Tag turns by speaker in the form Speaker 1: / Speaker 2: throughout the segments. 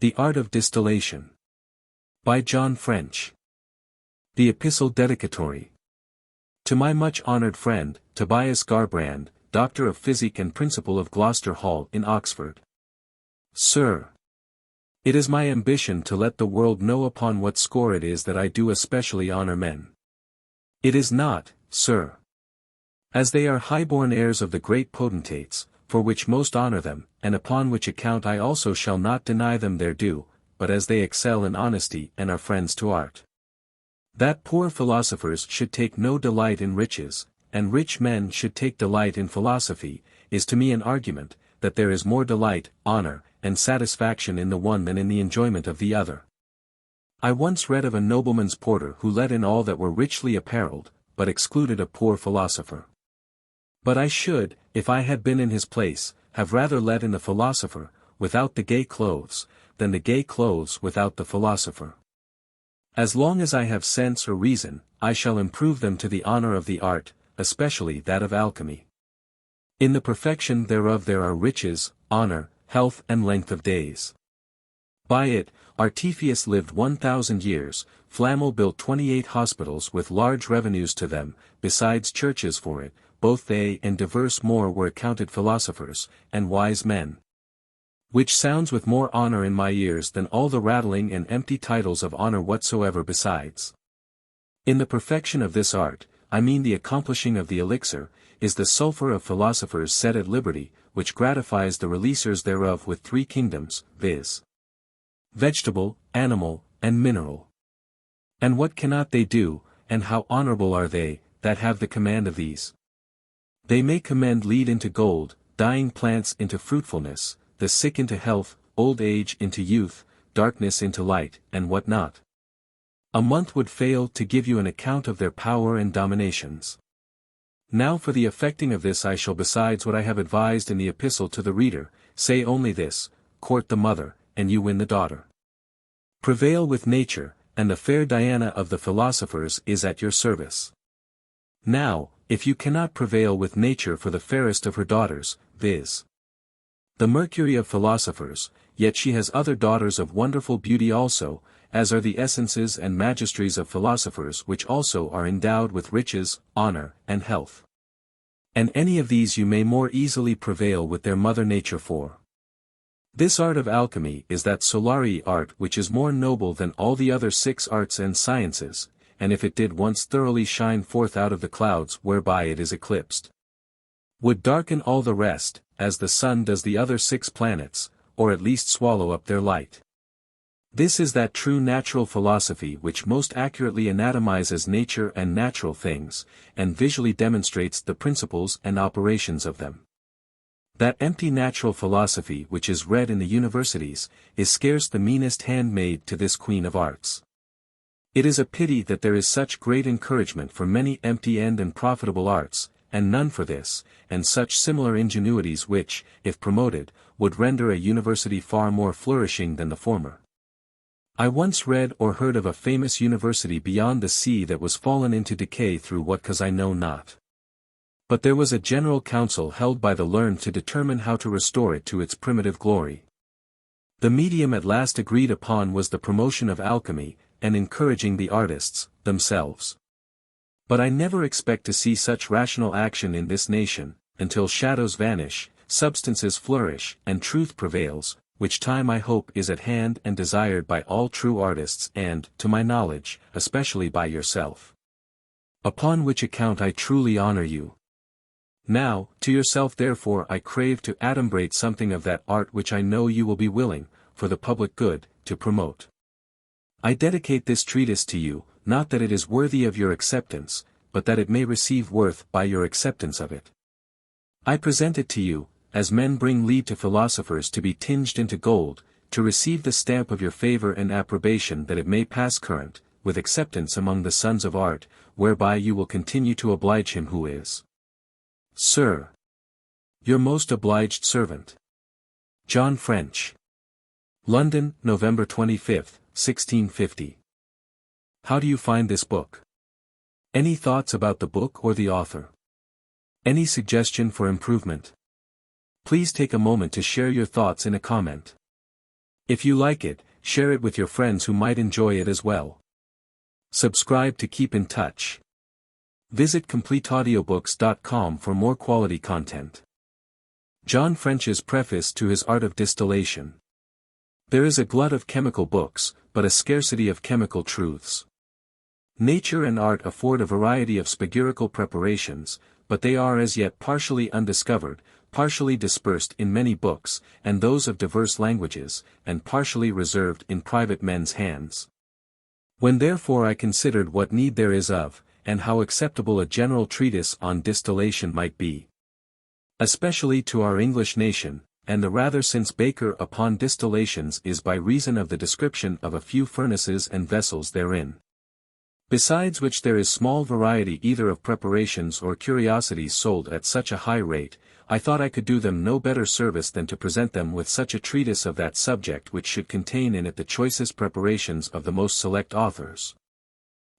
Speaker 1: The Art of Distillation. By John French. The Epistle Dedicatory. To my much honoured friend, Tobias Garbrand, Doctor of Physic and Principal of Gloucester Hall in Oxford. Sir. It is my ambition to let the world know upon what score it is that I do especially honour men. It is not, sir, as they are high-born heirs of the great potentates, for which most honour them, and upon which account I also shall not deny them their due, but as they excel in honesty and are friends to art. That poor philosophers should take no delight in riches, and rich men should take delight in philosophy, is to me an argument, that there is more delight, honour, and satisfaction in the one than in the enjoyment of the other. I once read of a nobleman's porter who let in all that were richly apparelled, but excluded a poor philosopher. But I should, if I had been in his place, have rather let in the philosopher, without the gay clothes, than the gay clothes without the philosopher. As long as I have sense or reason, I shall improve them to the honour of the art, especially that of alchemy. In the perfection thereof there are riches, honour, health and length of days. By it, Artephius lived 1,000 years, Flamel built 28 hospitals with large revenues to them, besides churches for it, both they and divers more were accounted philosophers, and wise men. Which sounds with more honour in my ears than all the rattling and empty titles of honour whatsoever besides. In the perfection of this art, I mean the accomplishing of the elixir, is the sulphur of philosophers set at liberty, which gratifies the releasers thereof with 3 kingdoms, viz. Vegetable, animal, and mineral. And what cannot they do, and how honourable are they, that have the command of these? They may commend lead into gold, dying plants into fruitfulness, the sick into health, old age into youth, darkness into light, and what not. A month would fail to give you an account of their power and dominations. Now for the effecting of this I shall besides what I have advised in the epistle to the reader, say only this, court the mother, and you win the daughter. Prevail with nature, and the fair Diana of the philosophers is at your service. Now, if you cannot prevail with nature for the fairest of her daughters, viz. the Mercury of philosophers, yet she has other daughters of wonderful beauty also, as are the essences and magistries of philosophers which also are endowed with riches, honour, and health. And any of these you may more easily prevail with their mother nature for. This art of alchemy is that solari art which is more noble than all the other 6 arts and sciences, and if it did once thoroughly shine forth out of the clouds whereby it is eclipsed, would darken all the rest, as the sun does the other 6 planets, or at least swallow up their light. This is that true natural philosophy which most accurately anatomizes nature and natural things, and visually demonstrates the principles and operations of them. That empty natural philosophy which is read in the universities, is scarce the meanest handmaid to this queen of arts. It is a pity that there is such great encouragement for many empty and profitable arts, and none for this, and such similar ingenuities which, if promoted, would render a university far more flourishing than the former. I once read or heard of a famous university beyond the sea that was fallen into decay through what cause I know not. But there was a general council held by the learned to determine how to restore it to its primitive glory. The medium at last agreed upon was the promotion of alchemy, and encouraging the artists, themselves. But I never expect to see such rational action in this nation, until shadows vanish, substances flourish, and truth prevails, which time I hope is at hand and desired by all true artists and, to my knowledge, especially by yourself. Upon which account I truly honour you. Now, to yourself therefore I crave to adumbrate something of that art which I know you will be willing, for the public good, to promote. I dedicate this treatise to you, not that it is worthy of your acceptance, but that it may receive worth by your acceptance of it. I present it to you, as men bring lead to philosophers to be tinged into gold, to receive the stamp of your favour and approbation that it may pass current, with acceptance among the sons of art, whereby you will continue to oblige him who is, Sir, your most obliged servant, John French. London, November 25, 1650. How do you find this book? Any thoughts about the book or the author? Any suggestion for improvement? Please take a moment to share your thoughts in a comment. If you like it, share it with your friends who might enjoy it as well. Subscribe to keep in touch. Visit CompleteAudiobooks.com for more quality content. John French's Preface to his Art of Distillation. There is a glut of chemical books, but a scarcity of chemical truths. Nature and art afford a variety of spagyrical preparations, but they are as yet partially undiscovered, partially dispersed in many books, and those of diverse languages, and partially reserved in private men's hands. When therefore I considered what need there is of, and how acceptable a general treatise on distillation might be, especially to our English nation, and the rather since Baker upon distillations is by reason of the description of a few furnaces and vessels therein. Besides which there is small variety either of preparations or curiosities sold at such a high rate, I thought I could do them no better service than to present them with such a treatise of that subject which should contain in it the choicest preparations of the most select authors,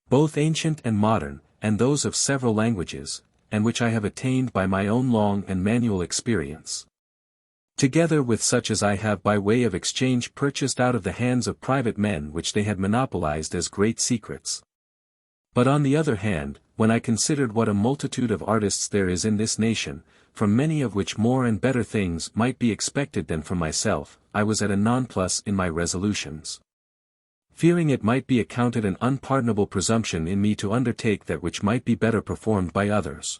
Speaker 1: both ancient and modern, and those of several languages, and which I have attained by my own long and manual experience, together with such as I have by way of exchange purchased out of the hands of private men which they had monopolized as great secrets. But on the other hand, when I considered what a multitude of artists there is in this nation, from many of which more and better things might be expected than from myself, I was at a nonplus in my resolutions, fearing it might be accounted an unpardonable presumption in me to undertake that which might be better performed by others.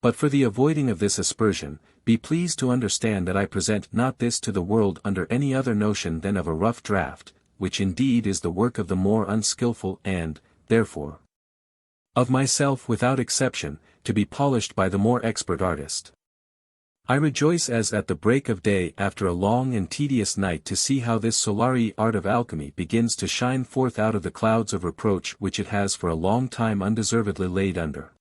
Speaker 1: But for the avoiding of this aspersion, be pleased to understand that I present not this to the world under any other notion than of a rough draught, which indeed is the work of the more unskilful and, therefore, of myself without exception, to be polished by the more expert artist. I rejoice as at the break of day after a long and tedious night to see how this solari art of alchemy begins to shine forth out of the clouds of reproach which it has for a long time undeservedly laid under.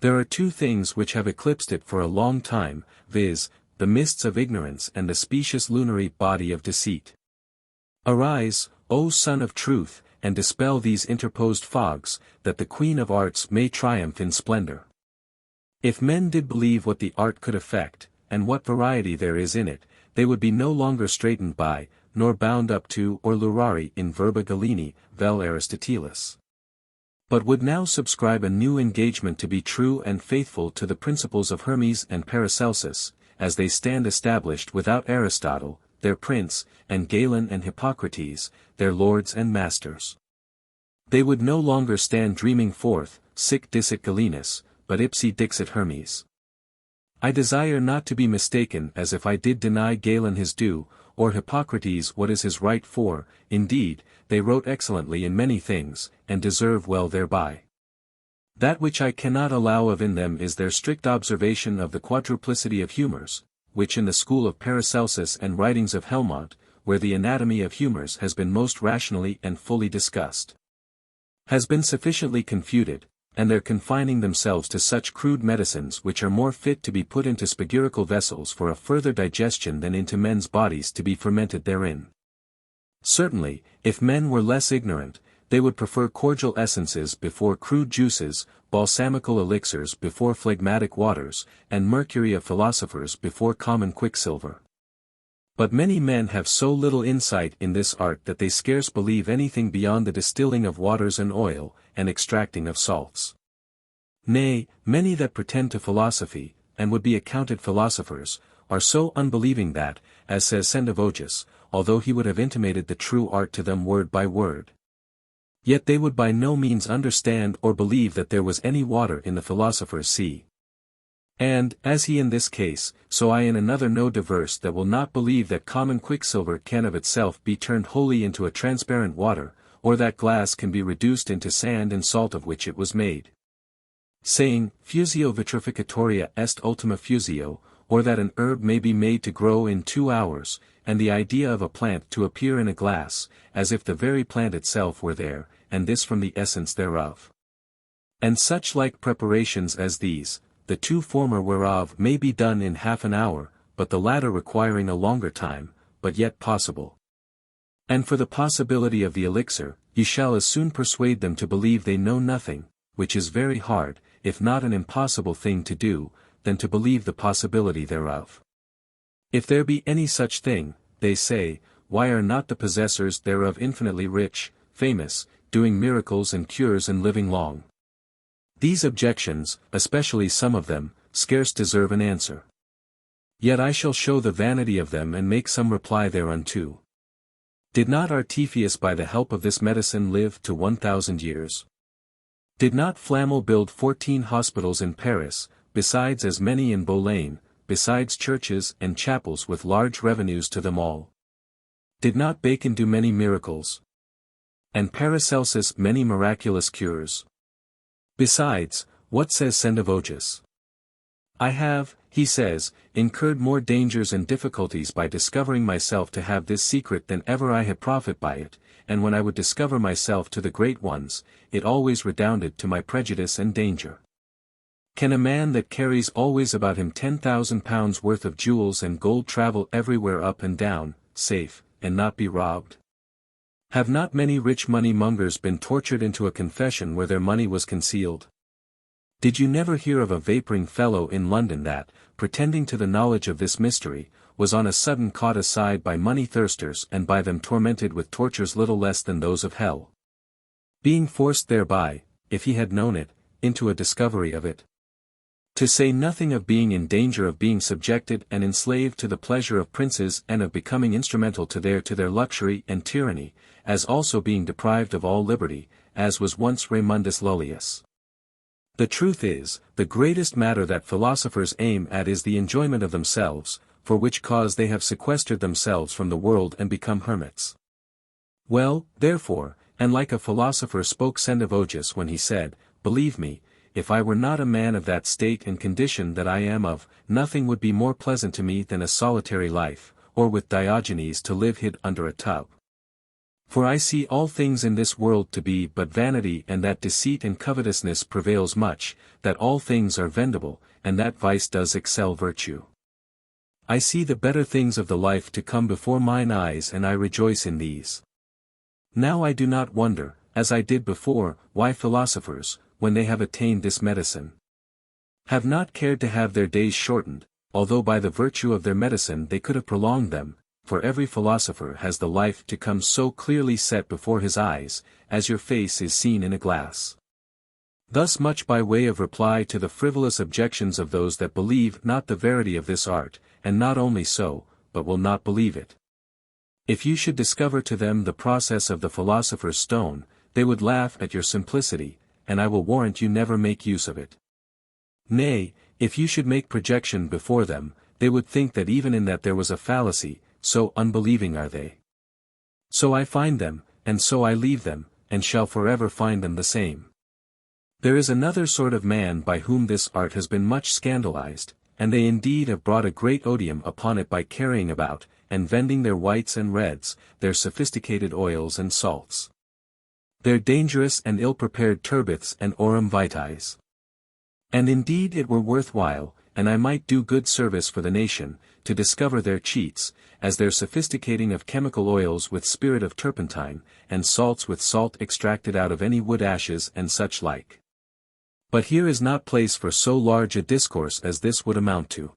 Speaker 1: There are two things which have eclipsed it for a long time, viz., the mists of ignorance and the specious lunary body of deceit. Arise, O Son of Truth, and dispel these interposed fogs, that the Queen of Arts may triumph in splendor. If men did believe what the art could effect, and what variety there is in it, they would be no longer straitened by, nor bound up to or lurari in verba Galeni, vel Aristotelis, but would now subscribe a new engagement to be true and faithful to the principles of Hermes and Paracelsus, as they stand established without Aristotle, their prince, and Galen and Hippocrates, their lords and masters. They would no longer stand dreaming forth, sic dicit Galenus, but ipsi dixit Hermes. I desire not to be mistaken as if I did deny Galen his due, or Hippocrates what is his right, for, indeed, they wrote excellently in many things, and deserve well thereby. That which I cannot allow of in them is their strict observation of the quadruplicity of humours, which in the school of Paracelsus and writings of Helmont, where the anatomy of humours has been most rationally and fully discussed, has been sufficiently confuted, and their confining themselves to such crude medicines which are more fit to be put into spagyrical vessels for a further digestion than into men's bodies to be fermented therein. Certainly, if men were less ignorant, they would prefer cordial essences before crude juices, balsamical elixirs before phlegmatic waters, and mercury of philosophers before common quicksilver. But many men have so little insight in this art that they scarce believe anything beyond the distilling of waters and oil, and extracting of salts. Nay, many that pretend to philosophy, and would be accounted philosophers, are so unbelieving that, as says Sendivogius, although he would have intimated the true art to them word by word, yet they would by no means understand or believe that there was any water in the philosopher's sea. And, as he in this case, so I in another know diverse that will not believe that common quicksilver can of itself be turned wholly into a transparent water, or that glass can be reduced into sand and salt of which it was made. Saying, fusio vitrificatoria est ultima fusio, or that an herb may be made to grow in 2 hours, and the idea of a plant to appear in a glass, as if the very plant itself were there, and this from the essence thereof. And such like preparations as these, the two former whereof may be done in half an hour, but the latter requiring a longer time, but yet possible. And for the possibility of the elixir, ye shall as soon persuade them to believe they know nothing, which is very hard, if not an impossible thing to do, than to believe the possibility thereof. If there be any such thing, they say, why are not the possessors thereof infinitely rich, famous, doing miracles and cures and living long? These objections, especially some of them, scarce deserve an answer. Yet I shall show the vanity of them and make some reply thereunto. Did not Artephius by the help of this medicine live to 1,000 years? Did not Flamel build 14 hospitals in Paris, besides as many in Boulogne, besides churches and chapels with large revenues to them all? Did not Bacon do many miracles? And Paracelsus many miraculous cures? Besides, what says Sendivogius? I have, he says, incurred more dangers and difficulties by discovering myself to have this secret than ever I had profit by it, and when I would discover myself to the great ones, it always redounded to my prejudice and danger. Can a man that carries always about him 10,000 pounds worth of jewels and gold travel everywhere up and down, safe, and not be robbed? Have not many rich money-mongers been tortured into a confession where their money was concealed? Did you never hear of a vapouring fellow in London that, pretending to the knowledge of this mystery, was on a sudden caught aside by money-thirsters and by them tormented with tortures little less than those of hell? Being forced thereby, if he had known it, into a discovery of it. To say nothing of being in danger of being subjected and enslaved to the pleasure of princes and of becoming instrumental to their luxury and tyranny, as also being deprived of all liberty, as was once Raymundus Lullius. The truth is, the greatest matter that philosophers aim at is the enjoyment of themselves, for which cause they have sequestered themselves from the world and become hermits. Well, therefore, and like a philosopher spoke Sendivogius when he said, believe me, if I were not a man of that state and condition that I am of, nothing would be more pleasant to me than a solitary life, or with Diogenes to live hid under a tub. For I see all things in this world to be but vanity, and that deceit and covetousness prevails much, that all things are vendible, and that vice does excel virtue. I see the better things of the life to come before mine eyes, and I rejoice in these. Now I do not wonder, as I did before, why philosophers, when they have attained this medicine, have not cared to have their days shortened, although by the virtue of their medicine they could have prolonged them, for every philosopher has the life to come so clearly set before his eyes, as your face is seen in a glass. Thus much by way of reply to the frivolous objections of those that believe not the verity of this art, and not only so, but will not believe it. If you should discover to them the process of the philosopher's stone, they would laugh at your simplicity, and I will warrant you never make use of it. Nay, if you should make projection before them, they would think that even in that there was a fallacy, so unbelieving are they. So I find them, and so I leave them, and shall forever find them the same. There is another sort of man by whom this art has been much scandalized, and they indeed have brought a great odium upon it by carrying about, and vending their whites and reds, their sophisticated oils and salts, their dangerous and ill-prepared turbiths and aurum vitaes. And indeed it were worthwhile, and I might do good service for the nation, to discover their cheats, as their sophisticating of chemical oils with spirit of turpentine, and salts with salt extracted out of any wood ashes and such like. But here is not place for so large a discourse as this would amount to.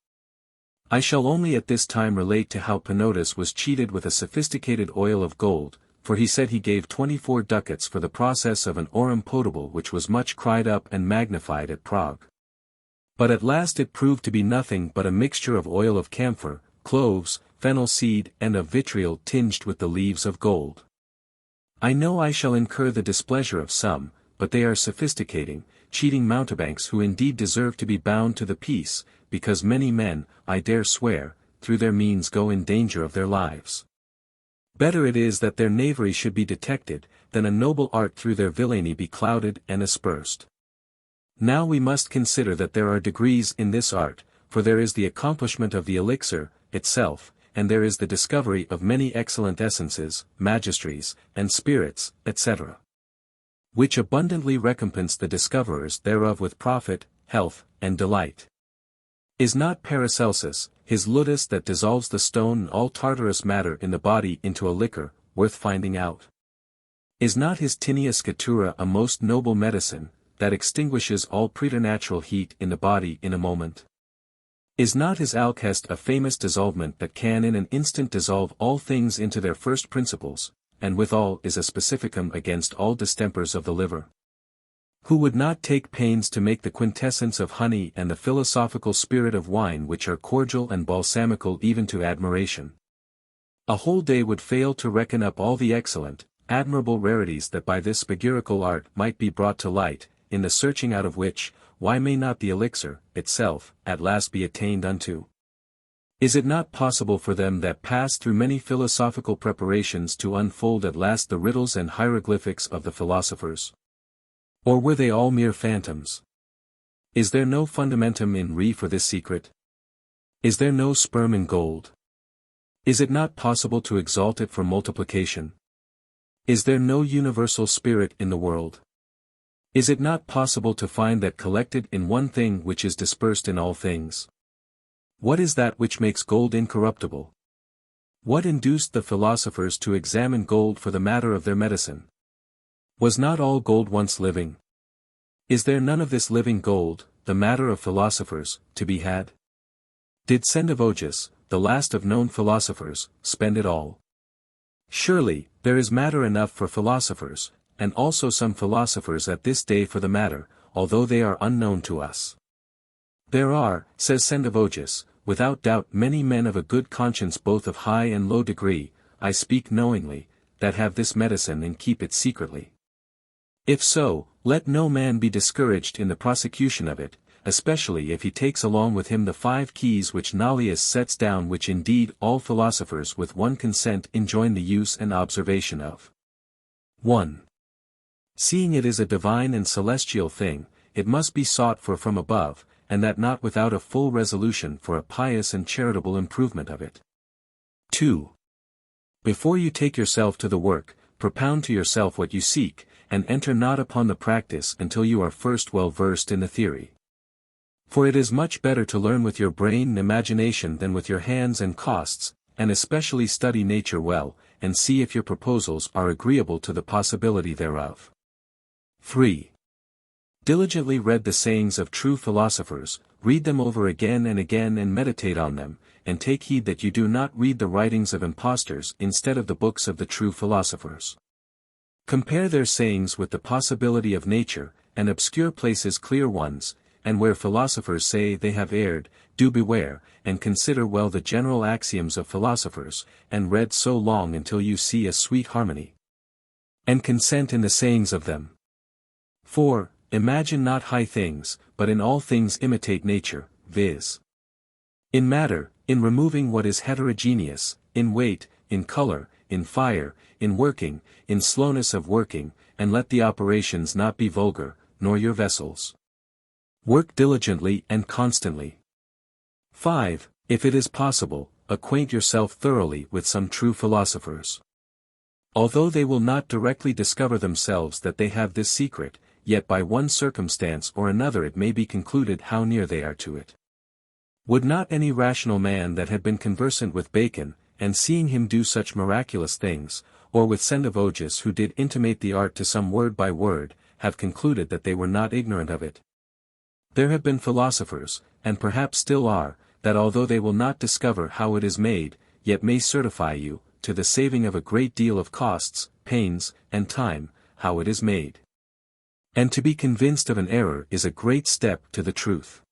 Speaker 1: I shall only at this time relate to how Panotis was cheated with a sophisticated oil of gold, for he said he gave 24 ducats for the process of an aurum potable which was much cried up and magnified at Prague. But at last it proved to be nothing but a mixture of oil of camphor, cloves, fennel seed and of vitriol tinged with the leaves of gold. I know I shall incur the displeasure of some, but they are sophisticating, cheating mountebanks who indeed deserve to be bound to the peace, because many men, I dare swear, through their means go in danger of their lives. Better it is that their knavery should be detected, than a noble art through their villainy be clouded and aspersed. Now we must consider that there are degrees in this art, for there is the accomplishment of the elixir itself, and there is the discovery of many excellent essences, magistries, and spirits, etc., which abundantly recompense the discoverers thereof with profit, health, and delight. Is not Paracelsus, his ludus that dissolves the stone and all tartarous matter in the body into a liquor, worth finding out? Is not his tinea scatura a most noble medicine, that extinguishes all preternatural heat in the body in a moment? Is not his alkest a famous dissolvement that can in an instant dissolve all things into their first principles, and withal is a specificum against all distempers of the liver? Who would not take pains to make the quintessence of honey and the philosophical spirit of wine which are cordial and balsamical even to admiration? A whole day would fail to reckon up all the excellent, admirable rarities that by this spagyrical art might be brought to light, in the searching out of which, why may not the elixir, itself, at last be attained unto? Is it not possible for them that pass through many philosophical preparations to unfold at last the riddles and hieroglyphics of the philosophers? Or were they all mere phantoms? Is there no fundamentum in re for this secret? Is there no sperm in gold? Is it not possible to exalt it for multiplication? Is there no universal spirit in the world? Is it not possible to find that collected in one thing which is dispersed in all things? What is that which makes gold incorruptible? What induced the philosophers to examine gold for the matter of their medicine? Was not all gold once living? Is there none of this living gold, the matter of philosophers, to be had? Did Sendivogius, the last of known philosophers, spend it all? Surely, there is matter enough for philosophers, and also some philosophers at this day for the matter, although they are unknown to us. There are, says Sendivogius, without doubt many men of a good conscience both of high and low degree, I speak knowingly, that have this medicine and keep it secretly. If so, let no man be discouraged in the prosecution of it, especially if he takes along with him the 5 keys which Nallius sets down, which indeed all philosophers with one consent enjoin the use and observation of. 1. Seeing it is a divine and celestial thing, it must be sought for from above, and that not without a full resolution for a pious and charitable improvement of it. 2. Before you take yourself to the work, propound to yourself what you seek, and enter not upon the practice until you are first well versed in the theory. For it is much better to learn with your brain and imagination than with your hands and costs, and especially study nature well, and see if your proposals are agreeable to the possibility thereof. 3. Diligently read the sayings of true philosophers, read them over again and meditate on them, and take heed that you do not read the writings of impostors instead of the books of the true philosophers. Compare their sayings with the possibility of nature, and obscure places clear ones, and where philosophers say they have erred, do beware, and consider well the general axioms of philosophers, and read so long until you see a sweet harmony, and consent in the sayings of them. 4. Imagine not high things, but in all things imitate nature, viz. In matter, in removing what is heterogeneous, in weight, in color, in fire, in working, in slowness of working, and let the operations not be vulgar, nor your vessels. Work diligently and constantly. 5. If it is possible, acquaint yourself thoroughly with some true philosophers. Although they will not directly discover themselves that they have this secret, yet by one circumstance or another it may be concluded how near they are to it. Would not any rational man that had been conversant with Bacon, and seeing him do such miraculous things, or with Sendivogius who did intimate the art to some word by word, have concluded that they were not ignorant of it? There have been philosophers, and perhaps still are, that although they will not discover how it is made, yet may certify you, to the saving of a great deal of costs, pains, and time, how it is made. And to be convinced of an error is a great step to the truth.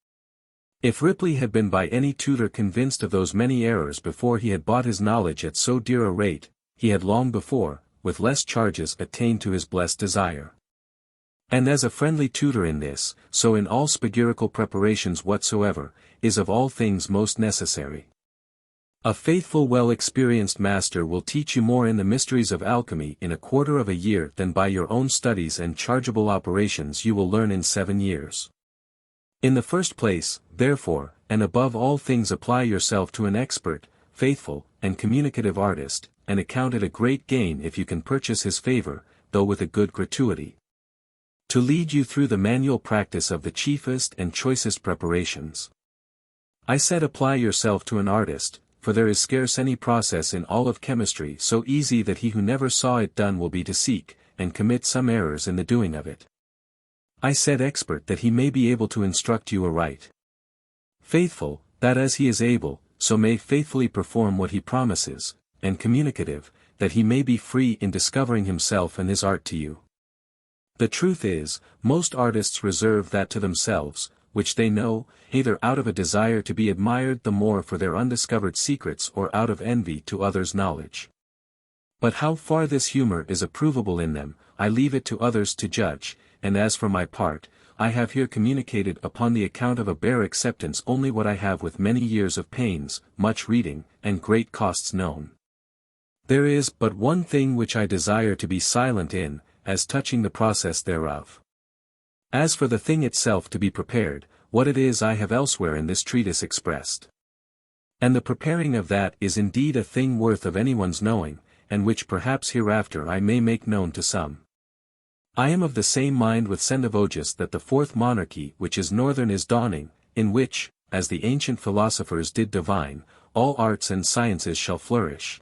Speaker 1: If Ripley had been by any tutor convinced of those many errors before he had bought his knowledge at so dear a rate, he had long before, with less charges attained to his blessed desire. And as a friendly tutor in this, so in all spagyrical preparations whatsoever, is of all things most necessary. A faithful well-experienced master will teach you more in the mysteries of alchemy in a quarter of a year than by your own studies and chargeable operations you will learn in 7 years. In the first place, therefore, and above all things apply yourself to an expert, faithful, and communicative artist, and account it a great gain if you can purchase his favor, though with a good gratuity, to lead you through the manual practice of the chiefest and choicest preparations. I said apply yourself to an artist, for there is scarce any process in all of chemistry so easy that he who never saw it done will be to seek, and commit some errors in the doing of it. I said expert that he may be able to instruct you aright. Faithful, that as he is able, so may faithfully perform what he promises, and communicative, that he may be free in discovering himself and his art to you. The truth is, most artists reserve that to themselves, which they know, either out of a desire to be admired the more for their undiscovered secrets or out of envy to others' knowledge. But how far this humor is approvable in them, I leave it to others to judge, and as for my part, I have here communicated upon the account of a bare acceptance only what I have with many years of pains, much reading, and great costs known. There is but one thing which I desire to be silent in, as touching the process thereof. As for the thing itself to be prepared, what it is I have elsewhere in this treatise expressed. And the preparing of that is indeed a thing worth of anyone's knowing, and which perhaps hereafter I may make known to some. I am of the same mind with Sendivogius that the fourth monarchy which is northern is dawning, in which, as the ancient philosophers did divine, all arts and sciences shall flourish.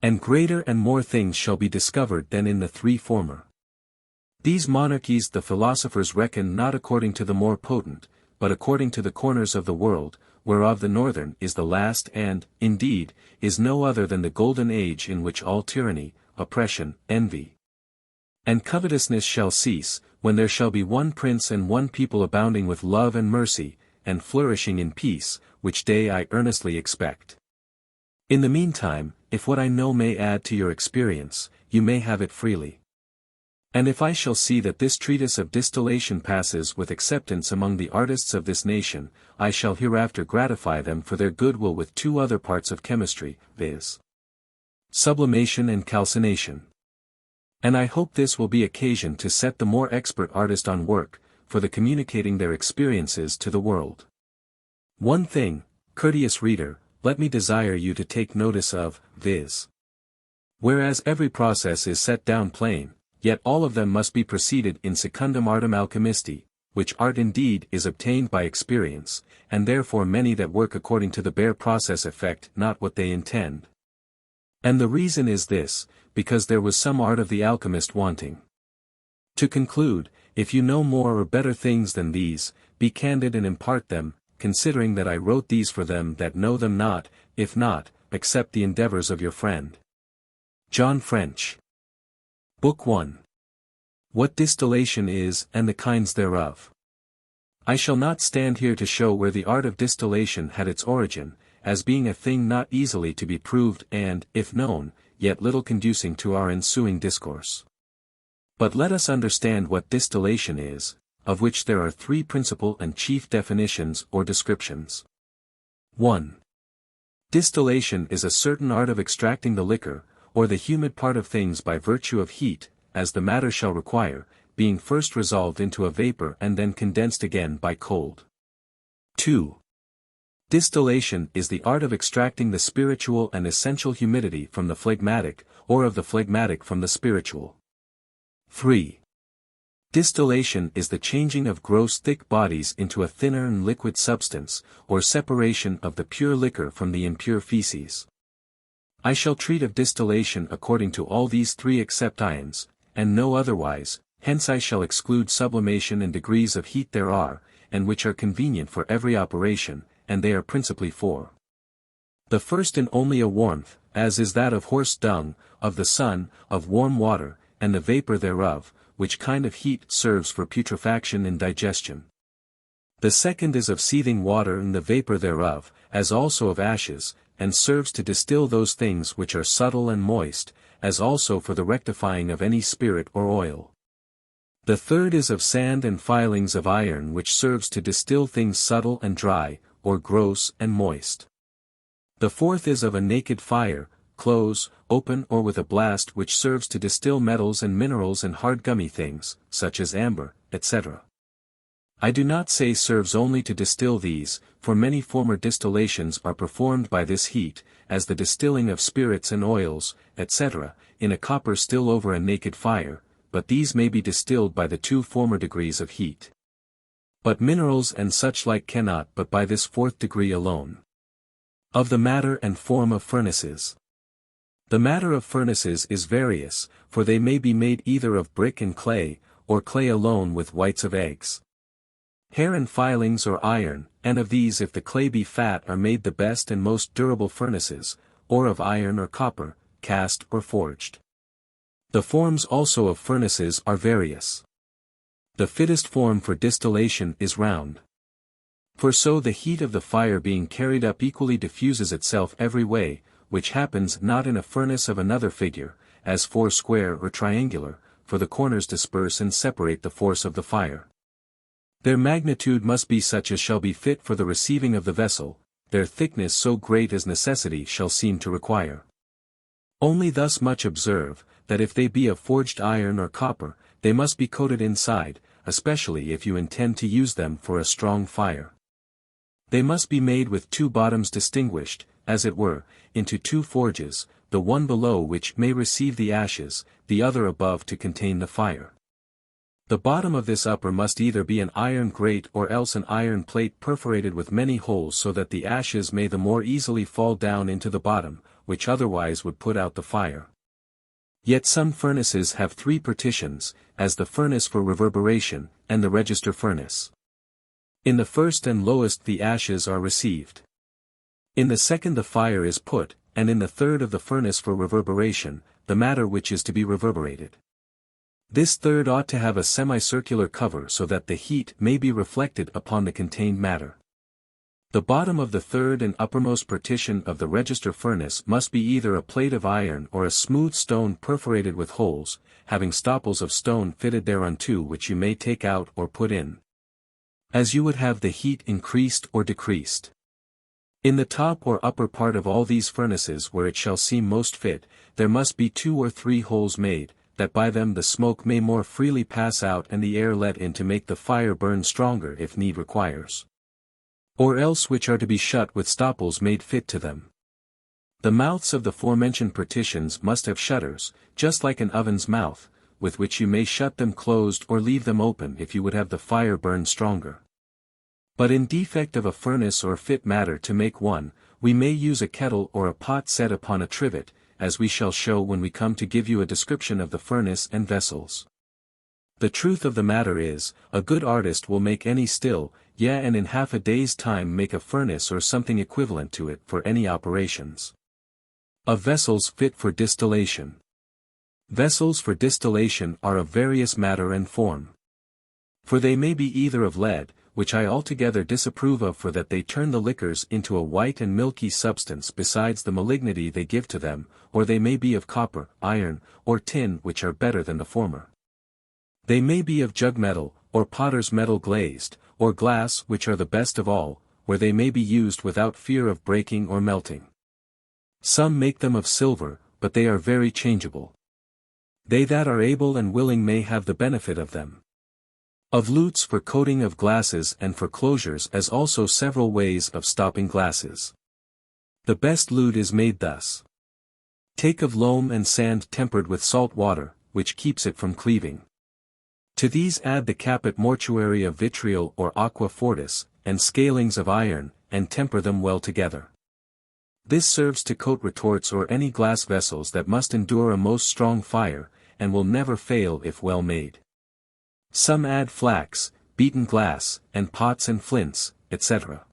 Speaker 1: And greater and more things shall be discovered than in the three former. These monarchies the philosophers reckon not according to the more potent, but according to the corners of the world, whereof the northern is the last and, indeed, is no other than the golden age in which all tyranny, oppression, envy, and covetousness shall cease, when there shall be one prince and one people abounding with love and mercy, and flourishing in peace, which day I earnestly expect. In the meantime, if what I know may add to your experience, you may have it freely. And if I shall see that this treatise of distillation passes with acceptance among the artists of this nation, I shall hereafter gratify them for their goodwill with two other parts of chemistry, viz. sublimation and calcination. And I hope this will be occasion to set the more expert artist on work, for the communicating their experiences to the world. One thing, courteous reader, let me desire you to take notice of, viz. Whereas every process is set down plain, yet all of them must be preceded in secundum artem alchemisti, which art indeed is obtained by experience, and therefore many that work according to the bare process effect not what they intend. And the reason is this, because there was some art of the alchemist wanting. To conclude, if you know more or better things than these, be candid and impart them, considering that I wrote these for them that know them not, if not, accept the endeavors of your friend. John French. Book 1. What Distillation is and the Kinds thereof. I shall not stand here to show where the art of distillation had its origin, as being a thing not easily to be proved and, if known, yet little conducing to our ensuing discourse. But let us understand what distillation is, of which there are three principal and chief definitions or descriptions. 1. Distillation is a certain art of extracting the liquor, or the humid part of things by virtue of heat, as the matter shall require, being first resolved into a vapor and then condensed again by cold. 2. Distillation is the art of extracting the spiritual and essential humidity from the phlegmatic, or of the phlegmatic from the spiritual. 3. Distillation is the changing of gross thick bodies into a thinner and liquid substance, or separation of the pure liquor from the impure feces. I shall treat of distillation according to all these three except ions, and no otherwise, hence I shall exclude sublimation and degrees of heat there are, and which are convenient for every operation, and they are principally four. The first and only a warmth, as is that of horse dung, of the sun, of warm water, and the vapor thereof, which kind of heat serves for putrefaction and digestion. The second is of seething water and the vapor thereof, as also of ashes, and serves to distill those things which are subtle and moist, as also for the rectifying of any spirit or oil. The third is of sand and filings of iron which serves to distill things subtle and dry, or gross and moist. The fourth is of a naked fire, close, open or with a blast which serves to distill metals and minerals and hard gummy things, such as amber, etc. I do not say serves only to distill these, for many former distillations are performed by this heat, as the distilling of spirits and oils, etc., in a copper still over a naked fire, but these may be distilled by the two former degrees of heat. But minerals and such like cannot but by this fourth degree alone. Of the matter and form of furnaces. The matter of furnaces is various, for they may be made either of brick and clay, or clay alone with whites of eggs. Hair and filings or iron, and of these if the clay be fat are made the best and most durable furnaces, or of iron or copper, cast or forged. The forms also of furnaces are various. The fittest form for distillation is round. For so the heat of the fire being carried up equally diffuses itself every way, which happens not in a furnace of another figure, as four square or triangular, for the corners disperse and separate the force of the fire. Their magnitude must be such as shall be fit for the receiving of the vessel, their thickness so great as necessity shall seem to require. Only thus much observe, that if they be of forged iron or copper, they must be coated inside, especially if you intend to use them for a strong fire. They must be made with two bottoms distinguished, as it were, into two forges, the one below which may receive the ashes, the other above to contain the fire. The bottom of this upper must either be an iron grate or else an iron plate perforated with many holes so that the ashes may the more easily fall down into the bottom, which otherwise would put out the fire. Yet some furnaces have three partitions, as the furnace for reverberation, and the register furnace. In the first and lowest the ashes are received. In the second the fire is put, and in the third of the furnace for reverberation, the matter which is to be reverberated. This third ought to have a semicircular cover so that the heat may be reflected upon the contained matter. The bottom of the third and uppermost partition of the register furnace must be either a plate of iron or a smooth stone perforated with holes, having stopples of stone fitted thereunto which you may take out or put in, as you would have the heat increased or decreased. In the top or upper part of all these furnaces where it shall seem most fit, there must be 2 or 3 holes made, that by them the smoke may more freely pass out and the air let in to make the fire burn stronger if need requires. Or else which are to be shut with stopples made fit to them. The mouths of the forementioned partitions must have shutters, just like an oven's mouth, with which you may shut them closed or leave them open if you would have the fire burn stronger. But in defect of a furnace or fit matter to make one, we may use a kettle or a pot set upon a trivet, as we shall show when we come to give you a description of the furnace and vessels. The truth of the matter is, a good artist will make any still, yea and in half a day's time make a furnace or something equivalent to it for any operations. Of vessels fit for distillation. Vessels for distillation are of various matter and form. For they may be either of lead, which I altogether disapprove of for that they turn the liquors into a white and milky substance besides the malignity they give to them, or they may be of copper, iron, or tin which are better than the former. They may be of jug metal, or potter's metal glazed, or glass which are the best of all, where they may be used without fear of breaking or melting. Some make them of silver, but they are very changeable. They that are able and willing may have the benefit of them. Of lutes for coating of glasses and for closures as also several ways of stopping glasses. The best lute is made thus. Take of loam and sand tempered with salt water, which keeps it from cleaving. To these add the caput mortuary of vitriol or aqua fortis, and scalings of iron, and temper them well together. This serves to coat retorts or any glass vessels that must endure a most strong fire, and will never fail if well made. Some add flax, beaten glass, and pots and flints, etc.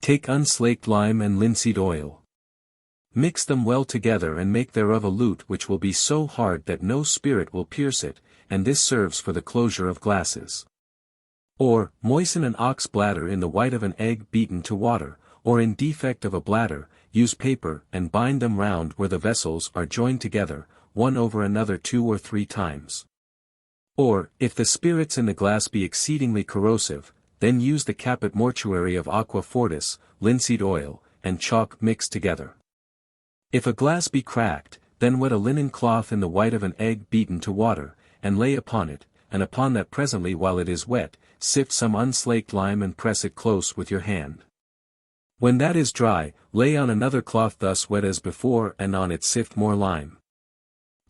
Speaker 1: Take unslaked lime and linseed oil. Mix them well together and make thereof a lute which will be so hard that no spirit will pierce it, and this serves for the closure of glasses. Or, moisten an ox bladder in the white of an egg beaten to water, or in defect of a bladder, use paper and bind them round where the vessels are joined together, one over another 2 or 3 times. Or, if the spirits in the glass be exceedingly corrosive, then use the caput mortuary of aqua fortis, linseed oil, and chalk mixed together. If a glass be cracked, then wet a linen cloth in the white of an egg beaten to water, and lay upon it, and upon that presently while it is wet, sift some unslaked lime and press it close with your hand. When that is dry, lay on another cloth thus wet as before and on it sift more lime.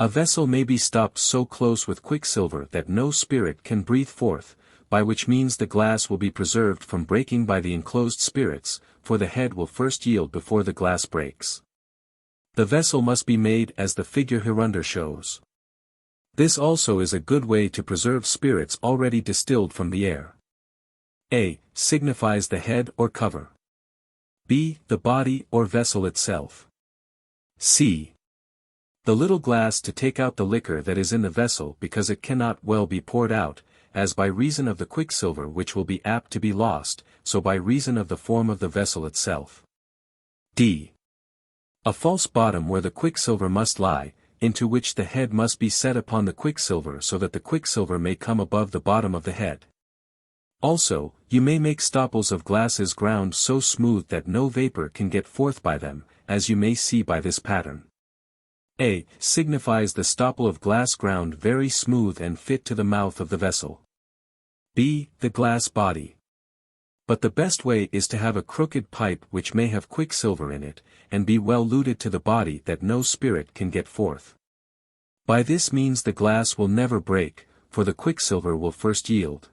Speaker 1: A vessel may be stopped so close with quicksilver that no spirit can breathe forth, by which means the glass will be preserved from breaking by the enclosed spirits, for the head will first yield before the glass breaks. The vessel must be made as the figure hereunder shows. This also is a good way to preserve spirits already distilled from the air. A. Signifies the head or cover. B. The body or vessel itself. C. The little glass to take out the liquor that is in the vessel because it cannot well be poured out, as by reason of the quicksilver which will be apt to be lost, so by reason of the form of the vessel itself. D. A false bottom where the quicksilver must lie, into which the head must be set upon the quicksilver so that the quicksilver may come above the bottom of the head. Also, you may make stopples of glasses ground so smooth that no vapor can get forth by them, as you may see by this pattern. A. Signifies the stopple of glass ground very smooth and fit to the mouth of the vessel. B. The glass body. But the best way is to have a crooked pipe which may have quicksilver in it, and be well luted to the body that no spirit can get forth. By this means the glass will never break, for the quicksilver will first yield.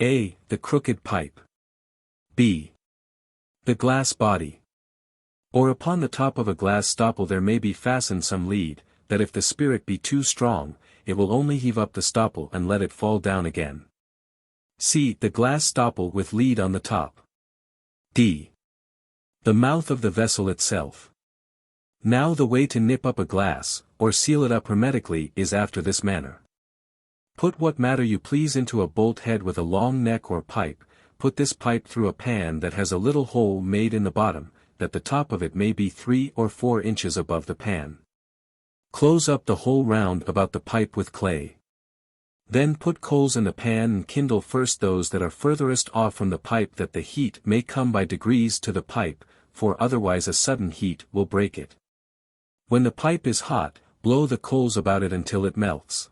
Speaker 1: A. The crooked pipe. B. The glass body. Or upon the top of a glass stopple there may be fastened some lead, that if the spirit be too strong, it will only heave up the stopple and let it fall down again. C. The glass stopple with lead on the top. D. The mouth of the vessel itself. Now the way to nip up a glass, or seal it up hermetically, is after this manner. Put what matter you please into a bolt head with a long neck or pipe, put this pipe through a pan that has a little hole made in the bottom, that the top of it may be 3 or 4 inches above the pan. Close up the hole round about the pipe with clay. Then put coals in the pan and kindle first those that are furthest off from the pipe that the heat may come by degrees to the pipe, for otherwise a sudden heat will break it. When the pipe is hot, blow the coals about it until it melts.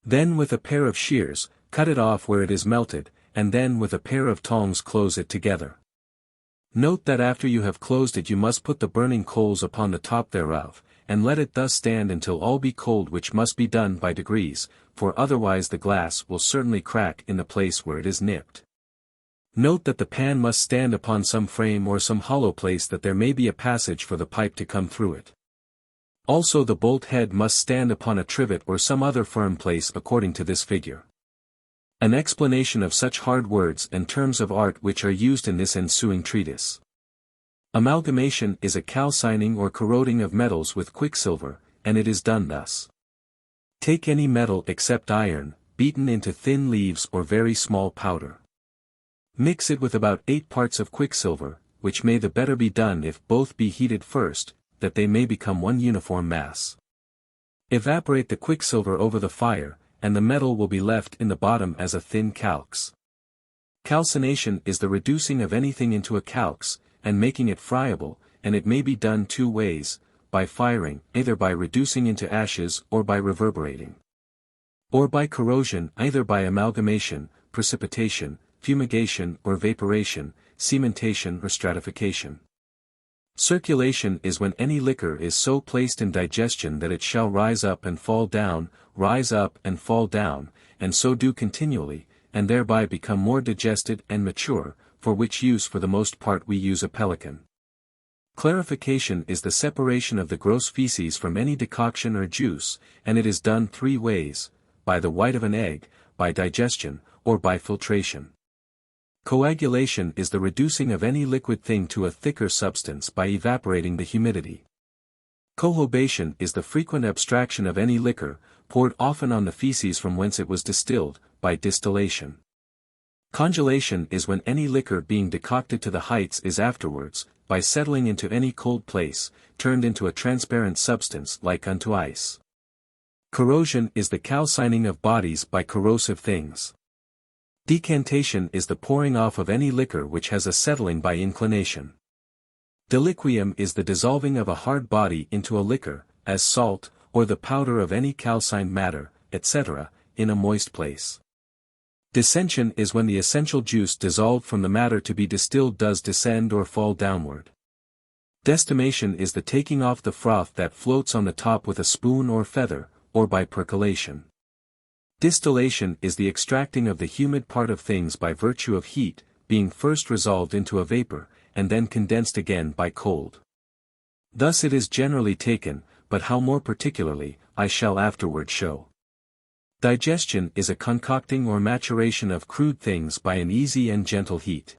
Speaker 1: Then with a pair of shears, cut it off where it is melted, and then with a pair of tongs close it together. Note that after you have closed it you must put the burning coals upon the top thereof, and let it thus stand until all be cold, which must be done by degrees, for otherwise the glass will certainly crack in the place where it is nipped. Note that the pan must stand upon some frame or some hollow place that there may be a passage for the pipe to come through it. Also the bolt head must stand upon a trivet or some other firm place according to this figure. An explanation of such hard words and terms of art which are used in this ensuing treatise. Amalgamation is a calcining or corroding of metals with quicksilver, and it is done thus. Take any metal except iron, beaten into thin leaves or very small powder. Mix it with about 8 parts of quicksilver, which may the better be done if both be heated first, that they may become one uniform mass. Evaporate the quicksilver over the fire, and the metal will be left in the bottom as a thin calx. Calcination is the reducing of anything into a calx, and making it friable, and it may be done 2 ways, by firing, either by reducing into ashes or by reverberating. Or by corrosion, either by amalgamation, precipitation, fumigation or vaporation, cementation or stratification. Circulation is when any liquor is so placed in digestion that it shall rise up and fall down, and so do continually, and thereby become more digested and mature, for which use for the most part we use a pelican. Clarification is the separation of the gross feces from any decoction or juice, and it is done 3 ways, by the white of an egg, by digestion, or by filtration. Coagulation is the reducing of any liquid thing to a thicker substance by evaporating the humidity. Cohobation is the frequent abstraction of any liquor, poured often on the feces from whence it was distilled, by distillation. Congelation is when any liquor being decocted to the heights is afterwards, by settling into any cold place, turned into a transparent substance like unto ice. Corrosion is the calcining of bodies by corrosive things. Decantation is the pouring off of any liquor which has a settling by inclination. Deliquium is the dissolving of a hard body into a liquor, as salt, or the powder of any calcined matter, etc., in a moist place. Descension is when the essential juice dissolved from the matter to be distilled does descend or fall downward. Destimation is the taking off the froth that floats on the top with a spoon or feather, or by percolation. Distillation is the extracting of the humid part of things by virtue of heat, being first resolved into a vapor, and then condensed again by cold. Thus it is generally taken, but how more particularly, I shall afterward show. Digestion is a concocting or maturation of crude things by an easy and gentle heat.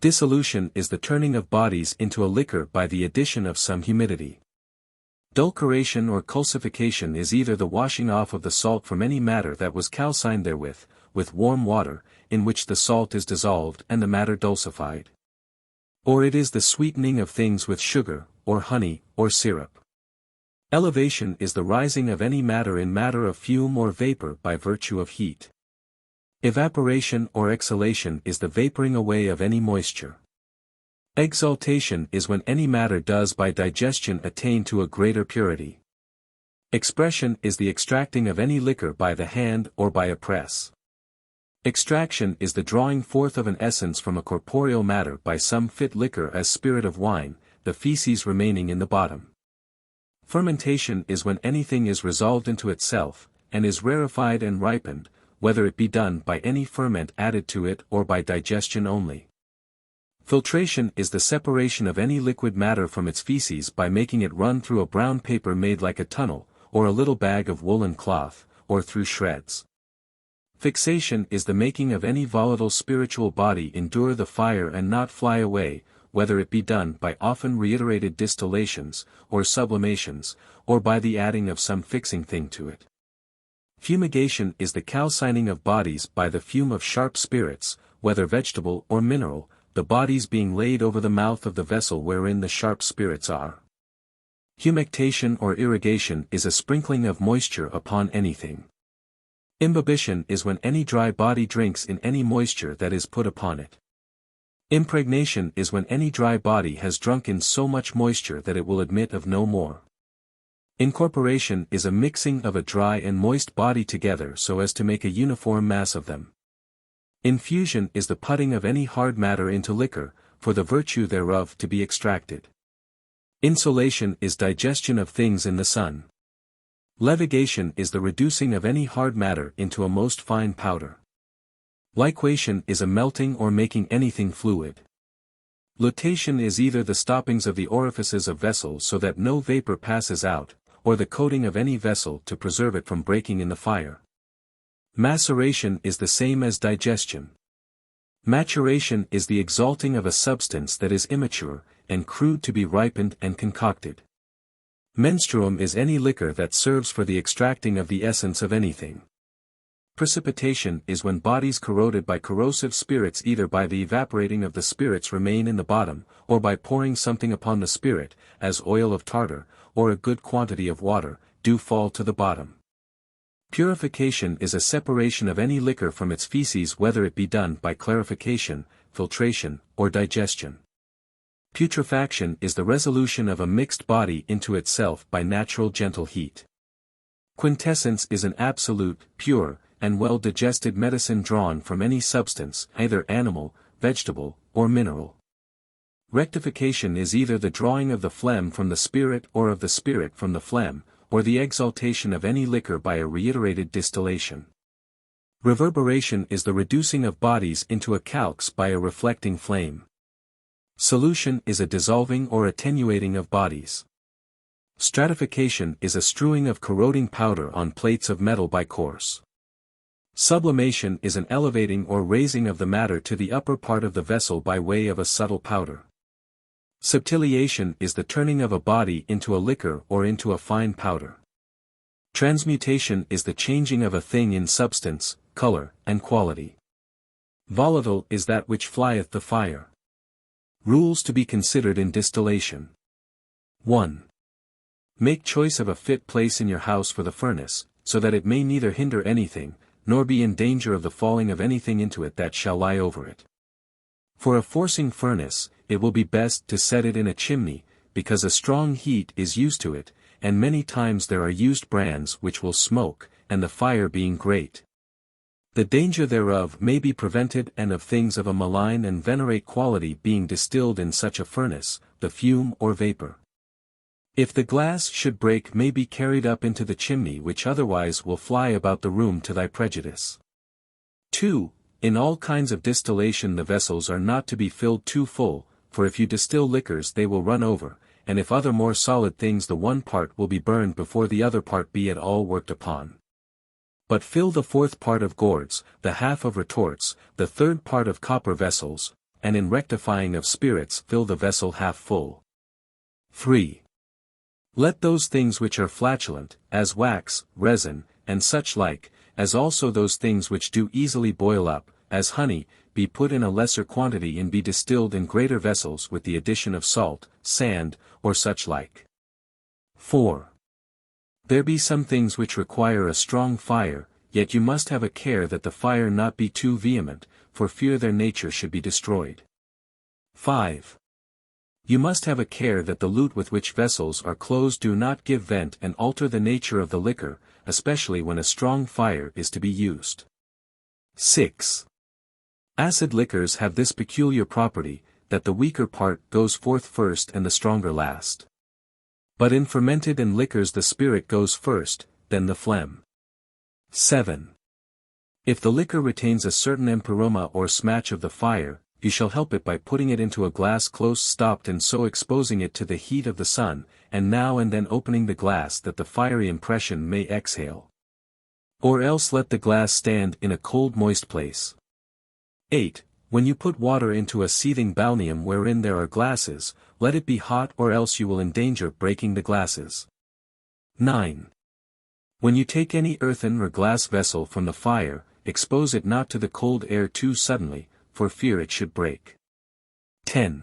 Speaker 1: Dissolution is the turning of bodies into a liquor by the addition of some humidity. Dulcoration or culsification is either the washing off of the salt from any matter that was calcined therewith, with warm water, in which the salt is dissolved and the matter dulcified. Or it is the sweetening of things with sugar, or honey, or syrup. Elevation is the rising of any matter in matter of fume or vapor by virtue of heat. Evaporation or exhalation is the vaporing away of any moisture. Exaltation is when any matter does by digestion attain to a greater purity. Expression is the extracting of any liquor by the hand or by a press. Extraction is the drawing forth of an essence from a corporeal matter by some fit liquor as spirit of wine, the feces remaining in the bottom. Fermentation is when anything is resolved into itself, and is rarefied and ripened, whether it be done by any ferment added to it or by digestion only. Filtration is the separation of any liquid matter from its feces by making it run through a brown paper made like a tunnel, or a little bag of woolen cloth, or through shreds. Fixation is the making of any volatile spiritual body endure the fire and not fly away, whether it be done by often reiterated distillations, or sublimations, or by the adding of some fixing thing to it. Fumigation is the calcining of bodies by the fume of sharp spirits, whether vegetable or mineral, the bodies being laid over the mouth of the vessel wherein the sharp spirits are. Humectation or irrigation is a sprinkling of moisture upon anything. Imbibition is when any dry body drinks in any moisture that is put upon it. Impregnation is when any dry body has drunk in so much moisture that it will admit of no more. Incorporation is a mixing of a dry and moist body together so as to make a uniform mass of them. Infusion is the putting of any hard matter into liquor, for the virtue thereof to be extracted. Insolation is digestion of things in the sun. Levigation is the reducing of any hard matter into a most fine powder. Liquation is a melting or making anything fluid. Lutation is either the stoppings of the orifices of vessels so that no vapor passes out, or the coating of any vessel to preserve it from breaking in the fire. Maceration is the same as digestion. Maturation is the exalting of a substance that is immature, and crude to be ripened and concocted. Menstruum is any liquor that serves for the extracting of the essence of anything. Precipitation is when bodies corroded by corrosive spirits either by the evaporating of the spirits remain in the bottom, or by pouring something upon the spirit, as oil of tartar, or a good quantity of water, do fall to the bottom. Purification is a separation of any liquor from its feces whether it be done by clarification, filtration, or digestion. Putrefaction is the resolution of a mixed body into itself by natural gentle heat. Quintessence is an absolute, pure, and well-digested medicine drawn from any substance, either animal, vegetable, or mineral. Rectification is either the drawing of the phlegm from the spirit or of the spirit from the phlegm, or the exaltation of any liquor by a reiterated distillation. Reverberation is the reducing of bodies into a calx by a reflecting flame. Solution is a dissolving or attenuating of bodies. Stratification is a strewing of corroding powder on plates of metal by course. Sublimation is an elevating or raising of the matter to the upper part of the vessel by way of a subtle powder. Subtiliation is the turning of a body into a liquor or into a fine powder. Transmutation is the changing of a thing in substance, color, and quality. Volatile is that which flieth the fire. Rules to be considered in distillation. 1. Make choice of a fit place in your house for the furnace, so that it may neither hinder anything, nor be in danger of the falling of anything into it that shall lie over it. For a forcing furnace, it will be best to set it in a chimney, because a strong heat is used to it, and many times there are used brands which will smoke, and the fire being great, the danger thereof may be prevented, and of things of a malign and venerate quality being distilled in such a furnace, the fume or vapor. If the glass should break may be carried up into the chimney which otherwise will fly about the room to thy prejudice. 2. In all kinds of distillation the vessels are not to be filled too full, for if you distill liquors they will run over, and if other more solid things the one part will be burned before the other part be at all worked upon. But fill the fourth part of gourds, the half of retorts, the third part of copper vessels, and in rectifying of spirits fill the vessel half full. 3. Let those things which are flatulent, as wax, resin, and such like, as also those things which do easily boil up, as honey, be put in a lesser quantity and be distilled in greater vessels with the addition of salt, sand, or such like. 4. There be some things which require a strong fire, yet you must have a care that the fire not be too vehement, for fear their nature should be destroyed. 5. You must have a care that the lute with which vessels are closed do not give vent and alter the nature of the liquor, especially when a strong fire is to be used. 6. Acid liquors have this peculiar property, that the weaker part goes forth first and the stronger last. But in fermented and liquors the spirit goes first, then the phlegm. 7. If the liquor retains a certain empyroma or smatch of the fire, you shall help it by putting it into a glass close stopped and so exposing it to the heat of the sun, and now and then opening the glass that the fiery impression may exhale. Or else let the glass stand in a cold moist place. 8. When you put water into a seething balneum wherein there are glasses, let it be hot or else you will endanger breaking the glasses. 9. When you take any earthen or glass vessel from the fire, expose it not to the cold air too suddenly, for fear it should break. 10.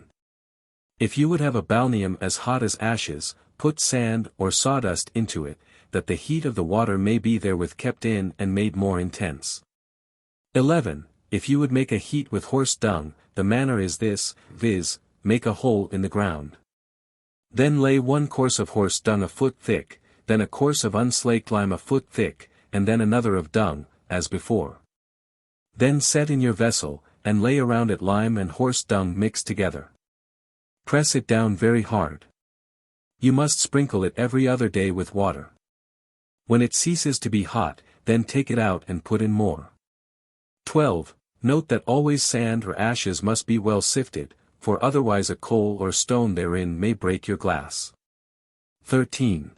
Speaker 1: If you would have a balneum as hot as ashes, put sand or sawdust into it, that the heat of the water may be therewith kept in and made more intense. 11. If you would make a heat with horse dung, the manner is this, viz., make a hole in the ground. Then lay 1 course of horse dung a foot thick, then a course of unslaked lime a foot thick, and then another of dung, as before. Then set in your vessel, and lay around it lime and horse dung mixed together. Press it down very hard. You must sprinkle it every other day with water. When it ceases to be hot, then take it out and put in more. 12. Note that always sand or ashes must be well sifted, for otherwise a coal or stone therein may break your glass. 13.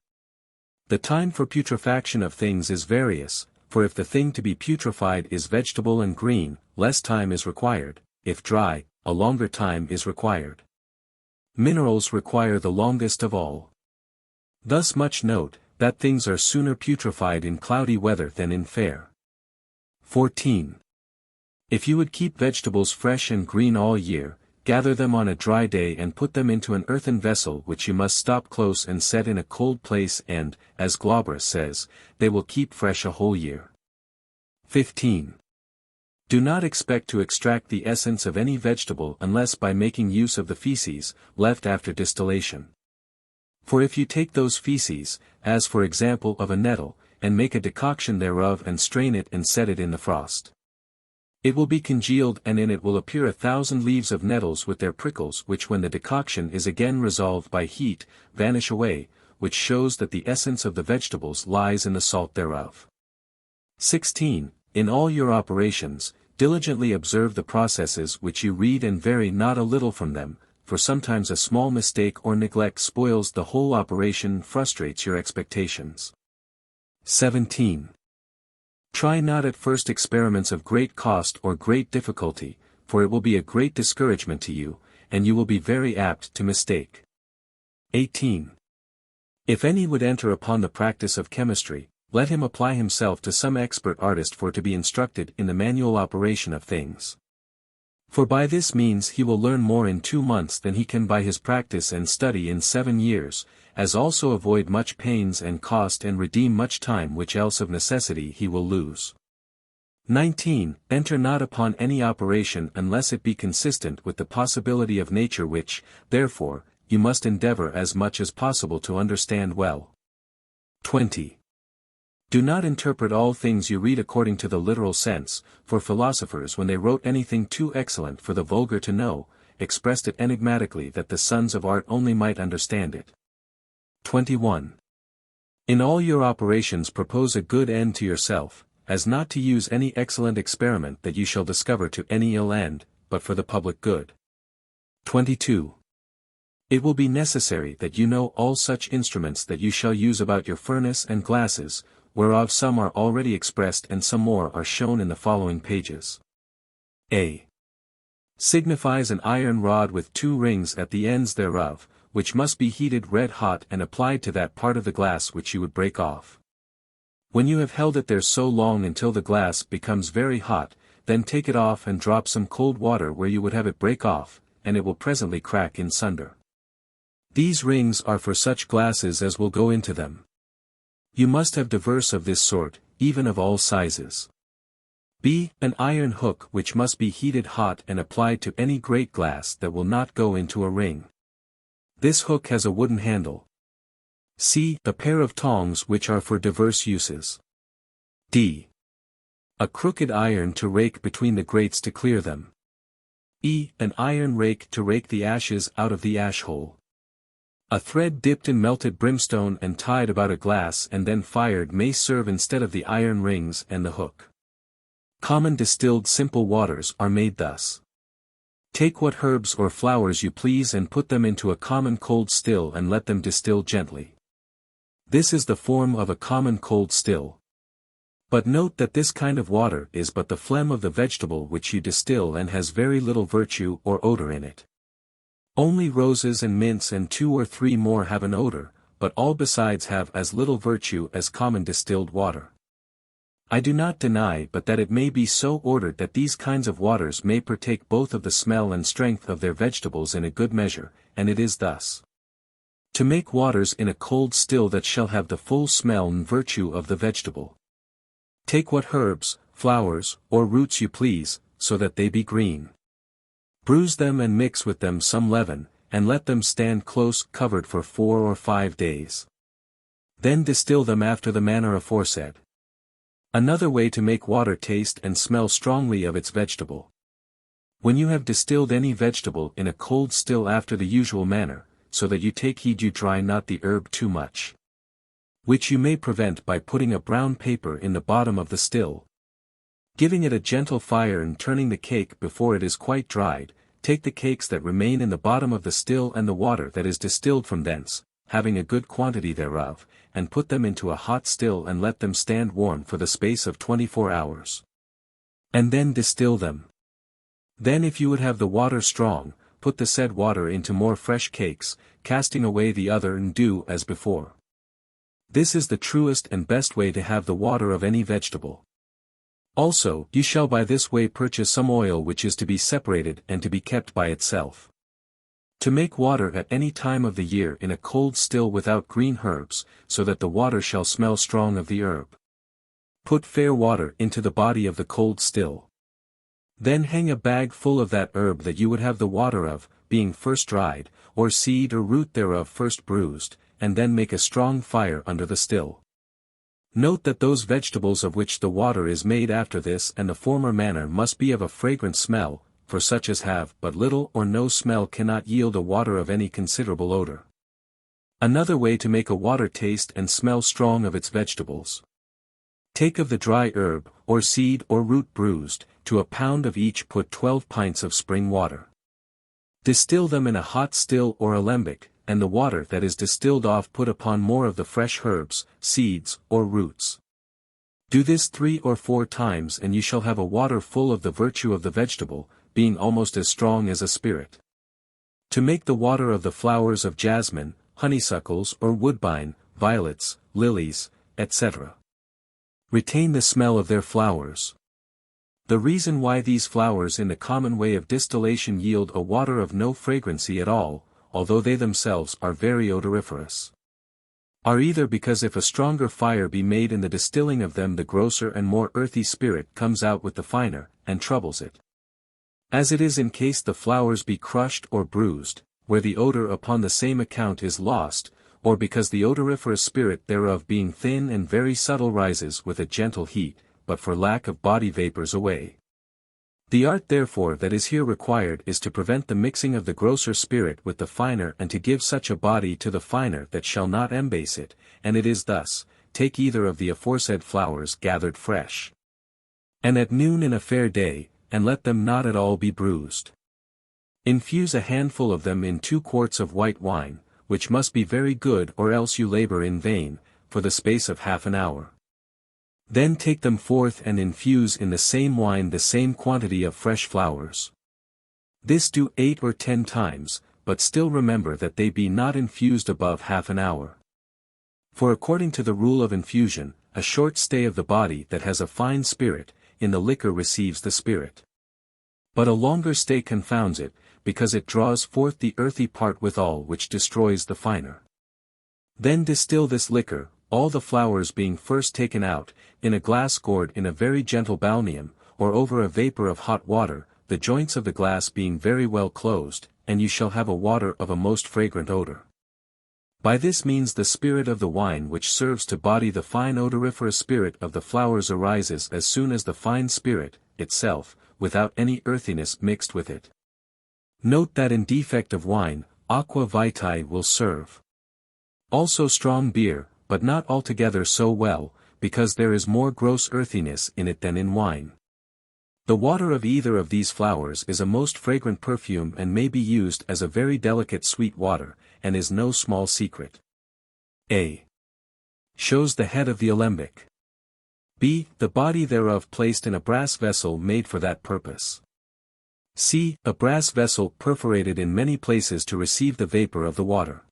Speaker 1: The time for putrefaction of things is various, for if the thing to be putrefied is vegetable and green, less time is required, if dry, a longer time is required. Minerals require the longest of all. Thus much note, that things are sooner putrefied in cloudy weather than in fair. 14. If you would keep vegetables fresh and green all year, gather them on a dry day and put them into an earthen vessel which you must stop close and set in a cold place and, as Glaubra says, they will keep fresh a whole year. 15. Do not expect to extract the essence of any vegetable unless by making use of the feces, left after distillation. For if you take those feces, as for example of a nettle, and make a decoction thereof and strain it and set it in the frost, it will be congealed and in it will appear 1,000 leaves of nettles with their prickles which when the decoction is again resolved by heat, vanish away, which shows that the essence of the vegetables lies in the salt thereof. 16. In all your operations, diligently observe the processes which you read and vary not a little from them, for sometimes a small mistake or neglect spoils the whole operation and frustrates your expectations. 17. Try not at first experiments of great cost or great difficulty, for it will be a great discouragement to you, and you will be very apt to mistake. 18. If any would enter upon the practice of chemistry, let him apply himself to some expert artist for to be instructed in the manual operation of things. For by this means he will learn more in 2 months than he can by his practice and study in 7 years, as also avoid much pains and cost and redeem much time which else of necessity he will lose. 19. Enter not upon any operation unless it be consistent with the possibility of nature which, therefore, you must endeavor as much as possible to understand well. 20. Do not interpret all things you read according to the literal sense, for philosophers when they wrote anything too excellent for the vulgar to know, expressed it enigmatically that the sons of art only might understand it. 21. In all your operations propose a good end to yourself, as not to use any excellent experiment that you shall discover to any ill end, but for the public good. 22. It will be necessary that you know all such instruments that you shall use about your furnace and glasses, whereof some are already expressed and some more are shown in the following pages. A. Signifies an iron rod with 2 rings at the ends thereof, which must be heated red hot and applied to that part of the glass which you would break off. When you have held it there so long until the glass becomes very hot, then take it off and drop some cold water where you would have it break off, and it will presently crack in sunder. These rings are for such glasses as will go into them. You must have diverse of this sort, even of all sizes. B. An iron hook which must be heated hot and applied to any great glass that will not go into a ring. This hook has a wooden handle. C. A pair of tongs which are for diverse uses. D. A crooked iron to rake between the grates to clear them. E. An iron rake to rake the ashes out of the ash hole. A thread dipped in melted brimstone and tied about a glass and then fired may serve instead of the iron rings and the hook. Common distilled simple waters are made thus. Take what herbs or flowers you please and put them into a common cold still and let them distill gently. This is the form of a common cold still. But note that this kind of water is but the phlegm of the vegetable which you distill and has very little virtue or odor in it. Only roses and mints and 2 or 3 more have an odor, but all besides have as little virtue as common distilled water. I do not deny but that it may be so ordered that these kinds of waters may partake both of the smell and strength of their vegetables in a good measure, and it is thus. To make waters in a cold still that shall have the full smell and virtue of the vegetable. Take what herbs, flowers, or roots you please, so that they be green. Bruise them and mix with them some leaven, and let them stand close covered for 4 or 5 days. Then distill them after the manner aforesaid. Another way to make water taste and smell strongly of its vegetable. When you have distilled any vegetable in a cold still after the usual manner, so that you take heed you dry not the herb too much. Which you may prevent by putting a brown paper in the bottom of the still. Giving it a gentle fire and turning the cake before it is quite dried, take the cakes that remain in the bottom of the still and the water that is distilled from thence, having a good quantity thereof, and put them into a hot still and let them stand warm for the space of 24 hours. And then distill them. Then if you would have the water strong, put the said water into more fresh cakes, casting away the other and do as before. This is the truest and best way to have the water of any vegetable. Also, you shall by this way purchase some oil which is to be separated and to be kept by itself. To make water at any time of the year in a cold still without green herbs, so that the water shall smell strong of the herb. Put fair water into the body of the cold still. Then hang a bag full of that herb that you would have the water of, being first dried, or seed or root thereof first bruised, and then make a strong fire under the still. Note that those vegetables of which the water is made after this and the former manner must be of a fragrant smell, for such as have but little or no smell cannot yield a water of any considerable odor. Another way to make a water taste and smell strong of its vegetables. Take of the dry herb, or seed or root bruised, to a pound of each put 12 pints of spring water. Distill them in a hot still or alembic, and the water that is distilled off put upon more of the fresh herbs, seeds, or roots. Do this 3 or 4 times and you shall have a water full of the virtue of the vegetable, being almost as strong as a spirit. To make the water of the flowers of jasmine, honeysuckles or woodbine, violets, lilies, etc. Retain the smell of their flowers. The reason why these flowers in the common way of distillation yield a water of no fragrancy at all, although they themselves are very odoriferous, are either because if a stronger fire be made in the distilling of them the grosser and more earthy spirit comes out with the finer, and troubles it. As it is in case the flowers be crushed or bruised, where the odor upon the same account is lost, or because the odoriferous spirit thereof being thin and very subtle rises with a gentle heat, but for lack of body vapors away. The art therefore that is here required is to prevent the mixing of the grosser spirit with the finer and to give such a body to the finer that shall not embase it, and it is thus, take either of the aforesaid flowers gathered fresh, and at noon in a fair day, and let them not at all be bruised. Infuse a handful of them in 2 quarts of white wine, which must be very good or else you labor in vain, for the space of half an hour. Then take them forth and infuse in the same wine the same quantity of fresh flowers. This do 8 or 10 times, but still remember that they be not infused above half an hour. For according to the rule of infusion, a short stay of the body that has a fine spirit, in the liquor receives the spirit. But a longer stay confounds it, because it draws forth the earthy part withal which destroys the finer. Then distill this liquor, all the flowers being first taken out, in a glass gourd in a very gentle balneum, or over a vapor of hot water, the joints of the glass being very well closed, and you shall have a water of a most fragrant odor. By this means the spirit of the wine which serves to body the fine odoriferous spirit of the flowers arises as soon as the fine spirit, itself, without any earthiness mixed with it. Note that in defect of wine, aqua vitae will serve. Also strong beer, but not altogether so well, because there is more gross earthiness in it than in wine. The water of either of these flowers is a most fragrant perfume and may be used as a very delicate sweet water, and is no small secret. A. Shows the head of the alembic. B. The body thereof placed in a brass vessel made for that purpose. C. A brass vessel perforated in many places to receive the vapor of the water.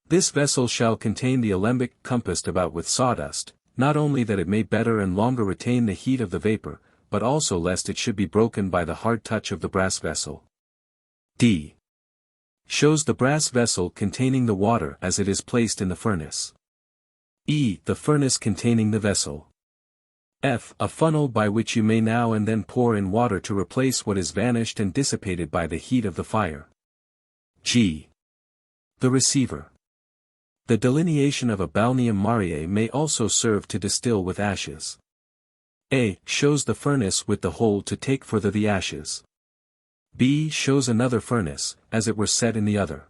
Speaker 1: This vessel shall contain the alembic compassed about with sawdust, not only that it may better and longer retain the heat of the vapor, but also lest it should be broken by the hard touch of the brass vessel. D. Shows the brass vessel containing the water as it is placed in the furnace. E. The furnace containing the vessel. F. A funnel by which you may now and then pour in water to replace what is vanished and dissipated by the heat of the fire. G. The receiver. The delineation of a balneum mariae may also serve to distill with ashes. A. Shows the furnace with the hole to take further the ashes. B. Shows another furnace, as it were set in the other.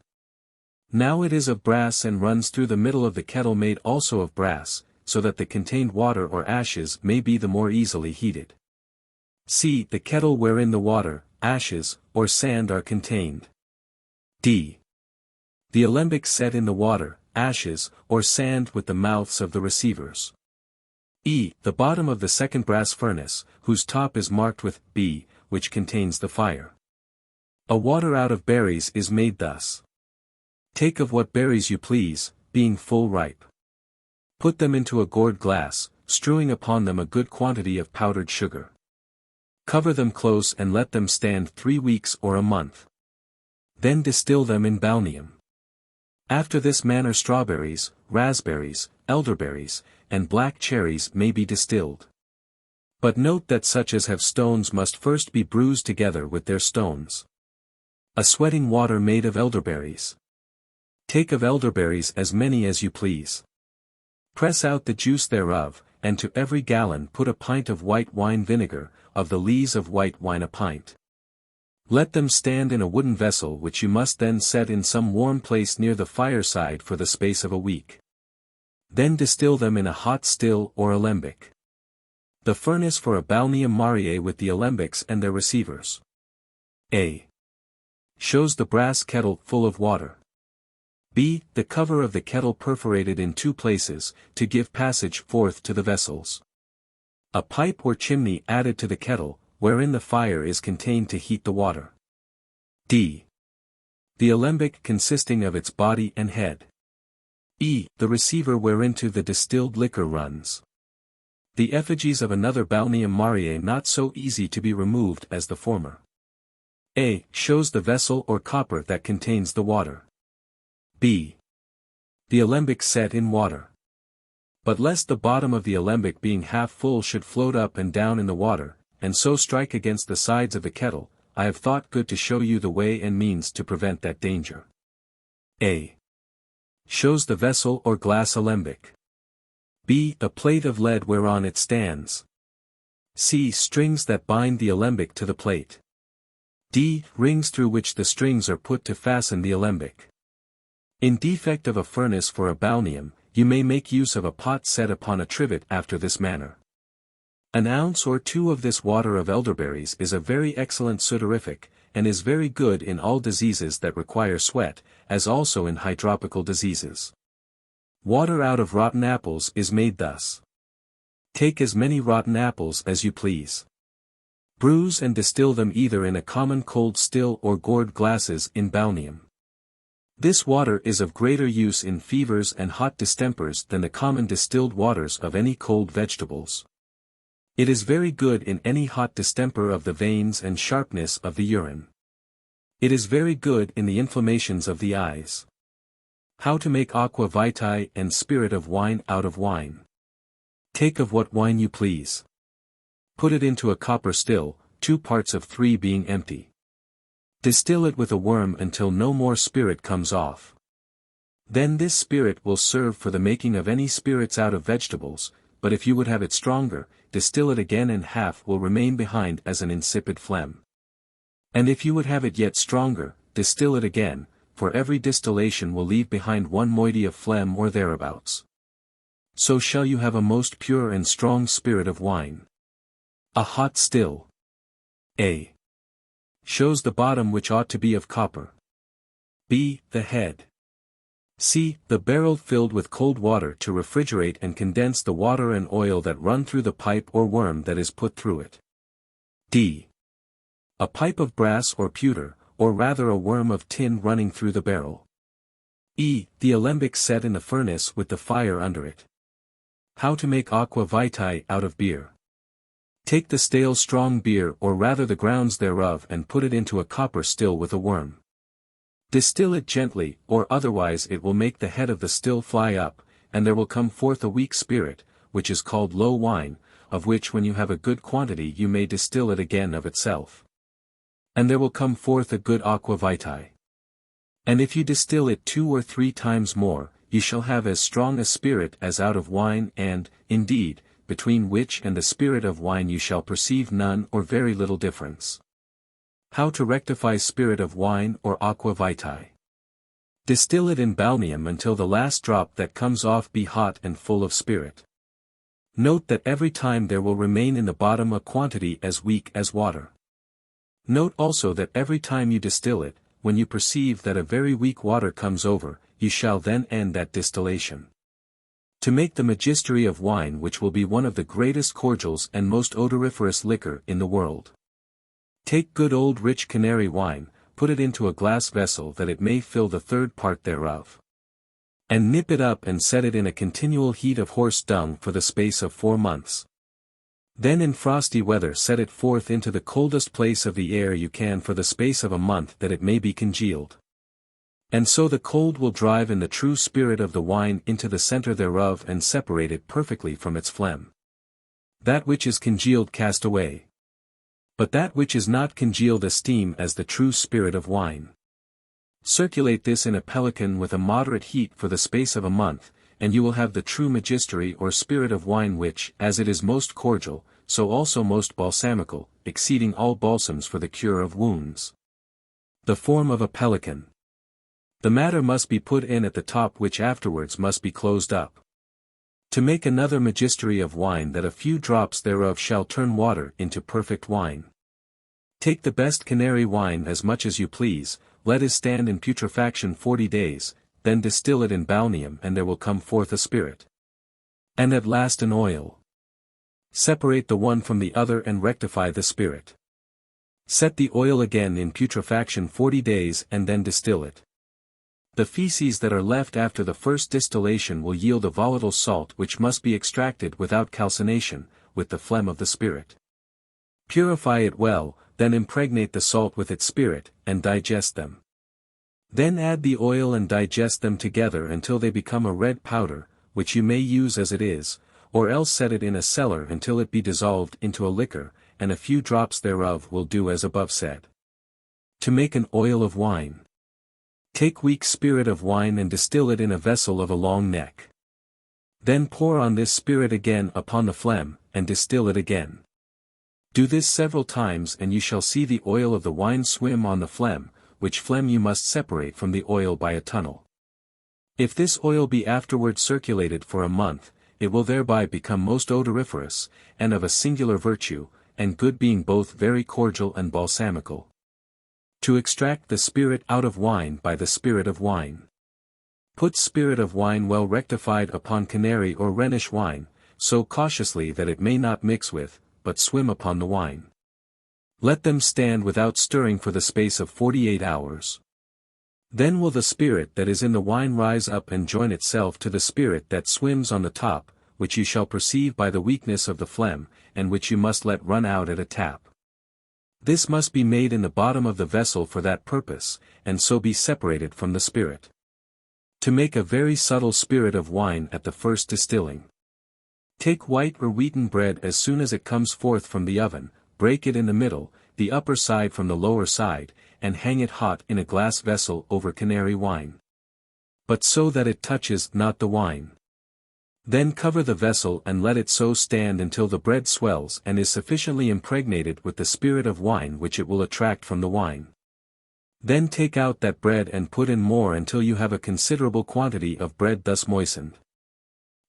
Speaker 1: Now it is of brass and runs through the middle of the kettle made also of brass, so that the contained water or ashes may be the more easily heated. C. The kettle wherein the water, ashes, or sand are contained. D. The alembic set in the water, ashes, or sand with the mouths of the receivers. E. The bottom of the second brass furnace, whose top is marked with B, which contains the fire. A water out of berries is made thus. Take of what berries you please, being full ripe. Put them into a gourd glass, strewing upon them a good quantity of powdered sugar. Cover them close and let them stand 3 weeks or a month. Then distill them in balneum. After this manner strawberries, raspberries, elderberries, and black cherries may be distilled. But note that such as have stones must first be bruised together with their stones. A sweating water made of elderberries. Take of elderberries as many as you please. Press out the juice thereof, and to every gallon put a pint of white wine vinegar, of the lees of white wine a pint. Let them stand in a wooden vessel which you must then set in some warm place near the fireside for the space of a week. Then distill them in a hot still or alembic. The furnace for a balneum mariae with the alembics and their receivers. A. Shows the brass kettle full of water. B. The cover of the kettle perforated in 2 places, to give passage forth to the vessels. A pipe or chimney added to the kettle, wherein the fire is contained to heat the water. D. The alembic consisting of its body and head. E. The receiver whereinto the distilled liquor runs. The effigies of another balneum mariae not so easy to be removed as the former. A. Shows the vessel or copper that contains the water. B. The alembic set in water. But lest the bottom of the alembic being half full should float up and down in the water, and so strike against the sides of the kettle, I have thought good to show you the way and means to prevent that danger. A. Shows the vessel or glass alembic. B. A plate of lead whereon it stands. C. Strings that bind the alembic to the plate. D. Rings through which the strings are put to fasten the alembic. In defect of a furnace for a balneum, you may make use of a pot set upon a trivet after this manner. An ounce or 2 of this water of elderberries is a very excellent sudorific, and is very good in all diseases that require sweat, as also in hydropical diseases. Water out of rotten apples is made thus. Take as many rotten apples as you please. Bruise and distill them either in a common cold still or gourd glasses in balneum. This water is of greater use in fevers and hot distempers than the common distilled waters of any cold vegetables. It is very good in any hot distemper of the veins and sharpness of the urine. It is very good in the inflammations of the eyes. How to make aqua vitae and spirit of wine out of wine. Take of what wine you please. Put it into a copper still, 2 parts of 3 being empty. Distill it with a worm until no more spirit comes off. Then this spirit will serve for the making of any spirits out of vegetables, but if you would have it stronger, distill it again and half will remain behind as an insipid phlegm. And if you would have it yet stronger, distill it again, for every distillation will leave behind 1 moiety of phlegm or thereabouts. So shall you have a most pure and strong spirit of wine. A hot still. A. Shows the bottom which ought to be of copper. B. The head. C. The barrel filled with cold water to refrigerate and condense the water and oil that run through the pipe or worm that is put through it. D. A pipe of brass or pewter, or rather a worm of tin running through the barrel. E. The alembic set in the furnace with the fire under it. How to make aqua vitae out of beer. Take the stale strong beer or rather the grounds thereof and put it into a copper still with a worm. Distill it gently, or otherwise it will make the head of the still fly up, and there will come forth a weak spirit, which is called low wine, of which when you have a good quantity you may distill it again of itself. And there will come forth a good aqua vitae. And if you distill it 2 or 3 times more, you shall have as strong a spirit as out of wine and, indeed, between which and the spirit of wine you shall perceive none or very little difference. How to rectify spirit of wine or aqua vitae. Distill it in balneum until the last drop that comes off be hot and full of spirit. Note that every time there will remain in the bottom a quantity as weak as water. Note also that every time you distill it, when you perceive that a very weak water comes over, you shall then end that distillation. To make the magistery of wine, which will be one of the greatest cordials and most odoriferous liquor in the world. Take good old rich Canary wine, put it into a glass vessel that it may fill the 3rd part thereof. And nip it up and set it in a continual heat of horse dung for the space of 4 months. Then in frosty weather set it forth into the coldest place of the air you can for the space of a month that it may be congealed. And so the cold will drive in the true spirit of the wine into the center thereof and separate it perfectly from its phlegm. That which is congealed cast away. But that which is not congealed esteem as the true spirit of wine. Circulate this in a pelican with a moderate heat for the space of a month, and you will have the true magistery or spirit of wine which, as it is most cordial, so also most balsamical, exceeding all balsams for the cure of wounds. The form of a pelican. The matter must be put in at the top which afterwards must be closed up. To make another magistery of wine that a few drops thereof shall turn water into perfect wine. Take the best Canary wine as much as you please, let it stand in putrefaction 40 days, then distill it in balneum and there will come forth a spirit. And at last an oil. Separate the one from the other and rectify the spirit. Set the oil again in putrefaction 40 days and then distill it. The feces that are left after the first distillation will yield a volatile salt which must be extracted without calcination, with the phlegm of the spirit. Purify it well, then impregnate the salt with its spirit, and digest them. Then add the oil and digest them together until they become a red powder, which you may use as it is, or else set it in a cellar until it be dissolved into a liquor, and a few drops thereof will do as above said. To make an oil of wine. Take weak spirit of wine and distill it in a vessel of a long neck. Then pour on this spirit again upon the phlegm, and distill it again. Do this several times and you shall see the oil of the wine swim on the phlegm, which phlegm you must separate from the oil by a tunnel. If this oil be afterward circulated for a month, it will thereby become most odoriferous, and of a singular virtue, and good being both very cordial and balsamical. To extract the spirit out of wine by the spirit of wine. Put spirit of wine well rectified upon Canary or Rhenish wine, so cautiously that it may not mix with, but swim upon the wine. Let them stand without stirring for the space of 48 hours. Then will the spirit that is in the wine rise up and join itself to the spirit that swims on the top, which you shall perceive by the weakness of the phlegm, and which you must let run out at a tap. This must be made in the bottom of the vessel for that purpose, and so be separated from the spirit. To make a very subtle spirit of wine at the first distilling. Take white or wheaten bread as soon as it comes forth from the oven, break it in the middle, the upper side from the lower side, and hang it hot in a glass vessel over canary wine. But so that it touches not the wine. Then cover the vessel and let it so stand until the bread swells and is sufficiently impregnated with the spirit of wine which it will attract from the wine. Then take out that bread and put in more until you have a considerable quantity of bread thus moistened.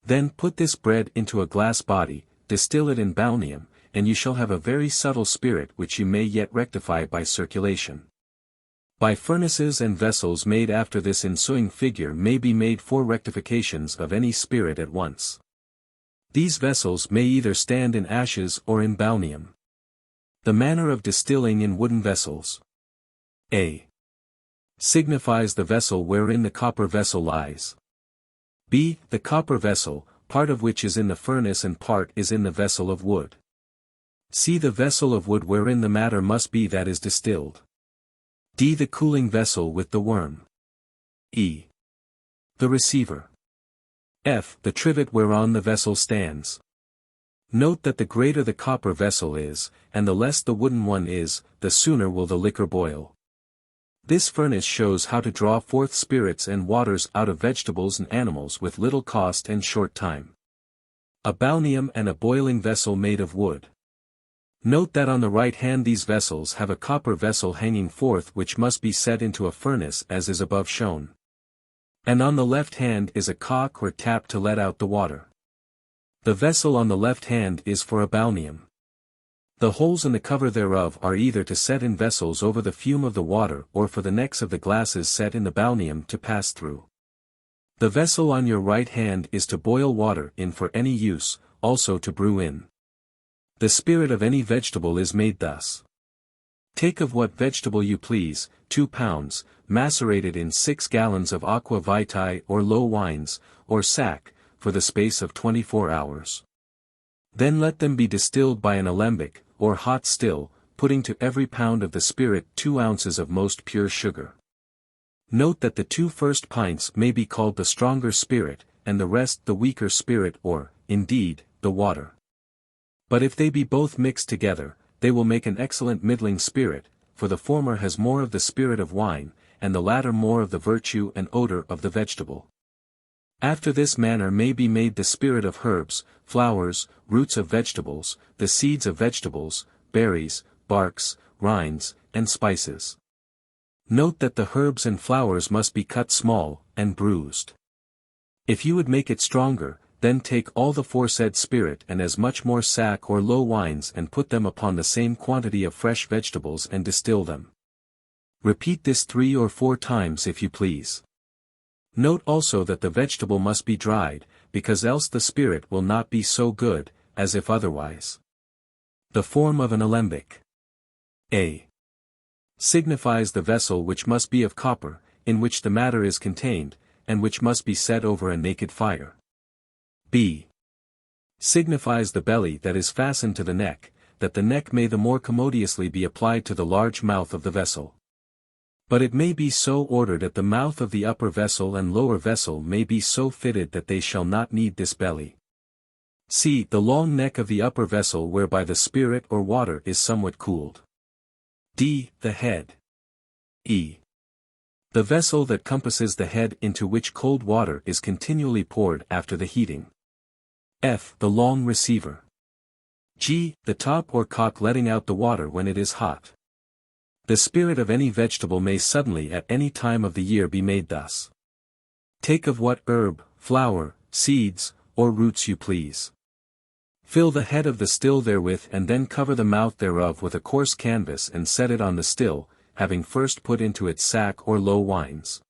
Speaker 1: Then put this bread into a glass body, distill it in balneum, and you shall have a very subtle spirit which you may yet rectify by circulation. By furnaces and vessels made after this ensuing figure may be made 4 rectifications of any spirit at once. These vessels may either stand in ashes or in balneum. The manner of distilling in wooden vessels. A. Signifies the vessel wherein the copper vessel lies. B. The copper vessel, part of which is in the furnace and part is in the vessel of wood. C. The vessel of wood wherein the matter must be that is distilled. D. The cooling vessel with the worm. E. The receiver. F. The trivet whereon the vessel stands. Note that the greater the copper vessel is, and the less the wooden one is, the sooner will the liquor boil. This furnace shows how to draw forth spirits and waters out of vegetables and animals with little cost and short time. A balneum and a boiling vessel made of wood. Note that on the right hand these vessels have a copper vessel hanging forth which must be set into a furnace as is above shown. And on the left hand is a cock or tap to let out the water. The vessel on the left hand is for a balneum. The holes in the cover thereof are either to set in vessels over the fume of the water or for the necks of the glasses set in the balneum to pass through. The vessel on your right hand is to boil water in for any use, also to brew in. The spirit of any vegetable is made thus. Take of what vegetable you please, 2 pounds, macerated in 6 gallons of aqua vitae or low wines, or sack, for the space of 24 hours. Then let them be distilled by an alembic, or hot still, putting to every pound of the spirit 2 ounces of most pure sugar. Note that the 2 first pints may be called the stronger spirit, and the rest the weaker spirit or, indeed, the water. But if they be both mixed together, they will make an excellent middling spirit, for the former has more of the spirit of wine, and the latter more of the virtue and odor of the vegetable. After this manner may be made the spirit of herbs, flowers, roots of vegetables, the seeds of vegetables, berries, barks, rinds, and spices. Note that the herbs and flowers must be cut small, and bruised. If you would make it stronger, then take all the foresaid spirit and as much more sack or low wines and put them upon the same quantity of fresh vegetables and distill them. Repeat this 3 or 4 times if you please. Note also that the vegetable must be dried, because else the spirit will not be so good, as if otherwise. The form of an alembic. A. Signifies the vessel which must be of copper, in which the matter is contained, and which must be set over a naked fire. B. Signifies the belly that is fastened to the neck, that the neck may the more commodiously be applied to the large mouth of the vessel. But it may be so ordered that the mouth of the upper vessel and lower vessel may be so fitted that they shall not need this belly. C. The long neck of the upper vessel whereby the spirit or water is somewhat cooled. D. The head. E. The vessel that compasses the head into which cold water is continually poured after the heating. F. The long receiver. G. The top or cock letting out the water when it is hot. The spirit of any vegetable may suddenly at any time of the year be made thus. Take of what herb, flower, seeds, or roots you please. Fill the head of the still therewith and then cover the mouth thereof with a coarse canvas and set it on the still, having first put into it sack or low wines.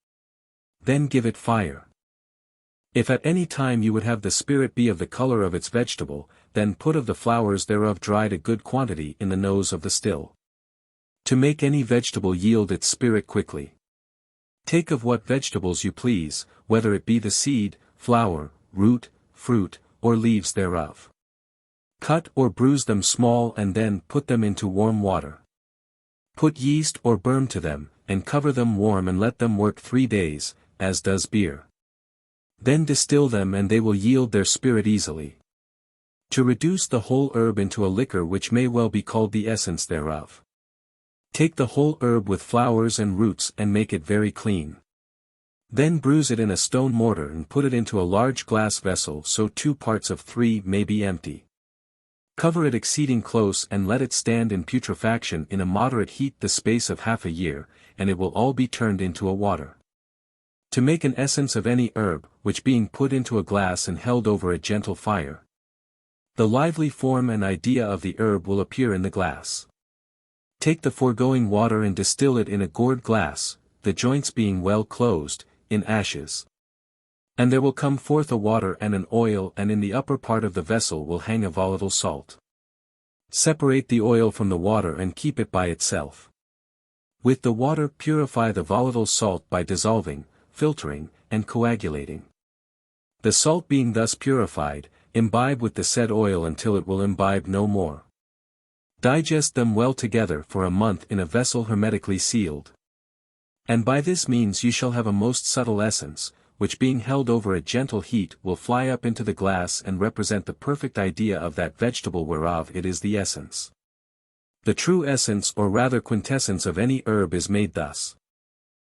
Speaker 1: Then give it fire. If at any time you would have the spirit be of the color of its vegetable, then put of the flowers thereof dried a good quantity in the nose of the still. To make any vegetable yield its spirit quickly. Take of what vegetables you please, whether it be the seed, flower, root, fruit, or leaves thereof. Cut or bruise them small and then put them into warm water. Put yeast or berm to them, and cover them warm and let them work 3 days, as does beer. Then distill them and they will yield their spirit easily. To reduce the whole herb into a liquor which may well be called the essence thereof. Take the whole herb with flowers and roots and make it very clean. Then bruise it in a stone mortar and put it into a large glass vessel so 2 parts of 3 may be empty. Cover it exceeding close and let it stand in putrefaction in a moderate heat the space of half a year, and it will all be turned into a water. To make an essence of any herb, which being put into a glass and held over a gentle fire, the lively form and idea of the herb will appear in the glass. Take the foregoing water and distill it in a gourd glass, the joints being well closed, in ashes. And there will come forth a water and an oil, and in the upper part of the vessel will hang a volatile salt. Separate the oil from the water and keep it by itself. With the water purify the volatile salt by dissolving, filtering, and coagulating. The salt being thus purified, imbibe with the said oil until it will imbibe no more. Digest them well together for a month in a vessel hermetically sealed. And by this means you shall have a most subtle essence, which being held over a gentle heat will fly up into the glass and represent the perfect idea of that vegetable whereof it is the essence. The true essence or rather quintessence of any herb is made thus.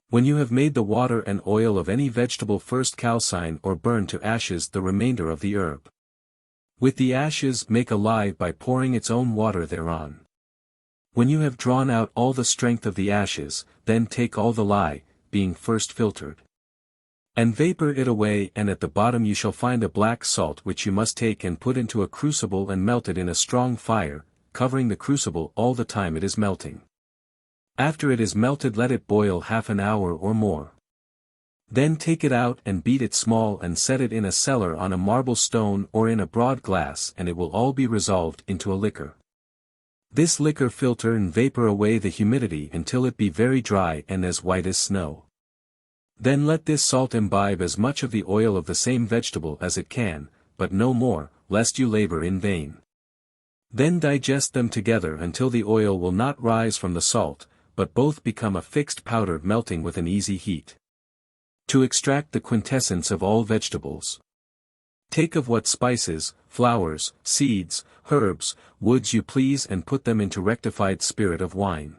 Speaker 1: When you have made the water and oil of any vegetable first calcine or burn to ashes the remainder of the herb. With the ashes make a lye by pouring its own water thereon. When you have drawn out all the strength of the ashes, then take all the lye, being first filtered. And vapor it away, and at the bottom you shall find a black salt which you must take and put into a crucible and melt it in a strong fire, covering the crucible all the time it is melting. After it is melted let it boil half an hour or more. Then take it out and beat it small and set it in a cellar on a marble stone or in a broad glass, and it will all be resolved into a liquor. This liquor filter and vapor away the humidity until it be very dry and as white as snow. Then let this salt imbibe as much of the oil of the same vegetable as it can, but no more, lest you labor in vain. Then digest them together until the oil will not rise from the salt, but both become a fixed powder melting with an easy heat. To extract the quintessence of all vegetables. Take of what spices, flowers, seeds, herbs, woods you please and put them into rectified spirit of wine.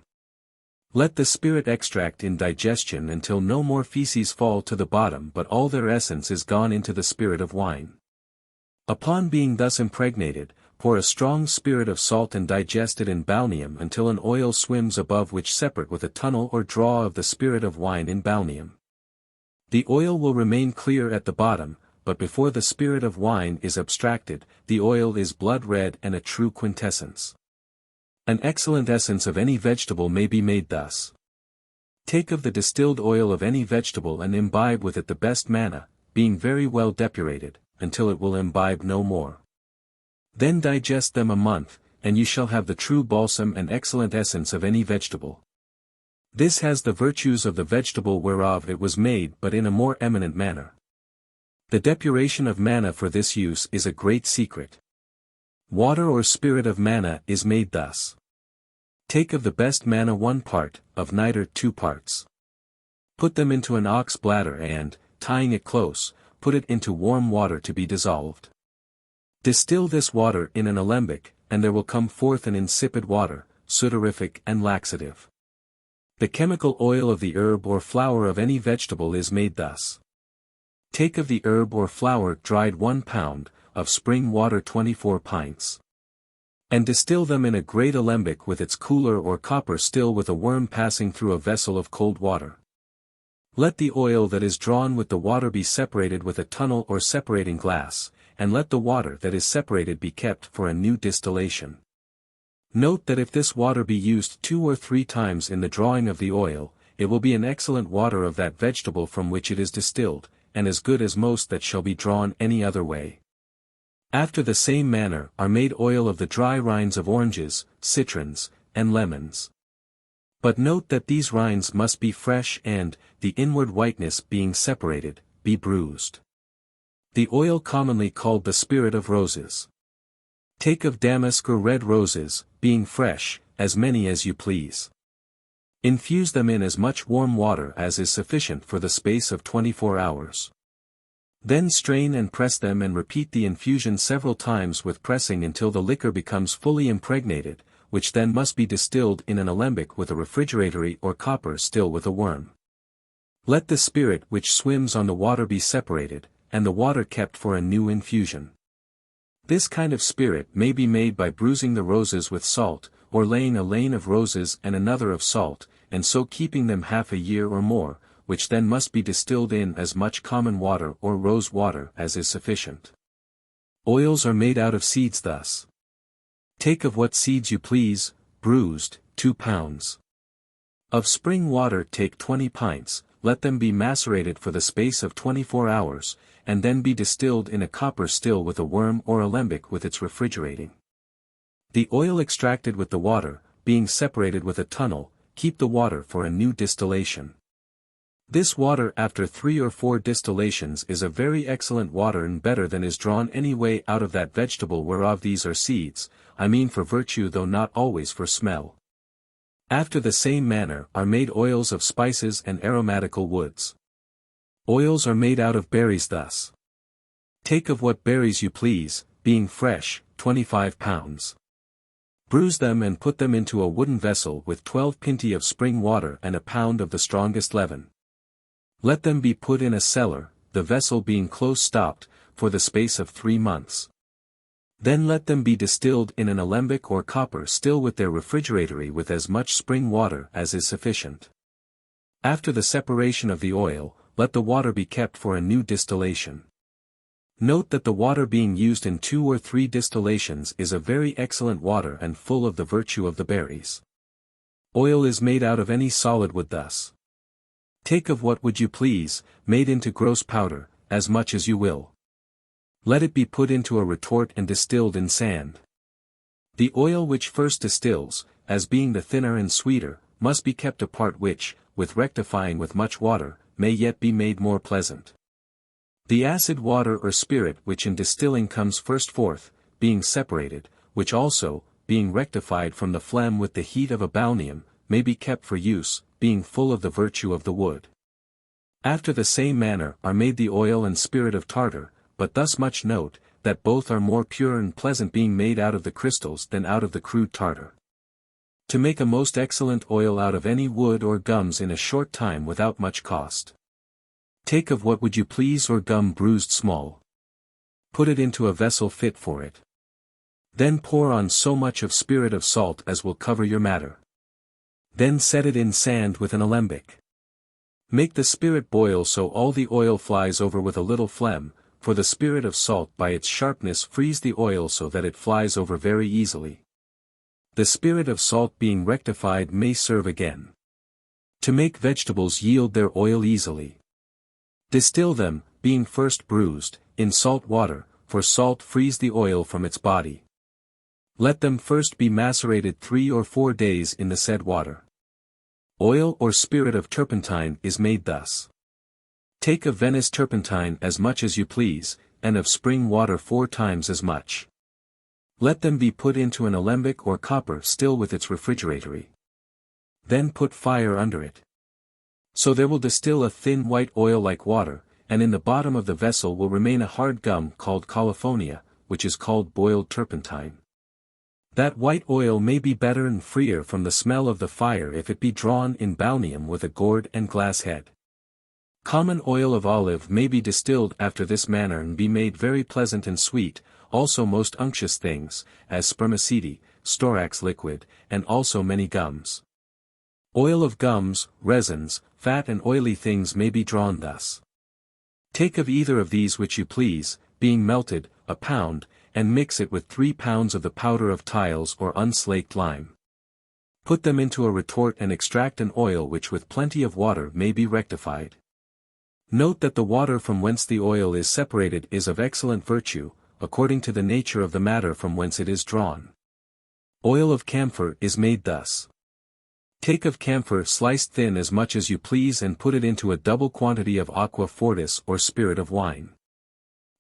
Speaker 1: Let the spirit extract in digestion until no more feces fall to the bottom but all their essence is gone into the spirit of wine. Upon being thus impregnated, pour a strong spirit of salt and digest it in balneum until an oil swims above which separate with a tunnel or draw of the spirit of wine in balneum. The oil will remain clear at the bottom, but before the spirit of wine is abstracted, the oil is blood red and a true quintessence. An excellent essence of any vegetable may be made thus. Take of the distilled oil of any vegetable and imbibe with it the best manna, being very well depurated, until it will imbibe no more. Then digest them a month, and you shall have the true balsam and excellent essence of any vegetable. This has the virtues of the vegetable whereof it was made but in a more eminent manner. The depuration of manna for this use is a great secret. Water or spirit of manna is made thus. Take of the best manna 1 part, of niter 2 parts. Put them into an ox bladder and, tying it close, put it into warm water to be dissolved. Distill this water in an alembic, and there will come forth an insipid water, sudorific and laxative. The chemical oil of the herb or flower of any vegetable is made thus. Take of the herb or flower dried 1 pound, of spring water 24 pints. And distill them in a great alembic with its cooler or copper still with a worm passing through a vessel of cold water. Let the oil that is drawn with the water be separated with a tunnel or separating glass, and let the water that is separated be kept for a new distillation. Note that if this water be used 2 or 3 times in the drawing of the oil, it will be an excellent water of that vegetable from which it is distilled, and as good as most that shall be drawn any other way. After the same manner are made oil of the dry rinds of oranges, citrons, and lemons. But note that these rinds must be fresh and, the inward whiteness being separated, be bruised. The oil commonly called the spirit of roses. Take of damask or red roses, being fresh, as many as you please. Infuse them in as much warm water as is sufficient for the space of 24 hours. Then strain and press them and repeat the infusion several times with pressing until the liquor becomes fully impregnated, which then must be distilled in an alembic with a refrigeratory or copper still with a worm. Let the spirit which swims on the water be separated, and the water kept for a new infusion. This kind of spirit may be made by bruising the roses with salt, or laying a lane of roses and another of salt, and so keeping them half a year or more, which then must be distilled in as much common water or rose water as is sufficient. Oils are made out of seeds thus. Take of what seeds you please, bruised, 2 pounds. Of spring water take 20 pints, let them be macerated for the space of 24 hours, and then be distilled in a copper still with a worm or alembic with its refrigerating. The oil extracted with the water, being separated with a tunnel, keep the water for a new distillation. This water after 3 or 4 distillations is a very excellent water and better than is drawn any way out of that vegetable whereof these are seeds, I mean for virtue though not always for smell. After the same manner are made oils of spices and aromatical woods. Oils are made out of berries thus. Take of what berries you please, being fresh, 25 pounds. Bruise them and put them into a wooden vessel with 12 pinti of spring water and a pound of the strongest leaven. Let them be put in a cellar, the vessel being close stopped, for the space of 3 months. Then let them be distilled in an alembic or copper still with their refrigeratory with as much spring water as is sufficient. After the separation of the oil, let the water be kept for a new distillation. Note that the water being used in 2 or 3 distillations is a very excellent water and full of the virtue of the berries. Oil is made out of any solid wood thus. Take of what wood you please, made into gross powder, as much as you will. Let it be put into a retort and distilled in sand. The oil which first distills, as being the thinner and sweeter, must be kept apart which, with rectifying with much water, may yet be made more pleasant. The acid water or spirit which in distilling comes first forth, being separated, which also, being rectified from the phlegm with the heat of a balneum, may be kept for use, being full of the virtue of the wood. After the same manner are made the oil and spirit of tartar, but thus much note, that both are more pure and pleasant being made out of the crystals than out of the crude tartar. To make a most excellent oil out of any wood or gums in a short time without much cost. Take of what would you please or gum bruised small. Put it into a vessel fit for it. Then pour on so much of spirit of salt as will cover your matter. Then set it in sand with an alembic. Make the spirit boil so all the oil flies over with a little phlegm, for the spirit of salt by its sharpness frees the oil so that it flies over very easily. The spirit of salt being rectified may serve again to make vegetables yield their oil easily. Distill them, being first bruised, in salt water, for salt frees the oil from its body. Let them first be macerated 3 or 4 days in the said water. Oil or spirit of turpentine is made thus. Take of Venice turpentine as much as you please, and of spring water 4 times as much. Let them be put into an alembic or copper still with its refrigeratory. Then put fire under it. So there will distill a thin white oil like water, and in the bottom of the vessel will remain a hard gum called colifornia, which is called boiled turpentine. That white oil may be better and freer from the smell of the fire if it be drawn in balneum with a gourd and glass head. Common oil of olive may be distilled after this manner and be made very pleasant and sweet, also most unctuous things, as spermaceti, storax liquid, and also many gums. Oil of gums, resins, fat and oily things may be drawn thus. Take of either of these which you please, being melted, a pound, and mix it with 3 pounds of the powder of tiles or unslaked lime. Put them into a retort and extract an oil which with plenty of water may be rectified. Note that the water from whence the oil is separated is of excellent virtue, according to the nature of the matter from whence it is drawn. Oil of camphor is made thus. Take of camphor sliced thin as much as you please and put it into a double quantity of aqua fortis or spirit of wine.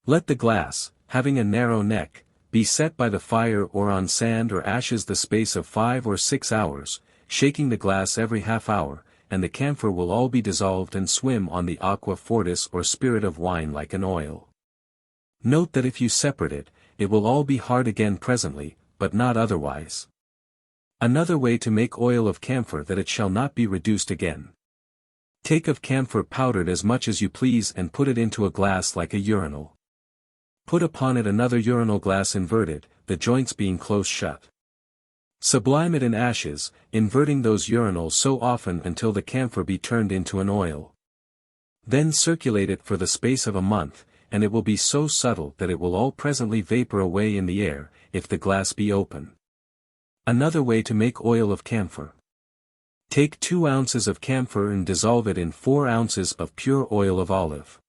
Speaker 1: Let the glass, having a narrow neck, be set by the fire or on sand or ashes the space of 5 or 6 hours, shaking the glass every half hour, and the camphor will all be dissolved and swim on the aqua fortis or spirit of wine like an oil. Note that if you separate it, it will all be hard again presently, but not otherwise. Another way to make oil of camphor that it shall not be reduced again. Take of camphor powdered as much as you please and put it into a glass like a urinal. Put upon it another urinal glass inverted, the joints being close shut. Sublime it in ashes, inverting those urinals so often until the camphor be turned into an oil. Then circulate it for the space of a month, and it will be so subtle that it will all presently vapor away in the air, if the glass be open. Another way to make oil of camphor. Take 2 ounces of camphor and dissolve it in 4 ounces of pure oil of olive.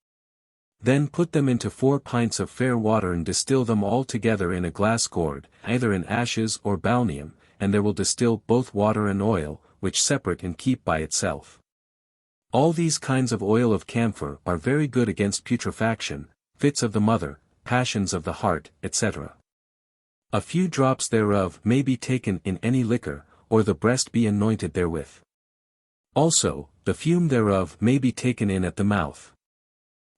Speaker 1: Then put them into 4 pints of fair water and distill them all together in a glass gourd, either in ashes or balneum, and there will distill both water and oil, which separate and keep by itself. All these kinds of oil of camphor are very good against putrefaction, fits of the mother, passions of the heart, etc. A few drops thereof may be taken in any liquor, or the breast be anointed therewith. Also, the fume thereof may be taken in at the mouth.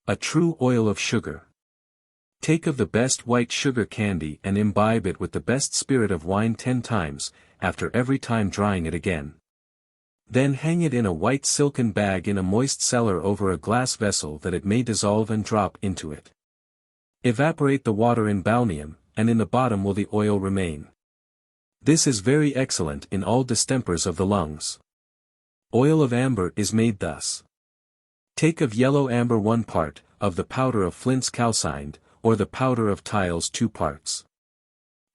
Speaker 1: A true oil of sugar. Take of the best white sugar candy and imbibe it with the best spirit of wine 10 times, after every time drying it again. Then hang it in a white silken bag in a moist cellar over a glass vessel that it may dissolve and drop into it. Evaporate the water in balneum, and in the bottom will the oil remain. This is very excellent in all distempers of the lungs. Oil of amber is made thus. Take of yellow amber 1 part, of the powder of flints calcined, or the powder of tiles 2 parts.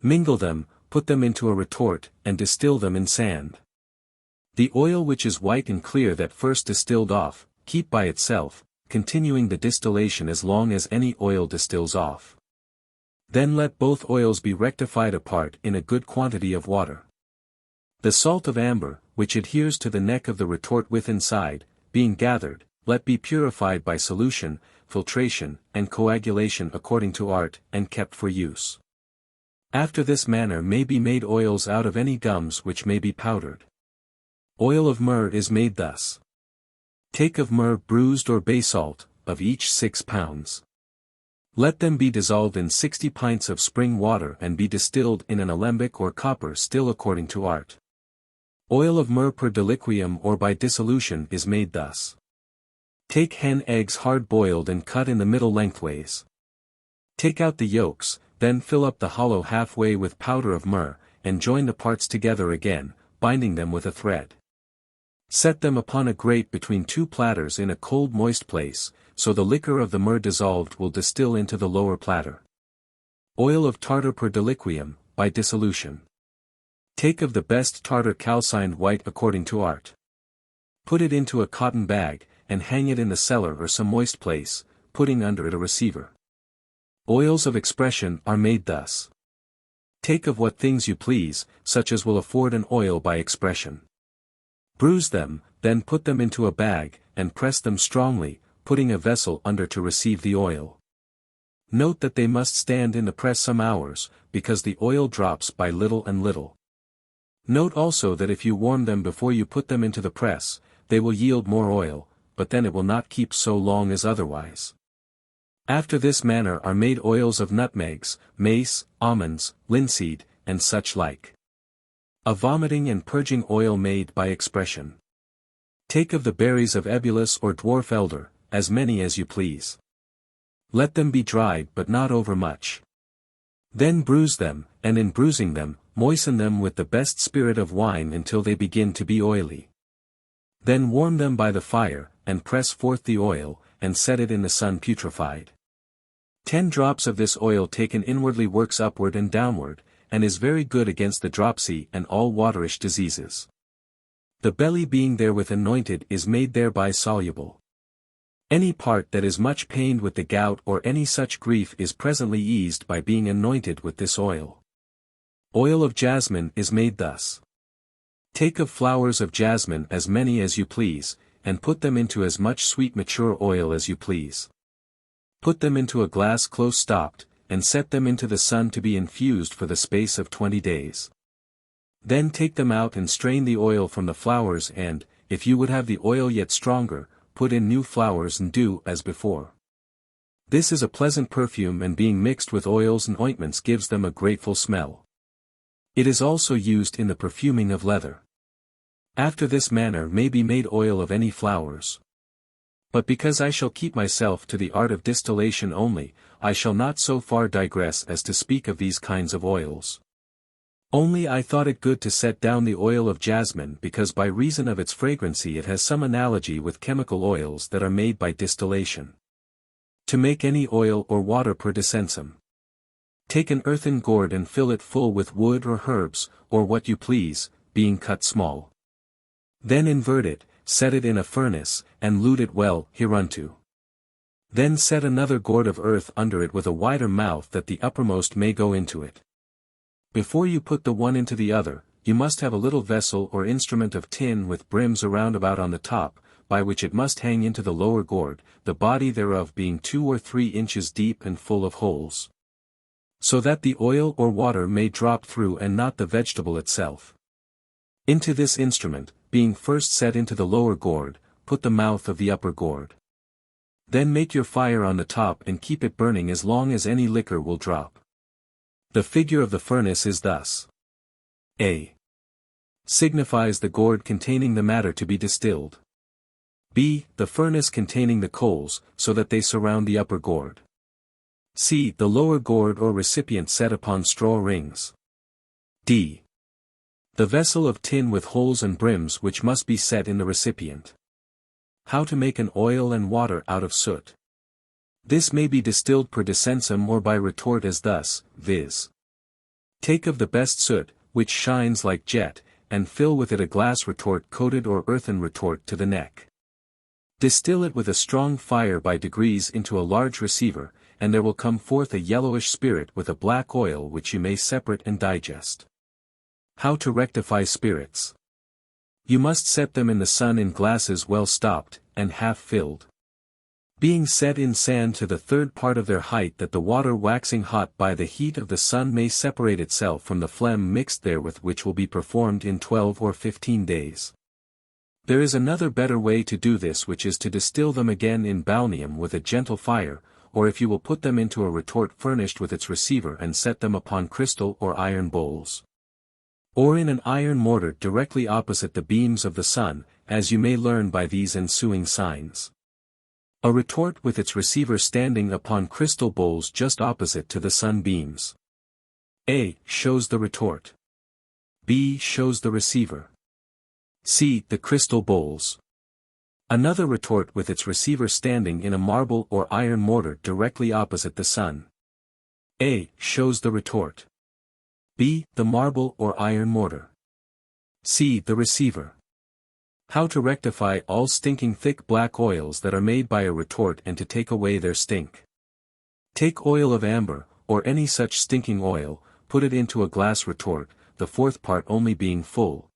Speaker 1: Mingle them, put them into a retort, and distill them in sand. The oil which is white and clear that first distilled off, keep by itself, continuing the distillation as long as any oil distills off. Then let both oils be rectified apart in a good quantity of water. The salt of amber, which adheres to the neck of the retort with inside, being gathered, let be purified by solution, filtration, and coagulation according to art, and kept for use. After this manner may be made oils out of any gums which may be powdered. Oil of myrrh is made thus. Take of myrrh bruised or bay salt, of each 6 pounds. Let them be dissolved in 60 pints of spring water and be distilled in an alembic or copper still according to art. Oil of myrrh per deliquium or by dissolution is made thus. Take hen eggs hard boiled and cut in the middle lengthways. Take out the yolks, then fill up the hollow halfway with powder of myrrh, and join the parts together again, binding them with a thread. Set them upon a grate between 2 platters in a cold moist place, so the liquor of the myrrh dissolved will distill into the lower platter. Oil of tartar per deliquium, by dissolution. Take of the best tartar calcined white according to art. Put it into a cotton bag, and hang it in the cellar or some moist place, putting under it a receiver. Oils of expression are made thus. Take of what things you please, such as will afford an oil by expression. Bruise them, then put them into a bag, and press them strongly, putting a vessel under to receive the oil. Note that they must stand in the press some hours, because the oil drops by little and little. Note also that if you warm them before you put them into the press, they will yield more oil, but then it will not keep so long as otherwise. After this manner are made oils of nutmegs, mace, almonds, linseed, and such like. A vomiting and purging oil made by expression. Take of the berries of ebulus or dwarf elder, as many as you please. Let them be dried but not overmuch. Then bruise them, and in bruising them, moisten them with the best spirit of wine until they begin to be oily. Then warm them by the fire, and press forth the oil, and set it in the sun putrefied. 10 drops of this oil taken inwardly works upward and downward, and is very good against the dropsy and all waterish diseases. The belly being therewith anointed is made thereby soluble. Any part that is much pained with the gout or any such grief is presently eased by being anointed with this oil. Oil of jasmine is made thus. Take of flowers of jasmine as many as you please, and put them into as much sweet mature oil as you please. Put them into a glass close stopped, and set them into the sun to be infused for the space of 20 days. Then take them out and strain the oil from the flowers and, if you would have the oil yet stronger, put in new flowers and do as before. This is a pleasant perfume, and being mixed with oils and ointments gives them a grateful smell. It is also used in the perfuming of leather. After this manner may be made oil of any flowers. But because I shall keep myself to the art of distillation only, I shall not so far digress as to speak of these kinds of oils. Only I thought it good to set down the oil of jasmine because by reason of its fragrancy it has some analogy with chemical oils that are made by distillation. To make any oil or water per decensum. Take an earthen gourd and fill it full with wood or herbs, or what you please, being cut small. Then invert it, set it in a furnace, and lute it well hereunto. Then set another gourd of earth under it with a wider mouth that the uppermost may go into it. Before you put the one into the other, you must have a little vessel or instrument of tin with brims around about on the top, by which it must hang into the lower gourd, the body thereof being 2 or 3 inches deep and full of holes. So that the oil or water may drop through and not the vegetable itself. Into this instrument, being first set into the lower gourd, put the mouth of the upper gourd. Then make your fire on the top and keep it burning as long as any liquor will drop. The figure of the furnace is thus. A. Signifies the gourd containing the matter to be distilled. B. The furnace containing the coals, so that they surround the upper gourd. C. The lower gourd or recipient set upon straw rings. D. The vessel of tin with holes and brims which must be set in the recipient. How to make an oil and water out of soot. This may be distilled per decensum or by retort as thus, viz. Take of the best soot, which shines like jet, and fill with it a glass retort coated or earthen retort to the neck. Distill it with a strong fire by degrees into a large receiver, and there will come forth a yellowish spirit with a black oil which you may separate and digest. How to rectify spirits. You must set them in the sun in glasses well stopped, and half filled. Being set in sand to the 3rd part of their height, that the water waxing hot by the heat of the sun may separate itself from the phlegm mixed therewith, which will be performed in 12 or 15 days. There is another better way to do this, which is to distill them again in balneum with a gentle fire, or if you will put them into a retort furnished with its receiver and set them upon crystal or iron bowls. Or in an iron mortar directly opposite the beams of the sun, as you may learn by these ensuing signs. A retort with its receiver standing upon crystal bowls just opposite to the sun beams. A. Shows the retort. B. Shows the receiver. C. The crystal bowls. Another retort with its receiver standing in a marble or iron mortar directly opposite the sun. A. Shows the retort. B. The marble or iron mortar. C. The receiver. How to rectify all stinking thick black oils that are made by a retort and to take away their stink. Take oil of amber, or any such stinking oil, put it into a glass retort, the 4th part only being full.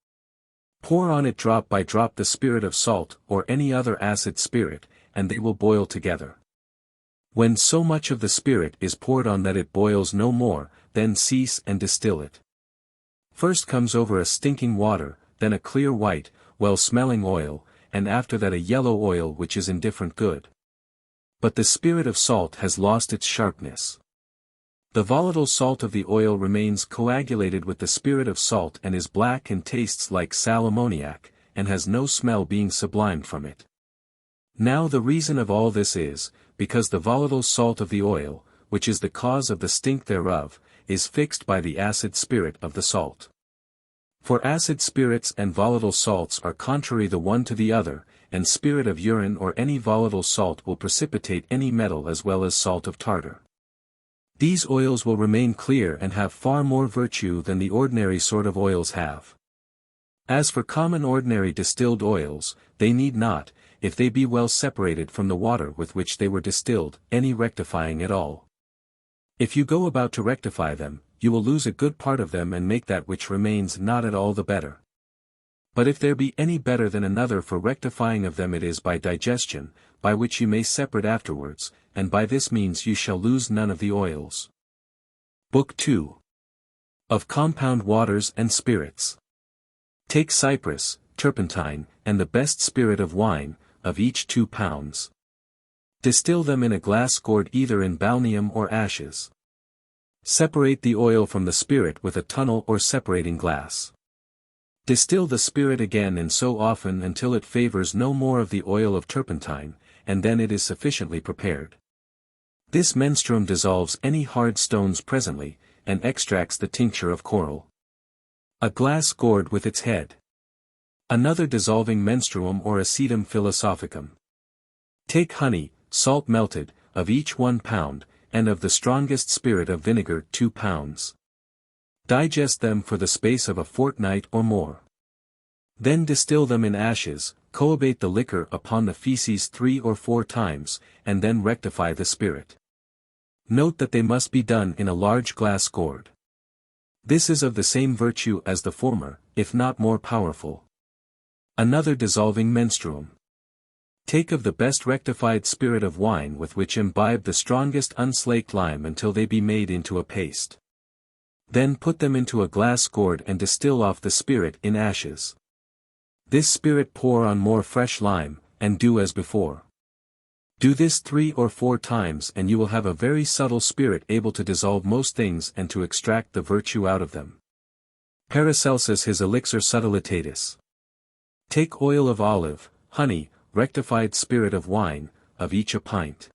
Speaker 1: Pour on it drop by drop the spirit of salt or any other acid spirit, and they will boil together. When so much of the spirit is poured on that it boils no more, then cease and distill it. First comes over a stinking water, then a clear white, well-smelling oil, and after that a yellow oil which is indifferent good. But the spirit of salt has lost its sharpness. The volatile salt of the oil remains coagulated with the spirit of salt and is black and tastes like sal ammoniac, and has no smell being sublimed from it. Now the reason of all this is, because the volatile salt of the oil, which is the cause of the stink thereof, is fixed by the acid spirit of the salt. For acid spirits and volatile salts are contrary the one to the other, and spirit of urine or any volatile salt will precipitate any metal as well as salt of tartar. These oils will remain clear and have far more virtue than the ordinary sort of oils have. As for common ordinary distilled oils, they need not, if they be well separated from the water with which they were distilled, any rectifying at all. If you go about to rectify them, you will lose a good part of them and make that which remains not at all the better. But if there be any better than another for rectifying of them, it is by digestion, by which you may separate afterwards, and by this means you shall lose none of the oils. Book 2. Of Compound Waters and Spirits. Take cypress, turpentine, and the best spirit of wine, of each 2 pounds. Distill them in a glass gourd either in balneum or ashes. Separate the oil from the spirit with a tunnel or separating glass. Distill the spirit again and so often until it favors no more of the oil of turpentine, and then it is sufficiently prepared. This menstruum dissolves any hard stones presently, and extracts the tincture of coral. A glass gourd with its head. Another dissolving menstruum or acetum philosophicum. Take honey, salt melted, of each 1 pound, and of the strongest spirit of vinegar 2 pounds. Digest them for the space of a fortnight or more. Then distill them in ashes, coabate the liquor upon the feces 3 or 4 times, and then rectify the spirit. Note that they must be done in a large glass gourd. This is of the same virtue as the former, if not more powerful. Another dissolving menstruum. Take of the best rectified spirit of wine with which imbibe the strongest unslaked lime until they be made into a paste. Then put them into a glass gourd and distill off the spirit in ashes. This spirit pour on more fresh lime, and do as before. Do this 3 or 4 times and you will have a very subtle spirit able to dissolve most things and to extract the virtue out of them. Paracelsus his Elixir Subtilitatis. Take oil of olive, honey, rectified spirit of wine, of each a pint.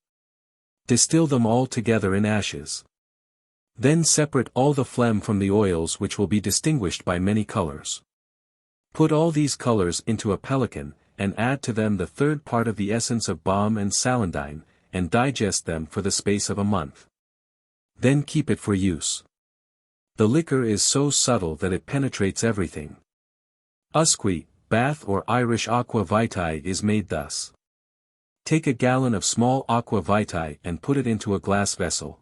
Speaker 1: Distill them all together in ashes. Then separate all the phlegm from the oils which will be distinguished by many colors. Put all these colors into a pelican, and add to them the 3rd part of the essence of balm and celandine, and digest them for the space of a month. Then keep it for use. The liquor is so subtle that it penetrates everything. Usque, Bath or Irish aqua vitae is made thus. Take a gallon of small aqua vitae and put it into a glass vessel.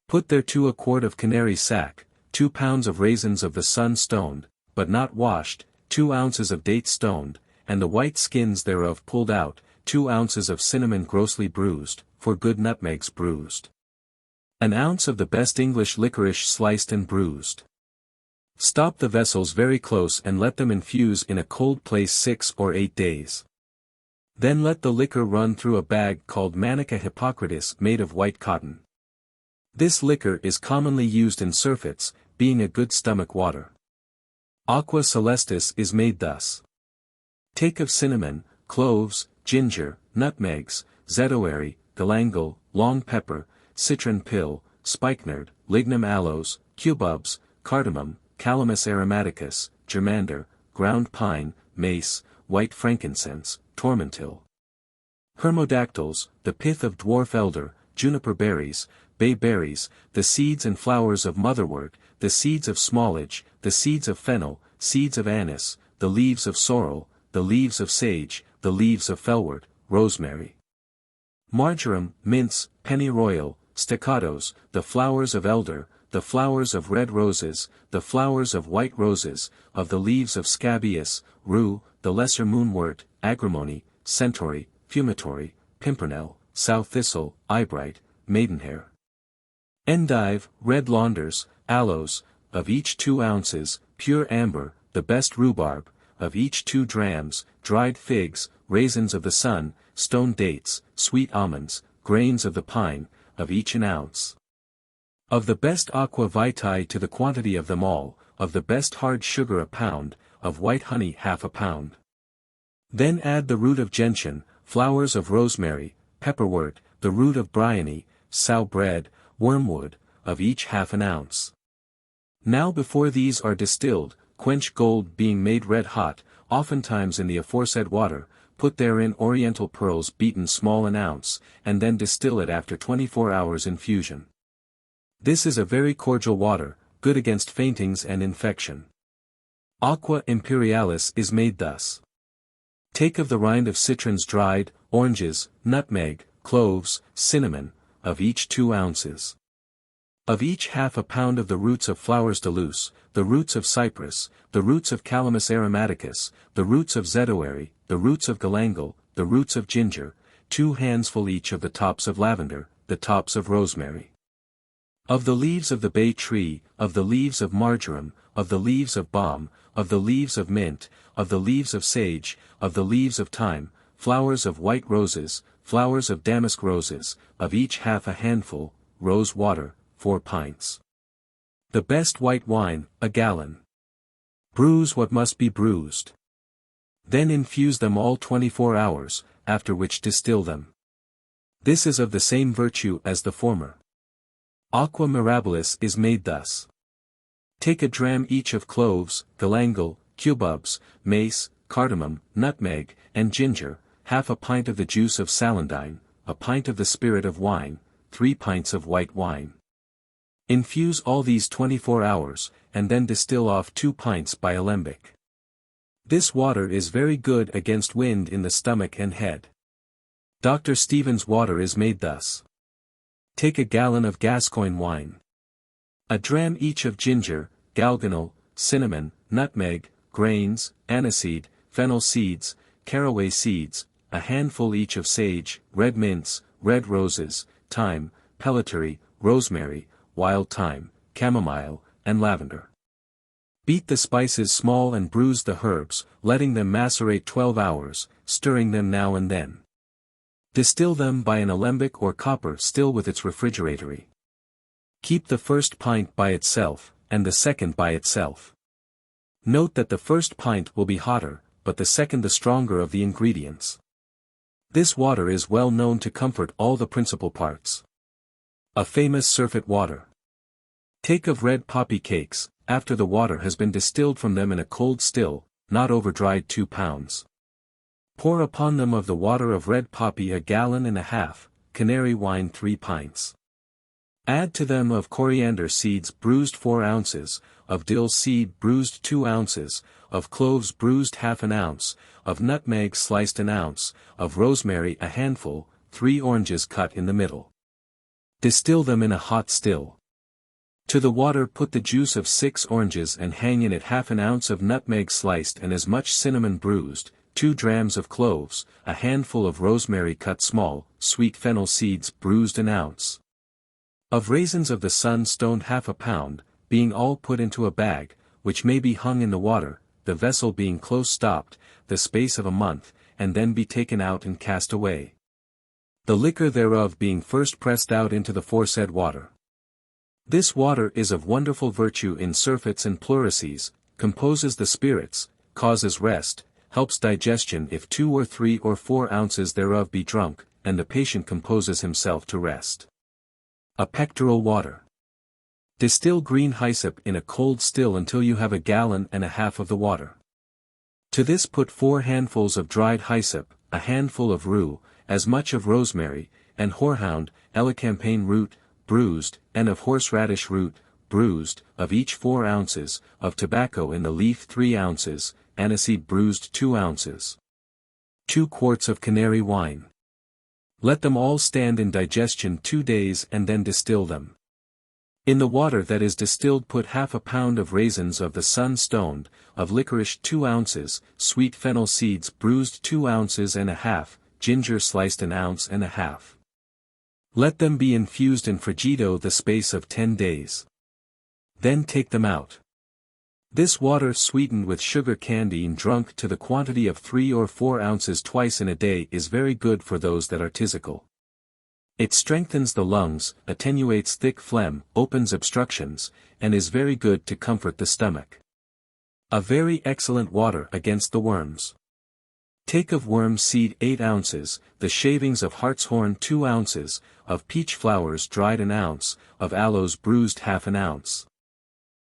Speaker 1: Put thereto a quart of canary sack, 2 pounds of raisins of the sun stoned, but not washed, 2 ounces of dates stoned, and the white skins thereof pulled out, 2 ounces of cinnamon grossly bruised, for good nutmegs bruised. An ounce of the best English licorice sliced and bruised. Stop the vessels very close and let them infuse in a cold place 6 or 8 days. Then let the liquor run through a bag called manica hippocratis made of white cotton. This liquor is commonly used in surfeits, being a good stomach water. Aqua celestis is made thus. Take of cinnamon, cloves, ginger, nutmegs, zetoary, galangal, long pepper, citron pill, spikenard, lignum aloes, cubebs, cardamom, calamus aromaticus, germander, ground pine, mace, white frankincense, tormentil. Hermodactyls, the pith of dwarf elder, juniper berries, bay berries, the seeds and flowers of motherwort, the seeds of smallage, the seeds of fennel, seeds of anise, the leaves of sorrel, the leaves of sage, the leaves of fellwort, rosemary. Marjoram, mints, pennyroyal, staccatos, the flowers of elder, the flowers of red roses, the flowers of white roses, of the leaves of scabious, rue, the lesser moonwort, agrimony, centauri, fumitory, pimpernel, sow thistle, eyebright, maidenhair. Endive, red launders, aloes, of each 2 ounces, pure amber, the best rhubarb, of each 2 drams, dried figs, raisins of the sun, stoned dates, sweet almonds, grains of the pine, of each an ounce. Of the best aqua vitae to the quantity of them all, of the best hard sugar a pound, of white honey 1/2 pound. Then add the root of gentian, flowers of rosemary, pepperwort, the root of bryony, sow bread, wormwood, of each 1/2 ounce. Now before these are distilled, quench gold being made red hot, oftentimes in the aforesaid water, put therein oriental pearls beaten small an ounce, and then distill it after 24 hours infusion. This is a very cordial water, good against faintings and infection. Aqua imperialis is made thus. Take of the rind of citrons dried, oranges, nutmeg, cloves, cinnamon, of each 2 ounces. Of each half a pound of the roots of flowers de luce, the roots of cypress, the roots of calamus aromaticus, the roots of zedoary, the roots of galangal, the roots of ginger, 2 handsful each of the tops of lavender, the tops of rosemary. Of the leaves of the bay tree, of the leaves of marjoram, of the leaves of balm, of the leaves of mint, of the leaves of sage, of the leaves of thyme, flowers of white roses, flowers of damask roses, of each half a handful, rose water, 4 pints. The best white wine, a gallon. Bruise what must be bruised. Then infuse them all 24 hours, after which distill them. This is of the same virtue as the former. Aqua mirabilis is made thus. Take a dram each of cloves, galangal, cubebs, mace, cardamom, nutmeg, and ginger, half a pint of the juice of celandine, a pint of the spirit of wine, 3 pints of white wine. Infuse all these 24 hours, and then distill off 2 pints by alembic. This water is very good against wind in the stomach and head. Dr. Stevens' water is made thus. Take a gallon of Gascoigne wine. A dram each of ginger, galbanal, cinnamon, nutmeg, grains, aniseed, fennel seeds, caraway seeds, a handful each of sage, red mints, red roses, thyme, pellitory, rosemary, wild thyme, chamomile, and lavender. Beat the spices small and bruise the herbs, letting them macerate 12 hours, stirring them now and then. Distill them by an alembic or copper still with its refrigeratory. Keep the first pint by itself, and the second by itself. Note that the first pint will be hotter, but the second the stronger of the ingredients. This water is well known to comfort all the principal parts. A famous surfeit water. Take of red poppy cakes, after the water has been distilled from them in a cold still, not over-dried 2 pounds. Pour upon them of the water of red poppy a gallon and a half, canary wine 3 pints. Add to them of coriander seeds bruised 4 ounces, of dill seed bruised 2 ounces, of cloves bruised half an ounce, of nutmeg sliced an ounce, of rosemary a handful, 3 oranges cut in the middle. Distill them in a hot still. To the water put the juice of 6 oranges and hang in it half an ounce of nutmeg sliced and as much cinnamon bruised, 2 drams of cloves, a handful of rosemary cut small, sweet fennel seeds bruised an ounce. Of raisins of the sun stoned half a pound, being all put into a bag, which may be hung in the water, the vessel being close stopped, the space of a month, and then be taken out and cast away. The liquor thereof being first pressed out into the foresaid water. This water is of wonderful virtue in surfeits and pleurisy, composes the spirits, causes rest, helps digestion if 2 or 3 or 4 ounces thereof be drunk, and the patient composes himself to rest. A pectoral water. Distill green hyssop in a cold still until you have a gallon and a half of the water. To this put 4 handfuls of dried hyssop, a handful of rue, as much of rosemary, and horehound, elecampane root, bruised, and of horseradish root, bruised, of each 4 ounces, of tobacco in the leaf 3 ounces, aniseed bruised 2 ounces. 2 quarts of canary wine. Let them all stand in digestion 2 days and then distill them. In the water that is distilled put half a pound of raisins of the sun stoned, of licorice 2 ounces, sweet fennel seeds bruised 2 ounces and a half, ginger sliced an ounce and a half. Let them be infused in frigido the space of 10 days. Then take them out. This water sweetened with sugar candy and drunk to the quantity of 3 or 4 ounces twice in a day is very good for those that are tisical. It strengthens the lungs, attenuates thick phlegm, opens obstructions, and is very good to comfort the stomach. A very excellent water against the worms. Take of worm seed 8 ounces, the shavings of hartshorn 2 ounces, of peach flowers dried an ounce, of aloes bruised half an ounce.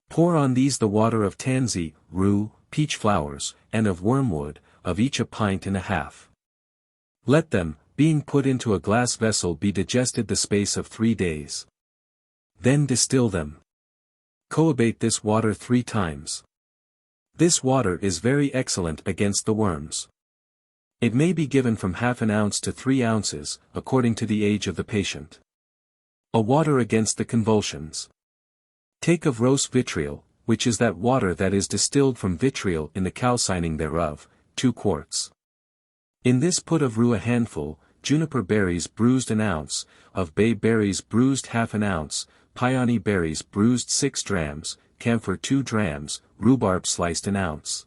Speaker 1: Pour on these the water of tansy, rue, peach flowers, and of wormwood, of each a pint and a half. Let them, being put into a glass vessel, be digested the space of 3 days. Then distill them. Coabate this water 3 times. This water is very excellent against the worms. It may be given from half an ounce to 3 ounces, according to the age of the patient. A water against the convulsions. Take of rose vitriol, which is that water that is distilled from vitriol in the calcining thereof, 2 quarts. In this put of rue a handful, juniper berries bruised an ounce, of bay berries bruised half an ounce, peony berries bruised 6 drachms, camphor 2 drachms, rhubarb sliced an ounce.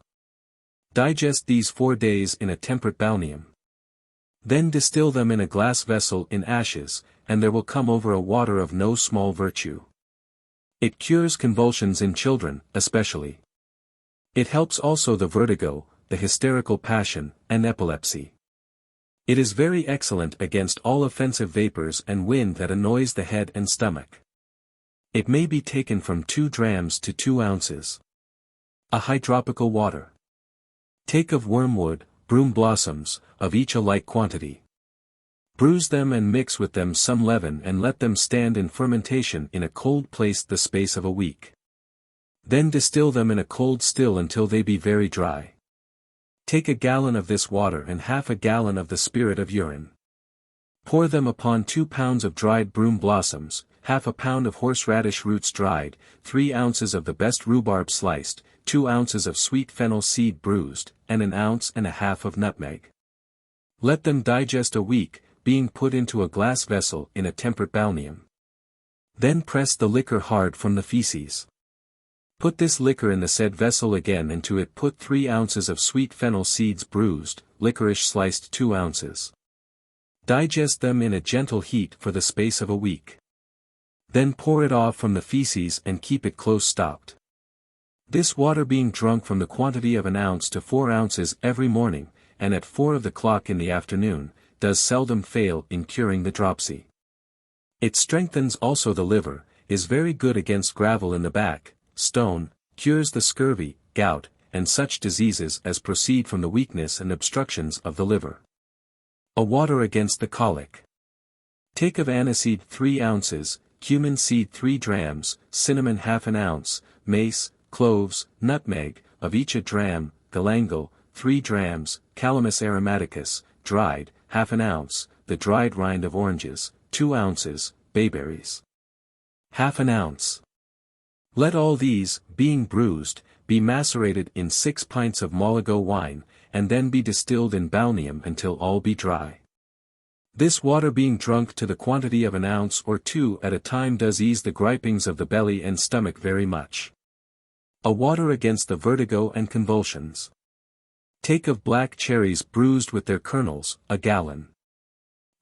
Speaker 1: Digest these 4 days in a temperate balneum. Then distill them in a glass vessel in ashes, and there will come over a water of no small virtue. It cures convulsions in children, especially. It helps also the vertigo, the hysterical passion, and epilepsy. It is very excellent against all offensive vapors and wind that annoys the head and stomach. It may be taken from 2 drachms to 2 ounces. A hydropical water. Take of wormwood, broom blossoms, of each a like quantity. Bruise them and mix with them some leaven and let them stand in fermentation in a cold place the space of a week. Then distill them in a cold still until they be very dry. Take a gallon of this water and half a gallon of the spirit of urine. Pour them upon 2 pounds of dried broom blossoms, half a pound of horseradish roots dried, 3 ounces of the best rhubarb sliced, 2 ounces of sweet fennel seed bruised, and an ounce and a half of nutmeg. Let them digest a week, being put into a glass vessel in a temperate balneum. Then press the liquor hard from the feces. Put this liquor in the said vessel again, and to it put 3 ounces of sweet fennel seeds bruised, licorice sliced 2 ounces. Digest them in a gentle heat for the space of a week. Then pour it off from the feces and keep it close stopped. This water being drunk from the quantity of an ounce to 4 ounces every morning, and at 4 of the clock in the afternoon, does seldom fail in curing the dropsy. It strengthens also the liver, is very good against gravel in the back, stone, cures the scurvy, gout, and such diseases as proceed from the weakness and obstructions of the liver. A water against the colic. Take of aniseed 3 ounces, cumin seed 3 drachms, cinnamon half an ounce, mace, cloves, nutmeg, of each a drachm, galangal, 3 drachms, calamus aromaticus, dried, half an ounce, the dried rind of oranges, 2 ounces, bayberries. Half an ounce. Let all these, being bruised, be macerated in 6 pints of Malago wine, and then be distilled in balneum until all be dry. This water being drunk to the quantity of an ounce or 2 at a time does ease the gripings of the belly and stomach very much. A water against the vertigo and convulsions. Take of black cherries bruised with their kernels, a gallon.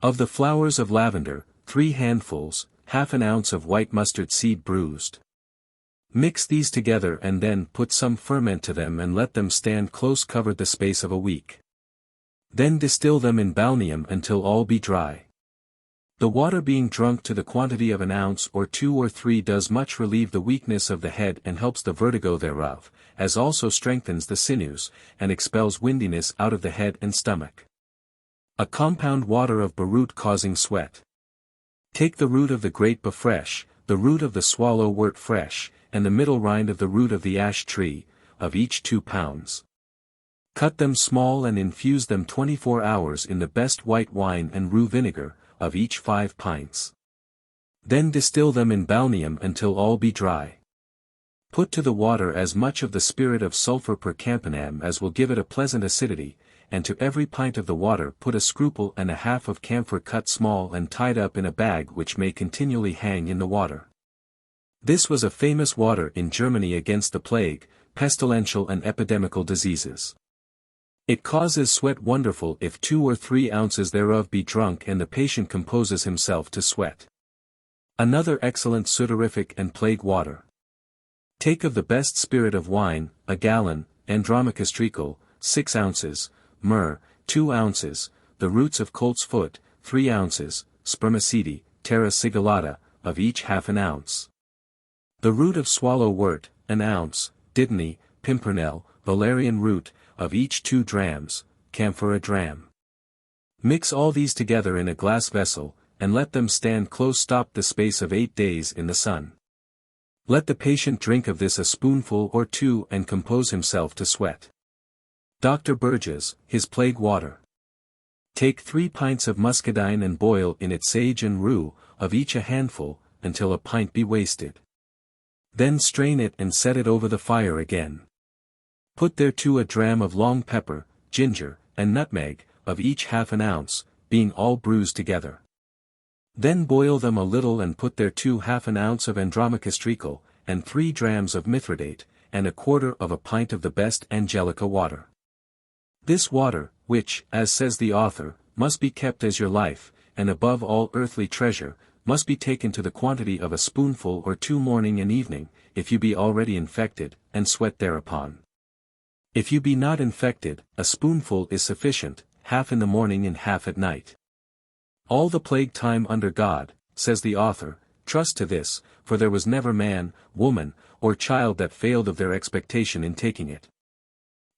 Speaker 1: Of the flowers of lavender, 3 handfuls, half an ounce of white mustard seed bruised. Mix these together and then put some ferment to them and let them stand close covered the space of a week. Then distill them in balneum until all be dry. The water being drunk to the quantity of an ounce or 2 or 3 does much relieve the weakness of the head and helps the vertigo thereof, as also strengthens the sinews, and expels windiness out of the head and stomach. A compound water of beroot causing sweat. Take the root of the grape fresh, the root of the swallow-wort fresh, and the middle rind of the root of the ash tree, of each 2 pounds. Cut them small and infuse them 24 hours in the best white wine and rue vinegar, of each 5 pints. Then distill them in balneum until all be dry. Put to the water as much of the spirit of sulfur per campanam as will give it a pleasant acidity, and to every pint of the water put a scruple and a half of camphor cut small and tied up in a bag which may continually hang in the water. This was a famous water in Germany against the plague, pestilential and epidemical diseases. It causes sweat wonderful if 2 or 3 ounces thereof be drunk and the patient composes himself to sweat. Another excellent sudorific and plague water. Take of the best spirit of wine, a gallon, andromachus treacle, 6 ounces, myrrh, 2 ounces, the roots of colt's foot, 3 ounces, spermaceti, terra sigillata, of each half an ounce. The root of swallow-wort, an ounce, dittany, pimpernel, valerian root, of each 2 drachms, camphor a drachm. Mix all these together in a glass vessel, and let them stand close stopped the space of 8 days in the sun. Let the patient drink of this a spoonful or 2 and compose himself to sweat. Dr. Burgess, his plague water. Take 3 pints of muscadine and boil in it sage and rue, of each a handful, until a pint be wasted. Then strain it and set it over the fire again. Put thereto a dram of long pepper, ginger, and nutmeg, of each half an ounce, being all bruised together. Then boil them a little and put thereto half an ounce of Andromachus treacle, and 3 drams of mithridate, and a quarter of a pint of the best Angelica water. This water, which, as says the author, must be kept as your life, and above all earthly treasure, must be taken to the quantity of a spoonful or 2 morning and evening, if you be already infected, and sweat thereupon. If you be not infected, a spoonful is sufficient, half in the morning and half at night. All the plague time under God, says the author, trust to this, for there was never man, woman, or child that failed of their expectation in taking it.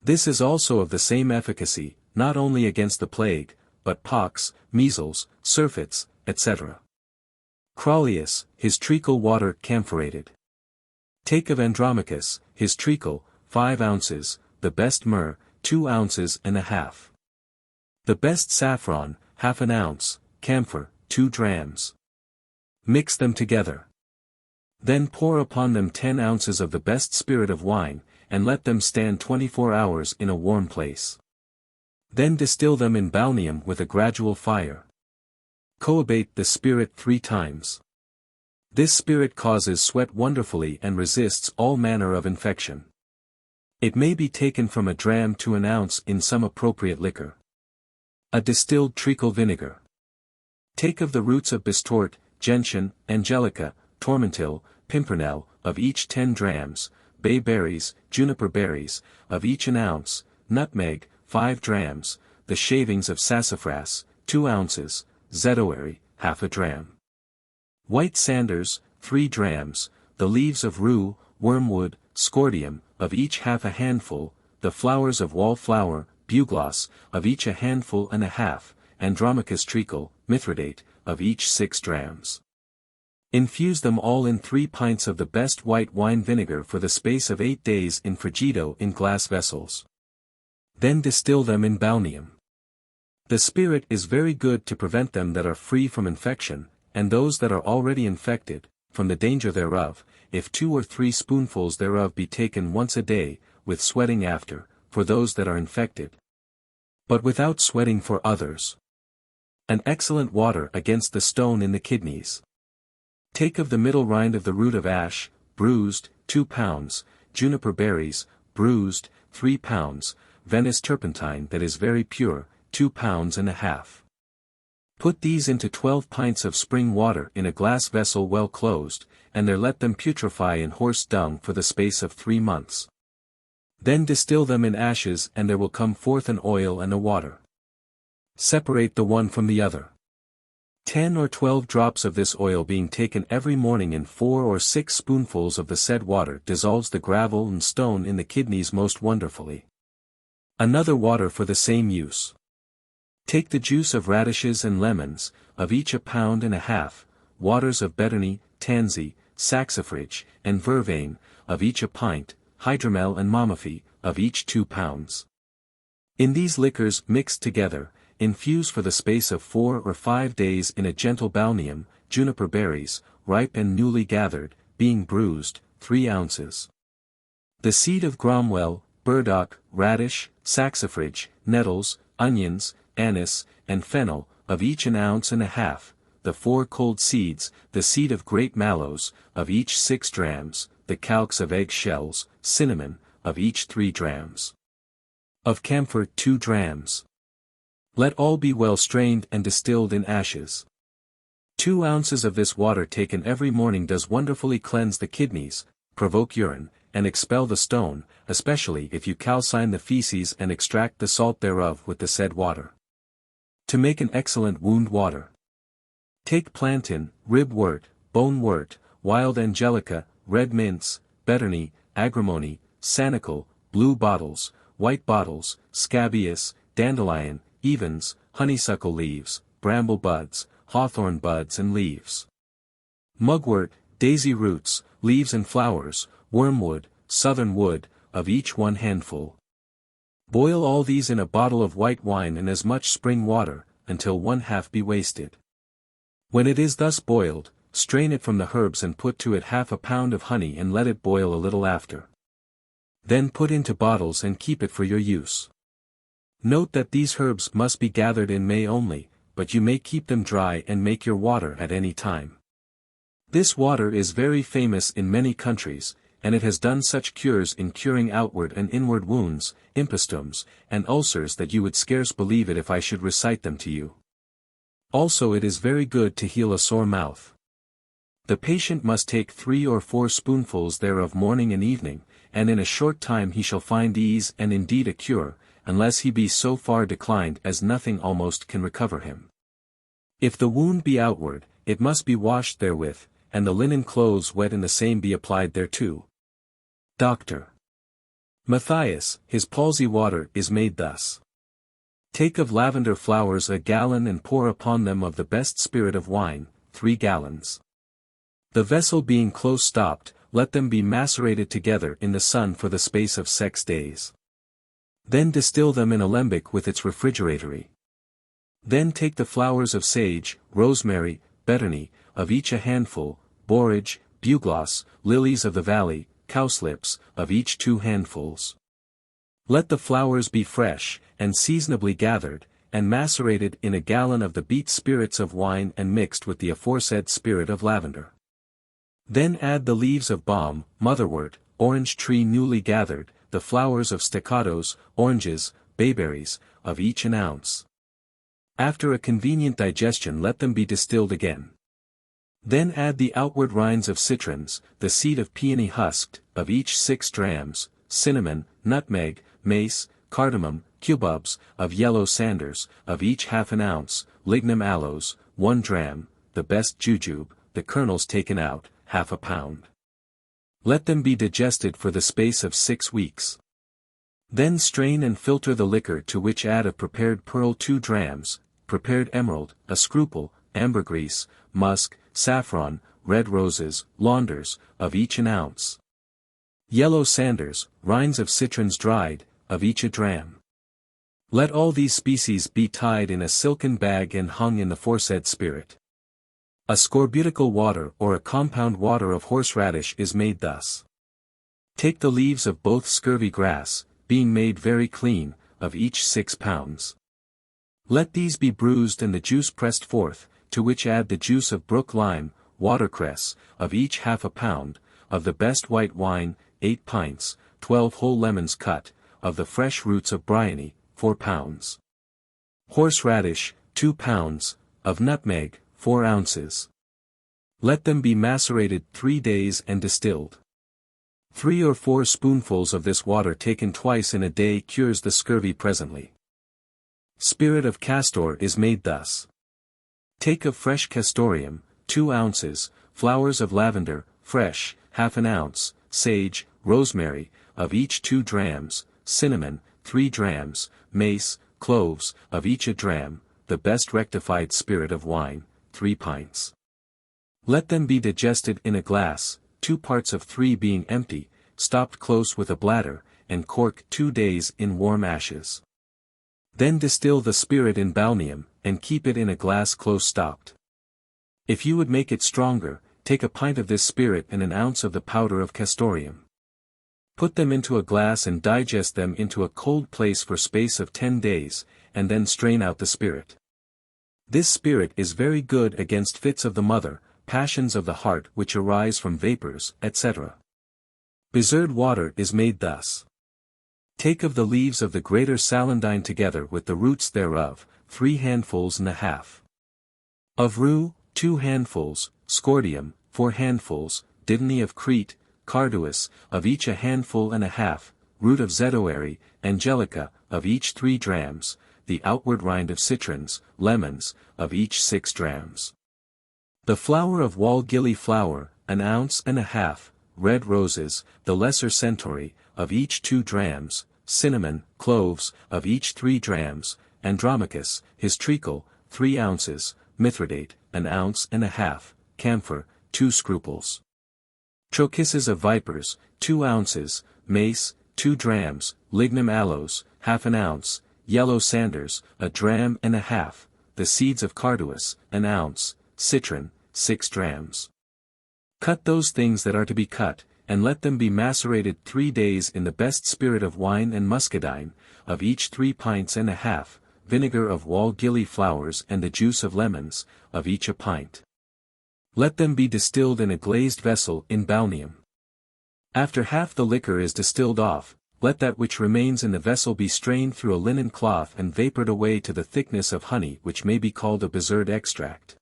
Speaker 1: This is also of the same efficacy, not only against the plague, but pox, measles, surfeits, etc. Crollius, his treacle water camphorated. Take of Andromachus, his treacle, 5 ounces, the best myrrh, 2 ounces and a half. The best saffron, half an ounce, camphor, 2 drams. Mix them together. Then pour upon them 10 ounces of the best spirit of wine, and let them stand 24 hours in a warm place. Then distill them in balneum with a gradual fire. Coabate the spirit 3 times. This spirit causes sweat wonderfully and resists all manner of infection. It may be taken from a dram to an ounce in some appropriate liquor. A distilled treacle vinegar. Take of the roots of bistort, gentian, angelica, tormentil, pimpernel, of each 10 drams, bay berries, juniper berries, of each an ounce, nutmeg, 5 drams, the shavings of sassafras, 2 ounces, zedoary, half a dram. White sanders, 3 drams, the leaves of rue, wormwood, scordium, of each half a handful, the flowers of wallflower, bugloss, of each a handful and a half, Andromachus treacle, mithridate, of each 6 drams. Infuse them all in 3 pints of the best white wine vinegar for the space of 8 days in frigido in glass vessels. Then distill them in balneum. The spirit is very good to prevent them that are free from infection, and those that are already infected, from the danger thereof, if 2 or 3 spoonfuls thereof be taken once a day, with sweating after, for those that are infected. But without sweating for others. An excellent water against the stone in the kidneys. Take of the middle rind of the root of ash, bruised, 2 pounds, juniper berries, bruised, 3 pounds, Venice turpentine that is very pure, 2 pounds and a half. Put these into 12 pints of spring water in a glass vessel well closed, and there let them putrefy in horse dung for the space of 3 months. Then distill them in ashes and there will come forth an oil and a water. Separate the one from the other. 10 or 12 drops of this oil being taken every morning in 4 or 6 spoonfuls of the said water dissolves the gravel and stone in the kidneys most wonderfully. Another water for the same use. Take the juice of radishes and lemons, of each a pound and a half, waters of betony, tansy, saxifrage, and vervain, of each a pint, hydromel and mamophy, of each 2 pounds. In these liquors mixed together, infuse for the space of 4 or 5 days in a gentle balneum, juniper berries, ripe and newly gathered, being bruised, 3 ounces. The seed of gromwell, burdock, radish, saxifrage, nettles, onions, anise, and fennel, of each an ounce and a half, the 4 cold seeds, the seed of great mallows, of each 6 drams, the calx of egg shells, cinnamon, of each 3 drams. Of camphor 2 drams. Let all be well strained and distilled in ashes. 2 ounces of this water taken every morning does wonderfully cleanse the kidneys, provoke urine, and expel the stone, especially if you calcine the feces and extract the salt thereof with the said water. To make an excellent wound water. Take plantain, ribwort, bonewort, wild angelica, red mints, betony, agrimony, sanicle, blue bottles, white bottles, scabious, dandelion, evens, honeysuckle leaves, bramble buds, hawthorn buds and leaves. Mugwort, daisy roots, leaves and flowers, wormwood, southern wood, of each 1 handful. Boil all these in a bottle of white wine in as much spring water, until 1/2 be wasted. When it is thus boiled, strain it from the herbs and put to it 1/2 pound of honey and let it boil a little after. Then put into bottles and keep it for your use. Note that these herbs must be gathered in May only, but you may keep them dry and make your water at any time. This water is very famous in many countries, and it has done such cures in curing outward and inward wounds, impostums, and ulcers that you would scarce believe it if I should recite them to you. Also it is very good to heal a sore mouth. The patient must take 3 or 4 spoonfuls thereof morning and evening, and in a short time he shall find ease and indeed a cure, unless he be so far declined as nothing almost can recover him. If the wound be outward, it must be washed therewith, and the linen clothes wet in the same be applied thereto. Dr. Matthias, his palsy water is made thus. Take of lavender flowers 1 gallon and pour upon them of the best spirit of wine, 3 gallons. The vessel being close stopped, let them be macerated together in the sun for the space of 6 days. Then distill them in alembic with its refrigeratory. Then take the flowers of sage, rosemary, betony, of each a handful, borage, bugloss, lilies of the valley, cowslips, of each 2 handfuls. Let the flowers be fresh, and seasonably gathered, and macerated in 1 gallon of the beet spirits of wine and mixed with the aforesaid spirit of lavender. Then add the leaves of balm, motherwort, orange tree newly gathered, the flowers of staccatos, oranges, bayberries, of each 1 ounce. After a convenient digestion let them be distilled again. Then add the outward rinds of citrons, the seed of peony husked, of each 6 drams, cinnamon, nutmeg, mace, cardamom, cubebs, of yellow sanders, of each 1/2 ounce, lignum aloes, 1 dram, the best jujube, the kernels taken out, 1/2 pound. Let them be digested for the space of 6 weeks. Then strain and filter the liquor, to which add of prepared pearl 2 drams, prepared emerald, a scruple, ambergris, musk, saffron, red roses, launders, of each 1 ounce. Yellow sanders, rinds of citrons dried, of each 1 dram. Let all these species be tied in a silken bag and hung in the foresaid spirit. A scorbutical water or a compound water of horseradish is made thus. Take the leaves of both scurvy grass, being made very clean, of each 6 pounds. Let these be bruised and the juice pressed forth, to which add the juice of brook lime, watercress, of each 1/2 pound, of the best white wine, 8 pints, 12 whole lemons cut, of the fresh roots of bryony, 4 pounds. Horseradish, 2 pounds, of nutmeg, 4 ounces. Let them be macerated 3 days and distilled. 3 or 4 spoonfuls of this water taken twice in a day cures the scurvy presently. Spirit of castor is made thus. Take of fresh castoreum, 2 ounces, flowers of lavender, fresh, 1/2 ounce, sage, rosemary, of each 2 drams, cinnamon, 3 drams, mace, cloves, of each 1 dram, the best rectified spirit of wine, 3 pints. Let them be digested in a glass, 2 parts of 3 being empty, stopped close with a bladder, and cork 2 days in warm ashes. Then distill the spirit in balneum, and keep it in a glass close stopped. If you would make it stronger, take a pint of this spirit and 1 ounce of the powder of castoreum. Put them into a glass and digest them into a cold place for space of 10 days, and then strain out the spirit. This spirit is very good against fits of the mother, passions of the heart which arise from vapors, etc. Bizzard water is made thus. Take of the leaves of the greater celandine together with the roots thereof, 3 handfuls and 1/2. Of rue, 2 handfuls, scordium, 4 handfuls, dittany of Crete, carduus, of each 1 handful and 1/2, root of zedoary, angelica, of each 3 drams, the outward rind of citrons, lemons, of each 6 drams. The flower of wall gillyflower, 1 ounce and 1/2, red roses, the lesser centaury, of each 2 drams, cinnamon, cloves, of each 3 drams, andromachus, his treacle, 3 ounces, mithridate, 1 ounce and 1/2, camphor, 2 scruples. Trochilus of vipers, 2 ounces, mace, 2 drams, lignum aloes, half an ounce, yellow sanders, 1.5 drams, the seeds of carduus, 1 ounce, citron, 6 drams. Cut those things that are to be cut, and let them be macerated 3 days in the best spirit of wine and muscadine, of each 3 pints and a half, vinegar of wall-gilly flowers and the juice of lemons, of each a pint. Let them be distilled in a glazed vessel in balneum. After half the liquor is distilled off, let that which remains in the vessel be strained through a linen cloth and vapored away to the thickness of honey, which may be called a bezerd extract.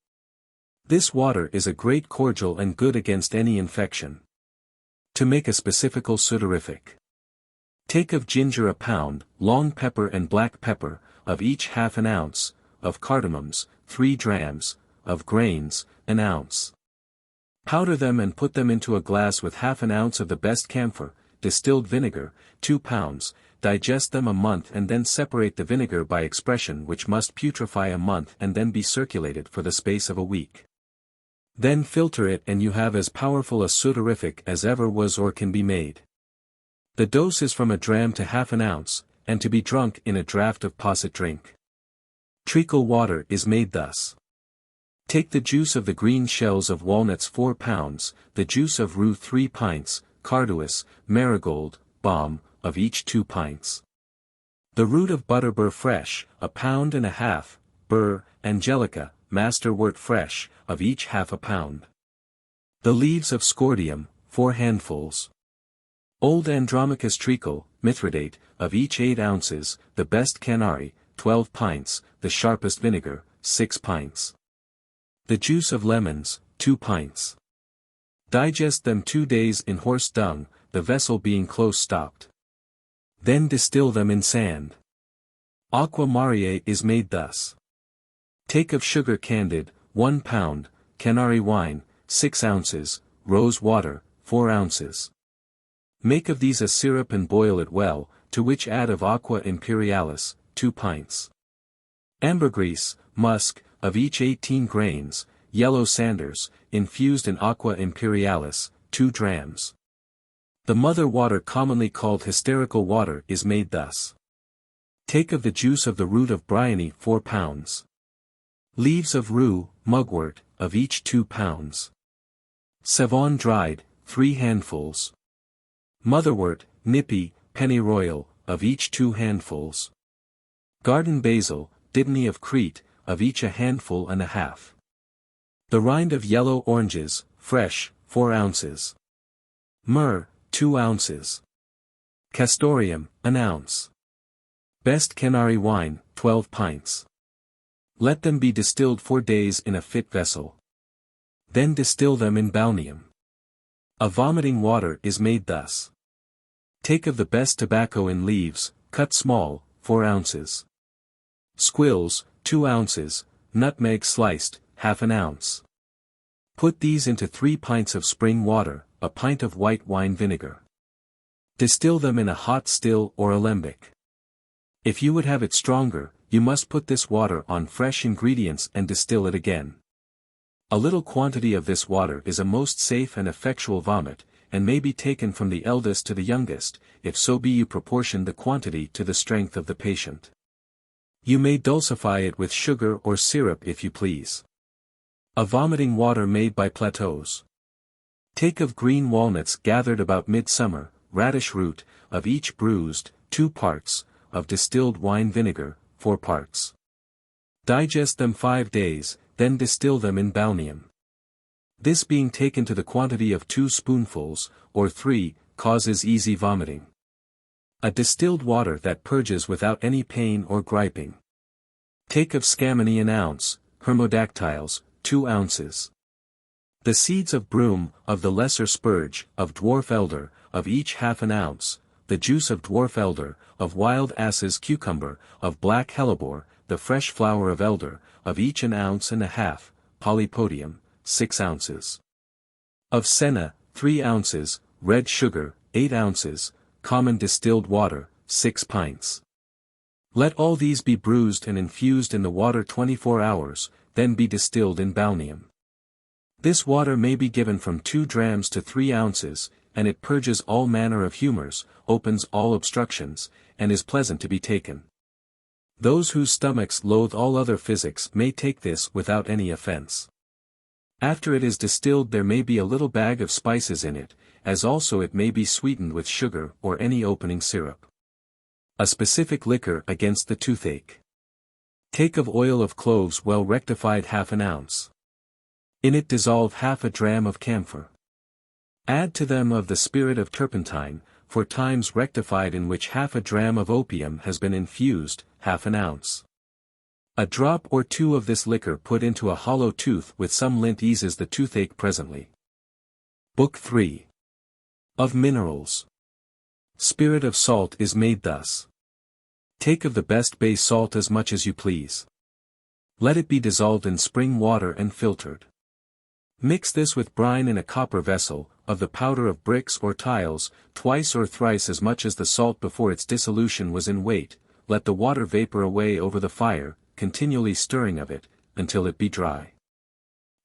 Speaker 1: This water is a great cordial and good against any infection. To make a specifical sudorific. Take of ginger a pound, long pepper and black pepper, of each half an ounce, of cardamoms, 3 drams, of grains, 1 ounce. Powder them and put them into a glass with half an ounce of the best camphor, distilled vinegar, 2 pounds, digest them a month and then separate the vinegar by expression, which must putrefy a month and then be circulated for the space of a week. Then filter it and you have as powerful a sudorific as ever was or can be made. The dose is from 1 dram to half an ounce, and to be drunk in a draught of posset drink. Treacle water is made thus. Take the juice of the green shells of walnuts 4 pounds, the juice of rue 3 pints, carduus, marigold, balm, of each 2 pints. The root of butterbur fresh, 1.5 pounds, burr, angelica, masterwort fresh, of each half a pound. The leaves of scordium, 4 handfuls. Old Andromachus treacle, mithridate, of each 8 ounces, the best canary, 12 pints, the sharpest vinegar, 6 pints. The juice of lemons, 2 pints. Digest them 2 days in horse dung, the vessel being close stopped. Then distill them in sand. Aqua Mariae is made thus. Take of sugar candid, 1 pound, canary wine, 6 ounces, rose water, 4 ounces. Make of these a syrup and boil it well, to which add of aqua imperialis, 2 pints. Ambergris, musk, of each 18 grains, yellow sanders, infused in aqua imperialis, 2 drams. The mother water commonly called hysterical water is made thus. Take of the juice of the root of bryony 4 pounds. Leaves of rue, mugwort, of each 2 pounds. Savon dried, 3 handfuls. Motherwort, nippy, pennyroyal, of each 2 handfuls. Garden basil, dittany of Crete, of each 1.5 handfuls. The rind of yellow oranges, fresh, 4 ounces. Myrrh, 2 ounces. Castoreum, 1 ounce. Best canary wine, 12 pints. Let them be distilled 4 days in a fit vessel. Then distill them in balneum. A vomiting water is made thus. Take of the best tobacco in leaves, cut small, 4 ounces. Squills, 2 ounces, nutmeg sliced, half an ounce. Put these into 3 pints of spring water, a pint of white wine vinegar. Distill them in a hot still or alembic. If you would have it stronger, you must put this water on fresh ingredients and distill it again. A little quantity of this water is a most safe and effectual vomit, and may be taken from the eldest to the youngest, if so be you proportion the quantity to the strength of the patient. You may dulcify it with sugar or syrup if you please. A vomiting water made by Plateaus. Take of green walnuts gathered about midsummer, radish root, of each bruised, 2 parts, of distilled wine vinegar, 4 parts. Digest them 5 days, then distill them in balneum. This being taken to the quantity of 2 spoonfuls, or 3, causes easy vomiting. A distilled water that purges without any pain or griping. Take of scammony 1 ounce, hermodactyls, 2 ounces. The seeds of broom, of the lesser spurge, of dwarf elder, of each half an ounce, the juice of dwarf elder, of wild ass's cucumber, of black hellebore, the fresh flower of elder, of each 1.5 ounces, polypodium, 6 ounces. Of senna, 3 ounces, red sugar, 8 ounces, common distilled water, 6 pints. Let all these be bruised and infused in the water 24 hours, then be distilled in balneum. This water may be given from 2 drams to 3 ounces, and it purges all manner of humours, opens all obstructions, and is pleasant to be taken. Those whose stomachs loathe all other physics may take this without any offence. After it is distilled there may be a little bag of spices in it, as also it may be sweetened with sugar or any opening syrup. A specific liquor against the toothache. Take of oil of cloves well rectified 1/2 ounce. In it dissolve 1/2 dram of camphor. Add to them of the spirit of turpentine, for times rectified in which 1/2 dram of opium has been infused, 1/2 ounce. A drop or two of this liquor put into a hollow tooth with some lint eases the toothache presently. Book 3. Of Minerals. Spirit of salt is made thus. Take of the best bay salt as much as you please. Let it be dissolved in spring water and filtered. Mix this with brine in a copper vessel, of the powder of bricks or tiles, twice or thrice as much as the salt before its dissolution was in weight, let the water vapor away over the fire, continually stirring of it, until it be dry.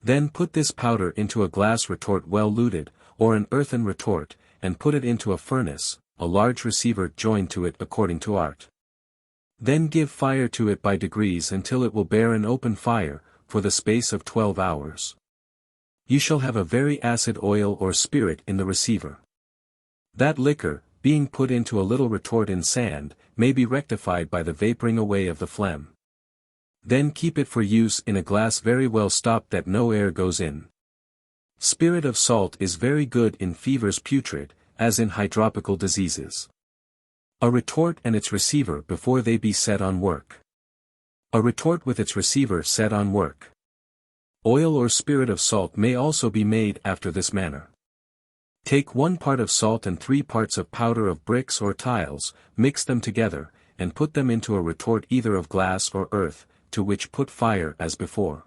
Speaker 1: Then put this powder into a glass retort well luted, or an earthen retort, and put it into a furnace, a large receiver joined to it according to art. Then give fire to it by degrees until it will bear an open fire, for the space of 12 hours. You shall have a very acid oil or spirit in the receiver. That liquor, being put into a little retort in sand, may be rectified by the vaporing away of the phlegm. Then keep it for use in a glass very well stopped that no air goes in. Spirit of salt is very good in fevers putrid, as in hydropical diseases. A retort and its receiver before they be set on work. A retort with its receiver set on work. Oil or spirit of salt may also be made after this manner. Take 1 part of salt and 3 parts of powder of bricks or tiles, mix them together, and put them into a retort either of glass or earth, to which put fire as before.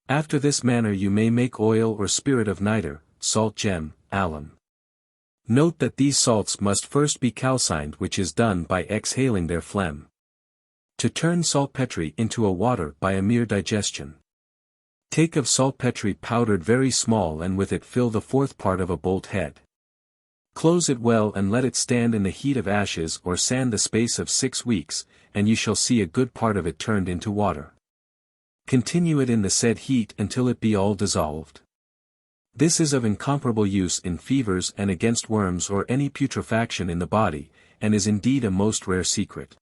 Speaker 1: After this manner you may make oil or spirit of niter, salt gem, alum. Note that these salts must first be calcined, which is done by exhaling their phlegm. To turn saltpetre into a water by a mere digestion. Take of saltpetre powdered very small and with it fill the 4th part of a bolt head. Close it well and let it stand in the heat of ashes or sand the space of 6 weeks, and you shall see a good part of it turned into water. Continue it in the said heat until it be all dissolved. This is of incomparable use in fevers and against worms or any putrefaction in the body, and is indeed a most rare secret.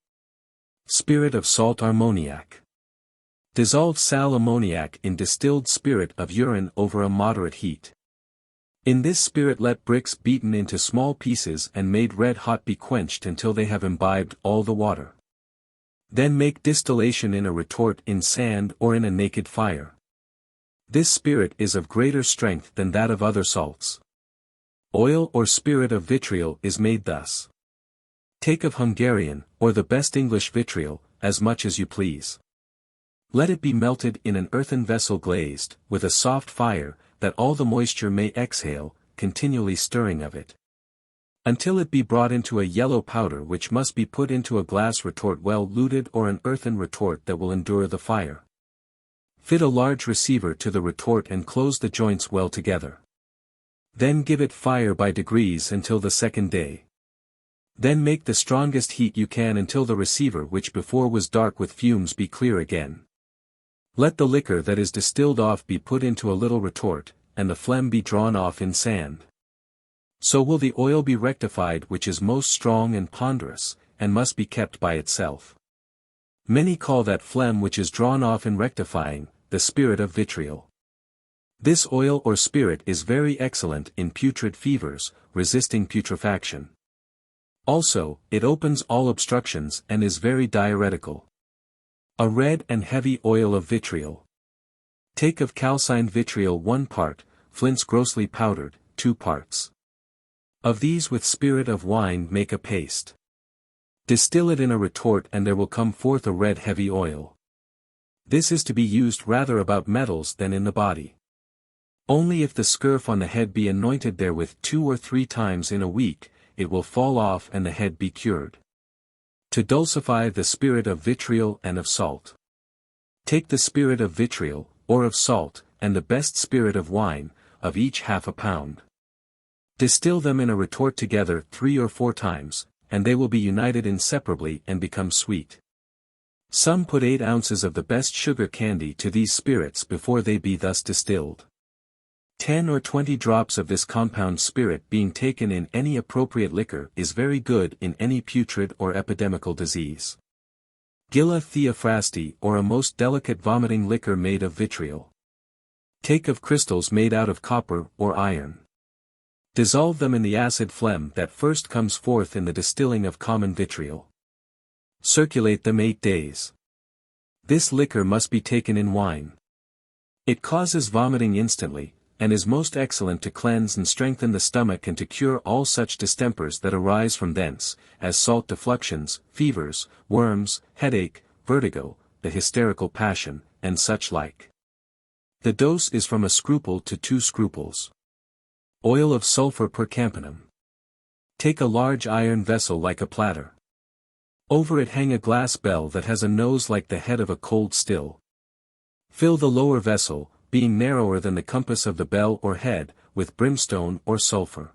Speaker 1: Spirit of salt ammoniac. Dissolve sal ammoniac in distilled spirit of urine over a moderate heat. In this spirit let bricks beaten into small pieces and made red hot be quenched until they have imbibed all the water. Then make distillation in a retort in sand or in a naked fire. This spirit is of greater strength than that of other salts. Oil or spirit of vitriol is made thus. Take of Hungarian, or the best English vitriol, as much as you please. Let it be melted in an earthen vessel glazed, with a soft fire, that all the moisture may exhale, continually stirring of it. Until it be brought into a yellow powder which must be put into a glass retort well luted or an earthen retort that will endure the fire. Fit a large receiver to the retort and close the joints well together. Then give it fire by degrees until the 2nd day. Then make the strongest heat you can until the receiver which before was dark with fumes be clear again. Let the liquor that is distilled off be put into a little retort, and the phlegm be drawn off in sand. So will the oil be rectified which is most strong and ponderous, and must be kept by itself. Many call that phlegm which is drawn off in rectifying, the spirit of vitriol. This oil or spirit is very excellent in putrid fevers, resisting putrefaction. Also, it opens all obstructions and is very diuretical. A red and heavy oil of vitriol. Take of calcined vitriol 1 part, flints grossly powdered, 2 parts. Of these with spirit of wine make a paste. Distill it in a retort and there will come forth a red heavy oil. This is to be used rather about metals than in the body. Only if the scurf on the head be anointed therewith 2 or 3 times in a week, it will fall off and the head be cured. To dulcify the spirit of vitriol and of salt. Take the spirit of vitriol, or of salt, and the best spirit of wine, of each 1/2 pound. Distill them in a retort together 3 or 4 times, and they will be united inseparably and become sweet. Some put 8 ounces of the best sugar candy to these spirits before they be thus distilled. 10 or 20 drops of this compound spirit being taken in any appropriate liquor is very good in any putrid or epidemical disease. Gilla theophrasti or a most delicate vomiting liquor made of vitriol. Take of crystals made out of copper or iron. Dissolve them in the acid phlegm that first comes forth in the distilling of common vitriol. Circulate them 8 days. This liquor must be taken in wine. It causes vomiting instantly, and is most excellent to cleanse and strengthen the stomach and to cure all such distempers that arise from thence, as salt defluxions, fevers, worms, headache, vertigo, the hysterical passion, and such like. The dose is from a scruple to 2 scruples. Oil of sulfur per campanum. Take a large iron vessel like a platter. Over it hang a glass bell that has a nose like the head of a cold still. Fill the lower vessel, being narrower than the compass of the bell or head, with brimstone or sulfur.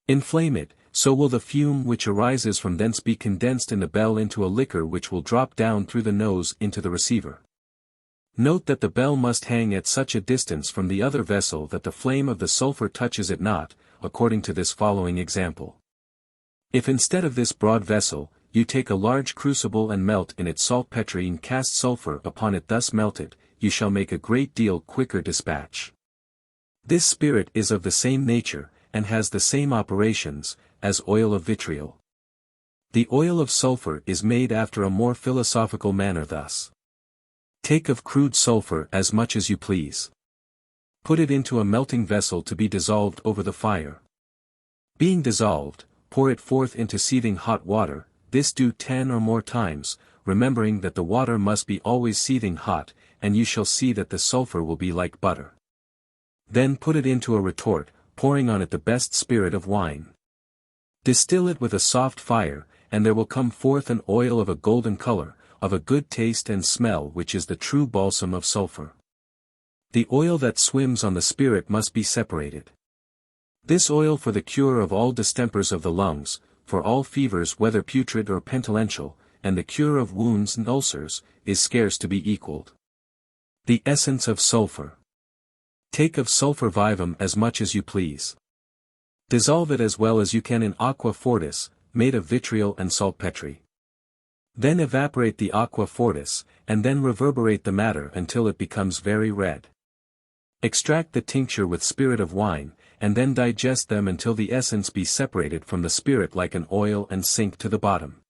Speaker 1: Inflame it, so will the fume which arises from thence be condensed in the bell into a liquor which will drop down through the nose into the receiver. Note that the bell must hang at such a distance from the other vessel that the flame of the sulfur touches it not, according to this following example. If instead of this broad vessel, you take a large crucible and melt in it saltpetre and cast sulfur upon it thus melted, you shall make a great deal quicker dispatch. This spirit is of the same nature, and has the same operations, as oil of vitriol. The oil of sulfur is made after a more philosophical manner thus. Take of crude sulfur as much as you please. Put it into a melting vessel to be dissolved over the fire. Being dissolved, pour it forth into seething hot water, this do 10 or more times, remembering that the water must be always seething hot, and you shall see that the sulfur will be like butter. Then put it into a retort, pouring on it the best spirit of wine. Distill it with a soft fire, and there will come forth an oil of a golden color, of a good taste and smell which is the true balsam of sulfur. The oil that swims on the spirit must be separated. This oil for the cure of all distempers of the lungs, for all fevers whether putrid or pestilential, and the cure of wounds and ulcers, is scarce to be equalled. The essence of sulfur. Take of sulfur vivum as much as you please. Dissolve it as well as you can in aqua fortis, made of vitriol and saltpetre. Then evaporate the aqua fortis, and then reverberate the matter until it becomes very red. Extract the tincture with spirit of wine, and then digest them until the essence be separated from the spirit like an oil and sink to the bottom.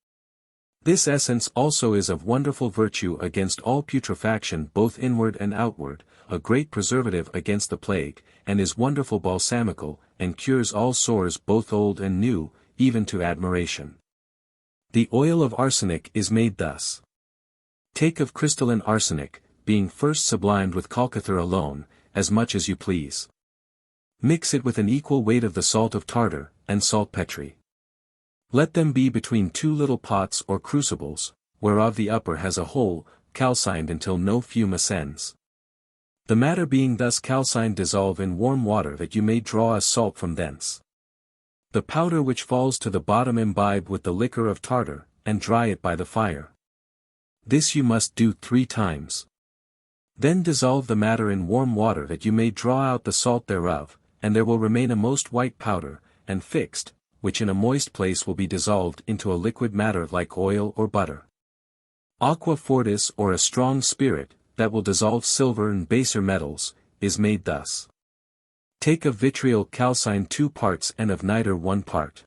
Speaker 1: This essence also is of wonderful virtue against all putrefaction both inward and outward, a great preservative against the plague, and is wonderful balsamical, and cures all sores both old and new, even to admiration. The oil of arsenic is made thus. Take of crystalline arsenic, being first sublimed with calcathar alone, as much as you please. Mix it with an equal weight of the salt of tartar, and saltpetre. Let them be between 2 little pots or crucibles, whereof the upper has a hole, calcined until no fume ascends. The matter being thus calcined dissolve in warm water that you may draw a salt from thence. The powder which falls to the bottom imbibe with the liquor of tartar, and dry it by the fire. This you must do 3 times. Then dissolve the matter in warm water that you may draw out the salt thereof, and there will remain a most white powder, and fixed, which in a moist place will be dissolved into a liquid matter like oil or butter. Aqua fortis or a strong spirit, that will dissolve silver and baser metals, is made thus. Take of vitriol calcined 2 parts and of nitre 1 part.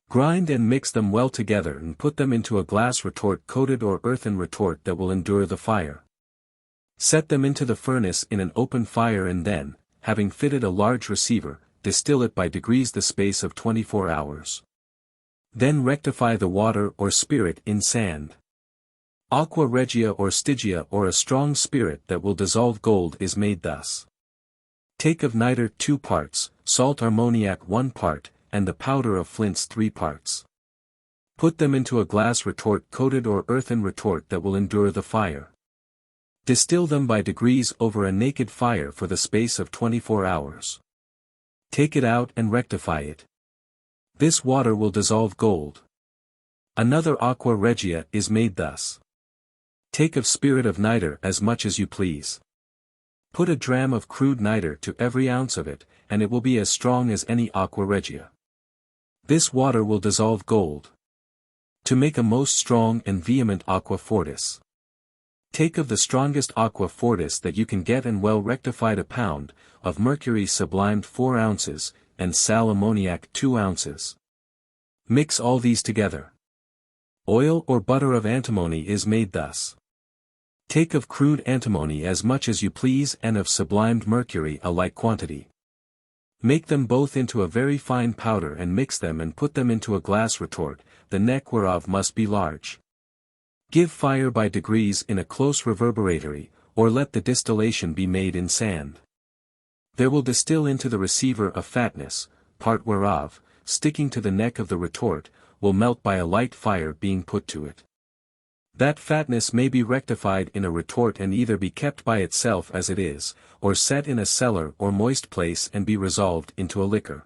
Speaker 1: Grind and mix them well together and put them into a glass retort coated or earthen retort that will endure the fire. Set them into the furnace in an open fire and then, having fitted a large receiver, distill it by degrees the space of 24 hours. Then rectify the water or spirit in sand. Aqua regia or stygia or a strong spirit that will dissolve gold is made thus. Take of nitre 2 parts, salt ammoniac 1 part, and the powder of flints 3 parts. Put them into a glass retort coated or earthen retort that will endure the fire. Distill them by degrees over a naked fire for the space of 24 hours. Take it out and rectify it. This water will dissolve gold. Another aqua regia is made thus. Take of spirit of nitre as much as you please. Put a dram of crude nitre to every ounce of it, and it will be as strong as any aqua regia. This water will dissolve gold. To make a most strong and vehement aqua fortis. Take of the strongest aqua fortis that you can get and well rectified a pound, of mercury sublimed 4 ounces, and sal ammoniac 2 ounces. Mix all these together. Oil or butter of antimony is made thus. Take of crude antimony as much as you please and of sublimed mercury a like quantity. Make them both into a very fine powder and mix them and put them into a glass retort, the neck whereof must be large. Give fire by degrees in a close reverberatory, or let the distillation be made in sand. There will distill into the receiver a fatness, part whereof, sticking to the neck of the retort, will melt by a light fire being put to it. That fatness may be rectified in a retort and either be kept by itself as it is, or set in a cellar or moist place and be resolved into a liquor.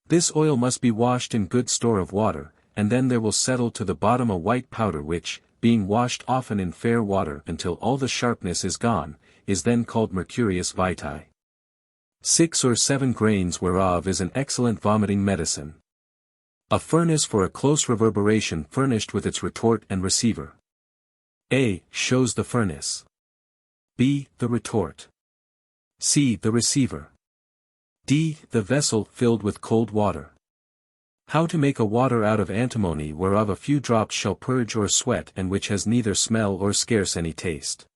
Speaker 1: This oil must be washed in good store of water, and then there will settle to the bottom a white powder which, being washed often in fair water until all the sharpness is gone, is then called mercurius vitae. 6 or 7 grains whereof is an excellent vomiting medicine. A furnace for a close reverberation furnished with its retort and receiver. A. Shows the furnace. B. The retort. C. The receiver. D. The vessel filled with cold water. How to make a water out of antimony whereof a few drops shall purge or sweat and which has neither smell or scarce any taste.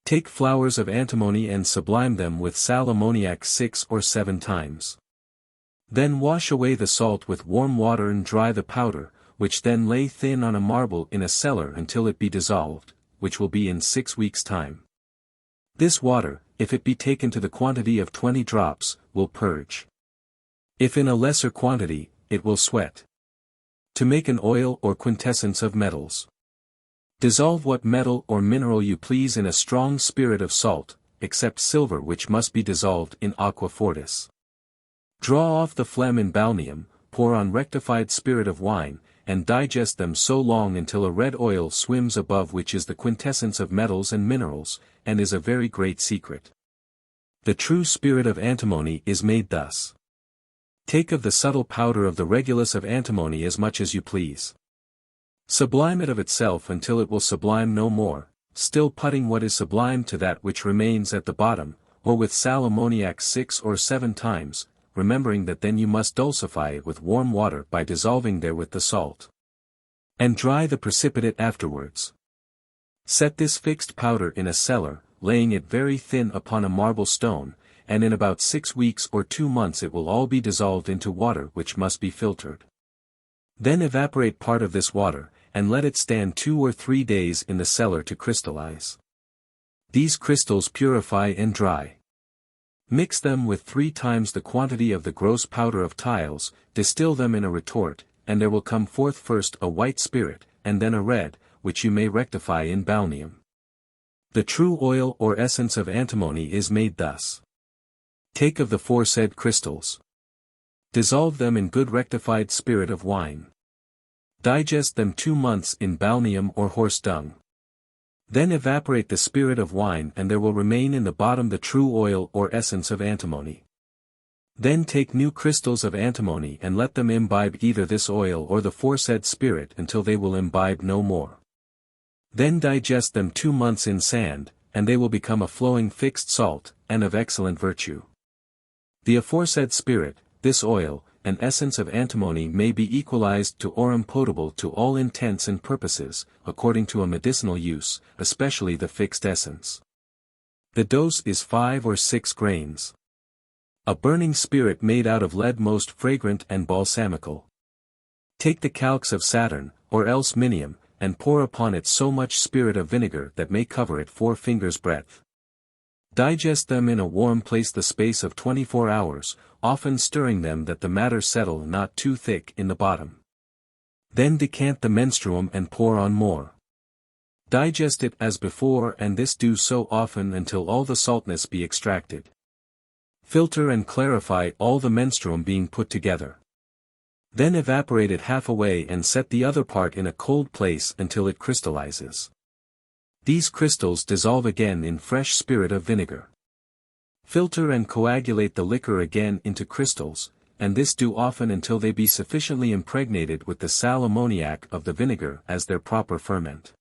Speaker 1: Take flowers of antimony and sublime them with sal ammoniac 6 or 7 times. Then wash away the salt with warm water and dry the powder, which then lay thin on a marble in a cellar until it be dissolved, which will be in 6 weeks' time. This water, if it be taken to the quantity of 20 drops, will purge. If in a lesser quantity, it will sweat. To make an oil or quintessence of metals. Dissolve what metal or mineral you please in a strong spirit of salt, except silver which must be dissolved in aqua fortis. Draw off the phlegm in balneum, pour on rectified spirit of wine, and digest them so long until a red oil swims above, which is the quintessence of metals and minerals, and is a very great secret. The true spirit of antimony is made thus. Take of the subtle powder of the regulus of antimony as much as you please. Sublime it of itself until it will sublime no more, still putting what is sublimed to that which remains at the bottom, or with sal ammoniac 6 or 7 times, remembering that then you must dulcify it with warm water by dissolving therewith the salt. And dry the precipitate afterwards. Set this fixed powder in a cellar, laying it very thin upon a marble stone, and in about 6 weeks or 2 months it will all be dissolved into water which must be filtered. Then evaporate part of this water, and let it stand 2 or 3 days in the cellar to crystallize. These crystals purify and dry. Mix them with 3 times the quantity of the gross powder of tiles, distill them in a retort, and there will come forth first a white spirit, and then a red, which you may rectify in balneum. The true oil or essence of antimony is made thus. Take of the foresaid crystals. Dissolve them in good rectified spirit of wine. Digest them 2 months in balneum or horse dung. Then evaporate the spirit of wine and there will remain in the bottom the true oil or essence of antimony. Then take new crystals of antimony and let them imbibe either this oil or the foresaid spirit until they will imbibe no more. Then digest them 2 months in sand, and they will become a flowing fixed salt, and of excellent virtue. The aforesaid spirit, this oil, and essence of antimony may be equalized to aurum potable to all intents and purposes, according to a medicinal use, especially the fixed essence. The dose is 5 or 6 grains. A burning spirit made out of lead most fragrant and balsamical. Take the calx of Saturn, or else minium, and pour upon it so much spirit of vinegar that may cover it 4 fingers' breadth. Digest them in a warm place the space of 24 hours, often stirring them that the matter settle not too thick in the bottom. Then decant the menstruum and pour on more. Digest it as before and this do so often until all the saltness be extracted. Filter and clarify all the menstruum being put together. Then evaporate it half away and set the other part in a cold place until it crystallizes. These crystals dissolve again in fresh spirit of vinegar. Filter and coagulate the liquor again into crystals, and this do often until they be sufficiently impregnated with the sal ammoniac of the vinegar as their proper ferment.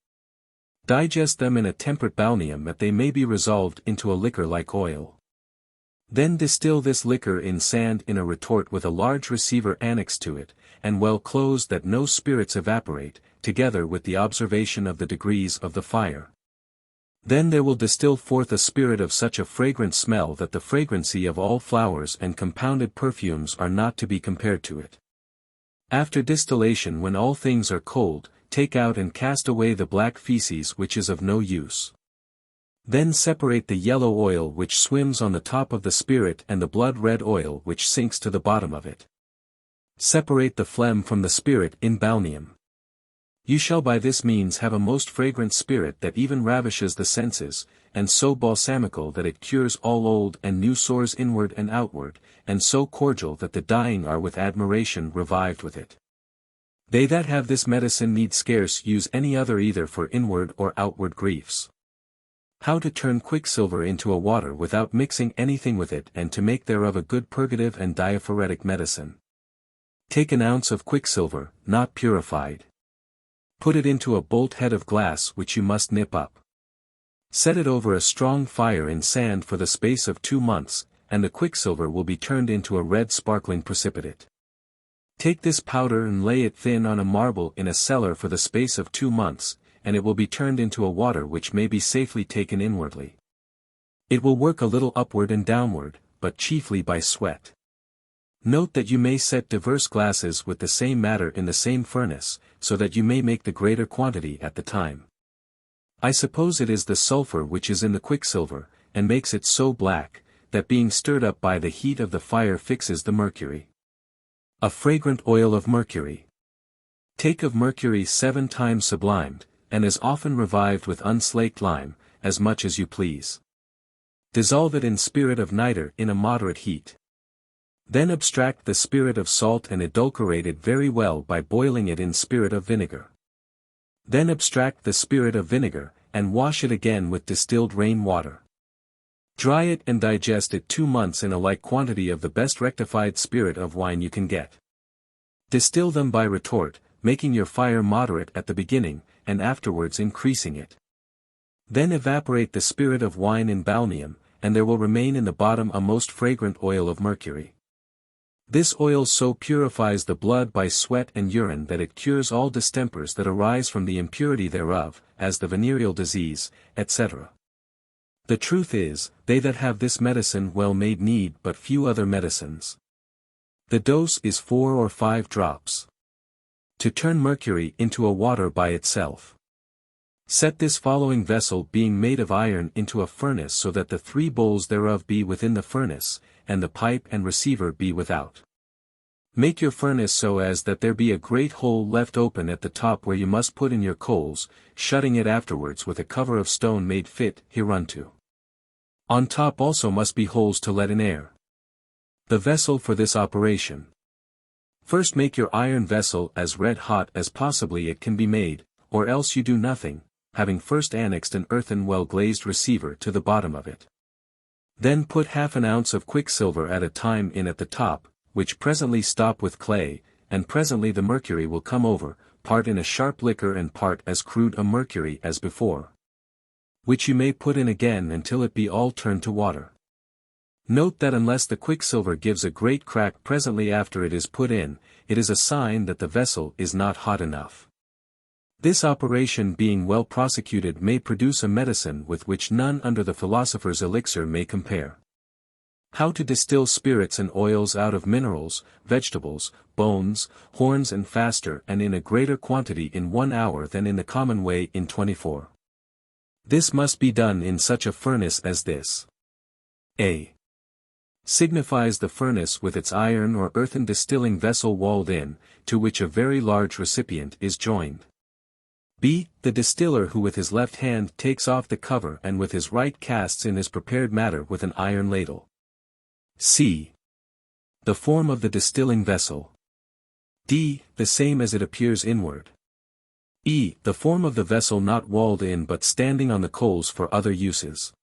Speaker 1: Digest them in a temperate balneum that they may be resolved into a liquor like oil. Then distill this liquor in sand in a retort with a large receiver annexed to it, and well closed that no spirits evaporate, together with the observation of the degrees of the fire. Then there will distill forth a spirit of such a fragrant smell that the fragrancy of all flowers and compounded perfumes are not to be compared to it. After distillation, when all things are cold, take out and cast away the black feces which is of no use. Then separate the yellow oil which swims on the top of the spirit and the blood-red oil which sinks to the bottom of it. Separate the phlegm from the spirit in balneum. You shall by this means have a most fragrant spirit that even ravishes the senses, and so balsamical that it cures all old and new sores inward and outward, and so cordial that the dying are with admiration revived with it. They that have this medicine need scarce use any other either for inward or outward griefs. How to turn quicksilver into a water without mixing anything with it, and to make thereof a good purgative and diaphoretic medicine. Take an ounce of quicksilver, not purified. Put it into a bolt head of glass which you must nip up. Set it over a strong fire in sand for the space of 2 months, and the quicksilver will be turned into a red sparkling precipitate. Take this powder and lay it thin on a marble in a cellar for the space of 2 months, and it will be turned into a water which may be safely taken inwardly. It will work a little upward and downward, but chiefly by sweat. Note that you may set diverse glasses with the same matter in the same furnace, so that you may make the greater quantity at the time. I suppose it is the sulfur which is in the quicksilver, and makes it so black, that being stirred up by the heat of the fire fixes the mercury. A fragrant oil of mercury. Take of mercury 7 times sublimed, and as often revived with unslaked lime, as much as you please. Dissolve it in spirit of nitre in a moderate heat. Then abstract the spirit of salt and edulcorate it very well by boiling it in spirit of vinegar. Then abstract the spirit of vinegar, and wash it again with distilled rain water. Dry it and digest it 2 months in a like quantity of the best rectified spirit of wine you can get. Distill them by retort, making your fire moderate at the beginning, and afterwards increasing it. Then evaporate the spirit of wine in balneum, and there will remain in the bottom a most fragrant oil of mercury. This oil so purifies the blood by sweat and urine that it cures all distempers that arise from the impurity thereof, as the venereal disease, etc. The truth is, they that have this medicine well made need but few other medicines. The dose is 4 or 5 drops. To turn mercury into a water by itself. Set this following vessel being made of iron into a furnace so that the 3 bowls thereof be within the furnace, and the pipe and receiver be without. Make your furnace so as that there be a great hole left open at the top where you must put in your coals, shutting it afterwards with a cover of stone made fit hereunto. On top also must be holes to let in air. The vessel for this operation. First make your iron vessel as red hot as possibly it can be made, or else you do nothing, having first annexed an earthen well-glazed receiver to the bottom of it. Then put half an ounce of quicksilver at a time in at the top, which presently stop with clay, and presently the mercury will come over, part in a sharp liquor and part as crude a mercury as before. Which you may put in again until it be all turned to water. Note that unless the quicksilver gives a great crack presently after it is put in, it is a sign that the vessel is not hot enough. This operation being well prosecuted may produce a medicine with which none under the philosopher's elixir may compare. How to distill spirits and oils out of minerals, vegetables, bones, horns and faster and in a greater quantity in 1 hour than in the common way in 24. This must be done in such a furnace as this. A. Signifies the furnace with its iron or earthen distilling vessel walled in, to which a very large recipient is joined. B. The distiller who with his left hand takes off the cover and with his right casts in his prepared matter with an iron ladle. C. The form of the distilling vessel. D. The same as it appears inward. E. The form of the vessel not walled in but standing on the coals for other uses.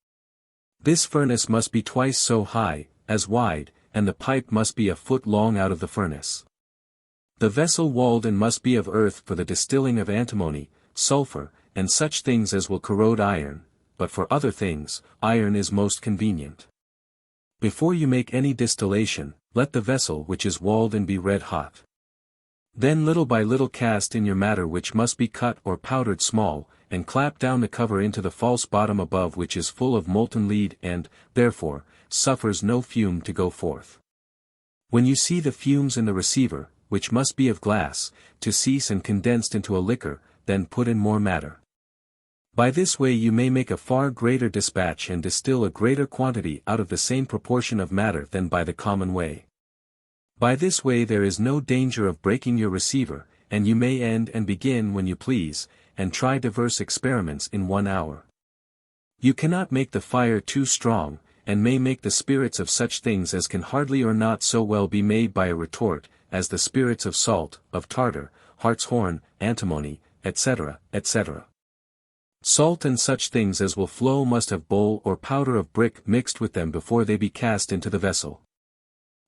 Speaker 1: This furnace must be twice so high, as wide, and the pipe must be a foot long out of the furnace. The vessel walled in must be of earth for the distilling of antimony, sulfur, and such things as will corrode iron, but for other things, iron is most convenient. Before you make any distillation, let the vessel which is walled in be red hot. Then little by little cast in your matter which must be cut or powdered small, and clap down the cover into the false bottom above which is full of molten lead and, therefore, suffers no fume to go forth. When you see the fumes in the receiver, which must be of glass, to cease and condensed into a liquor, then put in more matter. By this way you may make a far greater dispatch and distill a greater quantity out of the same proportion of matter than by the common way. By this way there is no danger of breaking your receiver, and you may end and begin when you please, and try diverse experiments in 1 hour. You cannot make the fire too strong, and may make the spirits of such things as can hardly or not so well be made by a retort, as the spirits of salt, of tartar, hartshorn, antimony, etc., etc. Salt and such things as will flow must have bowl or powder of brick mixed with them before they be cast into the vessel.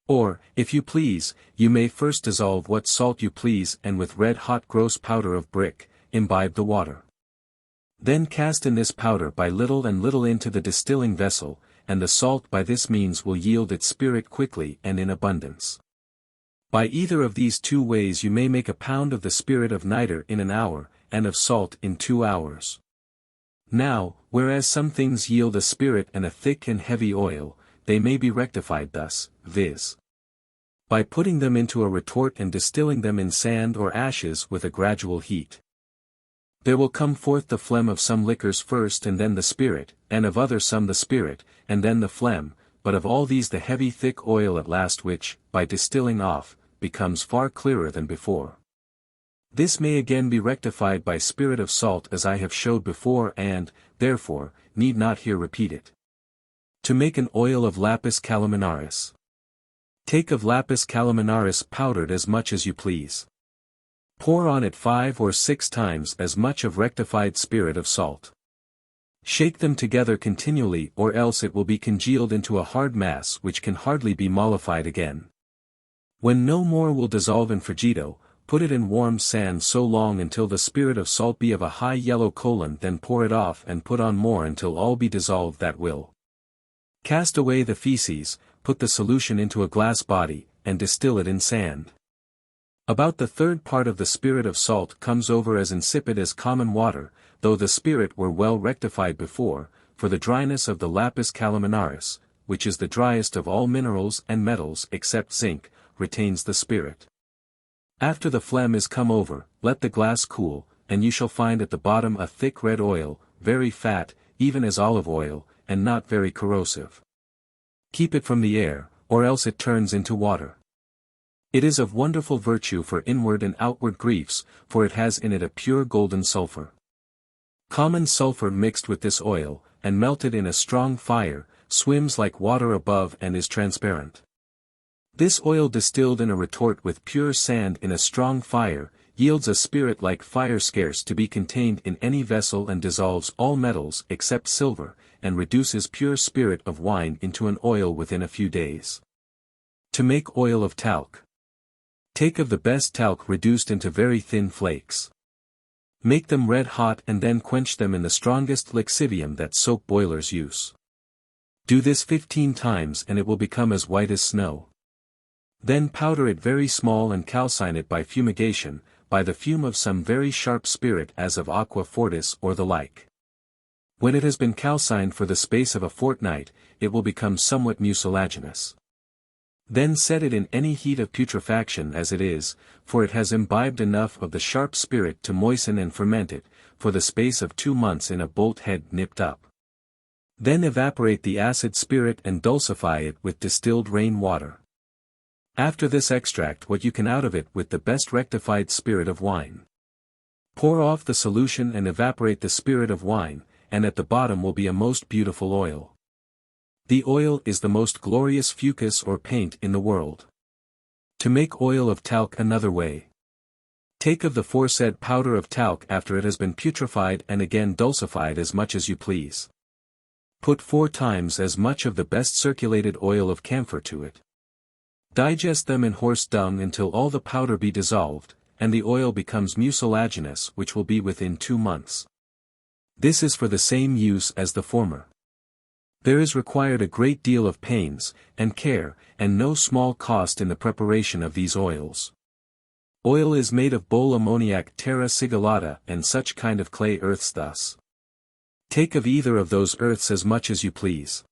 Speaker 1: Or, if you please, you may first dissolve what salt you please and with red-hot gross powder of brick, imbibe the water. Then cast in this powder by little and little into the distilling vessel, and the salt by this means will yield its spirit quickly and in abundance. By either of these 2 ways you may make a pound of the spirit of nitre in an hour, and of salt in 2 hours. Now, whereas some things yield a spirit and a thick and heavy oil, they may be rectified thus, viz. by putting them into a retort and distilling them in sand or ashes with a gradual heat. There will come forth the phlegm of some liquors first and then the spirit, and of other some the spirit, and then the phlegm, but of all these the heavy thick oil at last which, by distilling off, becomes far clearer than before. This may again be rectified by spirit of salt as I have showed before and, therefore, need not here repeat it. To make an oil of lapis calaminaris. Take of lapis calaminaris powdered as much as you please. Pour on it 5 or 6 times as much of rectified spirit of salt. Shake them together continually or else it will be congealed into a hard mass which can hardly be mollified again. When no more will dissolve in frigido, put it in warm sand so long until the spirit of salt be of a high yellow color, then pour it off and put on more until all be dissolved that will. Cast away the feces, put the solution into a glass body, and distill it in sand. About the 3rd part of the spirit of salt comes over as insipid as common water, though the spirit were well rectified before, for the dryness of the lapis calaminaris, which is the driest of all minerals and metals except zinc, retains the spirit. After the phlegm is come over, let the glass cool, and you shall find at the bottom a thick red oil, very fat, even as olive oil, and not very corrosive. Keep it from the air, or else it turns into water. It is of wonderful virtue for inward and outward griefs, for it has in it a pure golden sulfur. Common sulfur mixed with this oil, and melted in a strong fire, swims like water above and is transparent. This oil distilled in a retort with pure sand in a strong fire, yields a spirit like fire scarce to be contained in any vessel and dissolves all metals except silver, and reduces pure spirit of wine into an oil within a few days. To make oil of talc. Take of the best talc reduced into very thin flakes. Make them red hot and then quench them in the strongest lixivium that soap boilers use. Do this 15 times and it will become as white as snow. Then powder it very small and calcine it by fumigation, by the fume of some very sharp spirit as of aqua fortis or the like. When it has been calcined for the space of a fortnight, it will become somewhat mucilaginous. Then set it in any heat of putrefaction as it is, for it has imbibed enough of the sharp spirit to moisten and ferment it, for the space of 2 months in a bolt head nipped up. Then evaporate the acid spirit and dulcify it with distilled rain water. After this extract what you can out of it with the best rectified spirit of wine. Pour off the solution and evaporate the spirit of wine, and at the bottom will be a most beautiful oil. The oil is the most glorious fucus or paint in the world. To make oil of talc another way. Take of the foresaid powder of talc after it has been putrefied and again dulcified as much as you please. Put 4 times as much of the best circulated oil of camphor to it. Digest them in horse dung until all the powder be dissolved, and the oil becomes mucilaginous, which will be within 2 months. This is for the same use as the former. There is required a great deal of pains, and care, and no small cost in the preparation of these oils. Oil is made of bole ammoniac terra sigillata and such kind of clay earths thus. Take of either of those earths as much as you please.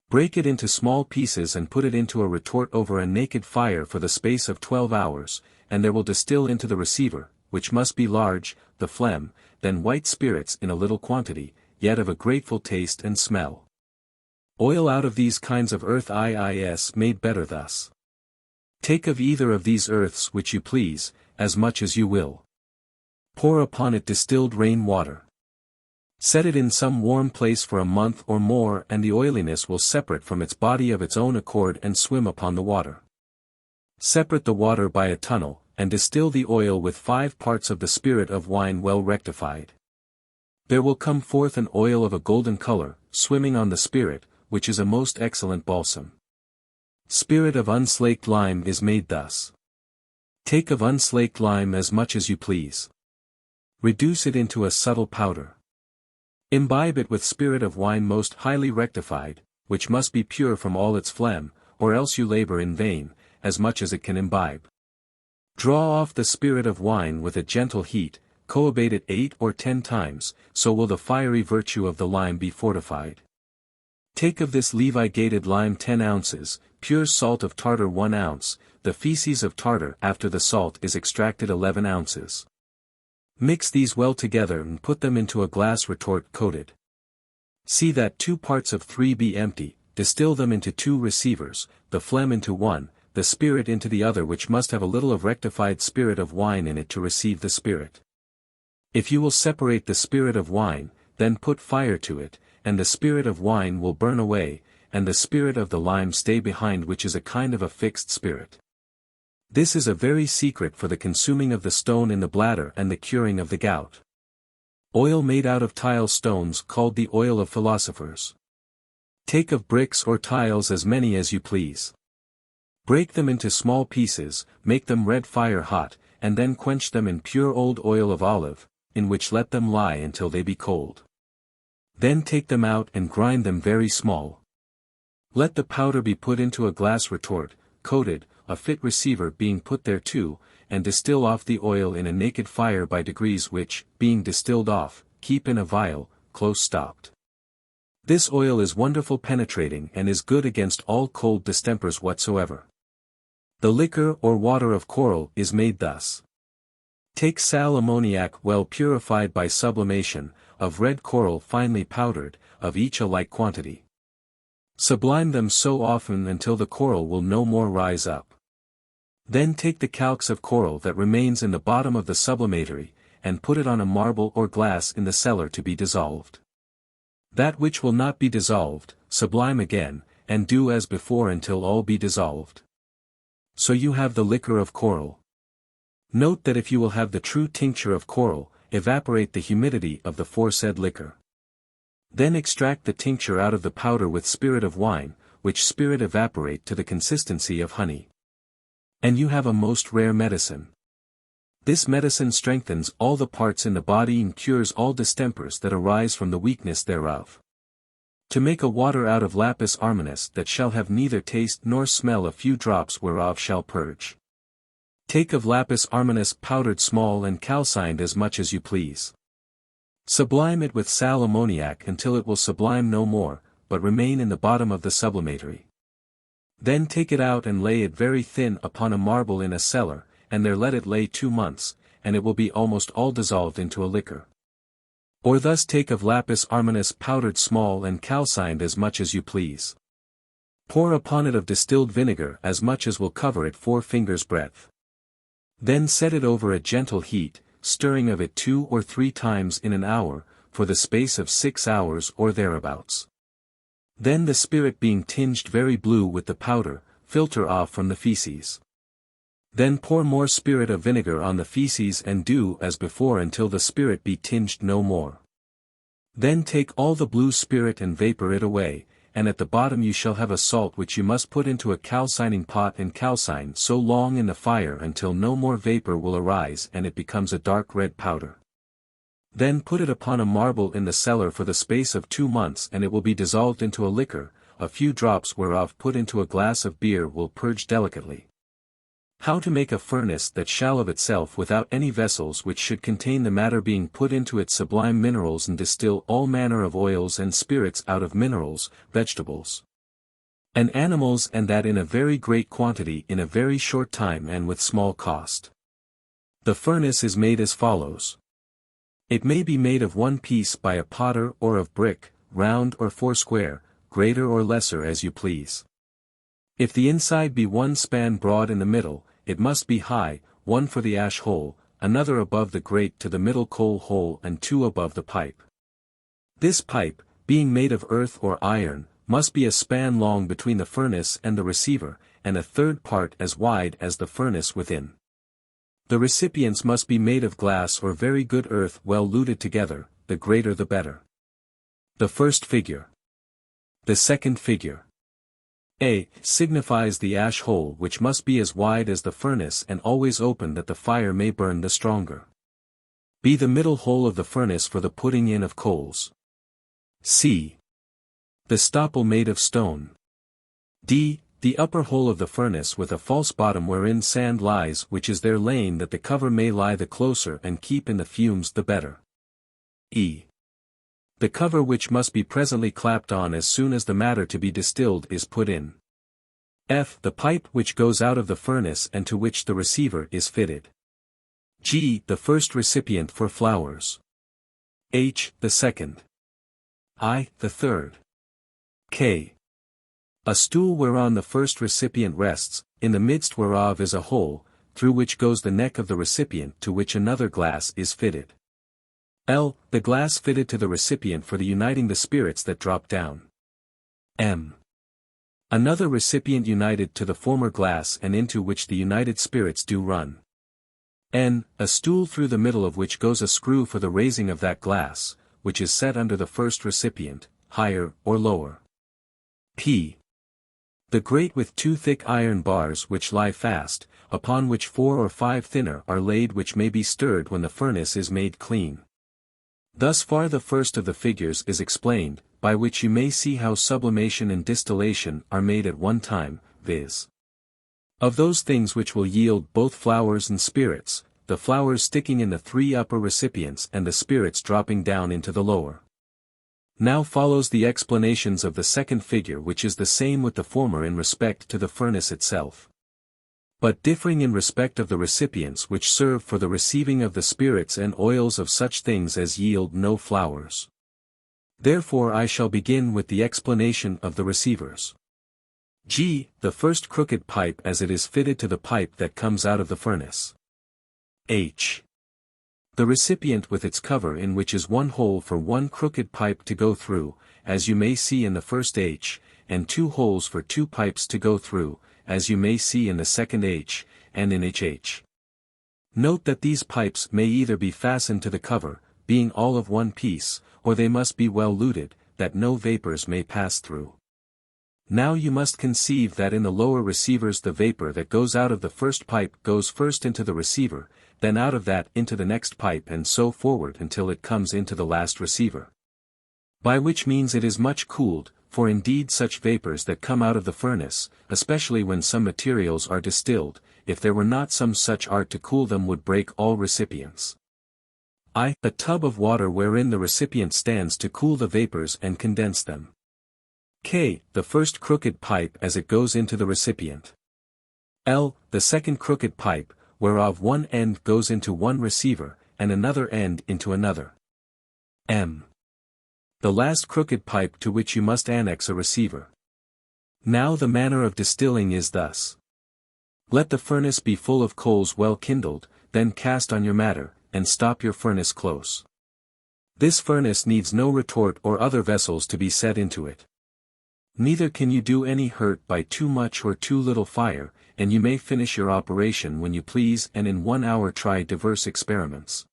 Speaker 1: Break it into small pieces and put it into a retort over a naked fire for the space of 12 hours, and there will distill into the receiver, which must be large, the phlegm, then white spirits in a little quantity, yet of a grateful taste and smell. Oil out of these kinds of earth is made better thus. Take of either of these earths which you please, as much as you will. Pour upon it distilled rain water. Set it in some warm place for a month or more and the oiliness will separate from its body of its own accord and swim upon the water. Separate the water by a tunnel, and distill the oil with 5 parts of the spirit of wine well rectified. There will come forth an oil of a golden color, swimming on the spirit, which is a most excellent balsam. Spirit of unslaked lime is made thus. Take of unslaked lime as much as you please. Reduce it into a subtle powder. Imbibe it with spirit of wine most highly rectified, which must be pure from all its phlegm, or else you labor in vain, as much as it can imbibe. Draw off the spirit of wine with a gentle heat, coabate it 8 or 10 times, so will the fiery virtue of the lime be fortified. Take of this levigated lime 10 ounces, pure salt of tartar 1 ounce, the feces of tartar after the salt is extracted 11 ounces. Mix these well together and put them into a glass retort coated. See that 2 parts of 3 be empty, distill them into 2 receivers, the phlegm into one, the spirit into the other which must have a little of rectified spirit of wine in it to receive the spirit. If you will separate the spirit of wine, then put fire to it, and the spirit of wine will burn away, and the spirit of the lime stay behind which is a kind of a fixed spirit. This is a very secret for the consuming of the stone in the bladder and the curing of the gout. Oil made out of tile stones called the oil of philosophers. Take of bricks or tiles as many as you please. Break them into small pieces, make them red fire hot, and then quench them in pure old oil of olive, in which let them lie until they be cold. Then take them out and grind them very small. Let the powder be put into a glass retort, coated, a fit receiver being put thereto, and distill off the oil in a naked fire by degrees which, being distilled off, keep in a vial, close stopped. This oil is wonderful penetrating and is good against all cold distempers whatsoever. The liquor or water of coral is made thus. Take sal ammoniac well purified by sublimation, of red coral finely powdered, of each a like quantity. Sublime them so often until the coral will no more rise up. Then take the calx of coral that remains in the bottom of the sublimatory, and put it on a marble or glass in the cellar to be dissolved. That which will not be dissolved, sublime again, and do as before until all be dissolved. So you have the liquor of coral. Note that if you will have the true tincture of coral, evaporate the humidity of the foresaid liquor. Then extract the tincture out of the powder with spirit of wine, which spirit evaporate to the consistency of honey. And you have a most rare medicine. This medicine strengthens all the parts in the body and cures all distempers that arise from the weakness thereof. To make a water out of lapis armanis that shall have neither taste nor smell, a few drops whereof shall purge. Take of lapis armanis powdered small and calcined as much as you please. Sublime it with sal ammoniac until it will sublime no more, but remain in the bottom of the sublimatory. Then take it out and lay it very thin upon a marble in a cellar, and there let it lay 2 months, and it will be almost all dissolved into a liquor. Or thus take of lapis armanis powdered small and calcined as much as you please. Pour upon it of distilled vinegar as much as will cover it 4 fingers' breadth. Then set it over a gentle heat, stirring of it 2 or 3 times in an hour, for the space of 6 hours or thereabouts. Then the spirit being tinged very blue with the powder, filter off from the feces. Then pour more spirit of vinegar on the feces and do as before until the spirit be tinged no more. Then take all the blue spirit and vapor it away, and at the bottom you shall have a salt which you must put into a calcining pot and calcine so long in the fire until no more vapor will arise and it becomes a dark red powder. Then put it upon a marble in the cellar for the space of 2 months and it will be dissolved into a liquor, a few drops whereof put into a glass of beer will purge delicately. How to make a furnace that shall of itself without any vessels which should contain the matter being put into it sublime minerals and distill all manner of oils and spirits out of minerals, vegetables, and animals and that in a very great quantity in a very short time and with small cost. The furnace is made as follows. It may be made of one piece by a potter or of brick, round or foursquare, greater or lesser as you please. If the inside be 1 span broad in the middle, it must be high, 1 for the ash hole, another above the grate to the middle coal hole and 2 above the pipe. This pipe, being made of earth or iron, must be a span long between the furnace and the receiver, and a 1/3 part as wide as the furnace within. The recipients must be made of glass or very good earth well luted together, the greater the better. The first figure. The second figure. A signifies the ash hole which must be as wide as the furnace and always open that the fire may burn the stronger. B the middle hole of the furnace for the putting in of coals. C the stopple made of stone. D the upper hole of the furnace with a false bottom wherein sand lies which is there laying that the cover may lie the closer and keep in the fumes the better. E the cover which must be presently clapped on as soon as the matter to be distilled is put in. F the pipe which goes out of the furnace and to which the receiver is fitted. G the first recipient for flowers. H the second. I the third. K a stool whereon the first recipient rests, in the midst whereof is a hole, through which goes the neck of the recipient to which another glass is fitted. L the glass fitted to the recipient for the uniting the spirits that drop down. M another recipient united to the former glass and into which the united spirits do run. N a stool through the middle of which goes a screw for the raising of that glass, which is set under the first recipient, higher or lower. P the grate with 2 thick iron bars which lie fast, upon which 4 or 5 thinner are laid which may be stirred when the furnace is made clean. Thus far the first of the figures is explained, by which you may see how sublimation and distillation are made at one time, viz. Of those things which will yield both flowers and spirits, the flowers sticking in the 3 upper recipients and the spirits dropping down into the lower. Now follows the explanations of the second figure which is the same with the former in respect to the furnace itself, but differing in respect of the recipients which serve for the receiving of the spirits and oils of such things as yield no flowers. Therefore I shall begin with the explanation of the receivers. G the first crooked pipe as it is fitted to the pipe that comes out of the furnace. H the recipient with its cover in which is 1 hole for 1 crooked pipe to go through, as you may see in the first H, and 2 holes for 2 pipes to go through, as you may see in the second H, and in HH. Note that these pipes may either be fastened to the cover, being all of one piece, or they must be well luted, that no vapors may pass through. Now you must conceive that in the lower receivers the vapor that goes out of the first pipe goes first into the receiver, then out of that into the next pipe and so forward until it comes into the last receiver. By which means it is much cooled, for indeed such vapors that come out of the furnace, especially when some materials are distilled, if there were not some such art to cool them would break all recipients. I a tub of water wherein the recipient stands to cool the vapors and condense them. K the first crooked pipe as it goes into the recipient. L the second crooked pipe, whereof one end goes into one receiver, and another end into another. M the last crooked pipe to which you must annex a receiver. Now the manner of distilling is thus. Let the furnace be full of coals well kindled, then cast on your matter, and stop your furnace close. This furnace needs no retort or other vessels to be set into it. Neither can you do any hurt by too much or too little fire, and you may finish your operation when you please and in 1 hour try diverse experiments.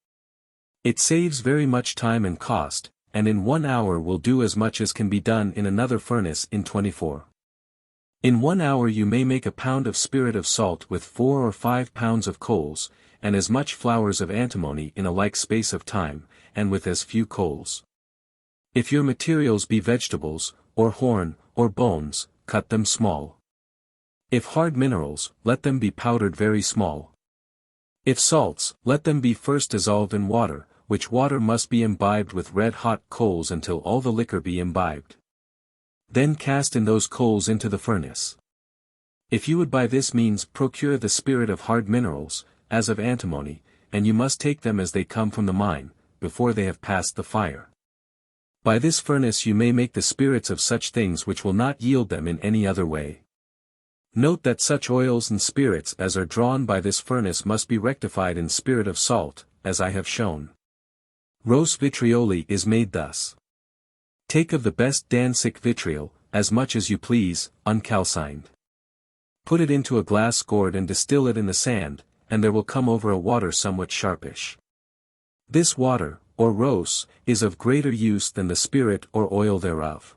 Speaker 1: It saves very much time and cost, and in 1 hour will do as much as can be done in another furnace in 24. In 1 hour you may make a pound of spirit of salt with 4 or 5 pounds of coals, and as much flowers of antimony in a like space of time, and with as few coals. If your materials be vegetables, or horn, or bones, cut them small. If hard minerals, let them be powdered very small. If salts, let them be first dissolved in water, which water must be imbibed with red-hot coals until all the liquor be imbibed. Then cast in those coals into the furnace. If you would by this means procure the spirit of hard minerals, as of antimony, and you must take them as they come from the mine, before they have passed the fire. By this furnace you may make the spirits of such things which will not yield them in any other way. Note that such oils and spirits as are drawn by this furnace must be rectified in spirit of salt, as I have shown. Rose vitrioli is made thus. Take of the best Danzig vitriol, as much as you please, uncalcined. Put it into a glass gourd and distill it in the sand, and there will come over a water somewhat sharpish. This water, or rose, is of greater use than the spirit or oil thereof.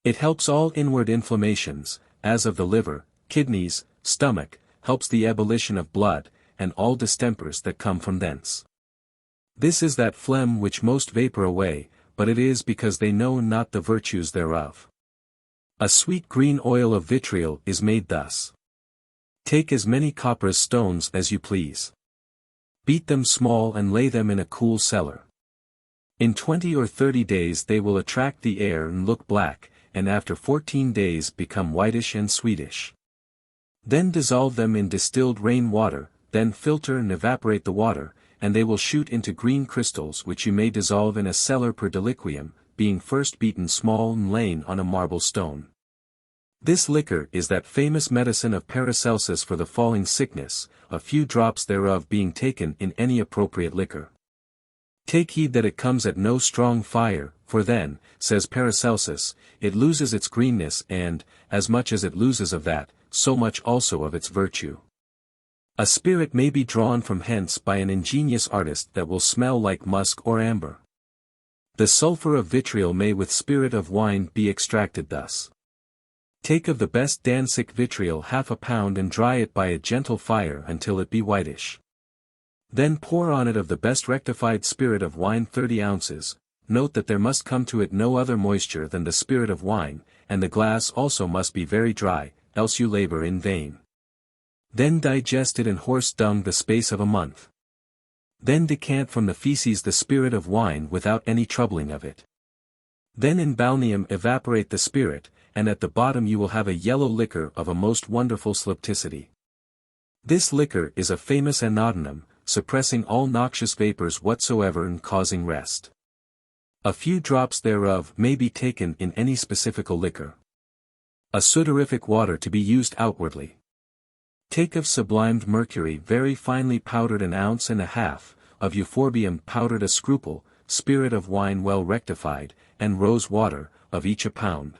Speaker 1: It helps all inward inflammations, as of the liver, kidneys, stomach, helps the ebullition of blood, and all distempers that come from thence. This is that phlegm which most vapour away, but it is because they know not the virtues thereof. A sweet green oil of vitriol is made thus. Take as many copperas stones as you please. Beat them small and lay them in a cool cellar. In 20 or 30 days they will attract the air and look black, and after 14 days become whitish and sweetish. Then dissolve them in distilled rain water, then filter and evaporate the water, and they will shoot into green crystals which you may dissolve in a cellar per deliquium, being first beaten small and lain on a marble stone. This liquor is that famous medicine of Paracelsus for the falling sickness, a few drops thereof being taken in any appropriate liquor. Take heed that it comes at no strong fire, for then, says Paracelsus, it loses its greenness and, as much as it loses of that, so much also of its virtue. A spirit may be drawn from hence by an ingenious artist that will smell like musk or amber. The sulphur of vitriol may with spirit of wine be extracted thus. Take of the best Danzig vitriol 1/2 pound and dry it by a gentle fire until it be whitish. Then pour on it of the best rectified spirit of wine 30 ounces, note that there must come to it no other moisture than the spirit of wine, and the glass also must be very dry, else you labour in vain. Then digest it in horse dung the space of a month. Then decant from the feces the spirit of wine without any troubling of it. Then in balneum evaporate the spirit, and at the bottom you will have a yellow liquor of a most wonderful slipticity. This liquor is a famous anodyne, suppressing all noxious vapours whatsoever and causing rest. A few drops thereof may be taken in any specifical liquor. A sudorific water to be used outwardly. Take of sublimed mercury very finely powdered 1.5 ounces, of euphorbium powdered a scruple, spirit of wine well rectified, and rose water, of each 1 pound.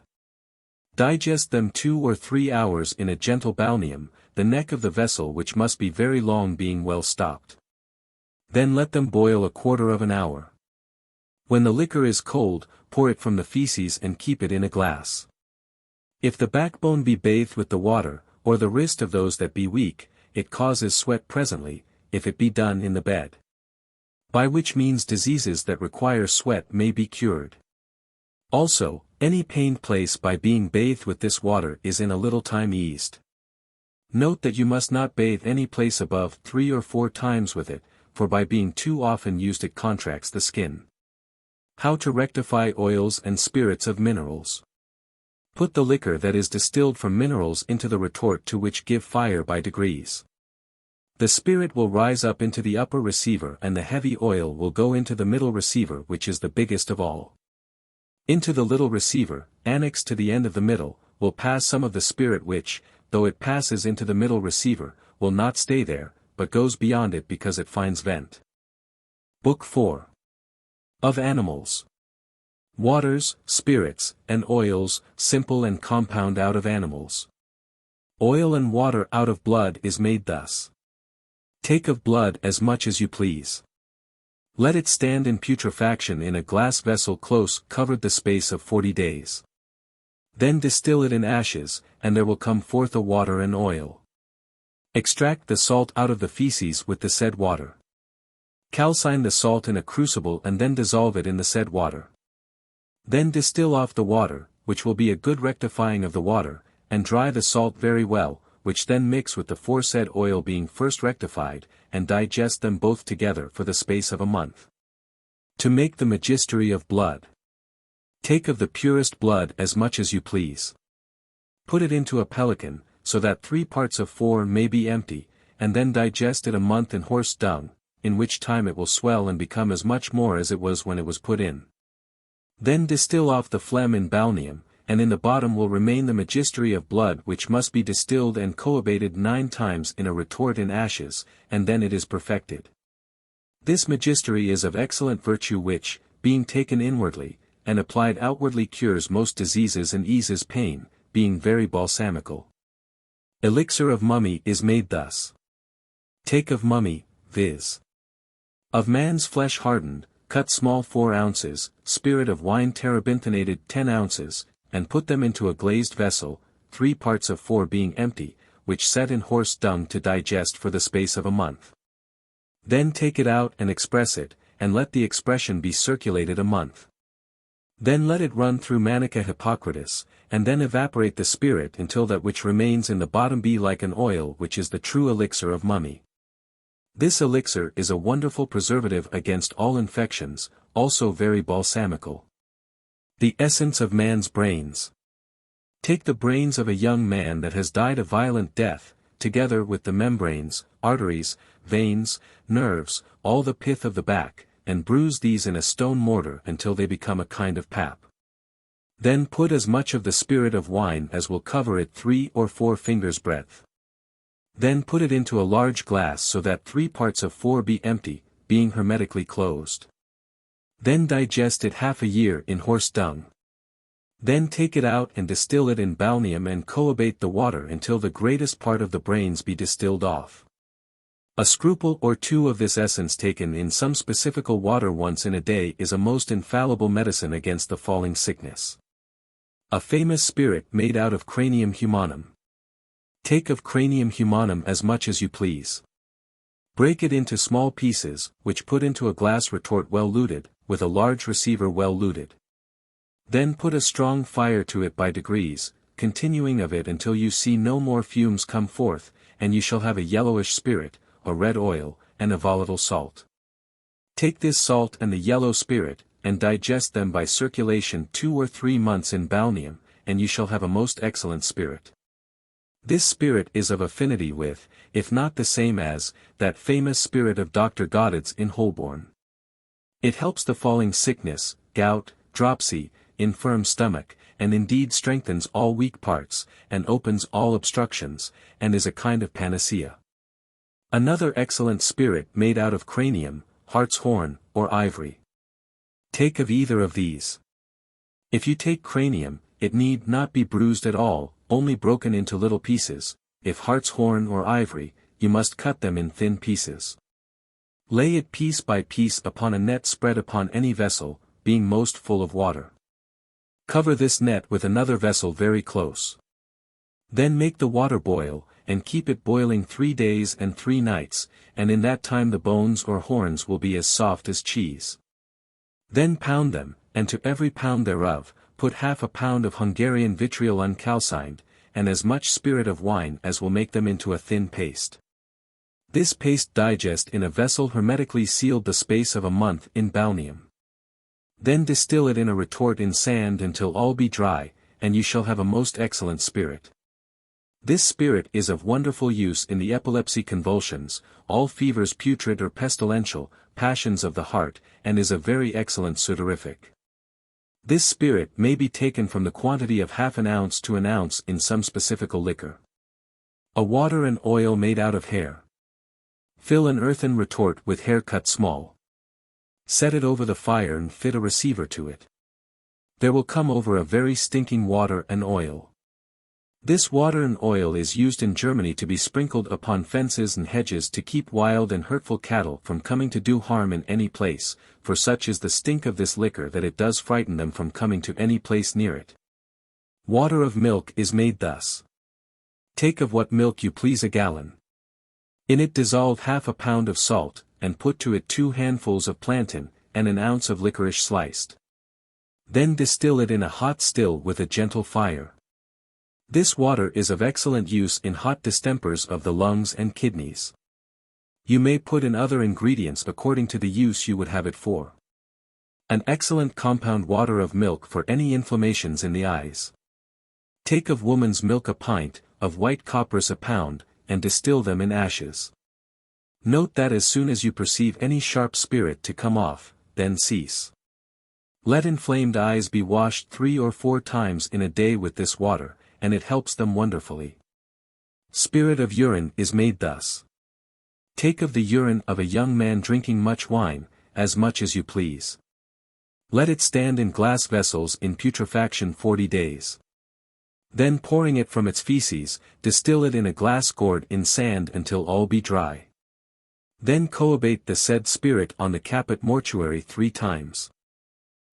Speaker 1: Digest them 2 or 3 hours in a gentle balneum, the neck of the vessel which must be very long being well stopped. Then let them boil 1/4 of an hour. When the liquor is cold, pour it from the feces and keep it in a glass. If the backbone be bathed with the water, or the wrist of those that be weak, it causes sweat presently, if it be done in the bed. By which means diseases that require sweat may be cured. Also, any pained place by being bathed with this water is in a little time eased. Note that you must not bathe any place above 3 or 4 times with it, for by being too often used it contracts the skin. How to rectify oils and spirits of minerals. Put the liquor that is distilled from minerals into the retort to which give fire by degrees. The spirit will rise up into the upper receiver and the heavy oil will go into the middle receiver which is the biggest of all. Into the little receiver, annexed to the end of the middle, will pass some of the spirit which, though it passes into the middle receiver, will not stay there, but goes beyond it because it finds vent. Book 4. Of Animals. Waters, spirits, and oils, simple and compound out of animals. Oil and water out of blood is made thus. Take of blood as much as you please. Let it stand in putrefaction in a glass vessel close covered the space of 40 days. Then distill it in ashes, and there will come forth a water and oil. Extract the salt out of the feces with the said water. Calcine the salt in a crucible and then dissolve it in the said water. Then distill off the water, which will be a good rectifying of the water, and dry the salt very well, which then mix with the foresaid oil being first rectified, and digest them both together for the space of a month. To make the magistery of blood. Take of the purest blood as much as you please. Put it into a pelican, so that 3 parts of 4 may be empty, and then digest it a month in horse dung, in which time it will swell and become as much more as it was when it was put in. Then distill off the phlegm in balneum, and in the bottom will remain the magistery of blood which must be distilled and coabated 9 times in a retort in ashes, and then it is perfected. This magistery is of excellent virtue which, being taken inwardly, and applied outwardly cures most diseases and eases pain, being very balsamical. Elixir of mummy is made thus. Take of mummy, viz. Of man's flesh hardened, cut small 4 ounces, spirit of wine terebinthinated 10 ounces, and put them into a glazed vessel, 3 parts of 4 being empty, which set in horse dung to digest for the space of a month. Then take it out and express it, and let the expression be circulated a month. Then let it run through Manica Hippocratis, and then evaporate the spirit until that which remains in the bottom be like an oil which is the true elixir of mummy. This elixir is a wonderful preservative against all infections, also very balsamical. The essence of man's brains. Take the brains of a young man that has died a violent death, together with the membranes, arteries, veins, nerves, all the pith of the back, and bruise these in a stone mortar until they become a kind of pap. Then put as much of the spirit of wine as will cover it 3 or 4 fingers' breadth. Then put it into a large glass so that 3 parts of 4 be empty, being hermetically closed. Then digest it half a year in horse dung. Then take it out and distill it in balneum and coabate the water until the greatest part of the brains be distilled off. A scruple or 2 of this essence taken in some specifical water once in a day is a most infallible medicine against the falling sickness. A famous spirit made out of cranium humanum. Take of cranium humanum as much as you please. Break it into small pieces, which put into a glass retort well luted, with a large receiver well luted. Then put a strong fire to it by degrees, continuing of it until you see no more fumes come forth, and you shall have a yellowish spirit, a red oil, and a volatile salt. Take this salt and the yellow spirit, and digest them by circulation 2 or 3 months in balneum, and you shall have a most excellent spirit. This spirit is of affinity with, if not the same as, that famous spirit of Dr. Goddard's in Holborn. It helps the falling sickness, gout, dropsy, infirm stomach, and indeed strengthens all weak parts, and opens all obstructions, and is a kind of panacea. Another excellent spirit made out of cranium, hart's horn, or ivory. Take of either of these. If you take cranium, it need not be bruised at all, only broken into little pieces. If hart's horn or ivory, you must cut them in thin pieces. Lay it piece by piece upon a net spread upon any vessel, being most full of water. Cover this net with another vessel very close. Then make the water boil, and keep it boiling 3 days and 3 nights, and in that time the bones or horns will be as soft as cheese. Then pound them, and to every pound thereof, put half a pound of Hungarian vitriol uncalcined, and as much spirit of wine as will make them into a thin paste. This paste digest in a vessel hermetically sealed the space of a month in balneum. Then distill it in a retort in sand until all be dry, and you shall have a most excellent spirit. This spirit is of wonderful use in the epilepsy convulsions, all fevers putrid or pestilential, passions of the heart, and is a very excellent sudorific. This spirit may be taken from the quantity of half an ounce to an ounce in some specifical liquor. A water and oil made out of hair. Fill an earthen retort with hair cut small. Set it over the fire and fit a receiver to it. There will come over a very stinking water and oil. This water and oil is used in Germany to be sprinkled upon fences and hedges to keep wild and hurtful cattle from coming to do harm in any place, for such is the stink of this liquor that it does frighten them from coming to any place near it. Water of milk is made thus. Take of what milk you please a gallon. In it dissolve 1/2 pound of salt, and put to it 2 handfuls of plantain, and an ounce of licorice sliced. Then distill it in a hot still with a gentle fire. This water is of excellent use in hot distempers of the lungs and kidneys. You may put in other ingredients according to the use you would have it for. An excellent compound water of milk for any inflammations in the eyes. Take of woman's milk a pint, of white copperas a pound, and distill them in ashes. Note that as soon as you perceive any sharp spirit to come off, then cease. Let inflamed eyes be washed 3 or 4 times in a day with this water, and it helps them wonderfully. Spirit of urine is made thus. Take of the urine of a young man drinking much wine, as much as you please. Let it stand in glass vessels in putrefaction 40 days. Then pouring it from its feces, distill it in a glass gourd in sand until all be dry. Then coabate the said spirit on the caput mortuary 3 times.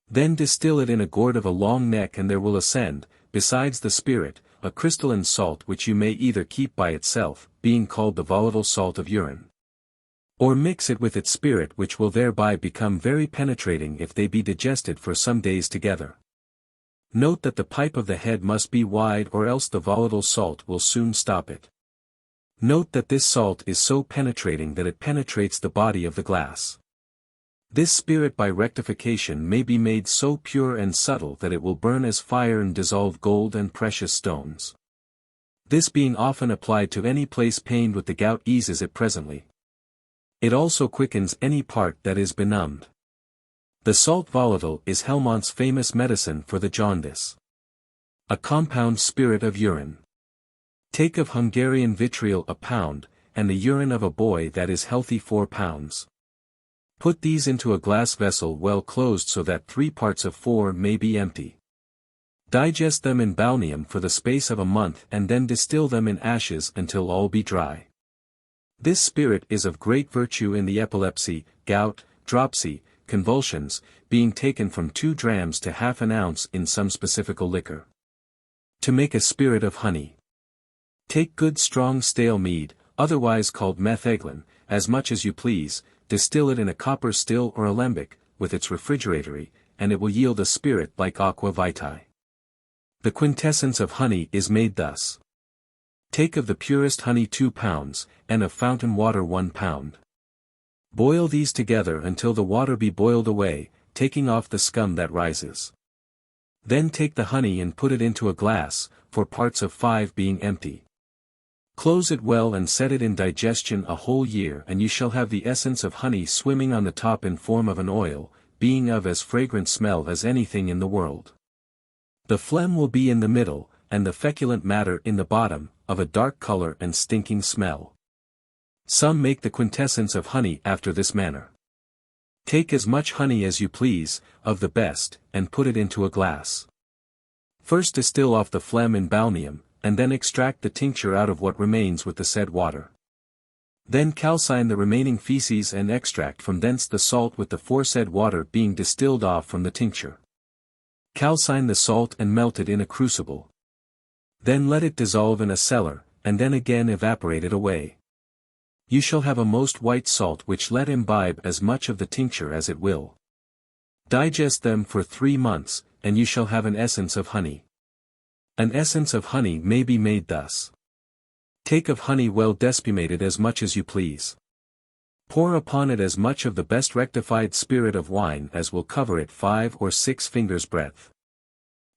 Speaker 1: Then distill it in a gourd of a long neck, and there will ascend, besides the spirit, a crystalline salt which you may either keep by itself, being called the volatile salt of urine. Or mix it with its spirit, which will thereby become very penetrating if they be digested for some days together. Note that the pipe of the head must be wide, or else the volatile salt will soon stop it. Note that this salt is so penetrating that it penetrates the body of the glass. This spirit by rectification may be made so pure and subtle that it will burn as fire and dissolve gold and precious stones. This being often applied to any place pained with the gout eases it presently. It also quickens any part that is benumbed. The salt volatile is Helmont's famous medicine for the jaundice. A compound spirit of urine. Take of Hungarian vitriol a pound, and the urine of a boy that is healthy 4 pounds. Put these into a glass vessel well closed so that 3 parts of 4 may be empty. Digest them in balneum for the space of a month, and then distill them in ashes until all be dry. This spirit is of great virtue in the epilepsy, gout, dropsy, convulsions, being taken from 2 drams to 1/2 an ounce in some specifical liquor. To make a spirit of honey. Take good strong stale mead, otherwise called metheglin, as much as you please, distill it in a copper still or alembic, with its refrigeratory, and it will yield a spirit like aqua vitae. The quintessence of honey is made thus. Take of the purest honey 2 pounds, and of fountain water 1 pound. Boil these together until the water be boiled away, taking off the scum that rises. Then take the honey and put it into a glass, 4 parts of 5 being empty. Close it well and set it in digestion a whole year, and you shall have the essence of honey swimming on the top in form of an oil, being of as fragrant smell as anything in the world. The phlegm will be in the middle, and the feculent matter in the bottom, of a dark color and stinking smell. Some make the quintessence of honey after this manner. Take as much honey as you please, of the best, and put it into a glass. First distill off the phlegm in balneum, and then extract the tincture out of what remains with the said water. Then calcine the remaining feces and extract from thence the salt with the foresaid water being distilled off from the tincture. Calcine the salt and melt it in a crucible. Then let it dissolve in a cellar, and then again evaporate it away. You shall have a most white salt which let imbibe as much of the tincture as it will. Digest them for 3 months, and you shall have an essence of honey. An essence of honey may be made thus. Take of honey well despumated as much as you please. Pour upon it as much of the best rectified spirit of wine as will cover it 5 or 6 fingers' breadth.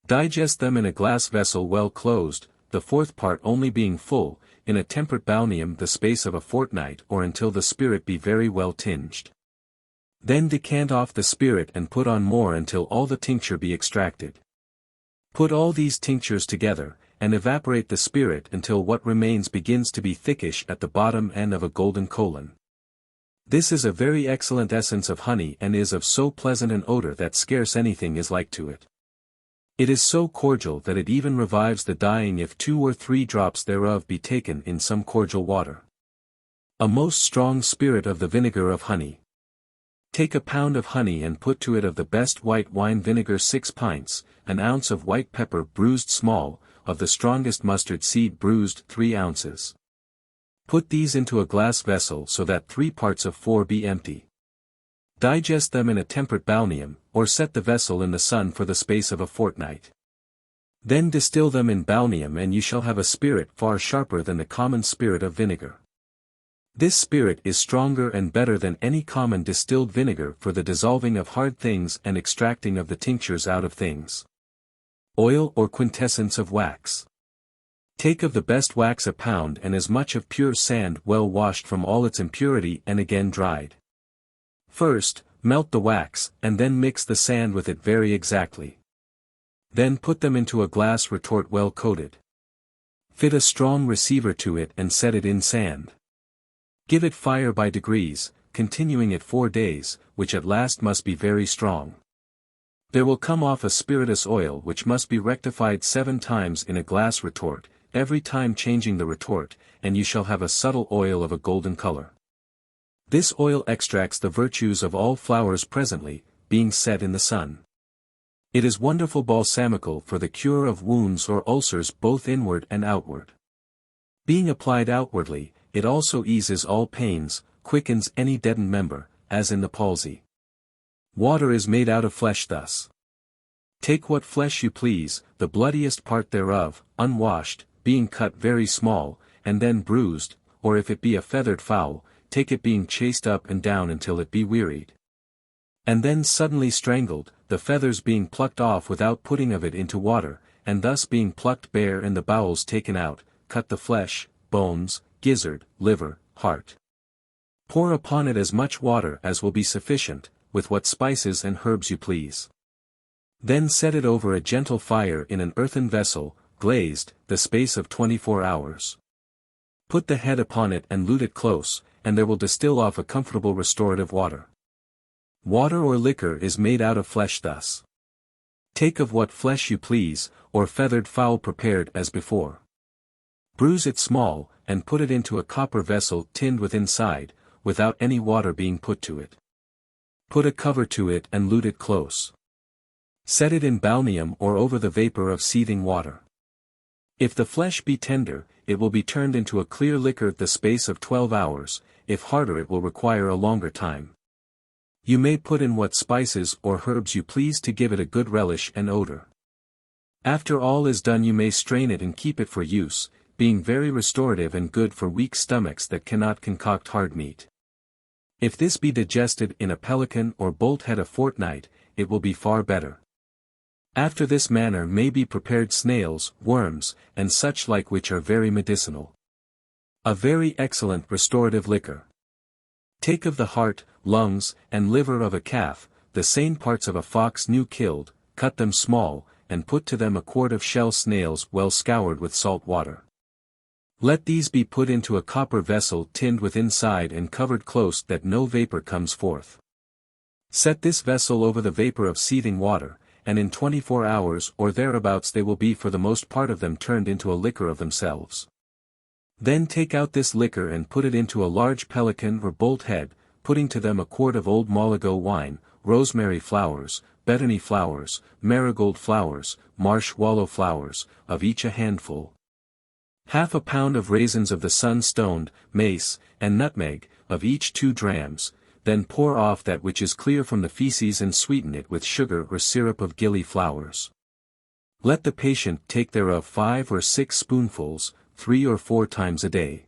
Speaker 1: Digest them in a glass vessel well closed, the 4th part only being full, in a temperate balneum the space of a fortnight or until the spirit be very well tinged. Then decant off the spirit and put on more until all the tincture be extracted. Put all these tinctures together, and evaporate the spirit until what remains begins to be thickish at the bottom and of a golden colon. This is a very excellent essence of honey and is of so pleasant an odor that scarce anything is like to it. It is so cordial that it even revives the dying if 2 or 3 drops thereof be taken in some cordial water. A most strong spirit of the vinegar of honey. Take a pound of honey and put to it of the best white wine vinegar 6 pints, an ounce of white pepper bruised small, of the strongest mustard seed bruised 3 ounces. Put these into a glass vessel so that 3 parts of 4 be empty. Digest them in a temperate balneum, or set the vessel in the sun for the space of a fortnight. Then distill them in balneum and you shall have a spirit far sharper than the common spirit of vinegar. This spirit is stronger and better than any common distilled vinegar for the dissolving of hard things and extracting of the tinctures out of things. Oil or quintessence of wax. Take of the best wax a pound and as much of pure sand well washed from all its impurity and again dried. First, melt the wax, and then mix the sand with it very exactly. Then put them into a glass retort well coated. Fit a strong receiver to it and set it in sand. Give it fire by degrees, continuing it 4 days, which at last must be very strong. There will come off a spirituous oil which must be rectified 7 times in a glass retort, every time changing the retort, and you shall have a subtle oil of a golden color. This oil extracts the virtues of all flowers presently, being set in the sun. It is wonderful balsamical for the cure of wounds or ulcers both inward and outward. Being applied outwardly, it also eases all pains, quickens any deadened member, as in the palsy. Water is made out of flesh thus. Take what flesh you please, the bloodiest part thereof, unwashed, being cut very small, and then bruised, or if it be a feathered fowl, take it being chased up and down until it be wearied. And then suddenly strangled, the feathers being plucked off without putting of it into water, and thus being plucked bare and the bowels taken out, cut the flesh, bones, gizzard, liver, heart. Pour upon it as much water as will be sufficient, with what spices and herbs you please. Then set it over a gentle fire in an earthen vessel, glazed, the space of 24 hours. Put the head upon it and lute it close, and there will distill off a comfortable restorative water. Water or liquor is made out of flesh thus. Take of what flesh you please, or feathered fowl prepared as before. Bruise it small, and put it into a copper vessel tinned with inside, without any water being put to it. Put a cover to it and lute it close. Set it in balneum or over the vapor of seething water. If the flesh be tender, it will be turned into a clear liquor the space of 12 hours, if harder it will require a longer time. You may put in what spices or herbs you please to give it a good relish and odor. After all is done you may strain it and keep it for use, being very restorative and good for weak stomachs that cannot concoct hard meat. If this be digested in a pelican or bolt head a fortnight, it will be far better. After this manner may be prepared snails, worms, and such like which are very medicinal. A very excellent restorative liquor. Take of the heart, lungs, and liver of a calf, the same parts of a fox new killed, cut them small, and put to them a quart of shell snails well scoured with salt water. Let these be put into a copper vessel tinned with inside and covered close that no vapor comes forth. Set this vessel over the vapor of seething water, and in 24 hours or thereabouts they will be for the most part of them turned into a liquor of themselves. Then take out this liquor and put it into a large pelican or bolt head, putting to them a quart of old Malago wine, rosemary flowers, betony flowers, marigold flowers, marsh wallow flowers, of each a handful. Half a pound of raisins of the sun stoned, mace, and nutmeg, of each 2 drachms, then pour off that which is clear from the feces and sweeten it with sugar or syrup of gilly flowers. Let the patient take thereof 5 or 6 spoonfuls, 3 or 4 times a day.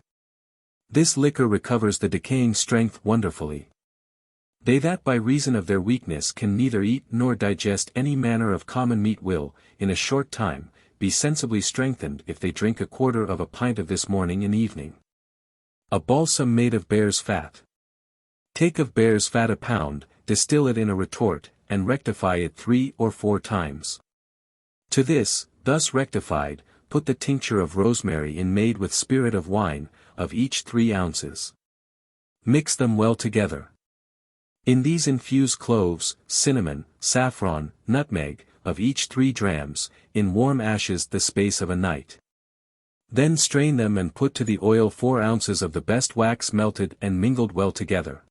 Speaker 1: This liquor recovers the decaying strength wonderfully. They that by reason of their weakness can neither eat nor digest any manner of common meat will, in a short time, be sensibly strengthened if they drink a quarter of a pint of this morning and evening. A balsam made of bear's fat. Take of bear's fat a pound, distill it in a retort, and rectify it 3 or 4 times. To this, thus rectified, put the tincture of rosemary in made with spirit of wine, of each 3 ounces. Mix them well together. In these infuse cloves, cinnamon, saffron, nutmeg, of each 3 drams, in warm ashes the space of a night. Then strain them and put to the oil 4 ounces of the best wax melted and mingled well together.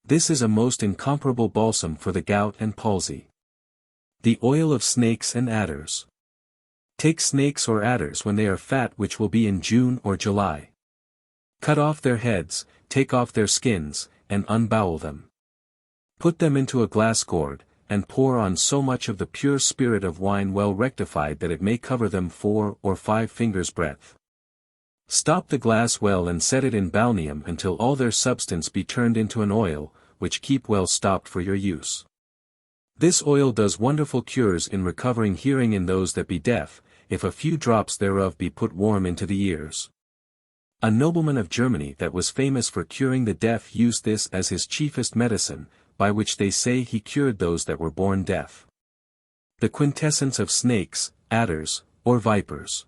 Speaker 1: This is a most incomparable balsam for the gout and palsy. The oil of snakes and adders. Take snakes or adders when they are fat, which will be in June or July. Cut off their heads, take off their skins, and unbowel them. Put them into a glass gourd, and pour on so much of the pure spirit of wine well rectified that it may cover them 4 or 5 fingers' breadth. Stop the glass well and set it in balneum until all their substance be turned into an oil, which keep well stopped for your use. This oil does wonderful cures in recovering hearing in those that be deaf, if a few drops thereof be put warm into the ears. A nobleman of Germany that was famous for curing the deaf used this as his chiefest medicine, by which they say he cured those that were born deaf. The quintessence of snakes, adders, or vipers.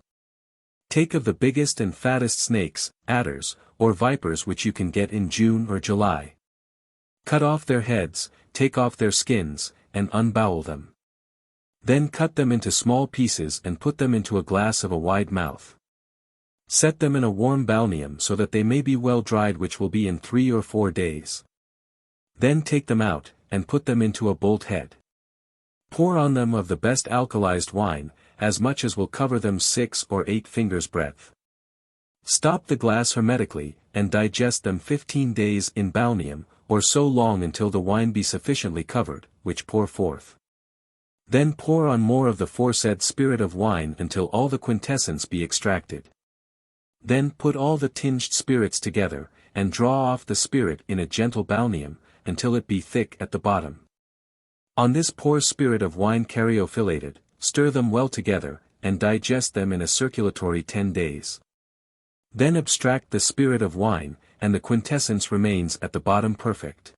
Speaker 1: Take of the biggest and fattest snakes, adders, or vipers which you can get in June or July. Cut off their heads, take off their skins, and unbowel them. Then cut them into small pieces and put them into a glass of a wide mouth. Set them in a warm balneum so that they may be well dried, which will be in 3 or 4 days. Then take them out, and put them into a bolt head. Pour on them of the best alkalized wine, as much as will cover them 6 or 8 fingers' breadth. Stop the glass hermetically, and digest them 15 days in balneum, or so long until the wine be sufficiently covered, which pour forth. Then pour on more of the foresaid spirit of wine until all the quintessence be extracted. Then put all the tinged spirits together, and draw off the spirit in a gentle balneum, until it be thick at the bottom. On this pour spirit of wine caryophyllated, stir them well together, and digest them in a circulatory 10 days. Then abstract the spirit of wine, and the quintessence remains at the bottom perfect.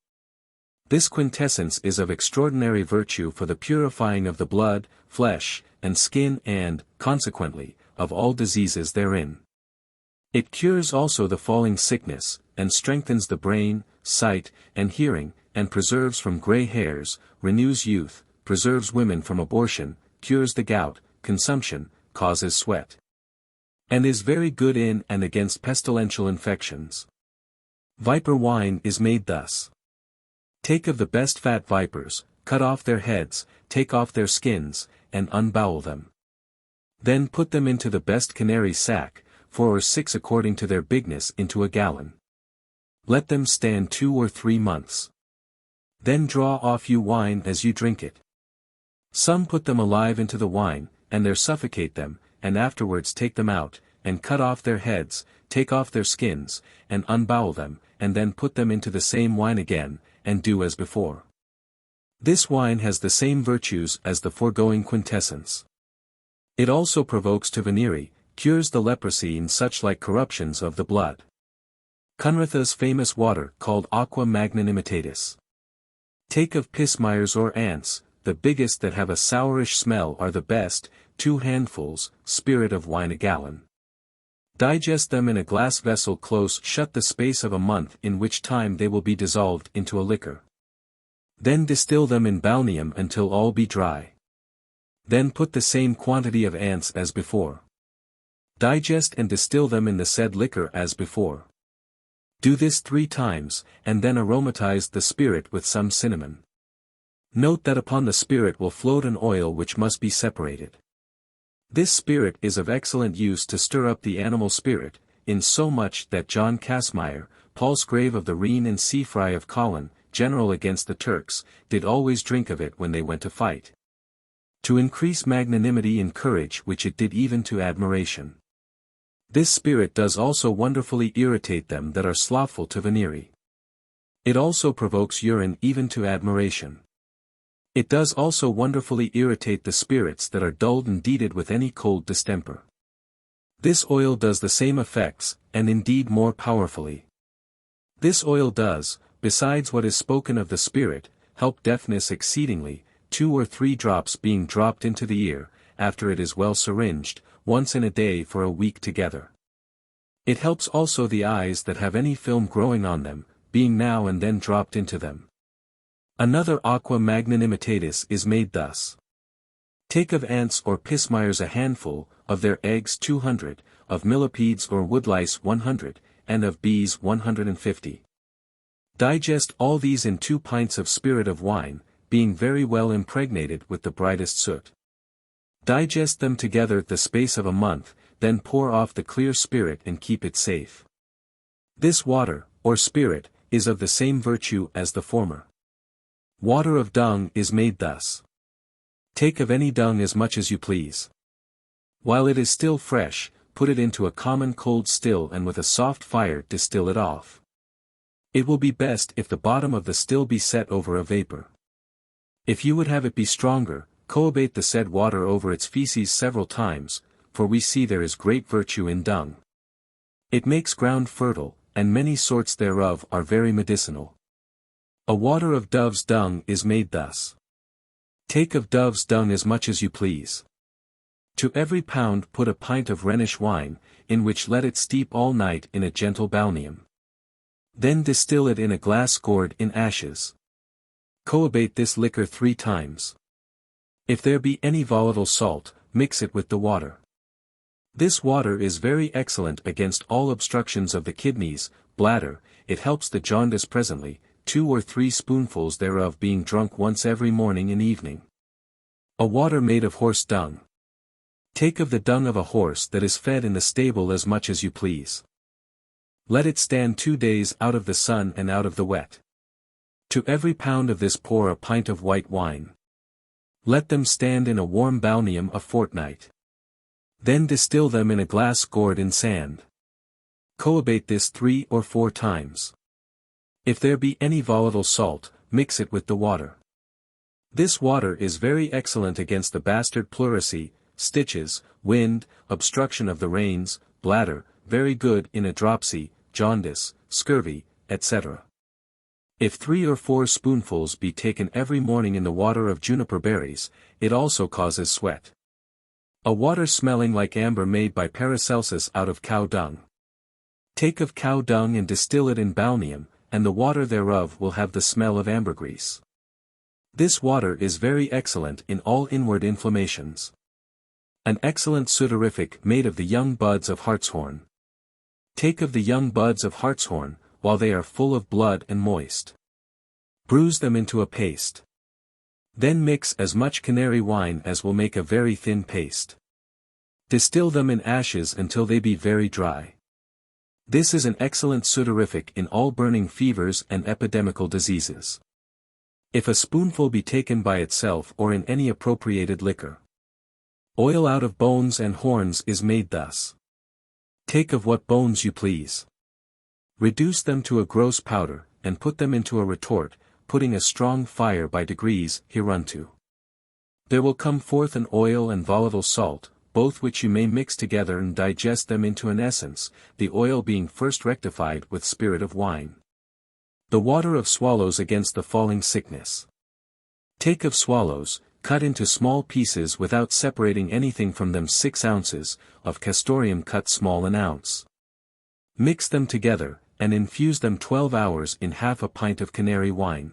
Speaker 1: This quintessence is of extraordinary virtue for the purifying of the blood, flesh, and skin and, consequently, of all diseases therein. It cures also the falling sickness, and strengthens the brain, sight, and hearing, and preserves from gray hairs, renews youth, preserves women from abortion, cures the gout, consumption, causes sweat. And is very good in and against pestilential infections. Viper wine is made thus. Take of the best fat vipers, cut off their heads, take off their skins, and unbowel them. Then put them into the best canary sack, 4 or 6 according to their bigness, into a gallon. Let them stand 2 or 3 months. Then draw off you wine as you drink it. Some put them alive into the wine, and there suffocate them, and afterwards take them out, and cut off their heads, take off their skins, and unbowel them, and then put them into the same wine again, and do as before. This wine has the same virtues as the foregoing quintessence. It also provokes to venery, cures the leprosy and such like corruptions of the blood. Cunratha's famous water called aqua magnanimitatis. Take of pismires or ants, the biggest that have a sourish smell are the best, 2 handfuls, spirit of wine a gallon. Digest them in a glass vessel close shut the space of a month, in which time they will be dissolved into a liquor. Then distill them in balneum until all be dry. Then put the same quantity of ants as before. Digest and distill them in the said liquor as before. Do this 3 times, and then aromatize the spirit with some cinnamon. Note that upon the spirit will float an oil which must be separated. This spirit is of excellent use to stir up the animal spirit, in so much that John Casimir, Palsgrave of the Rhine and Seafry of Colin, general against the Turks, did always drink of it when they went to fight. To increase magnanimity and courage, which it did even to admiration. This spirit does also wonderfully irritate them that are slothful to venery. It also provokes urine even to admiration. It does also wonderfully irritate the spirits that are dulled and deeded with any cold distemper. This oil does the same effects, and indeed more powerfully. This oil does, besides what is spoken of the spirit, help deafness exceedingly, 2 or 3 drops being dropped into the ear, after it is well syringed, once in a day for a week together. It helps also the eyes that have any film growing on them, being now and then dropped into them. Another aqua magnanimitatis is made thus. Take of ants or pismires a handful, of their eggs 200, of millipedes or woodlice 100, and of bees 150. Digest all these in 2 pints of spirit of wine, being very well impregnated with the brightest soot. Digest them together the space of a month, then pour off the clear spirit and keep it safe. This water, or spirit, is of the same virtue as the former. Water of dung is made thus. Take of any dung as much as you please. While it is still fresh, put it into a common cold still and with a soft fire distill it off. It will be best if the bottom of the still be set over a vapor. If you would have it be stronger, coabate the said water over its feces several times, for we see there is great virtue in dung. It makes ground fertile, and many sorts thereof are very medicinal. A water of dove's dung is made thus. Take of dove's dung as much as you please. To every pound put a pint of Rhenish wine, in which let it steep all night in a gentle balneum. Then distill it in a glass gourd in ashes. Coabate this liquor 3 times. If there be any volatile salt, mix it with the water. This water is very excellent against all obstructions of the kidneys, bladder, it helps the jaundice presently, 2 or 3 spoonfuls thereof being drunk once every morning and evening. A water made of horse dung. Take of the dung of a horse that is fed in the stable as much as you please. Let it stand 2 days out of the sun and out of the wet. To every pound of this pour a pint of white wine. Let them stand in a warm balneum a fortnight. Then distill them in a glass gourd in sand. Coabate this 3 or 4 times. If there be any volatile salt, mix it with the water. This water is very excellent against the bastard pleurisy, stitches, wind, obstruction of the reins, bladder, very good in a dropsy, jaundice, scurvy, etc. If 3 or 4 spoonfuls be taken every morning in the water of juniper berries, it also causes sweat. A water smelling like amber made by Paracelsus out of cow dung. Take of cow dung and distill it in balneum, and the water thereof will have the smell of ambergris. This water is very excellent in all inward inflammations. An excellent sudorific made of the young buds of hartshorn. Take of the young buds of hartshorn, while they are full of blood and moist. Bruise them into a paste. Then mix as much canary wine as will make a very thin paste. Distill them in ashes until they be very dry. This is an excellent sudorific in all burning fevers and epidemical diseases. If a spoonful be taken by itself or in any appropriated liquor. Oil out of bones and horns is made thus. Take of what bones you please. Reduce them to a gross powder, and put them into a retort, putting a strong fire by degrees hereunto. There will come forth an oil and volatile salt, both which you may mix together and digest them into an essence, the oil being first rectified with spirit of wine. The water of swallows against the falling sickness. Take of swallows, cut into small pieces without separating anything from them 6 ounces, of castoreum cut small an ounce. Mix them together, and infuse them 12 hours in half a pint of canary wine.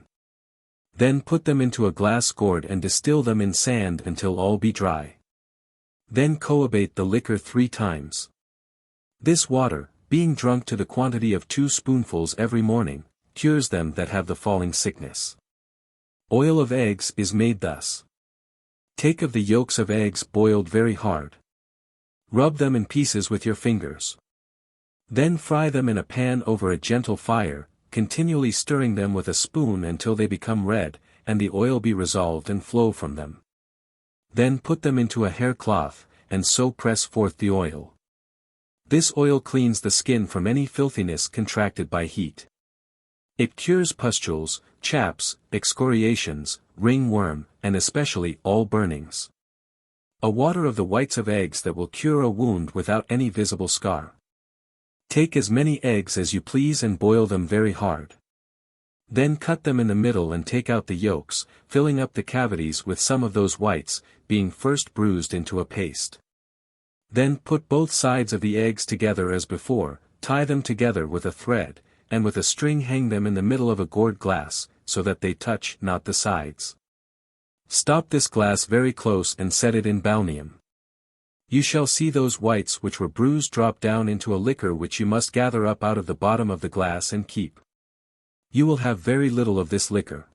Speaker 1: Then put them into a glass gourd and distill them in sand until all be dry. Then coabate the liquor 3 times. This water, being drunk to the quantity of 2 spoonfuls every morning, cures them that have the falling sickness. Oil of eggs is made thus. Take of the yolks of eggs boiled very hard. Rub them in pieces with your fingers. Then fry them in a pan over a gentle fire, continually stirring them with a spoon until they become red, and the oil be resolved and flow from them. Then put them into a hair cloth, and so press forth the oil. This oil cleans the skin from any filthiness contracted by heat. It cures pustules, chaps, excoriations, ringworm, and especially all burnings. A water of the whites of eggs that will cure a wound without any visible scar. Take as many eggs as you please and boil them very hard. Then cut them in the middle and take out the yolks, filling up the cavities with some of those whites, being first bruised into a paste. Then put both sides of the eggs together as before, tie them together with a thread, and with a string hang them in the middle of a gourd glass, so that they touch not the sides. Stop this glass very close and set it in balneum. You shall see those whites which were bruised drop down into a liquor which you must gather up out of the bottom of the glass and keep. You will have very little of this liquor.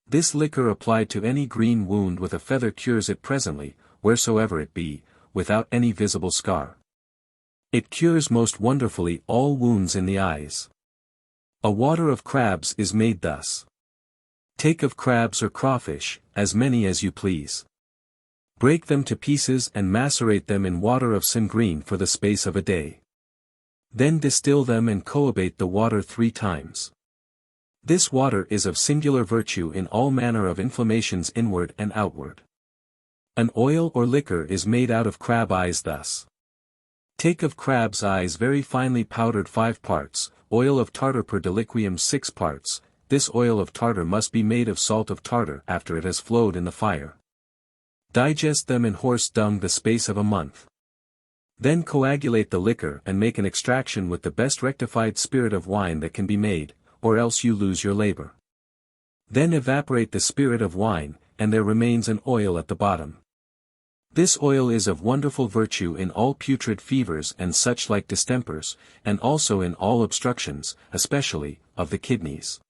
Speaker 1: This liquor applied to any green wound with a feather cures it presently, wheresoever it be, without any visible scar. It cures most wonderfully all wounds in the eyes. A water of crabs is made thus. Take of crabs or crawfish, as many as you please. Break them to pieces and macerate them in water of singreen for the space of a day. Then distill them and coabate the water 3 times. This water is of singular virtue in all manner of inflammations inward and outward. An oil or liquor is made out of crab eyes thus. Take of crab's eyes very finely powdered 5 parts, oil of tartar per deliquium 6 parts, this oil of tartar must be made of salt of tartar after it has flowed in the fire. Digest them in horse dung the space of a month. Then coagulate the liquor and make an extraction with the best rectified spirit of wine that can be made, or else you lose your labor. Then evaporate the spirit of wine, and there remains an oil at the bottom. This oil is of wonderful virtue in all putrid fevers and such like distempers, and also in all obstructions, especially, of the kidneys.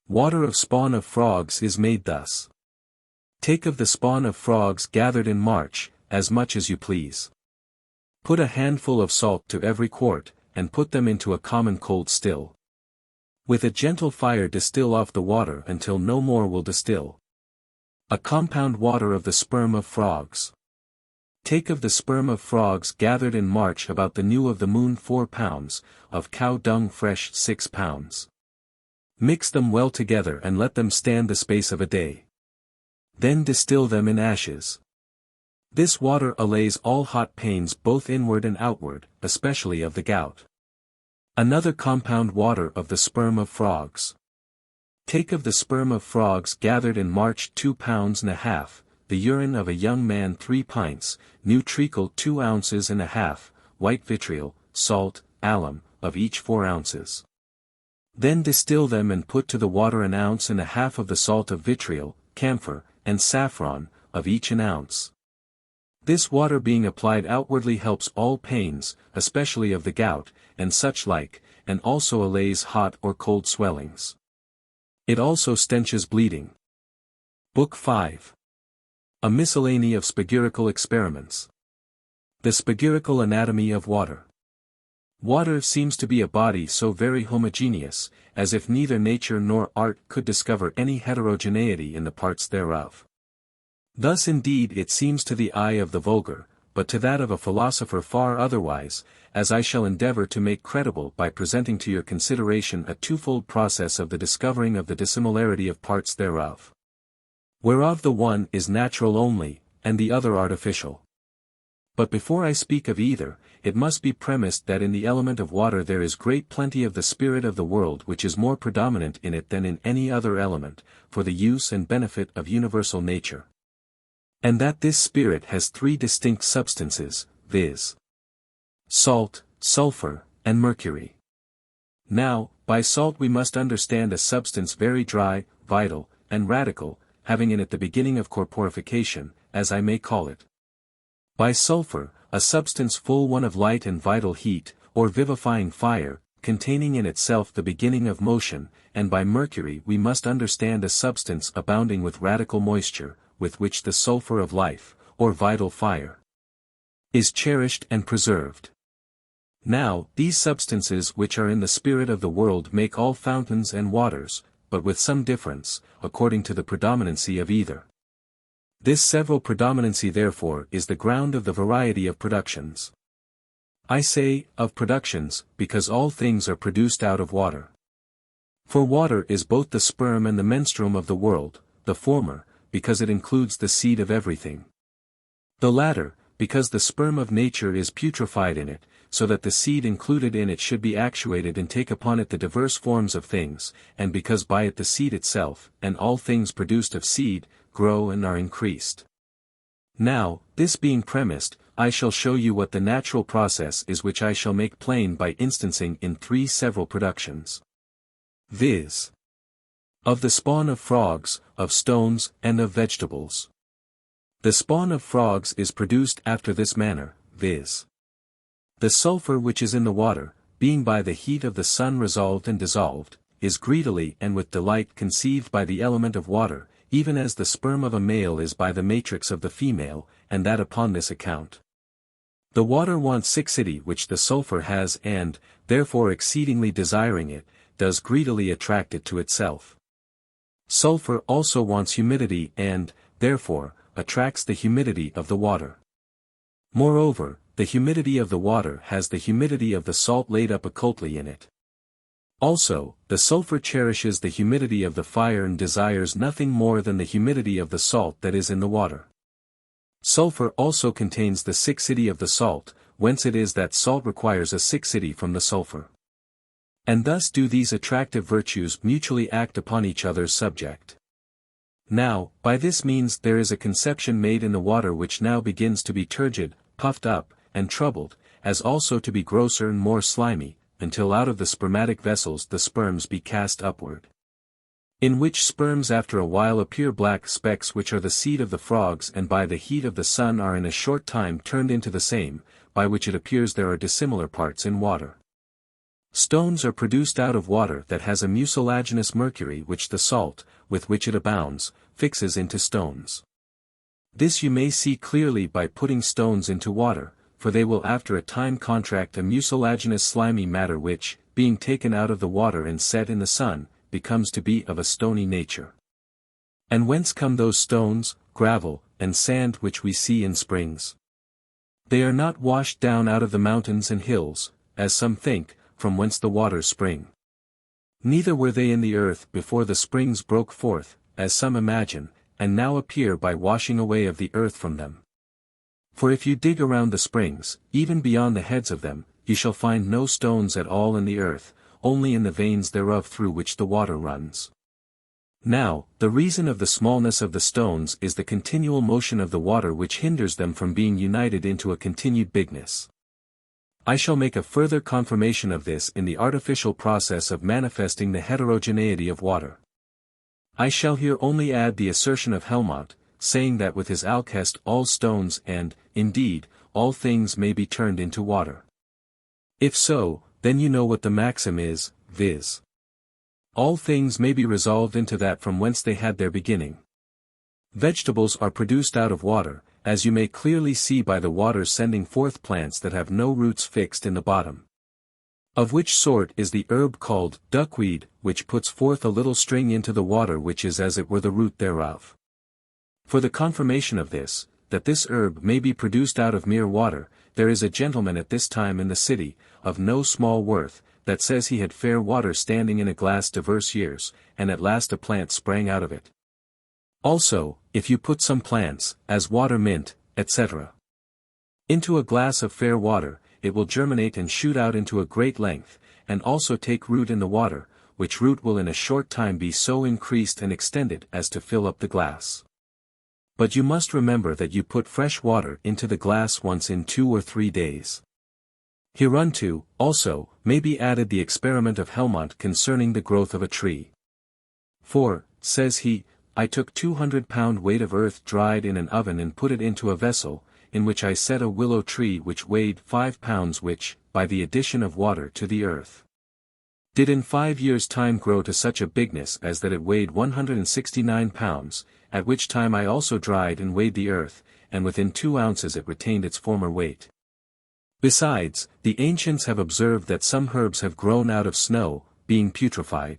Speaker 1: Water of spawn of frogs is made thus. Take of the spawn of frogs gathered in March, as much as you please. Put a handful of salt to every quart, and put them into a common cold still. With a gentle fire distill off the water until no more will distill. A compound water of the sperm of frogs. Take of the sperm of frogs gathered in March about the new of the moon 4 pounds, of cow dung fresh 6 pounds. Mix them well together and let them stand the space of a day. Then distill them in ashes. This water allays all hot pains both inward and outward, especially of the gout. Another compound water of the sperm of frogs. Take of the sperm of frogs gathered in March 2 pounds and a half, the urine of a young man 3 pints, new treacle 2 ounces and a half, white vitriol, salt, alum, of each 4 ounces. Then distill them and put to the water 1 ounce and a half of the salt of vitriol, camphor, and saffron, of each 1 ounce. This water being applied outwardly helps all pains, especially of the gout, and such like, and also allays hot or cold swellings. It also stenches bleeding. Book 5. A Miscellany of Spagyrical Experiments. The Spagyrical Anatomy of Water. Water seems to be a body so very homogeneous, as if neither nature nor art could discover any heterogeneity in the parts thereof. Thus indeed it seems to the eye of the vulgar, but to that of a philosopher far otherwise, as I shall endeavor to make credible by presenting to your consideration a twofold process of the discovering of the dissimilarity of parts thereof. Whereof the one is natural only, and the other artificial. But before I speak of either, it must be premised that in the element of water there is great plenty of the spirit of the world which is more predominant in it than in any other element, for the use and benefit of universal nature. And that this spirit has 3 distinct substances, viz. Salt, sulfur, and mercury. Now, by salt we must understand a substance very dry, vital, and radical, having in it the beginning of corporification, as I may call it. By sulfur, a substance full one of light and vital heat, or vivifying fire, containing in itself the beginning of motion, and by mercury we must understand a substance abounding with radical moisture, with which the sulfur of life, or vital fire, is cherished and preserved. Now, these substances which are in the spirit of the world make all fountains and waters, but with some difference, according to the predominancy of either. This several predominancy therefore is the ground of the variety of productions. I say, of productions, because all things are produced out of water. For water is both the sperm and the menstruum of the world, the former, because it includes the seed of everything. The latter, because the sperm of nature is putrefied in it, so that the seed included in it should be actuated and take upon it the diverse forms of things, and because by it the seed itself, and all things produced of seed, grow and are increased. Now, this being premised, I shall show you what the natural process is, which I shall make plain by instancing in 3 several productions. Viz. Of the spawn of frogs, of stones, and of vegetables. The spawn of frogs is produced after this manner, viz. The sulfur which is in the water, being by the heat of the sun resolved and dissolved, is greedily and with delight conceived by the element of water, even as the sperm of a male is by the matrix of the female, and that upon this account. The water wants siccity which the sulfur has and, therefore exceedingly desiring it, does greedily attract it to itself. Sulfur also wants humidity and, therefore, attracts the humidity of the water. Moreover, the humidity of the water has the humidity of the salt laid up occultly in it. Also, the sulfur cherishes the humidity of the fire and desires nothing more than the humidity of the salt that is in the water. Sulfur also contains the siccity of the salt, whence it is that salt requires a siccity from the sulfur. And thus do these attractive virtues mutually act upon each other's subject. Now, by this means there is a conception made in the water which now begins to be turgid, puffed up, and troubled, as also to be grosser and more slimy, until out of the spermatic vessels the sperms be cast upward. In which sperms after a while appear black specks which are the seed of the frogs and by the heat of the sun are in a short time turned into the same, by which it appears there are dissimilar parts in water. Stones are produced out of water that has a mucilaginous mercury which the salt, with which it abounds, fixes into stones. This you may see clearly by putting stones into water, for they will after a time contract a mucilaginous slimy matter which, being taken out of the water and set in the sun, becomes to be of a stony nature. And whence come those stones, gravel, and sand which we see in springs? They are not washed down out of the mountains and hills, as some think, from whence the waters spring. Neither were they in the earth before the springs broke forth, as some imagine, and now appear by washing away of the earth from them. For if you dig around the springs, even beyond the heads of them, you shall find no stones at all in the earth, only in the veins thereof through which the water runs. Now, the reason of the smallness of the stones is the continual motion of the water which hinders them from being united into a continued bigness. I shall make a further confirmation of this in the artificial process of manifesting the heterogeneity of water. I shall here only add the assertion of Helmont, saying that with his Alceste all stones and, indeed, all things may be turned into water. If so, then you know what the maxim is, viz. All things may be resolved into that from whence they had their beginning. Vegetables are produced out of water, as you may clearly see by the water sending forth plants that have no roots fixed in the bottom. Of which sort is the herb called duckweed, which puts forth a little string into the water which is as it were the root thereof. For the confirmation of this, that this herb may be produced out of mere water, there is a gentleman at this time in the city, of no small worth, that says he had fair water standing in a glass divers years, and at last a plant sprang out of it. Also, if you put some plants, as water mint, etc., into a glass of fair water, it will germinate and shoot out into a great length, and also take root in the water, which root will in a short time be so increased and extended as to fill up the glass. But you must remember that you put fresh water into the glass once in 2 or 3 days. Hereunto, also, may be added the experiment of Helmont concerning the growth of a tree. For, says he, I took 200-pound weight of earth dried in an oven and put it into a vessel, in which I set a willow tree which weighed 5 pounds which, by the addition of water to the earth, did in 5 years' time grow to such a bigness as that it weighed 169 pounds, at which time I also dried and weighed the earth, and within 2 ounces it retained its former weight. Besides, the ancients have observed that some herbs have grown out of snow, being putrefied.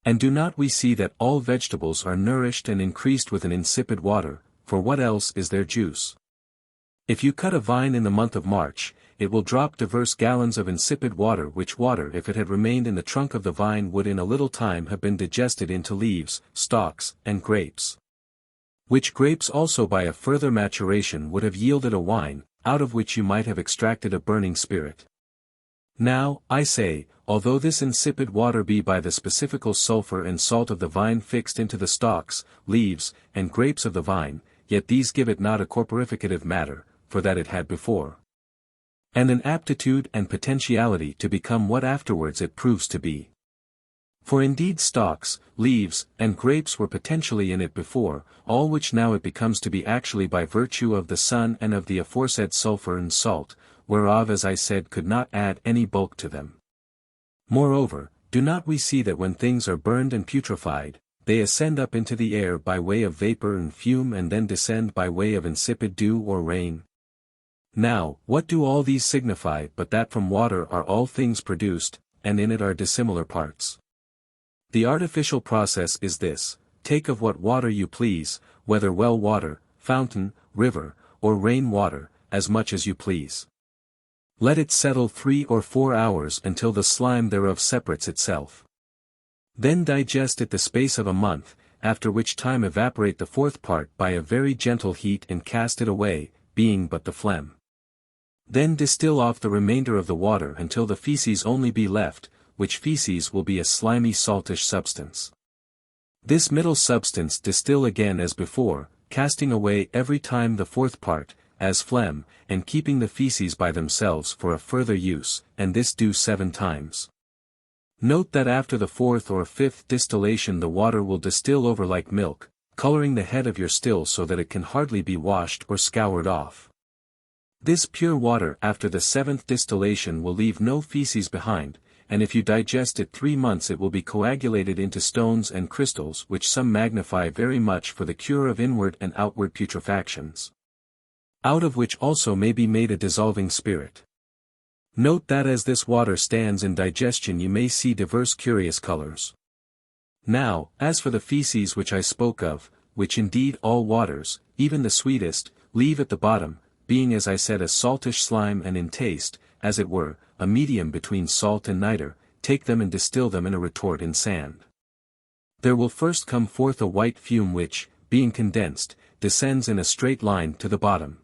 Speaker 1: And do not we see that all vegetables are nourished and increased with an insipid water, for what else is their juice? If you cut a vine in the month of March, it will drop divers gallons of insipid water, which water if it had remained in the trunk of the vine would in a little time have been digested into leaves, stalks, and grapes. Which grapes also by a further maturation would have yielded a wine, out of which you might have extracted a burning spirit. Now, I say, although this insipid water be by the specifical sulfur and salt of the vine fixed into the stalks, leaves, and grapes of the vine, yet these give it not a corporificative matter, for that it had before, and an aptitude and potentiality to become what afterwards it proves to be. For indeed stalks, leaves, and grapes were potentially in it before, all which now it becomes to be actually by virtue of the sun and of the aforesaid sulphur and salt, whereof as I said could not add any bulk to them. Moreover, do not we see that when things are burned and putrefied, they ascend up into the air by way of vapor and fume and then descend by way of insipid dew or rain? Now, what do all these signify but that from water are all things produced, and in it are dissimilar parts? The artificial process is this: take of what water you please, whether well water, fountain, river, or rain water, as much as you please. Let it settle 3 or 4 hours until the slime thereof separates itself. Then digest it the space of a month, after which time evaporate the fourth part by a very gentle heat and cast it away, being but the phlegm. Then distill off the remainder of the water until the feces only be left, which feces will be a slimy saltish substance. This middle substance distill again as before, casting away every time the fourth part, as phlegm, and keeping the feces by themselves for a further use, and this do 7 times. Note that after the 4th or 5th distillation the water will distill over like milk, coloring the head of your still so that it can hardly be washed or scoured off. This pure water after the 7th distillation will leave no feces behind, and if you digest it 3 months it will be coagulated into stones and crystals which some magnify very much for the cure of inward and outward putrefactions. Out of which also may be made a dissolving spirit. Note that as this water stands in digestion you may see diverse curious colors. Now, as for the feces which I spoke of, which indeed all waters, even the sweetest, leave at the bottom, being as I said a saltish slime and in taste, as it were, a medium between salt and nitre, take them and distill them in a retort in sand. There will first come forth a white fume which, being condensed, descends in a straight line to the bottom.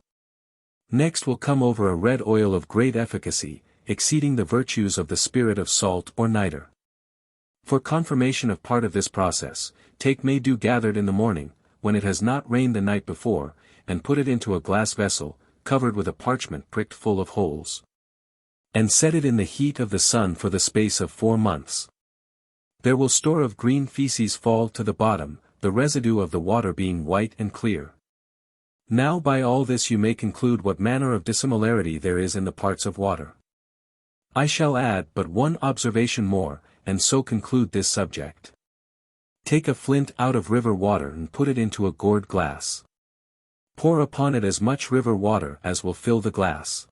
Speaker 1: Next will come over a red oil of great efficacy, exceeding the virtues of the spirit of salt or nitre. For confirmation of part of this process, take May dew gathered in the morning, when it has not rained the night before, and put it into a glass vessel, covered with a parchment pricked full of holes. And set it in the heat of the sun for the space of 4 months. There will store of green feces fall to the bottom, the residue of the water being white and clear. Now by all this you may conclude what manner of dissimilarity there is in the parts of water. I shall add but one observation more, and so conclude this subject. Take a flint out of river water and put it into a gourd glass. Pour upon it as much river water as will fill the glass.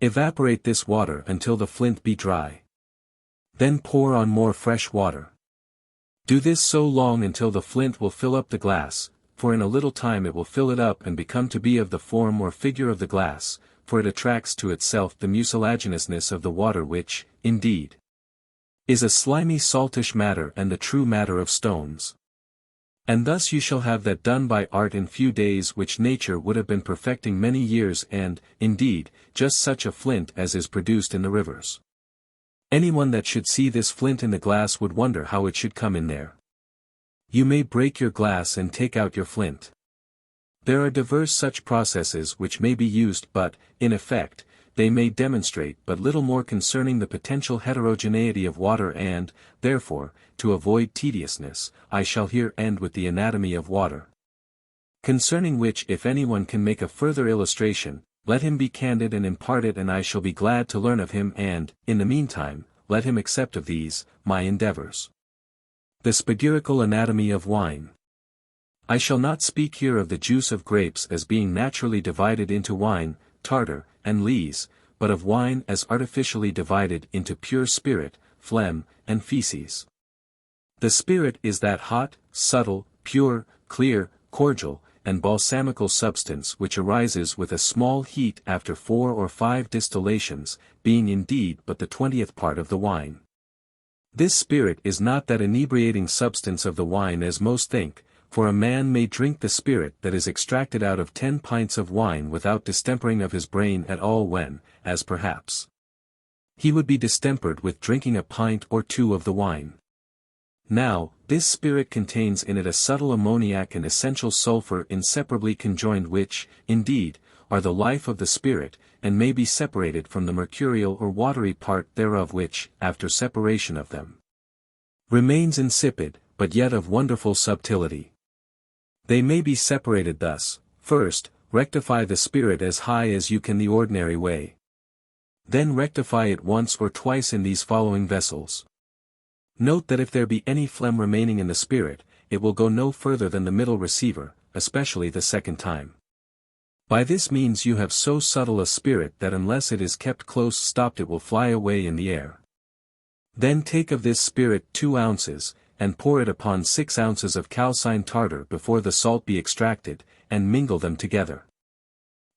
Speaker 1: Evaporate this water until the flint be dry. Then pour on more fresh water. Do this so long until the flint will fill up the glass, for in a little time it will fill it up and become to be of the form or figure of the glass, for it attracts to itself the mucilagiноusness of the water which, indeed, is a slimy saltish matter and the true matter of stones. And thus you shall have that done by art in few days which nature would have been perfecting many years and, indeed, just such a flint as is produced in the rivers. Anyone that should see this flint in the glass would wonder how it should come in there. You may break your glass and take out your flint. There are diverse such processes which may be used but, in effect, they may demonstrate but little more concerning the potential heterogeneity of water and, therefore, to avoid tediousness, I shall here end with the anatomy of water. Concerning which if anyone can make a further illustration, let him be candid and impart it and I shall be glad to learn of him and, in the meantime, let him accept of these, my endeavors. The Spagyrical anatomy of wine. I shall not speak here of the juice of grapes as being naturally divided into wine, tartar, and lees, but of wine as artificially divided into pure spirit, phlegm, and feces. The spirit is that hot, subtle, pure, clear, cordial, and balsamical substance which arises with a small heat after 4 or 5 distillations, being indeed but the 20th part of the wine. This spirit is not that inebriating substance of the wine as most think, for a man may drink the spirit that is extracted out of 10 pints of wine without distempering of his brain at all when, as perhaps, he would be distempered with drinking a pint or 2 of the wine. Now, this spirit contains in it a subtle ammoniac and essential sulphur inseparably conjoined which, indeed, are the life of the spirit, and may be separated from the mercurial or watery part thereof which, after separation of them, remains insipid, but yet of wonderful subtility. They may be separated thus: first, rectify the spirit as high as you can the ordinary way. Then rectify it once or twice in these following vessels. Note that if there be any phlegm remaining in the spirit, it will go no further than the middle receiver, especially the second time. By this means you have so subtle a spirit that unless it is kept close stopped it will fly away in the air. Then take of this spirit 2 ounces, and pour it upon 6 ounces of calcined tartar before the salt be extracted, and mingle them together.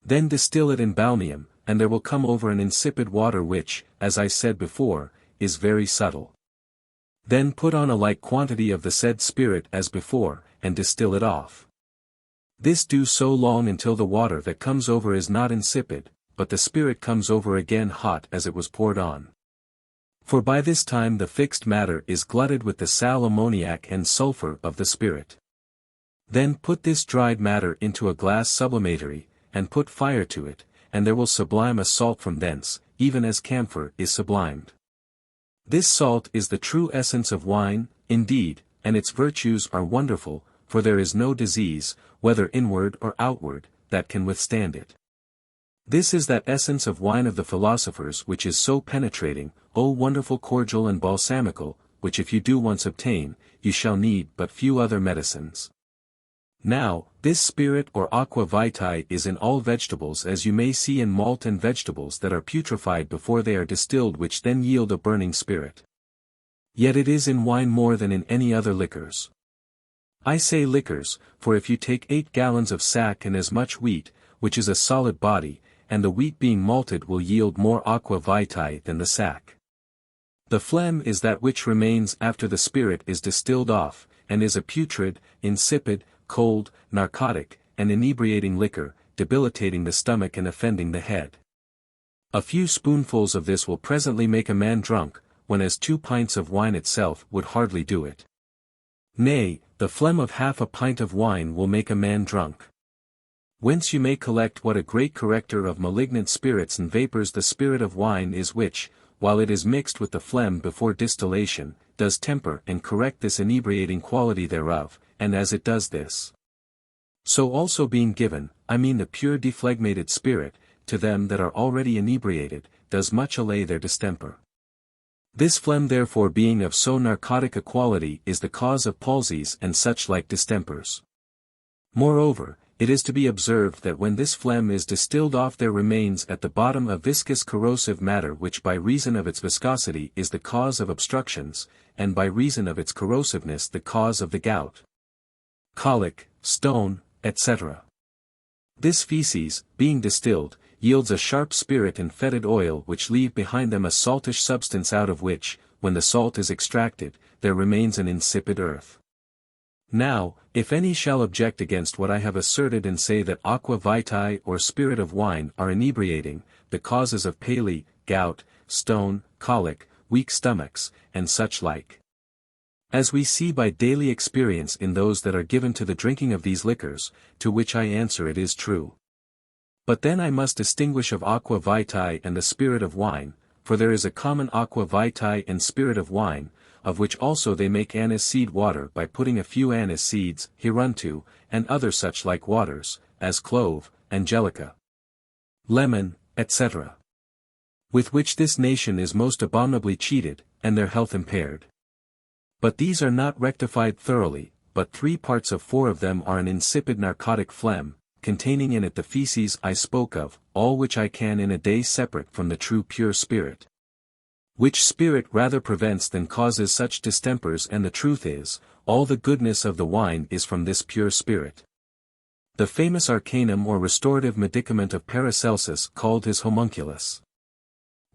Speaker 1: Then distill it in balneum, and there will come over an insipid water which, as I said before, is very subtle. Then put on a like quantity of the said spirit as before, and distill it off. This do so long until the water that comes over is not insipid, but the spirit comes over again hot as it was poured on. For by this time the fixed matter is glutted with the sal ammoniac and sulfur of the spirit. Then put this dried matter into a glass sublimatory, and put fire to it, and there will sublime a salt from thence, even as camphor is sublimed. This salt is the true essence of wine, indeed, and its virtues are wonderful, for there is no disease, whether inward or outward, that can withstand it. This is that essence of wine of the philosophers which is so penetrating, O wonderful cordial and balsamical, which if you do once obtain, you shall need but few other medicines. Now, this spirit or aqua vitae is in all vegetables, as you may see in malt and vegetables that are putrefied before they are distilled, which then yield a burning spirit. Yet it is in wine more than in any other liquors. I say liquors, for if you take 8 gallons of sack and as much wheat, which is a solid body, and the wheat being malted will yield more aqua vitae than the sack. The phlegm is that which remains after the spirit is distilled off, and is a putrid, insipid, cold, narcotic, and inebriating liquor, debilitating the stomach and offending the head. A few spoonfuls of this will presently make a man drunk, when as 2 pints of wine itself would hardly do it. Nay, the phlegm of half a pint of wine will make a man drunk. Whence you may collect what a great corrector of malignant spirits and vapours the spirit of wine is, which, while it is mixed with the phlegm before distillation, does temper and correct this inebriating quality thereof, and as it does this, so also being given, I mean the pure dephlegmated spirit, to them that are already inebriated, does much allay their distemper. This phlegm therefore being of so narcotic a quality is the cause of palsies and such like distempers. Moreover, it is to be observed that when this phlegm is distilled off there remains at the bottom a viscous corrosive matter which by reason of its viscosity is the cause of obstructions, and by reason of its corrosiveness the cause of the gout, colic, stone, etc. This feces, being distilled, yields a sharp spirit and fetid oil which leave behind them a saltish substance out of which, when the salt is extracted, there remains an insipid earth. Now, if any shall object against what I have asserted and say that aqua vitae or spirit of wine are inebriating, the causes of paley, gout, stone, colic, weak stomachs, and such like, as we see by daily experience in those that are given to the drinking of these liquors, to which I answer it is true. But then I must distinguish of aqua vitae and the spirit of wine, for there is a common aqua vitae and spirit of wine, of which also they make anise seed water by putting a few anise seeds, hereunto, and other such like waters, as clove, angelica, lemon, etc. With which this nation is most abominably cheated, and their health impaired. But these are not rectified thoroughly, but 3 parts of 4 of them are an insipid narcotic phlegm, containing in it the feces I spoke of, all which I can in a day separate from the true pure spirit. Which spirit rather prevents than causes such distempers, and the truth is, all the goodness of the wine is from this pure spirit. The famous arcanum or restorative medicament of Paracelsus called his homunculus.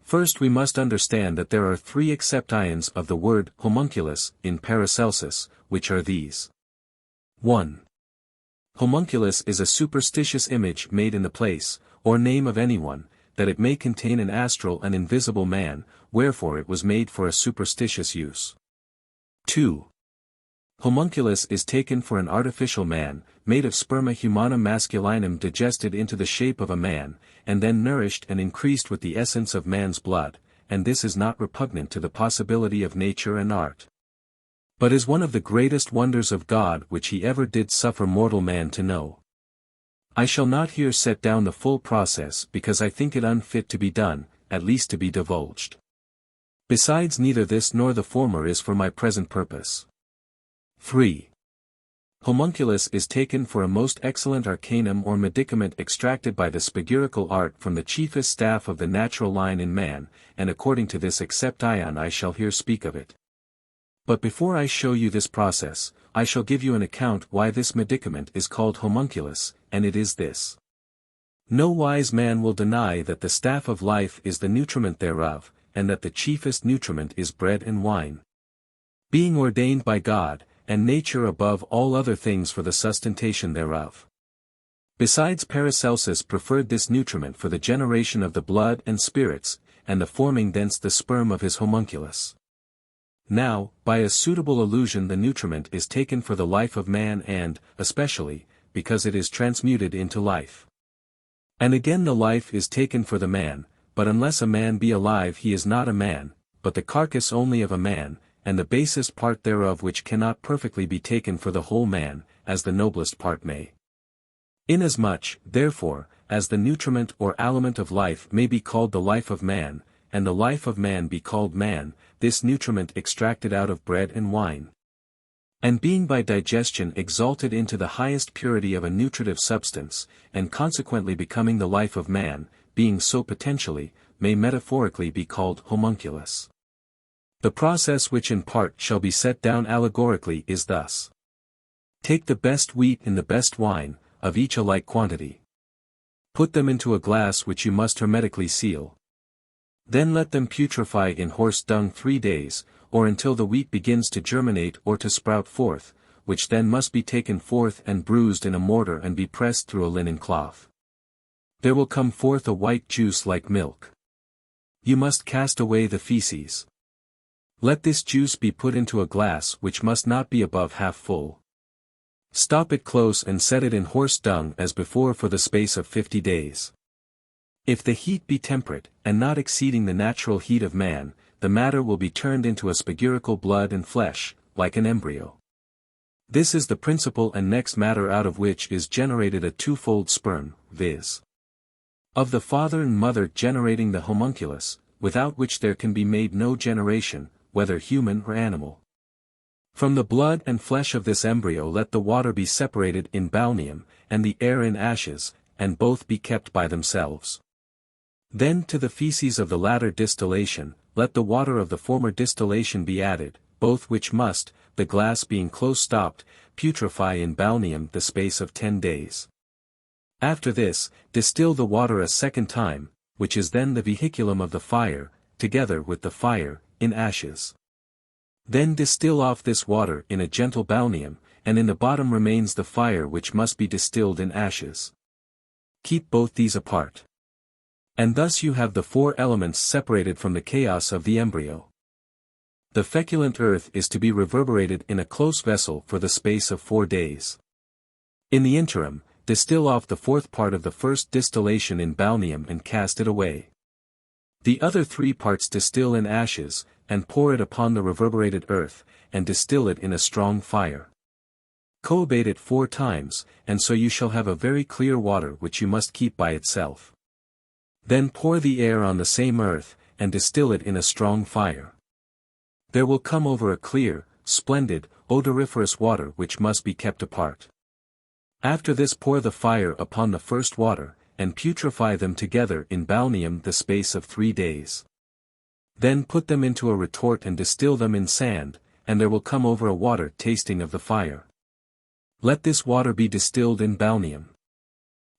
Speaker 1: First we must understand that there are 3 acceptions of the word homunculus in Paracelsus, which are these. 1. Homunculus is a superstitious image made in the place, or name of anyone, that it may contain an astral and invisible man, wherefore it was made for a superstitious use. 2. Homunculus is taken for an artificial man, made of sperma humanum masculinum digested into the shape of a man, and then nourished and increased with the essence of man's blood, and this is not repugnant to the possibility of nature and art. but is one of the greatest wonders of God which he ever did suffer mortal man to know. I shall not here set down the full process because I think it unfit to be done, at least to be divulged. Besides, neither this nor the former is for my present purpose. 3. Homunculus is taken for a most excellent arcanum or medicament extracted by the spagyrical art from the chiefest staff of the natural line in man, and according to this except I shall here speak of it. But before I show you this process, I shall give you an account why this medicament is called homunculus, and it is this. No wise man will deny that the staff of life is the nutriment thereof, and that the chiefest nutriment is bread and wine. Being ordained by God, and nature above all other things for the sustentation thereof. Besides, Paracelsus preferred this nutriment for the generation of the blood and spirits, and the forming thence the sperm of his homunculus. Now, by a suitable allusion, the nutriment is taken for the life of man and, especially, because it is transmuted into life. And again the life is taken for the man, but unless a man be alive he is not a man, but the carcass only of a man, and the basest part thereof which cannot perfectly be taken for the whole man, as the noblest part may. Inasmuch, therefore, as the nutriment or aliment of life may be called the life of man, and the life of man be called man, this nutriment extracted out of bread and wine. And being by digestion exalted into the highest purity of a nutritive substance, and consequently becoming the life of man, being so potentially, may metaphorically be called homunculus. The process which in part shall be set down allegorically is thus. Take the best wheat and the best wine, of each a like quantity. Put them into a glass which you must hermetically seal. Then let them putrefy in horse dung 3 days, or until the wheat begins to germinate or to sprout forth, which then must be taken forth and bruised in a mortar and be pressed through a linen cloth. There will come forth a white juice like milk. You must cast away the feces. Let this juice be put into a glass which must not be above half full. Stop it close and set it in horse dung as before for the space of 50 days. If the heat be temperate, and not exceeding the natural heat of man, the matter will be turned into a spagyrical blood and flesh, like an embryo. This is the principal and next matter out of which is generated a twofold sperm, viz. Of the father and mother generating the homunculus, without which there can be made no generation, whether human or animal. From the blood and flesh of this embryo let the water be separated in balneum, and the air in ashes, and both be kept by themselves. Then to the feces of the latter distillation, let the water of the former distillation be added, both which must, the glass being close stopped, putrefy in balneum the space of 10 days. After this, distill the water a second time, which is then the vehiculum of the fire, together with the fire, in ashes. Then distill off this water in a gentle balneum, and in the bottom remains the fire which must be distilled in ashes. Keep both these apart. And thus you have the 4 elements separated from the chaos of the embryo. The feculent earth is to be reverberated in a close vessel for the space of 4 days. In the interim, distill off the 4th part of the first distillation in balneum and cast it away. The other 3 parts distill in ashes, and pour it upon the reverberated earth, and distill it in a strong fire. Coabate it 4 times, and so you shall have a very clear water which you must keep by itself. Then pour the air on the same earth, and distill it in a strong fire. There will come over a clear, splendid, odoriferous water which must be kept apart. After this pour the fire upon the first water, and putrefy them together in balneum the space of 3 days. Then put them into a retort and distill them in sand, and there will come over a water tasting of the fire. Let this water be distilled in balneum.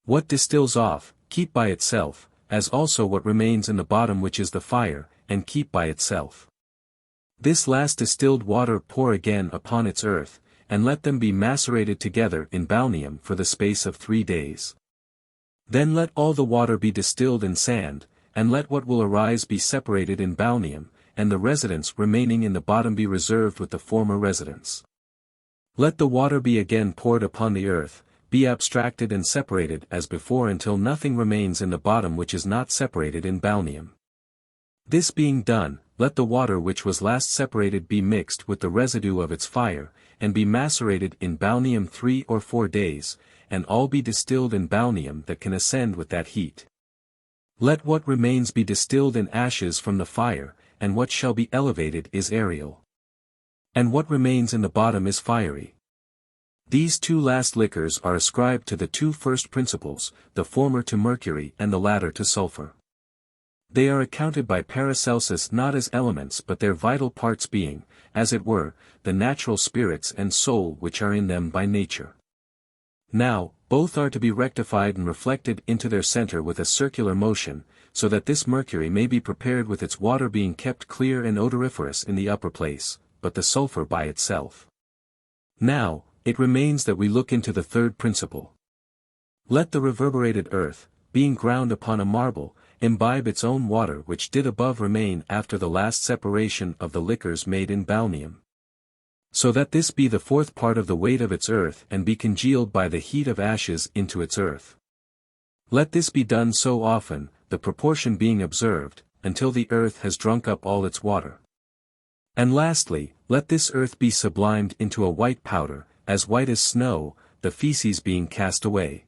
Speaker 1: What distills off, keep by itself, as also what remains in the bottom which is the fire, and keep by itself. This last distilled water pour again upon its earth, and let them be macerated together in balneum for the space of 3 days. Then let all the water be distilled in sand, and let what will arise be separated in balneum, and the residence remaining in the bottom be reserved with the former residence. Let the water be again poured upon the earth, be abstracted and separated as before until nothing remains in the bottom which is not separated in balneum. This being done, let the water which was last separated be mixed with the residue of its fire, and be macerated in balneum 3 or 4 days, and all be distilled in balneum that can ascend with that heat. Let what remains be distilled in ashes from the fire, and what shall be elevated is aerial. And what remains in the bottom is fiery. These two last liquors are ascribed to the two first principles, the former to mercury and the latter to sulfur. They are accounted by Paracelsus not as elements but their vital parts being, as it were, the natural spirits and soul which are in them by nature. Now, both are to be rectified and reflected into their center with a circular motion, so that this mercury may be prepared with its water being kept clear and odoriferous in the upper place, but the sulfur by itself. Now, it remains that we look into the third principle. Let the reverberated earth, being ground upon a marble, imbibe its own water which did above remain after the last separation of the liquors made in balneum. So that this be the fourth part of the weight of its earth and be congealed by the heat of ashes into its earth. Let this be done so often, the proportion being observed, until the earth has drunk up all its water. And lastly, let this earth be sublimed into a white powder, as white as snow, the feces being cast away.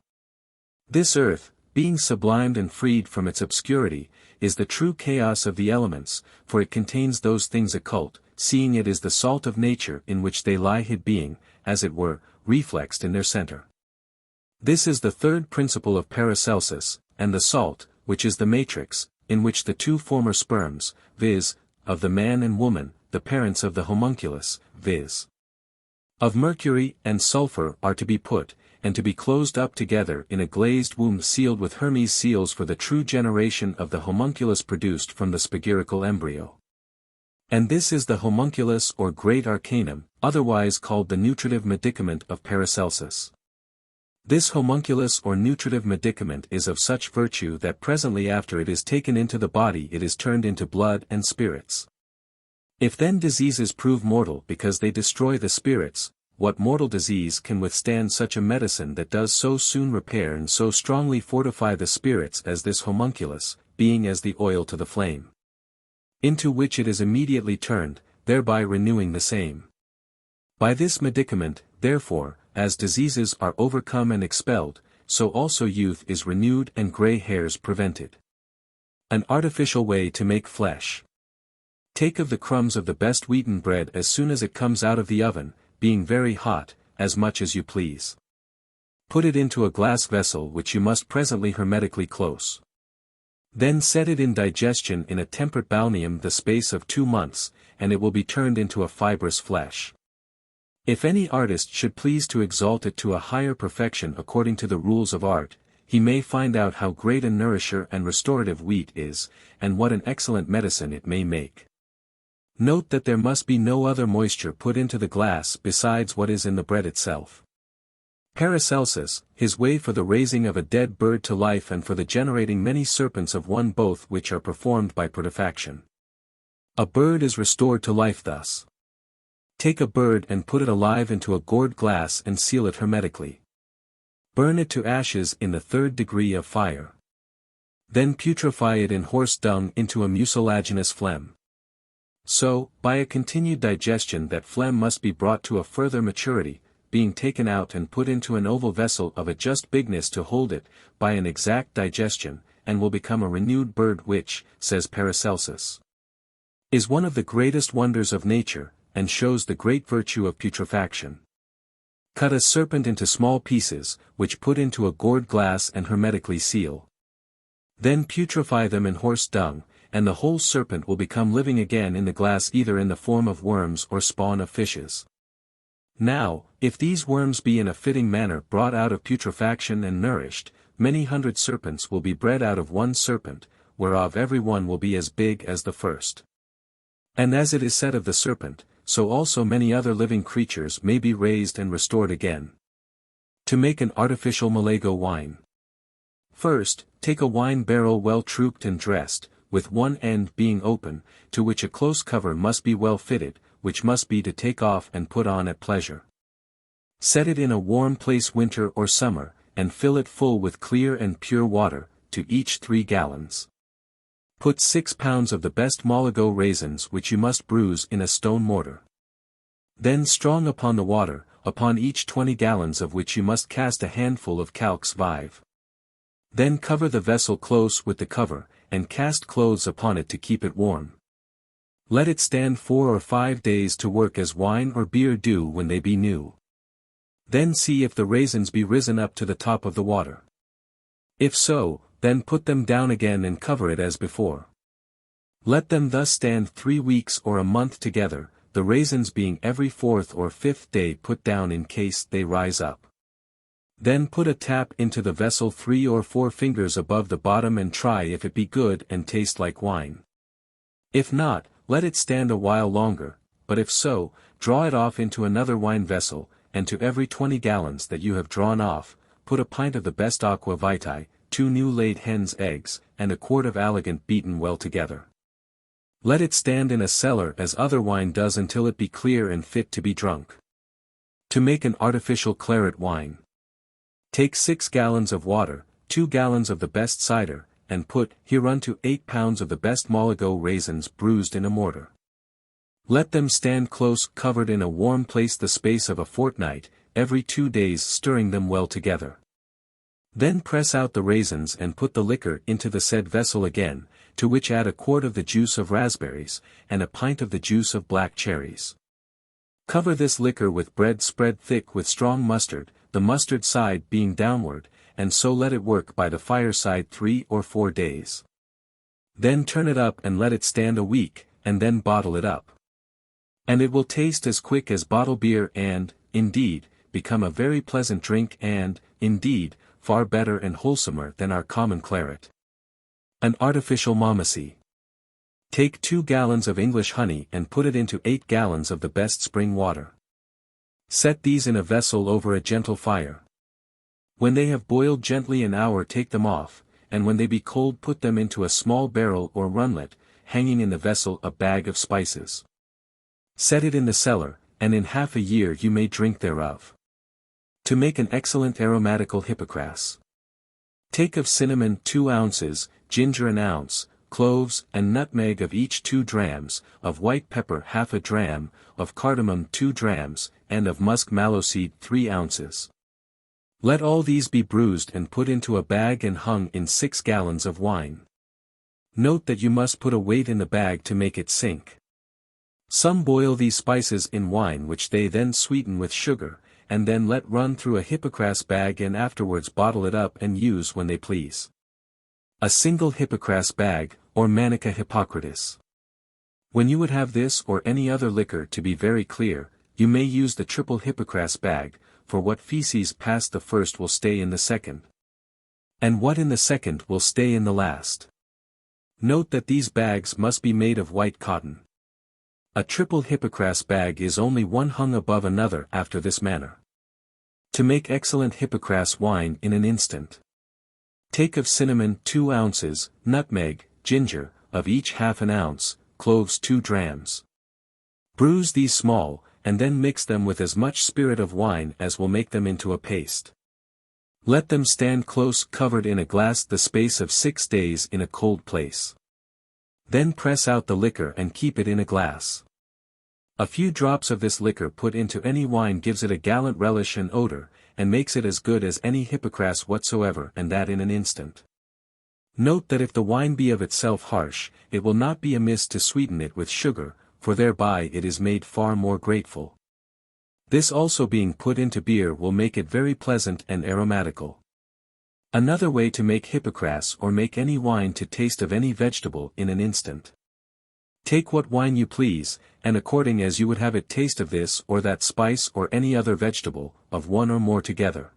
Speaker 1: This earth, being sublimed and freed from its obscurity, is the true chaos of the elements, for it contains those things occult, seeing it is the salt of nature in which they lie hid being, as it were, reflexed in their center. This is the third principle of Paracelsus, and the salt, which is the matrix, in which the two former sperms, viz., of the man and woman, the parents of the homunculus, viz., of mercury and sulfur are to be put, and to be closed up together in a glazed womb sealed with Hermes seals for the true generation of the homunculus produced from the spagyrical embryo. And this is the homunculus or great arcanum, otherwise called the nutritive medicament of Paracelsus. This homunculus or nutritive medicament is of such virtue that presently after it is taken into the body it is turned into blood and spirits. If then diseases prove mortal because they destroy the spirits, what mortal disease can withstand such a medicine that does so soon repair and so strongly fortify the spirits as this homunculus, being as the oil to the flame, into which it is immediately turned, thereby renewing the same. By this medicament, therefore, as diseases are overcome and expelled, so also youth is renewed and grey hairs prevented. An artificial way to make flesh. Take of the crumbs of the best wheaten bread as soon as it comes out of the oven, being very hot, as much as you please. Put it into a glass vessel which you must presently hermetically close. Then set it in digestion in a temperate balneum the space of 2 months, and it will be turned into a fibrous flesh. If any artist should please to exalt it to a higher perfection according to the rules of art, he may find out how great a nourisher and restorative wheat is, and what an excellent medicine it may make. Note that there must be no other moisture put into the glass besides what is in the bread itself. Paracelsus, his way for the raising of a dead bird to life and for the generating many serpents of one both which are performed by putrefaction. A bird is restored to life thus. Take a bird and put it alive into a gourd glass and seal it hermetically. Burn it to ashes in the 3rd degree of fire. Then putrefy it in horse dung into a mucilaginous phlegm. So, by a continued digestion that phlegm must be brought to a further maturity, being taken out and put into an oval vessel of a just bigness to hold it, by an exact digestion, and will become a renewed bird which, says Paracelsus, is one of the greatest wonders of nature, and shows the great virtue of putrefaction. Cut a serpent into small pieces, which put into a gourd glass and hermetically seal. Then putrefy them in horse dung, and the whole serpent will become living again in the glass either in the form of worms or spawn of fishes. Now, if these worms be in a fitting manner brought out of putrefaction and nourished, many hundred serpents will be bred out of one serpent, whereof every one will be as big as the first. And as it is said of the serpent, so also many other living creatures may be raised and restored again. To make an artificial Malago wine. First, take a wine barrel well trooped and dressed, with one end being open, to which a close cover must be well fitted, which must be to take off and put on at pleasure. Set it in a warm place winter or summer, and fill it full with clear and pure water, to each 3 gallons. Put 6 pounds of the best Malago raisins which you must bruise in a stone mortar. Then strong upon the water, upon each 20 gallons of which you must cast a handful of calx vive. Then cover the vessel close with the cover, and cast clothes upon it to keep it warm. Let it stand 4 or 5 days to work as wine or beer do when they be new. Then see if the raisins be risen up to the top of the water. If so, then put them down again and cover it as before. Let them thus stand 3 weeks or a month together, the raisins being every 4th or 5th day put down in case they rise up. Then put a tap into the vessel 3 or 4 fingers above the bottom and try if it be good and taste like wine. If not, let it stand a while longer, but if so, draw it off into another wine vessel, and to every 20 gallons that you have drawn off, put a pint of the best aqua vitae, 2 new laid hen's eggs, and a quart of elegant beaten well together. Let it stand in a cellar as other wine does until it be clear and fit to be drunk. To make an artificial claret wine. Take 6 gallons of water, 2 gallons of the best cider, and put hereunto 8 pounds of the best Malago raisins bruised in a mortar. Let them stand close covered in a warm place the space of a fortnight, every 2 days stirring them well together. Then press out the raisins and put the liquor into the said vessel again, to which add a quart of the juice of raspberries, and a pint of the juice of black cherries. Cover this liquor with bread spread thick with strong mustard, the mustard side being downward, and so let it work by the fireside 3 or 4 days. Then turn it up and let it stand a week, and then bottle it up. And it will taste as quick as bottle beer and, indeed, become a very pleasant drink and, indeed, far better and wholesomer than our common claret. An artificial malmsey. Take 2 gallons of English honey and put it into 8 gallons of the best spring water. Set these in a vessel over a gentle fire. When they have boiled gently an hour take them off, and when they be cold put them into a small barrel or runlet, hanging in the vessel a bag of spices. Set it in the cellar, and in half a year you may drink thereof. To make an excellent aromatical hippocras. Take of cinnamon 2 ounces, ginger an ounce, cloves and nutmeg of each 2 drams, of white pepper half a dram, of cardamom 2 drams, and of musk mallow seed 3 ounces. Let all these be bruised and put into a bag and hung in 6 gallons of wine. Note that you must put a weight in the bag to make it sink. Some boil these spices in wine which they then sweeten with sugar, and then let run through a hippocras bag and afterwards bottle it up and use when they please. A single hippocras bag, or manica hippocratis. When you would have this or any other liquor to be very clear, you may use the triple hippocras bag, for what feces past the first will stay in the second. And what in the second will stay in the last. Note that these bags must be made of white cotton. A triple hippocras bag is only one hung above another after this manner. To make excellent hippocras wine in an instant. Take of cinnamon 2 ounces, nutmeg, ginger, of each half an ounce, cloves 2 drams. Bruise these small, and then mix them with as much spirit of wine as will make them into a paste. Let them stand close covered in a glass the space of 6 days in a cold place. Then press out the liquor and keep it in a glass. A few drops of this liquor put into any wine gives it a gallant relish and odor, and makes it as good as any hippocras whatsoever, and that in an instant. Note that if the wine be of itself harsh, it will not be amiss to sweeten it with sugar, for thereby it is made far more grateful. This also being put into beer will make it very pleasant and aromatical. Another way to make hippocras or make any wine to taste of any vegetable in an instant. Take what wine you please, and according as you would have it taste of this or that spice or any other vegetable, of one or more together.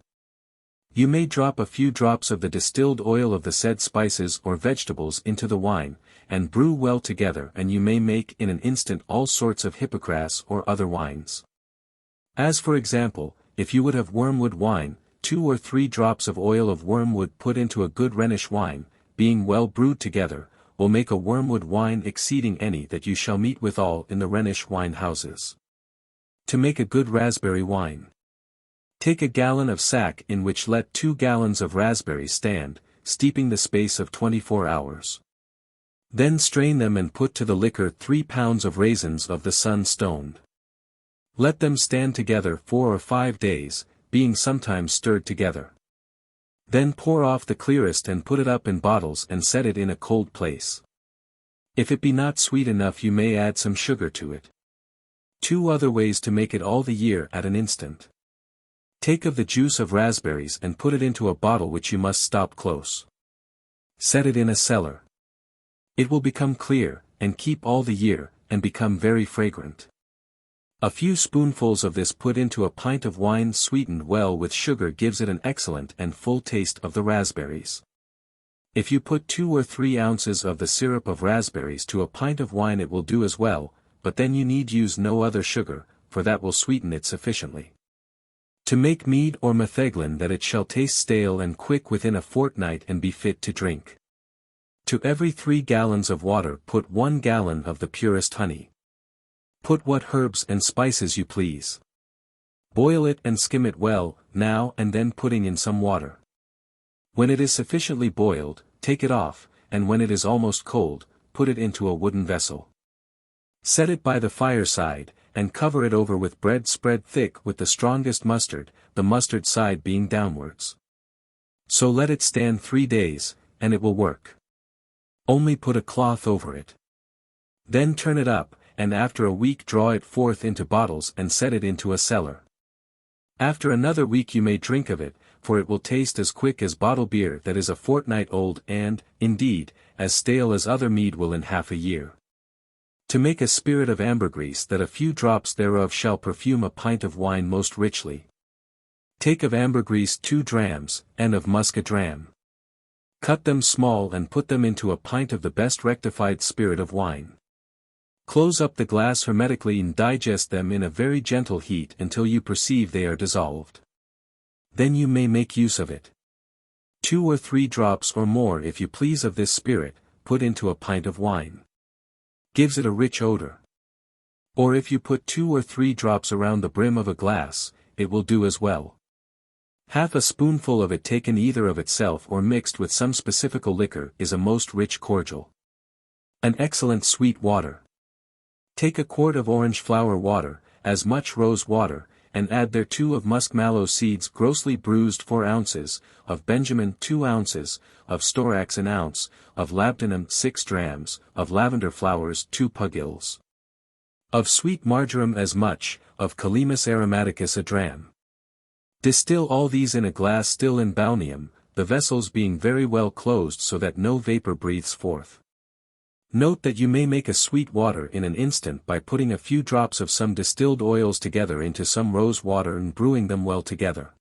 Speaker 1: You may drop a few drops of the distilled oil of the said spices or vegetables into the wine, and brew well together, and you may make in an instant all sorts of hippocras or other wines. As for example, if you would have wormwood wine, 2 or 3 drops of oil of wormwood put into a good Rhenish wine, being well brewed together, will make a wormwood wine exceeding any that you shall meet withal in the Rhenish wine houses. To make a good raspberry wine. Take a gallon of sack in which let 2 gallons of raspberries stand, steeping the space of 24 hours. Then strain them and put to the liquor 3 pounds of raisins of the sun stoned. Let them stand together 4 or 5 days, being sometimes stirred together. Then pour off the clearest and put it up in bottles and set it in a cold place. If it be not sweet enough you may add some sugar to it. 2 other ways to make it all the year at an instant. Take of the juice of raspberries and put it into a bottle which you must stop close. Set it in a cellar. It will become clear, and keep all the year, and become very fragrant. A few spoonfuls of this put into a pint of wine sweetened well with sugar gives it an excellent and full taste of the raspberries. If you put 2 or 3 ounces of the syrup of raspberries to a pint of wine it will do as well, but then you need use no other sugar, for that will sweeten it sufficiently. To make mead or metheglin that it shall taste stale and quick within a fortnight and be fit to drink. To every 3 gallons of water put 1 gallon of the purest honey. Put what herbs and spices you please. Boil it and skim it well, now and then putting in some water. When it is sufficiently boiled, take it off, and when it is almost cold, put it into a wooden vessel. Set it by the fireside, and cover it over with bread spread thick with the strongest mustard, the mustard side being downwards. So let it stand 3 days, and it will work. Only put a cloth over it. Then turn it up, and after a week draw it forth into bottles and set it into a cellar. After another week you may drink of it, for it will taste as quick as bottle beer that is a fortnight old and, indeed, as stale as other mead will in half a year. To make a spirit of ambergris that a few drops thereof shall perfume a pint of wine most richly. Take of ambergris 2 drams, and of musk a dram. Cut them small and put them into a pint of the best rectified spirit of wine. Close up the glass hermetically and digest them in a very gentle heat until you perceive they are dissolved. Then you may make use of it. 2 or 3 drops or more if you please of this spirit, put into a pint of wine. Gives it a rich odor. Or if you put 2 or 3 drops around the brim of a glass, it will do as well. Half a spoonful of it taken either of itself or mixed with some specifical liquor is a most rich cordial. An excellent sweet water. Take a quart of orange flower water, as much rose water, and add thereto of muskmallow seeds grossly bruised 4 ounces, of benjamin 2 ounces, of storax an ounce, of labdanum 6 drams, of lavender flowers 2 pugils. Of sweet marjoram as much, of calamus aromaticus a dram. Distill all these in a glass still in balneum, the vessels being very well closed so that no vapor breathes forth. Note that you may make a sweet water in an instant by putting a few drops of some distilled oils together into some rose water and brewing them well together.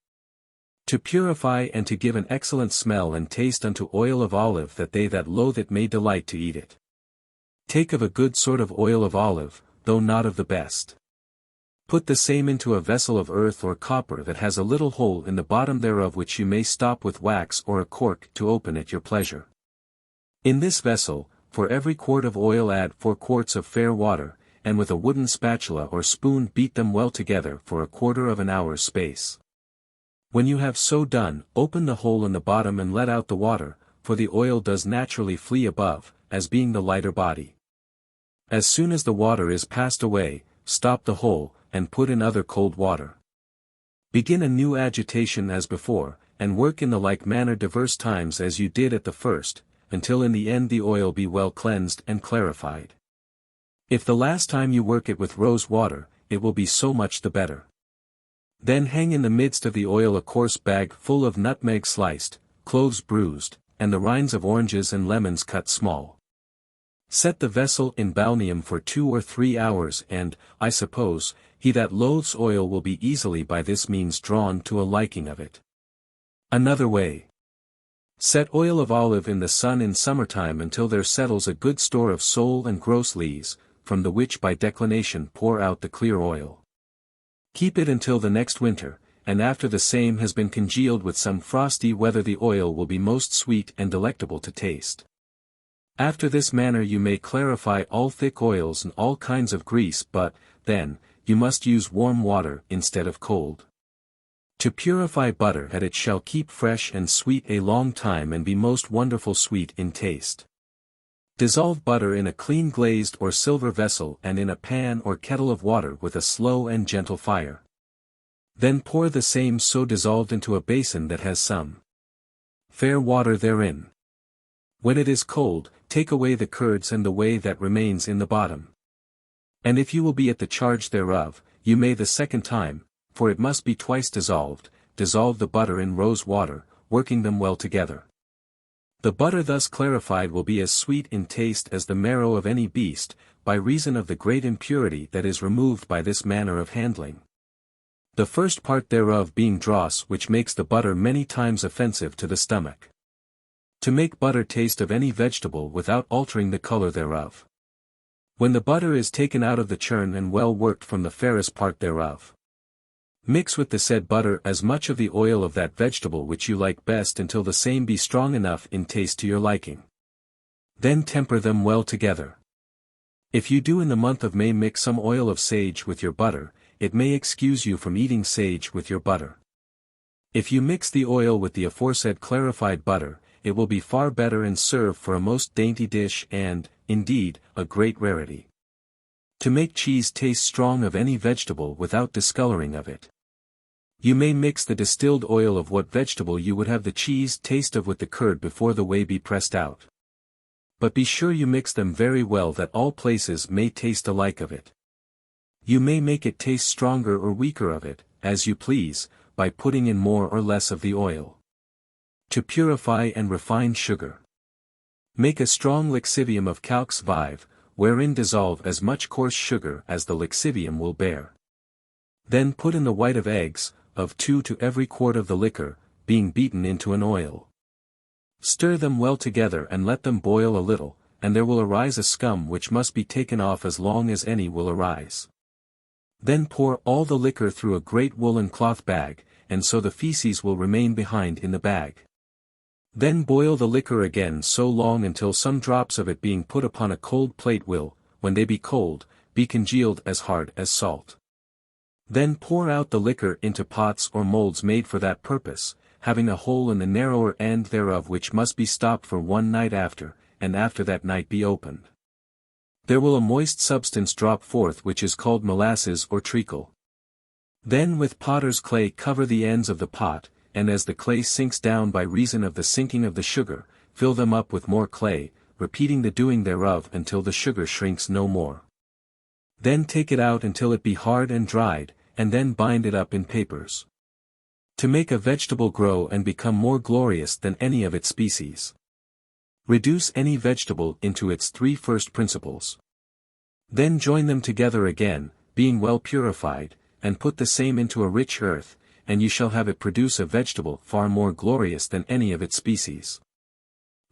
Speaker 1: To purify and to give an excellent smell and taste unto oil of olive that they that loathe it may delight to eat it. Take of a good sort of oil of olive, though not of the best. Put the same into a vessel of earth or copper that has a little hole in the bottom thereof which you may stop with wax or a cork to open at your pleasure. In this vessel, for every quart of oil add 4 quarts of fair water, and with a wooden spatula or spoon beat them well together for a quarter of an hour's space. When you have so done, open the hole in the bottom and let out the water, for the oil does naturally flee above, as being the lighter body. As soon as the water is passed away, stop the hole, and put in other cold water. Begin a new agitation as before, and work in the like manner divers times as you did at the first, until in the end the oil be well cleansed and clarified. If the last time you work it with rose water, it will be so much the better. Then hang in the midst of the oil a coarse bag full of nutmeg sliced, cloves bruised, and the rinds of oranges and lemons cut small. Set the vessel in balneum for 2 or 3 hours and, I suppose, he that loathes oil will be easily by this means drawn to a liking of it. Another way. Set oil of olive in the sun in summertime until there settles a good store of sole and gross lees, from the which by declination pour out the clear oil. Keep it until the next winter, and after the same has been congealed with some frosty weather the oil will be most sweet and delectable to taste. After this manner you may clarify all thick oils and all kinds of grease but, then, you must use warm water instead of cold. To purify butter that it shall keep fresh and sweet a long time and be most wonderful sweet in taste. Dissolve butter in a clean glazed or silver vessel and in a pan or kettle of water with a slow and gentle fire. Then pour the same so dissolved into a basin that has some fair water therein. When it is cold, take away the curds and the whey that remains in the bottom. And if you will be at the charge thereof, you may the second time, for it must be twice dissolved, dissolve the butter in rose water, working them well together. The butter thus clarified will be as sweet in taste as the marrow of any beast, by reason of the great impurity that is removed by this manner of handling. The first part thereof being dross, which makes the butter many times offensive to the stomach. To make butter taste of any vegetable without altering the color thereof. When the butter is taken out of the churn and well worked from the fairest part thereof, mix with the said butter as much of the oil of that vegetable which you like best until the same be strong enough in taste to your liking. Then temper them well together. If you do in the month of May mix some oil of sage with your butter, it may excuse you from eating sage with your butter. If you mix the oil with the aforesaid clarified butter, it will be far better and serve for a most dainty dish and, indeed, a great rarity. To make cheese taste strong of any vegetable without discoloring of it. You may mix the distilled oil of what vegetable you would have the cheese taste of with the curd before the whey be pressed out. But be sure you mix them very well that all places may taste alike of it. You may make it taste stronger or weaker of it, as you please, by putting in more or less of the oil. To purify and refine sugar. Make a strong lixivium of calx vive, wherein dissolve as much coarse sugar as the lixivium will bear. Then put in the white of eggs, of 2 to every quart of the liquor, being beaten into an oil. Stir them well together and let them boil a little, and there will arise a scum which must be taken off as long as any will arise. Then pour all the liquor through a great woolen cloth bag, and so the feces will remain behind in the bag. Then boil the liquor again so long until some drops of it being put upon a cold plate will, when they be cold, be congealed as hard as salt. Then pour out the liquor into pots or molds made for that purpose, having a hole in the narrower end thereof which must be stopped for one night after, and after that night be opened. There will a moist substance drop forth which is called molasses or treacle. Then with potter's clay cover the ends of the pot, and as the clay sinks down by reason of the sinking of the sugar, fill them up with more clay, repeating the doing thereof until the sugar shrinks no more. Then take it out until it be hard and dried, and then bind it up in papers. To make a vegetable grow and become more glorious than any of its species. Reduce any vegetable into its 3 first principles. Then join them together again, being well purified, and put the same into a rich earth, and you shall have it produce a vegetable far more glorious than any of its species.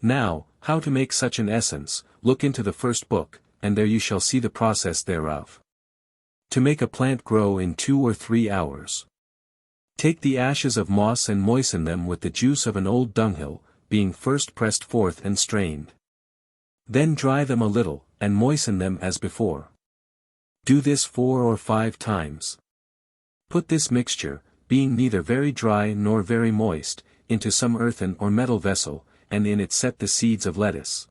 Speaker 1: Now, how to make such an essence, look into the first book, and there you shall see the process thereof. To make a plant grow in 2 or 3 hours. Take the ashes of moss and moisten them with the juice of an old dunghill, being first pressed forth and strained. Then dry them a little, and moisten them as before. Do this 4 or 5 times. Put this mixture, being neither very dry nor very moist, into some earthen or metal vessel, and in it set the seeds of lettuce,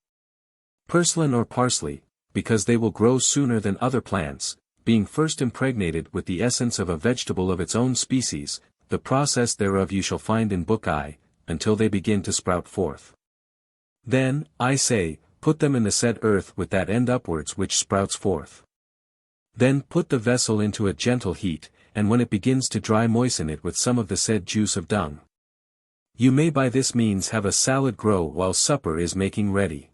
Speaker 1: purslane or parsley, because they will grow sooner than other plants, being first impregnated with the essence of a vegetable of its own species. The process thereof you shall find in Book I, until they begin to sprout forth. Then, I say, put them in the said earth with that end upwards which sprouts forth. Then put the vessel into a gentle heat, and when it begins to dry moisten it with some of the said juice of dung. You may by this means have a salad grow while supper is making ready.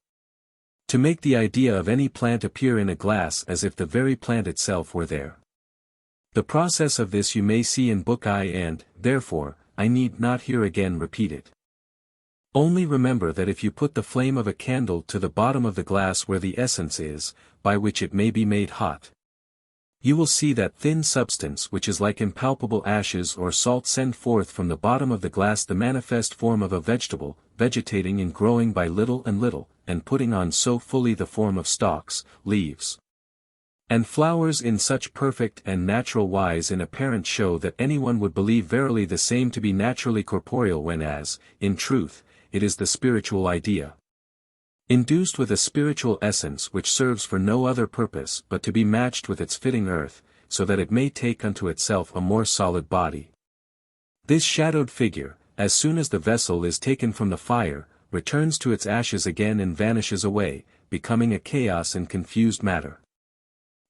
Speaker 1: To make the idea of any plant appear in a glass as if the very plant itself were there. The process of this you may see in Book I and, therefore, I need not here again repeat it. Only remember that if you put the flame of a candle to the bottom of the glass where the essence is, by which it may be made hot, you will see that thin substance which is like impalpable ashes or salt send forth from the bottom of the glass the manifest form of a vegetable, vegetating and growing by little and little, and putting on so fully the form of stalks, leaves, and flowers in such perfect and natural wise in apparent show that anyone would believe verily the same to be naturally corporeal when as, in truth, it is the spiritual idea. Induced with a spiritual essence which serves for no other purpose but to be matched with its fitting earth, so that it may take unto itself a more solid body. This shadowed figure, as soon as the vessel is taken from the fire, returns to its ashes again and vanishes away, becoming a chaos and confused matter.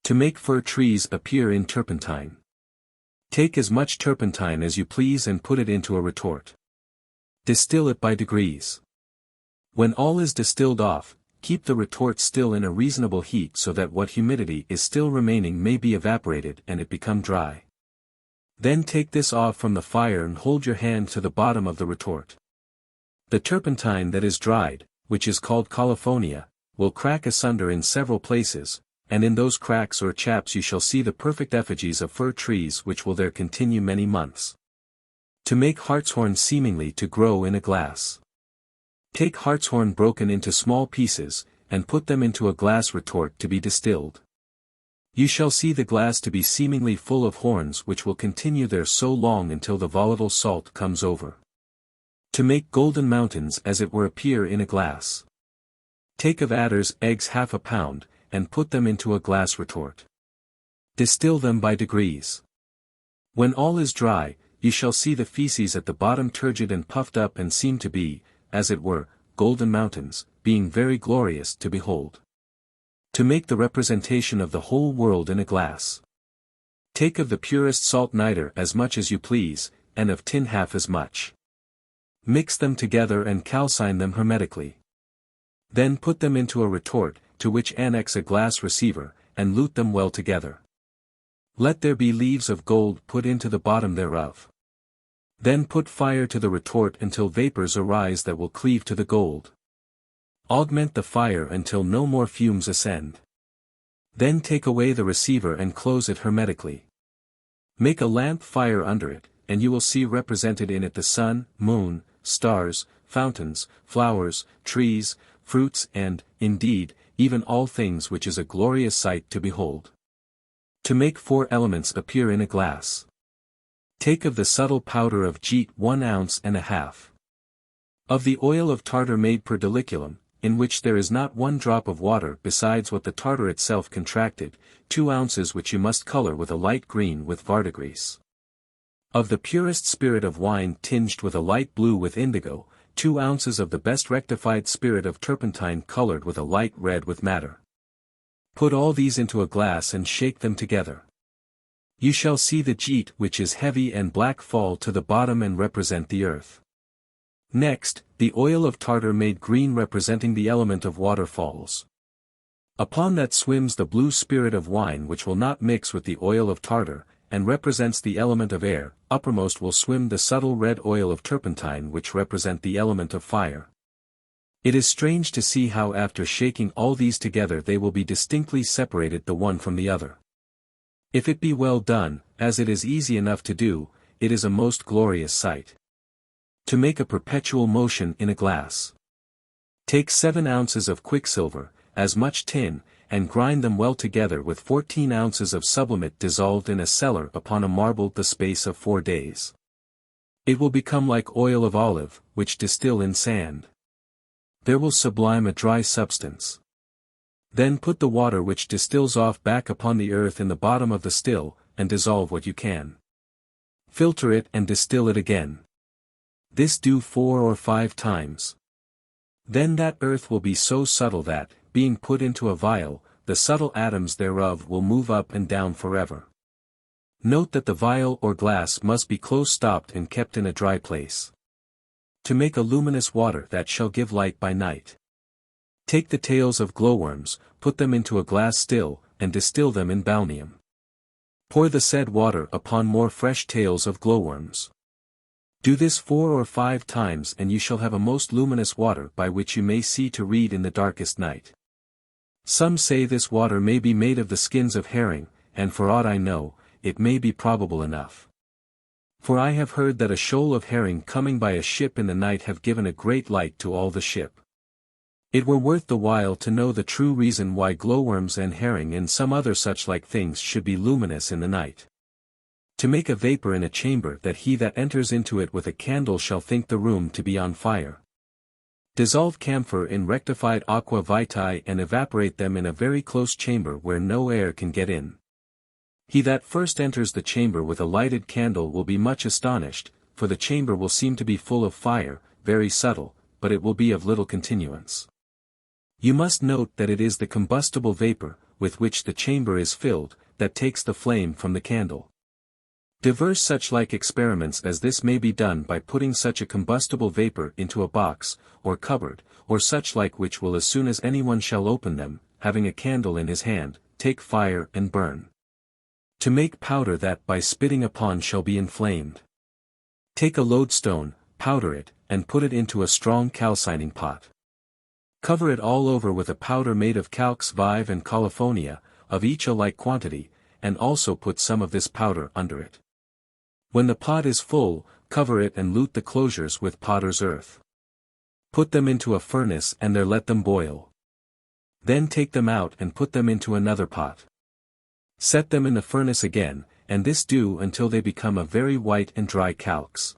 Speaker 1: To make fir trees appear in turpentine. Take as much turpentine as you please and put it into a retort. Distill it by degrees. When all is distilled off, keep the retort still in a reasonable heat so that what humidity is still remaining may be evaporated and it become dry. Then take this off from the fire and hold your hand to the bottom of the retort. The turpentine that is dried, which is called colophonium, will crack asunder in several places, and in those cracks or chaps you shall see the perfect effigies of fir trees which will there continue many months. To make hartshorn seemingly to grow in a glass. Take hartshorn broken into small pieces, and put them into a glass retort to be distilled. You shall see the glass to be seemingly full of horns which will continue there so long until the volatile salt comes over. To make golden mountains as it were appear in a glass. Take of adders' eggs 1/2 pound, and put them into a glass retort. Distill them by degrees. When all is dry, you shall see the feces at the bottom turgid and puffed up and seem to be, as it were, golden mountains, being very glorious to behold. To make the representation of the whole world in a glass. Take of the purest salt niter as much as you please, and of tin 1/2 as much. Mix them together and calcine them hermetically. Then put them into a retort, to which annex a glass receiver, and lute them well together. Let there be leaves of gold put into the bottom thereof. Then put fire to the retort until vapors arise that will cleave to the gold. Augment the fire until no more fumes ascend. Then take away the receiver and close it hermetically. Make a lamp fire under it, and you will see represented in it the sun, moon, stars, fountains, flowers, trees, fruits and, indeed, even all things, which is a glorious sight to behold. To make 4 elements appear in a glass. Take of the subtle powder of jeet 1 ounce and a half. Of the oil of tartar made per deliculum, in which there is not 1 drop of water besides what the tartar itself contracted, 2 ounces which you must color with a light green with verdigris. Of the purest spirit of wine tinged with a light blue with indigo, 2 ounces of the best rectified spirit of turpentine colored with a light red with madder. Put all these into a glass and shake them together. You shall see the jeet which is heavy and black fall to the bottom and represent the earth. Next, the oil of tartar made green representing the element of water falls. Upon that swims the blue spirit of wine which will not mix with the oil of tartar, and represents the element of air. Uppermost will swim the subtle red oil of turpentine which represent the element of fire. It is strange to see how after shaking all these together they will be distinctly separated the one from the other. If it be well done, as it is easy enough to do, it is a most glorious sight. To make a perpetual motion in a glass. Take 7 ounces of quicksilver, as much tin, and grind them well together with 14 ounces of sublimate dissolved in a cellar upon a marble the space of 4 days. It will become like oil of olive, which distill in sand. There will sublime a dry substance. Then put the water which distills off back upon the earth in the bottom of the still, and dissolve what you can. Filter it and distill it again. This do 4 or 5 times. Then that earth will be so subtle that, being put into a vial, the subtle atoms thereof will move up and down forever. Note that the vial or glass must be close stopped and kept in a dry place. To make a luminous water that shall give light by night. Take the tails of glowworms, put them into a glass still, and distill them in balneum. Pour the said water upon more fresh tails of glowworms. Do this 4 or 5 times and you shall have a most luminous water by which you may see to read in the darkest night. Some say this water may be made of the skins of herring, and for aught I know, it may be probable enough. For I have heard that a shoal of herring coming by a ship in the night have given a great light to all the ship. It were worth the while to know the true reason why glowworms and herring and some other such like things should be luminous in the night. To make a vapor in a chamber that he that enters into it with a candle shall think the room to be on fire. Dissolve camphor in rectified aqua vitae and evaporate them in a very close chamber where no air can get in. He that first enters the chamber with a lighted candle will be much astonished, for the chamber will seem to be full of fire, very subtle, but it will be of little continuance. You must note that it is the combustible vapor, with which the chamber is filled, that takes the flame from the candle. Divers such like experiments as this may be done by putting such a combustible vapor into a box, or cupboard, or such like which will as soon as anyone shall open them, having a candle in his hand, take fire and burn. To make powder that by spitting upon shall be inflamed. Take a lodestone, powder it, and put it into a strong calcining pot. Cover it all over with a powder made of calx vive and colifornia, of each a like quantity, and also put some of this powder under it. When the pot is full, cover it and lute the closures with potter's earth. Put them into a furnace and there let them boil. Then take them out and put them into another pot. Set them in the furnace again, and this do until they become a very white and dry calx.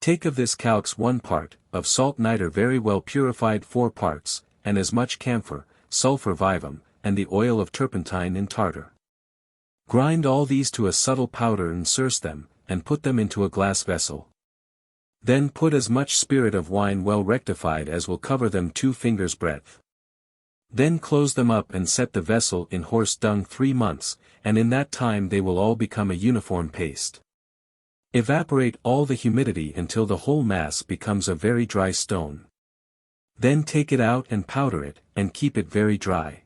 Speaker 1: Take of this calx 1 part, of salt nitre very well purified 4 parts, and as much camphor, sulphur vivum, and the oil of turpentine in tartar. Grind all these to a subtle powder and surce them, and put them into a glass vessel. Then put as much spirit of wine well rectified as will cover them 2 fingers' breadth. Then close them up and set the vessel in horse dung 3 months, and in that time they will all become a uniform paste. Evaporate all the humidity until the whole mass becomes a very dry stone. Then take it out and powder it, and keep it very dry.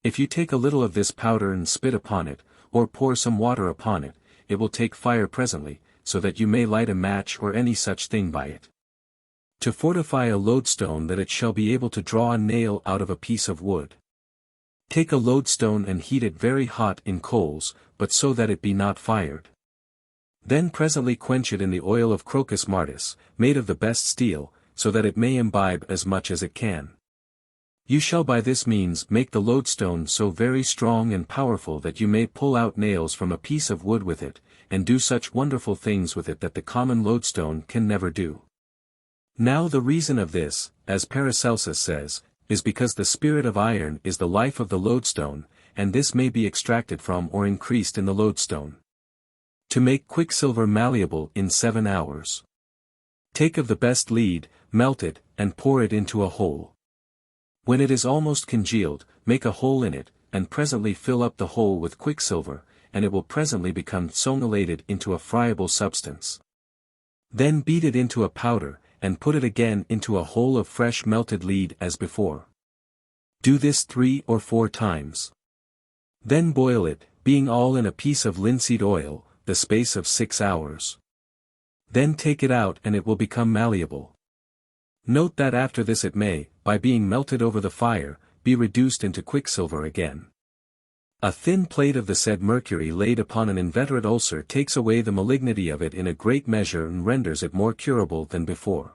Speaker 1: If you take a little of this powder and spit upon it, or pour some water upon it, it will take fire presently, so that you may light a match or any such thing by it. To fortify a lodestone that it shall be able to draw a nail out of a piece of wood. Take a lodestone and heat it very hot in coals, but so that it be not fired. Then presently quench it in the oil of crocus martis, made of the best steel, so that it may imbibe as much as it can. You shall by this means make the lodestone so very strong and powerful that you may pull out nails from a piece of wood with it, and do such wonderful things with it that the common lodestone can never do. Now the reason of this, as Paracelsus says, is because the spirit of iron is the life of the lodestone, and this may be extracted from or increased in the lodestone. To make quicksilver malleable in 7 hours. Take of the best lead, melt it, and pour it into a hole. When it is almost congealed, make a hole in it, and presently fill up the hole with quicksilver, and it will presently become sonolated into a friable substance. Then beat it into a powder, and put it again into a hole of fresh melted lead as before. Do this 3 or 4 times. Then boil it, being all in a piece of linseed oil, the space of 6 hours. Then take it out and it will become malleable. Note that after this it may, by being melted over the fire, be reduced into quicksilver again. A thin plate of the said mercury laid upon an inveterate ulcer takes away the malignity of it in a great measure and renders it more curable than before.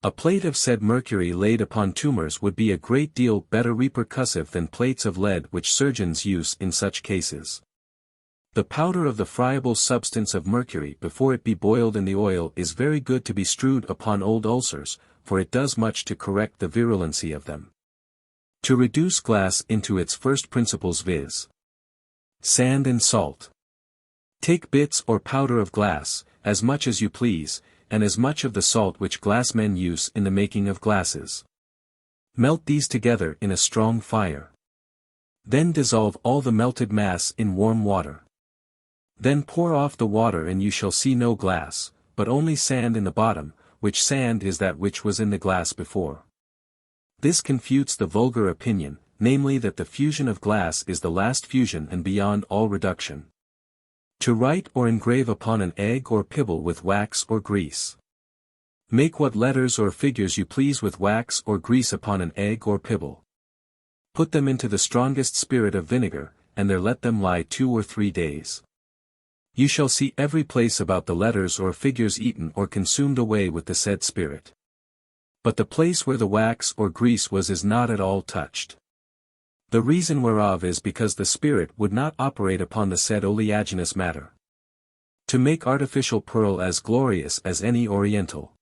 Speaker 1: A plate of said mercury laid upon tumors would be a great deal better repercussive than plates of lead which surgeons use in such cases. The powder of the friable substance of mercury before it be boiled in the oil is very good to be strewed upon old ulcers, for it does much to correct the virulency of them. To reduce glass into its first principles viz. Sand and salt. Take bits or powder of glass, as much as you please, and as much of the salt which glassmen use in the making of glasses. Melt these together in a strong fire. Then dissolve all the melted mass in warm water. Then pour off the water and you shall see no glass, but only sand in the bottom, which sand is that which was in the glass before. This confutes the vulgar opinion, namely that the fusion of glass is the last fusion and beyond all reduction. To write or engrave upon an egg or pibble with wax or grease. Make what letters or figures you please with wax or grease upon an egg or pibble. Put them into the strongest spirit of vinegar, and there let them lie 2 or 3 days. You shall see every place about the letters or figures eaten or consumed away with the said spirit. But the place where the wax or grease was is not at all touched. The reason whereof is because the spirit would not operate upon the said oleaginous matter. To make artificial pearl as glorious as any oriental.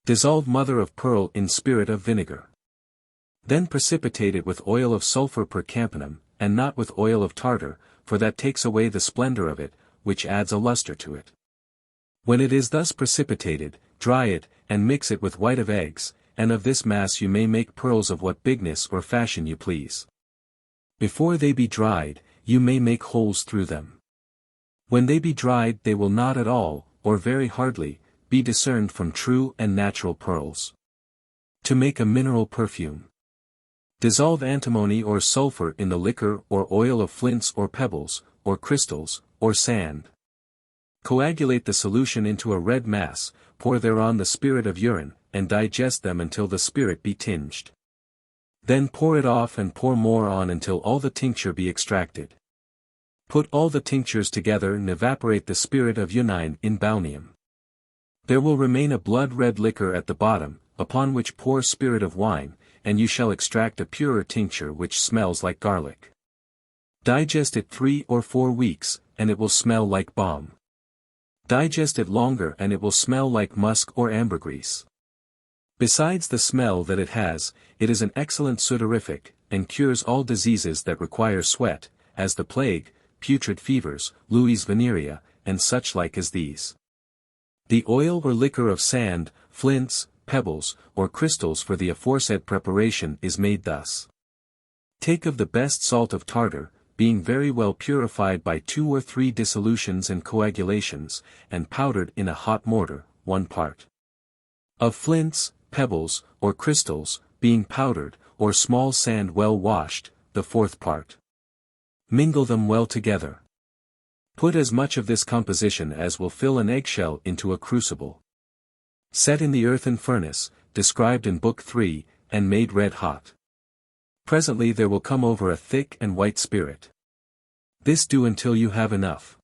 Speaker 1: Dissolve mother of pearl in spirit of vinegar. Then precipitate it with oil of sulfur per campanam, and not with oil of tartar, for that takes away the splendor of it, which adds a luster to it. When it is thus precipitated, dry it, and mix it with white of eggs, and of this mass you may make pearls of what bigness or fashion you please. Before they be dried, you may make holes through them. When they be dried they will not at all, or very hardly, be discerned from true and natural pearls. To make a mineral perfume. Dissolve antimony or sulfur in the liquor or oil of flints or pebbles, or crystals, or sand. Coagulate the solution into a red mass, pour thereon the spirit of urine, and digest them until the spirit be tinged. Then pour it off and pour more on until all the tincture be extracted. Put all the tinctures together and evaporate the spirit of unine in balneum. There will remain a blood-red liquor at the bottom, upon which pour spirit of wine, and you shall extract a purer tincture which smells like garlic. Digest it 3 or 4 weeks, and it will smell like balm. Digest it longer and it will smell like musk or ambergris. Besides the smell that it has, it is an excellent sudorific, and cures all diseases that require sweat, as the plague, putrid fevers, lues venerea, and such like as these. The oil or liquor of sand, flints, pebbles, or crystals for the aforesaid preparation is made thus. Take of the best salt of tartar, being very well purified by 2 or 3 dissolutions and coagulations, and powdered in a hot mortar, 1 part. Of flints, pebbles, or crystals, being powdered, or small sand well washed, the 4th part. Mingle them well together. Put as much of this composition as will fill an eggshell into a crucible. Set in the earthen furnace, described in Book 3, and made red hot. Presently there will come over a thick and white spirit. This do until you have enough.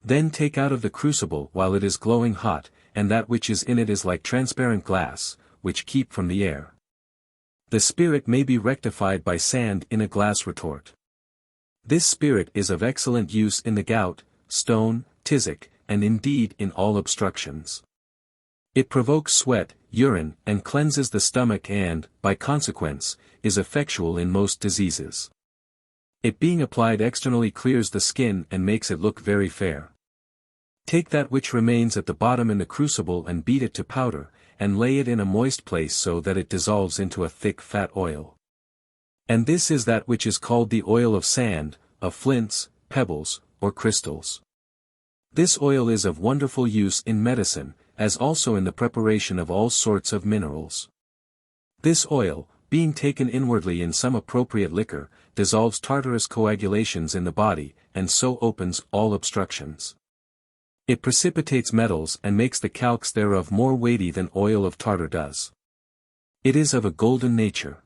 Speaker 1: Then take out of the crucible while it is glowing hot, and that which is in it is like transparent glass, which keep from the air. The spirit may be rectified by sand in a glass retort. This spirit is of excellent use in the gout, stone, tisic, and indeed in all obstructions. It provokes sweat, urine, and cleanses the stomach and, by consequence, is effectual in most diseases. It being applied externally clears the skin and makes it look very fair. Take that which remains at the bottom in the crucible and beat it to powder, and lay it in a moist place so that it dissolves into a thick fat oil. And this is that which is called the oil of sand, of flints, pebbles, or crystals. This oil is of wonderful use in medicine, as also in the preparation of all sorts of minerals. This oil, being taken inwardly in some appropriate liquor, dissolves tartarous coagulations in the body, and so opens all obstructions. It precipitates metals and makes the calx thereof more weighty than oil of tartar does. It is of a golden nature.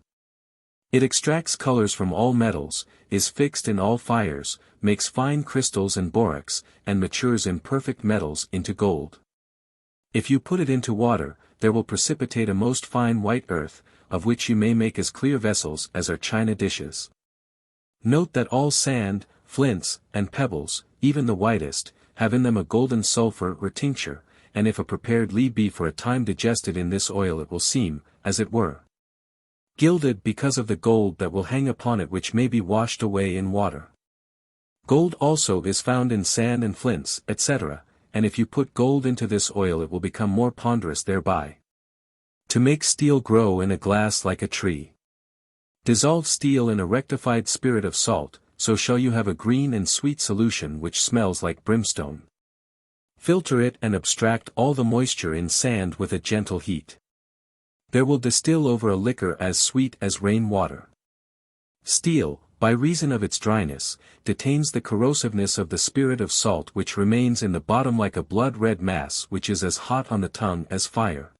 Speaker 1: It extracts colors from all metals, is fixed in all fires, makes fine crystals and borax, and matures in perfect metals into gold. If you put it into water, there will precipitate a most fine white earth, of which you may make as clear vessels as are china dishes. Note that all sand, flints, and pebbles, even the whitest, have in them a golden sulfur or tincture, and if a prepared lead be for a time digested in this oil it will seem, as it were, gilded because of the gold that will hang upon it, which may be washed away in water. Gold also is found in sand and flints, etc., and if you put gold into this oil it will become more ponderous thereby. To make steel grow in a glass like a tree. Dissolve steel in a rectified spirit of salt, so shall you have a green and sweet solution which smells like brimstone. Filter it and abstract all the moisture in sand with a gentle heat. There will distill over a liquor as sweet as rain water. Steel, by reason of its dryness, detains the corrosiveness of the spirit of salt which remains in the bottom like a blood-red mass which is as hot on the tongue as fire.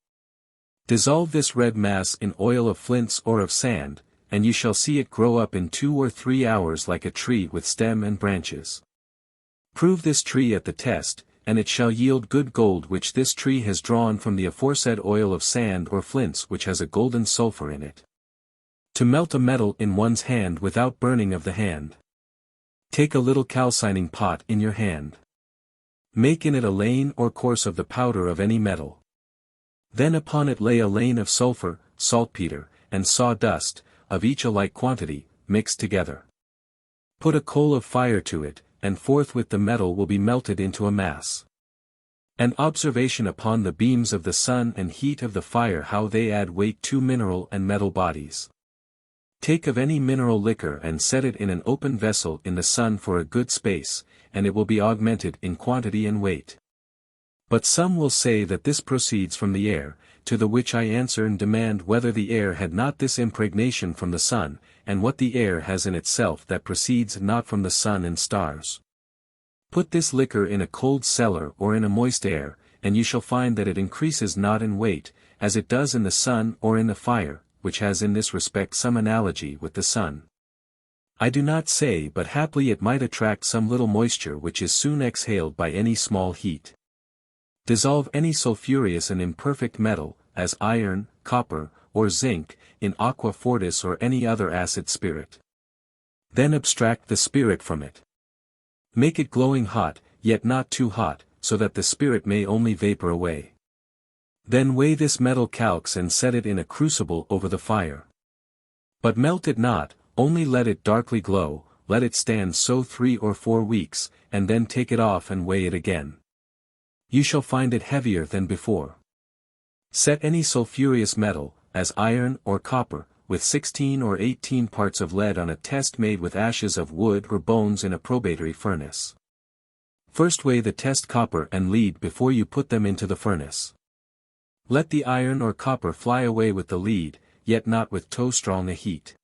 Speaker 1: Dissolve this red mass in oil of flints or of sand, and you shall see it grow up in 2 or 3 hours like a tree with stem and branches. Prove this tree at the test, and it shall yield good gold which this tree has drawn from the aforesaid oil of sand or flints which has a golden sulfur in it. To melt a metal in one's hand without burning of the hand. Take a little calcining pot in your hand. Make in it a lane or course of the powder of any metal. Then upon it lay a lane of sulphur, saltpetre, and sawdust, of each a like quantity, mixed together. Put a coal of fire to it, and forthwith the metal will be melted into a mass. An observation upon the beams of the sun and heat of the fire, how they add weight to mineral and metal bodies. Take of any mineral liquor and set it in an open vessel in the sun for a good space, and it will be augmented in quantity and weight. But some will say that this proceeds from the air, to the which I answer and demand whether the air had not this impregnation from the sun, and what the air has in itself that proceeds not from the sun and stars. Put this liquor in a cold cellar or in a moist air, and you shall find that it increases not in weight, as it does in the sun or in the fire, which has in this respect some analogy with the sun. I do not say, but haply it might attract some little moisture which is soon exhaled by any small heat. Dissolve any sulphureous and imperfect metal, as iron, copper, or zinc, in aqua fortis or any other acid spirit. Then abstract the spirit from it. Make it glowing hot, yet not too hot, so that the spirit may only vapor away. Then weigh this metal calx and set it in a crucible over the fire. But melt it not, only let it darkly glow, let it stand so 3 or 4 weeks, and then take it off and weigh it again. You shall find it heavier than before. Set any sulphureous metal, as iron or copper, with 16 or 18 parts of lead on a test made with ashes of wood or bones in a probatory furnace. First weigh the test copper and lead before you put them into the furnace. Let the iron or copper fly away with the lead, yet not with too strong a heat.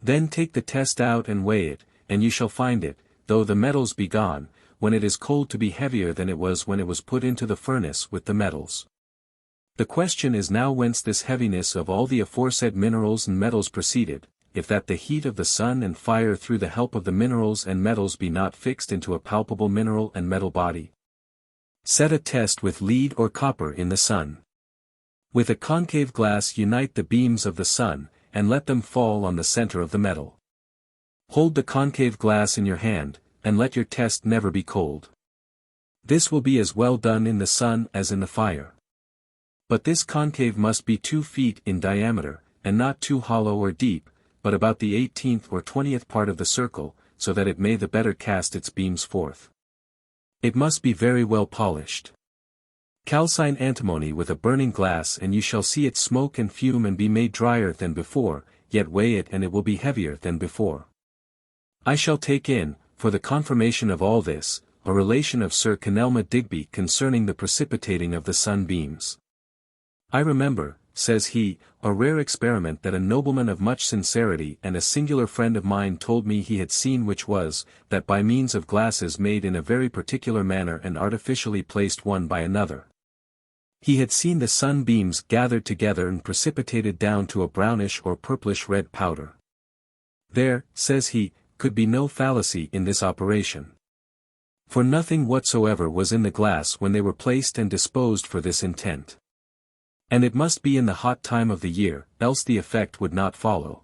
Speaker 1: Then take the test out and weigh it, and you shall find it, though the metals be gone, when it is cold to be heavier than it was when it was put into the furnace with the metals. The question is now whence this heaviness of all the aforesaid minerals and metals proceeded, if that the heat of the sun and fire through the help of the minerals and metals be not fixed into a palpable mineral and metal body. Set a test with lead or copper in the sun. With a concave glass unite the beams of the sun, and let them fall on the center of the metal. Hold the concave glass in your hand, and let your test never be cold. This will be as well done in the sun as in the fire. But this concave must be 2 feet in diameter, and not too hollow or deep, but about the 18th or 20th part of the circle, so that it may the better cast its beams forth. It must be very well polished. Calcine antimony with a burning glass and you shall see it smoke and fume and be made drier than before, yet weigh it and it will be heavier than before. I shall take in, for the confirmation of all this, a relation of Sir Kenelme Digby concerning the precipitating of the sunbeams. I remember, says he, a rare experiment that a nobleman of much sincerity and a singular friend of mine told me he had seen, which was, that by means of glasses made in a very particular manner and artificially placed one by another, he had seen the sunbeams gathered together and precipitated down to a brownish or purplish red powder. There, says he, could be no fallacy in this operation. For nothing whatsoever was in the glass when they were placed and disposed for this intent. And it must be in the hot time of the year, else the effect would not follow.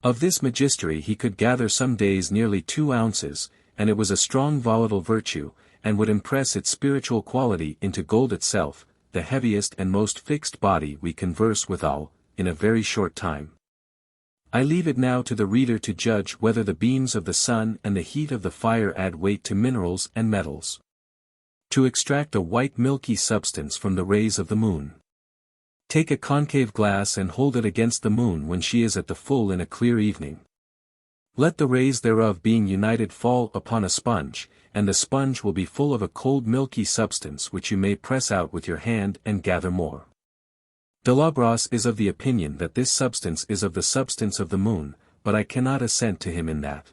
Speaker 1: Of this magistery he could gather some days nearly 2 ounces, and it was a strong volatile virtue, and would impress its spiritual quality into gold itself, the heaviest and most fixed body we converse withal, in a very short time. I leave it now to the reader to judge whether the beams of the sun and the heat of the fire add weight to minerals and metals. To extract a white milky substance from the rays of the moon. Take a concave glass and hold it against the moon when she is at the full in a clear evening. Let the rays thereof being united fall upon a sponge, and the sponge will be full of a cold milky substance which you may press out with your hand and gather more. Delabras is of the opinion that this substance is of the substance of the moon, but I cannot assent to him in that.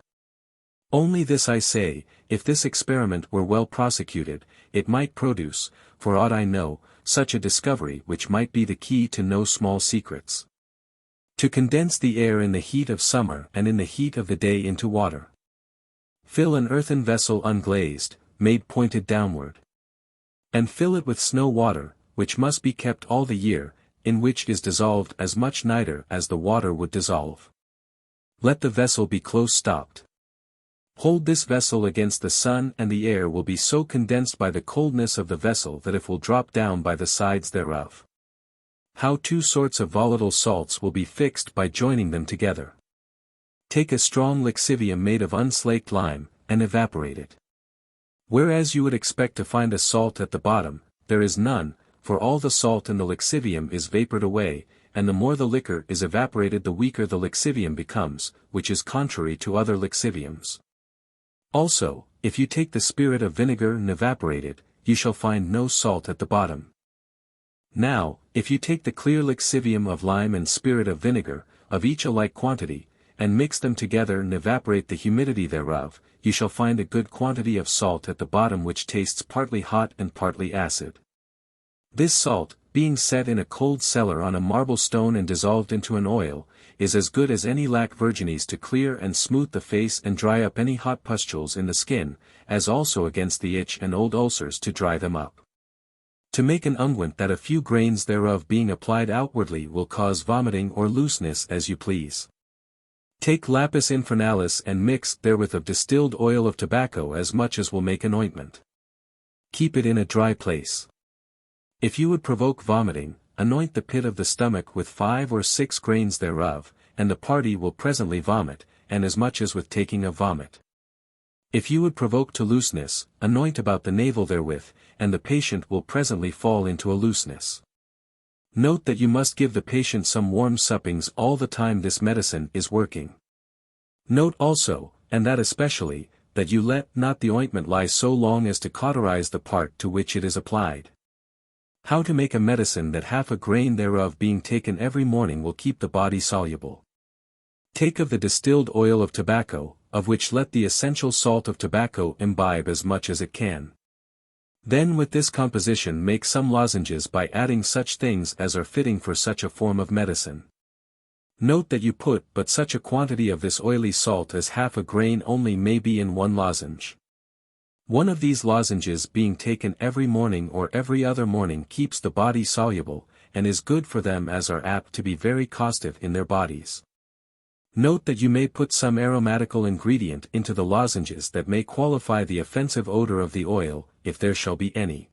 Speaker 1: Only this I say, if this experiment were well prosecuted, it might produce, for aught I know, such a discovery which might be the key to no small secrets. To condense the air in the heat of summer and in the heat of the day into water. Fill an earthen vessel unglazed, made pointed downward. And fill it with snow water, which must be kept all the year, in which is dissolved as much nitre as the water would dissolve. Let the vessel be close stopped. Hold this vessel against the sun and the air will be so condensed by the coldness of the vessel that it will drop down by the sides thereof. How two sorts of volatile salts will be fixed by joining them together. Take a strong lixivium made of unslaked lime, and evaporate it. Whereas you would expect to find a salt at the bottom, there is none, for all the salt in the lixivium is vapored away, and the more the liquor is evaporated the weaker the lixivium becomes, which is contrary to other lixiviums. Also, if you take the spirit of vinegar and evaporate it, you shall find no salt at the bottom. Now, if you take the clear lixivium of lime and spirit of vinegar, of each a like quantity, and mix them together and evaporate the humidity thereof, you shall find a good quantity of salt at the bottom which tastes partly hot and partly acid. This salt, being set in a cold cellar on a marble stone and dissolved into an oil, is as good as any lac virginis to clear and smooth the face and dry up any hot pustules in the skin, as also against the itch and old ulcers to dry them up. To make an unguent that a few grains thereof being applied outwardly will cause vomiting or looseness as you please. Take lapis infernalis and mix therewith of distilled oil of tobacco as much as will make an ointment. Keep it in a dry place. If you would provoke vomiting, anoint the pit of the stomach with 5 or 6 grains thereof, and the party will presently vomit, and as much as with taking a vomit. If you would provoke to looseness, anoint about the navel therewith, and the patient will presently fall into a looseness. Note that you must give the patient some warm suppings all the time this medicine is working. Note also, and that especially, that you let not the ointment lie so long as to cauterize the part to which it is applied. How to make a medicine that half a grain thereof being taken every morning will keep the body soluble. Take of the distilled oil of tobacco, of which let the essential salt of tobacco imbibe as much as it can. Then with this composition make some lozenges by adding such things as are fitting for such a form of medicine. Note that you put but such a quantity of this oily salt as half a grain only may be in one lozenge. One of these lozenges being taken every morning or every other morning keeps the body soluble, and is good for them as are apt to be very costive in their bodies. Note that you may put some aromatical ingredient into the lozenges that may qualify the offensive odor of the oil, if there shall be any.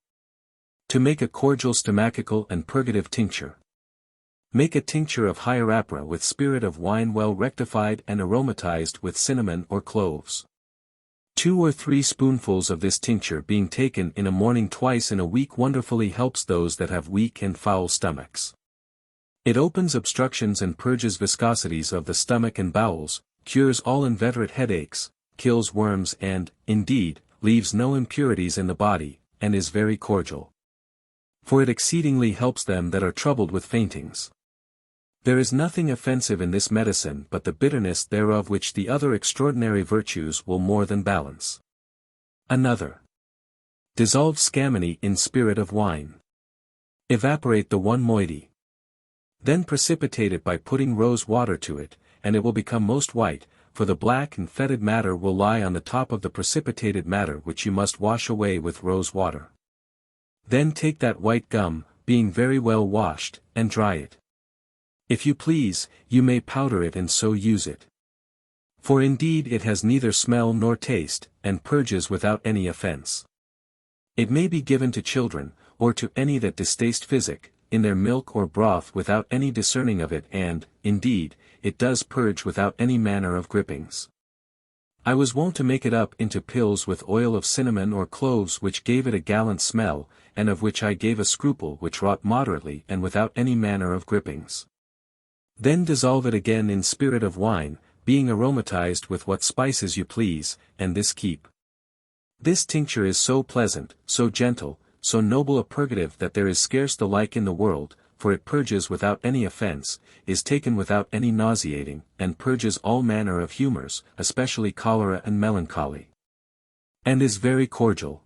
Speaker 1: To make a cordial stomachical and purgative tincture. Make a tincture of hierappra with spirit of wine well rectified and aromatized with cinnamon or cloves. 2 or 3 spoonfuls of this tincture being taken in a morning twice in a week wonderfully helps those that have weak and foul stomachs. It opens obstructions and purges viscosities of the stomach and bowels, cures all inveterate headaches, kills worms and, indeed, leaves no impurities in the body, and is very cordial. For it exceedingly helps them that are troubled with faintings. There is nothing offensive in this medicine but the bitterness thereof which the other extraordinary virtues will more than balance. Another. Dissolve scammony in spirit of wine. Evaporate the 1 moiety. Then precipitate it by putting rose water to it, and it will become most white, for the black and fetid matter will lie on the top of the precipitated matter which you must wash away with rose water. Then take that white gum, being very well washed, and dry it. If you please, you may powder it and so use it. For indeed it has neither smell nor taste, and purges without any offense. It may be given to children, or to any that distaste physic, in their milk or broth without any discerning of it and, indeed, it does purge without any manner of grippings. I was wont to make it up into pills with oil of cinnamon or cloves which gave it a gallant smell, and of which I gave a scruple which wrought moderately and without any manner of grippings. Then dissolve it again in spirit of wine, being aromatized with what spices you please, and this keep. This tincture is so pleasant, so gentle, so noble a purgative that there is scarce the like in the world, for it purges without any offense, is taken without any nauseating, and purges all manner of humors, especially cholera and melancholy. And is very cordial.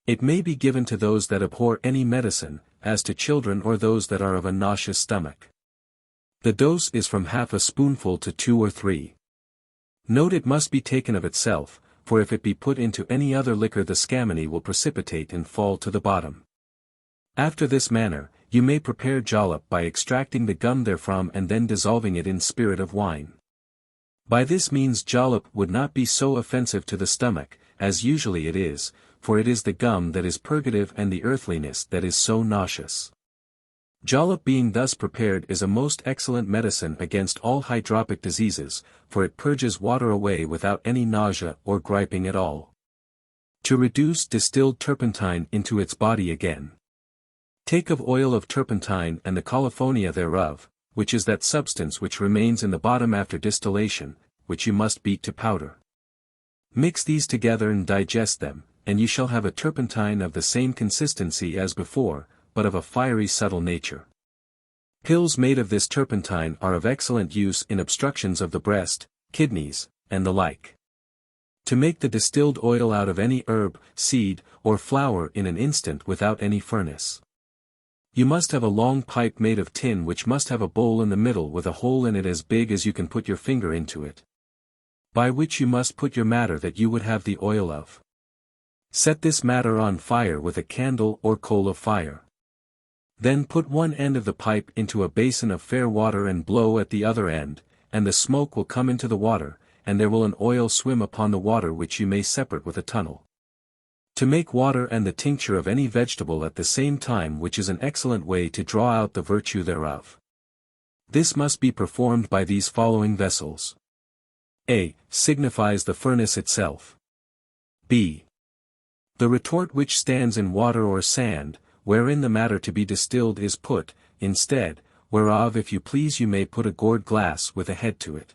Speaker 1: It may be given to those that abhor any medicine, as to children or those that are of a nauseous stomach. The dose is from half a spoonful to 2 or 3. Note it must be taken of itself, for if it be put into any other liquor the scammony will precipitate and fall to the bottom. After this manner, you may prepare jalap by extracting the gum therefrom and then dissolving it in spirit of wine. By this means jalap would not be so offensive to the stomach, as usually it is, for it is the gum that is purgative and the earthliness that is so nauseous. Jalap being thus prepared is a most excellent medicine against all hydropic diseases, for it purges water away without any nausea or griping at all. To reduce distilled turpentine into its body again. Take of oil of turpentine and the colophonium thereof, which is that substance which remains in the bottom after distillation, which you must beat to powder. Mix these together and digest them, and you shall have a turpentine of the same consistency as before, but of a fiery subtle nature. Pills made of this turpentine are of excellent use in obstructions of the breast, kidneys, and the like. To make the distilled oil out of any herb, seed, or flower in an instant without any furnace. You must have a long pipe made of tin which must have a bowl in the middle with a hole in it as big as you can put your finger into it. By which you must put your matter that you would have the oil of. Set this matter on fire with a candle or coal of fire. Then put one end of the pipe into a basin of fair water and blow at the other end, and the smoke will come into the water, and there will an oil swim upon the water which you may separate with a tunnel. To make water and the tincture of any vegetable at the same time, which is an excellent way to draw out the virtue thereof. This must be performed by these following vessels. A. Signifies the furnace itself. B. The retort which stands in water or sand, wherein the matter to be distilled is put, instead, whereof if you please you may put a gourd glass with a head to it.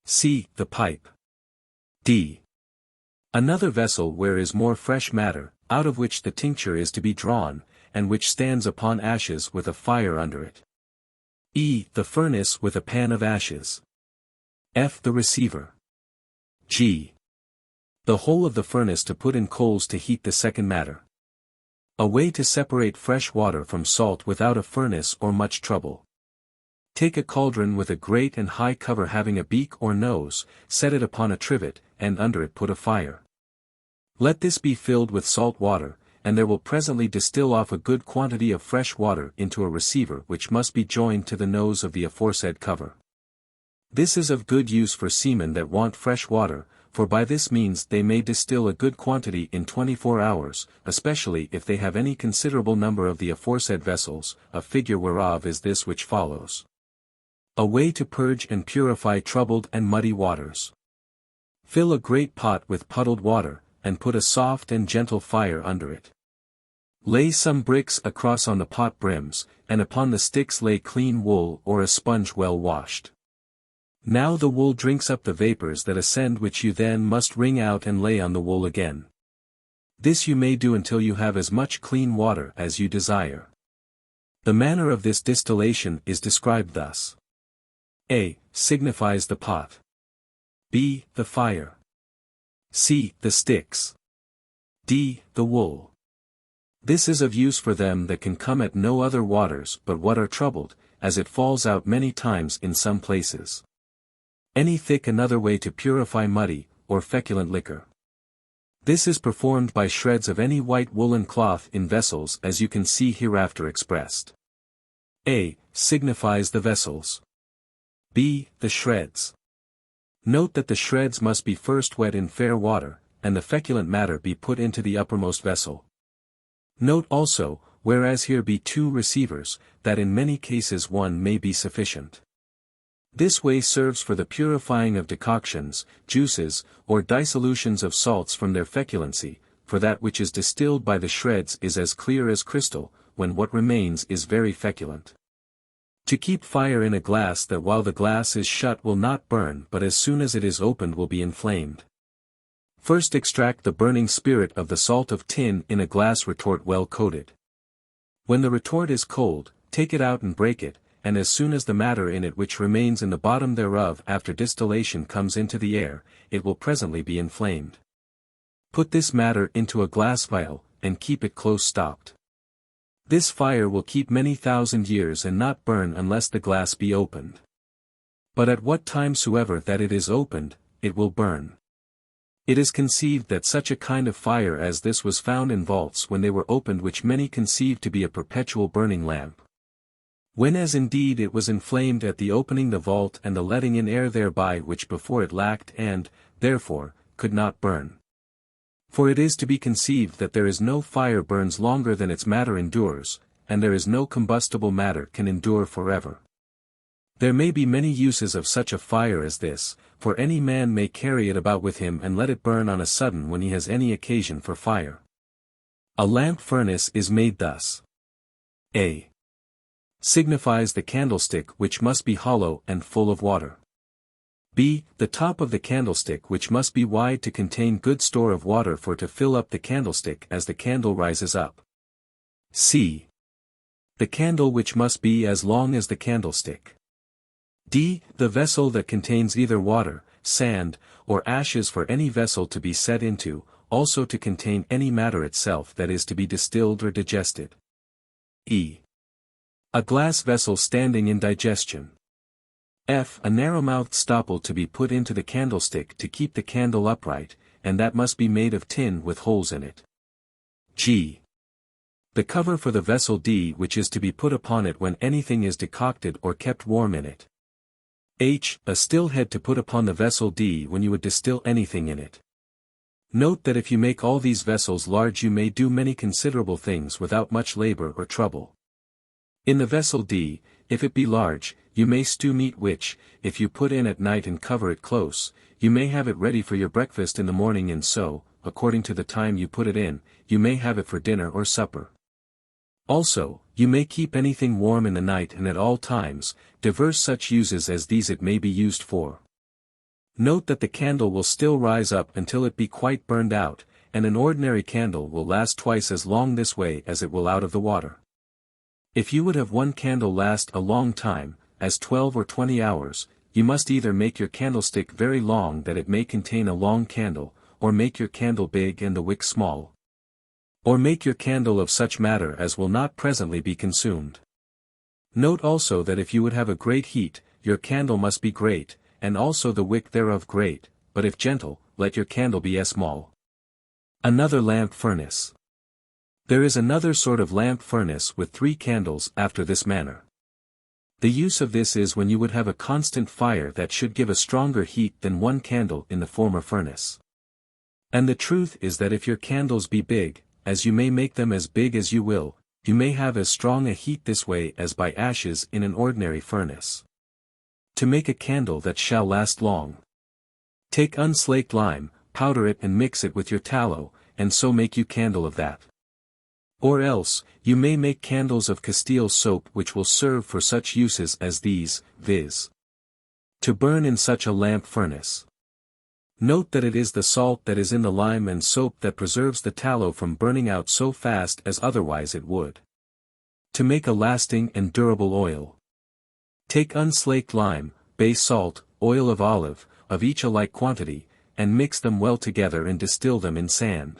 Speaker 1: C. The pipe. D. Another vessel where is more fresh matter, out of which the tincture is to be drawn, and which stands upon ashes with a fire under it. E. The furnace with a pan of ashes. F. The receiver. G. The hole of the furnace to put in coals to heat the second matter. A way to separate fresh water from salt without a furnace or much trouble. Take a cauldron with a great and high cover having a beak or nose, set it upon a trivet, and under it put a fire. Let this be filled with salt water, and there will presently distill off a good quantity of fresh water into a receiver which must be joined to the nose of the aforesaid cover. This is of good use for seamen that want fresh water, for by this means they may distill a good quantity in 24 hours, especially if they have any considerable number of the aforesaid vessels, a figure whereof is this which follows. A way to purge and purify troubled and muddy waters. Fill a great pot with puddled water, and put a soft and gentle fire under it. Lay some bricks across on the pot brims, and upon the sticks lay clean wool or a sponge well washed. Now the wool drinks up the vapors that ascend, which you then must wring out and lay on the wool again. This you may do until you have as much clean water as you desire. The manner of this distillation is described thus. A. Signifies the pot. B. The fire. C. The sticks. D. The wool. This is of use for them that can come at no other waters but what are troubled, as it falls out many times in some places. Any thick another way to purify muddy, or feculent liquor. This is performed by shreds of any white woolen cloth in vessels as you can see hereafter expressed. A. Signifies the vessels. B. The shreds. Note that the shreds must be first wet in fair water, and the feculent matter be put into the uppermost vessel. Note also, whereas here be 2 receivers, that in many cases one may be sufficient. This way serves for the purifying of decoctions, juices, or dissolutions of salts from their feculency, for that which is distilled by the shreds is as clear as crystal, when what remains is very feculent. To keep fire in a glass that while the glass is shut will not burn but as soon as it is opened will be inflamed. First extract the burning spirit of the salt of tin in a glass retort well coated. When the retort is cold, take it out and break it, and as soon as the matter in it which remains in the bottom thereof after distillation comes into the air, it will presently be inflamed. Put this matter into a glass vial, and keep it close stopped. This fire will keep many thousand years and not burn unless the glass be opened. But at what time soever that it is opened, it will burn. It is conceived that such a kind of fire as this was found in vaults when they were opened, which many conceived to be a perpetual burning lamp. When as indeed it was inflamed at the opening the vault and the letting in air thereby, which before it lacked and, therefore, could not burn. For it is to be conceived that there is no fire burns longer than its matter endures, and there is no combustible matter can endure forever. There may be many uses of such a fire as this, for any man may carry it about with him and let it burn on a sudden when he has any occasion for fire. A lamp furnace is made thus. A. Signifies the candlestick which must be hollow and full of water. B. The top of the candlestick which must be wide to contain good store of water for to fill up the candlestick as the candle rises up. C. The candle which must be as long as the candlestick. D. The vessel that contains either water, sand, or ashes for any vessel to be set into, also to contain any matter itself that is to be distilled or digested. E. A glass vessel standing in digestion. F. A narrow-mouthed stopple to be put into the candlestick to keep the candle upright, and that must be made of tin with holes in it. G. The cover for the vessel D which is to be put upon it when anything is decocted or kept warm in it. H. A still head to put upon the vessel D when you would distill anything in it. Note that if you make all these vessels large you may do many considerable things without much labor or trouble. In the vessel D, if it be large, you may stew meat which, if you put in at night and cover it close, you may have it ready for your breakfast in the morning and so, according to the time you put it in, you may have it for dinner or supper. Also, you may keep anything warm in the night and at all times, diverse such uses as these it may be used for. Note that the candle will still rise up until it be quite burned out, and an ordinary candle will last twice as long this way as it will out of the water. If you would have one candle last a long time, as 12 or 20 hours, you must either make your candlestick very long that it may contain a long candle, or make your candle big and the wick small. Or make your candle of such matter as will not presently be consumed. Note also that if you would have a great heat, your candle must be great, and also the wick thereof great, but if gentle, let your candle be small. Another lamp furnace. There is another sort of lamp furnace with 3 candles after this manner. The use of this is when you would have a constant fire that should give a stronger heat than one candle in the former furnace. And the truth is that if your candles be big, as you may make them as big as you will, you may have as strong a heat this way as by ashes in an ordinary furnace. To make a candle that shall last long. Take unslaked lime, powder it and mix it with your tallow, and so make you candle of that. Or else, you may make candles of Castile soap which will serve for such uses as these, viz. To burn in such a lamp furnace. Note that it is the salt that is in the lime and soap that preserves the tallow from burning out so fast as otherwise it would. To make a lasting and durable oil. Take unslaked lime, bay salt, oil of olive, of each a like quantity, and mix them well together and distill them in sand.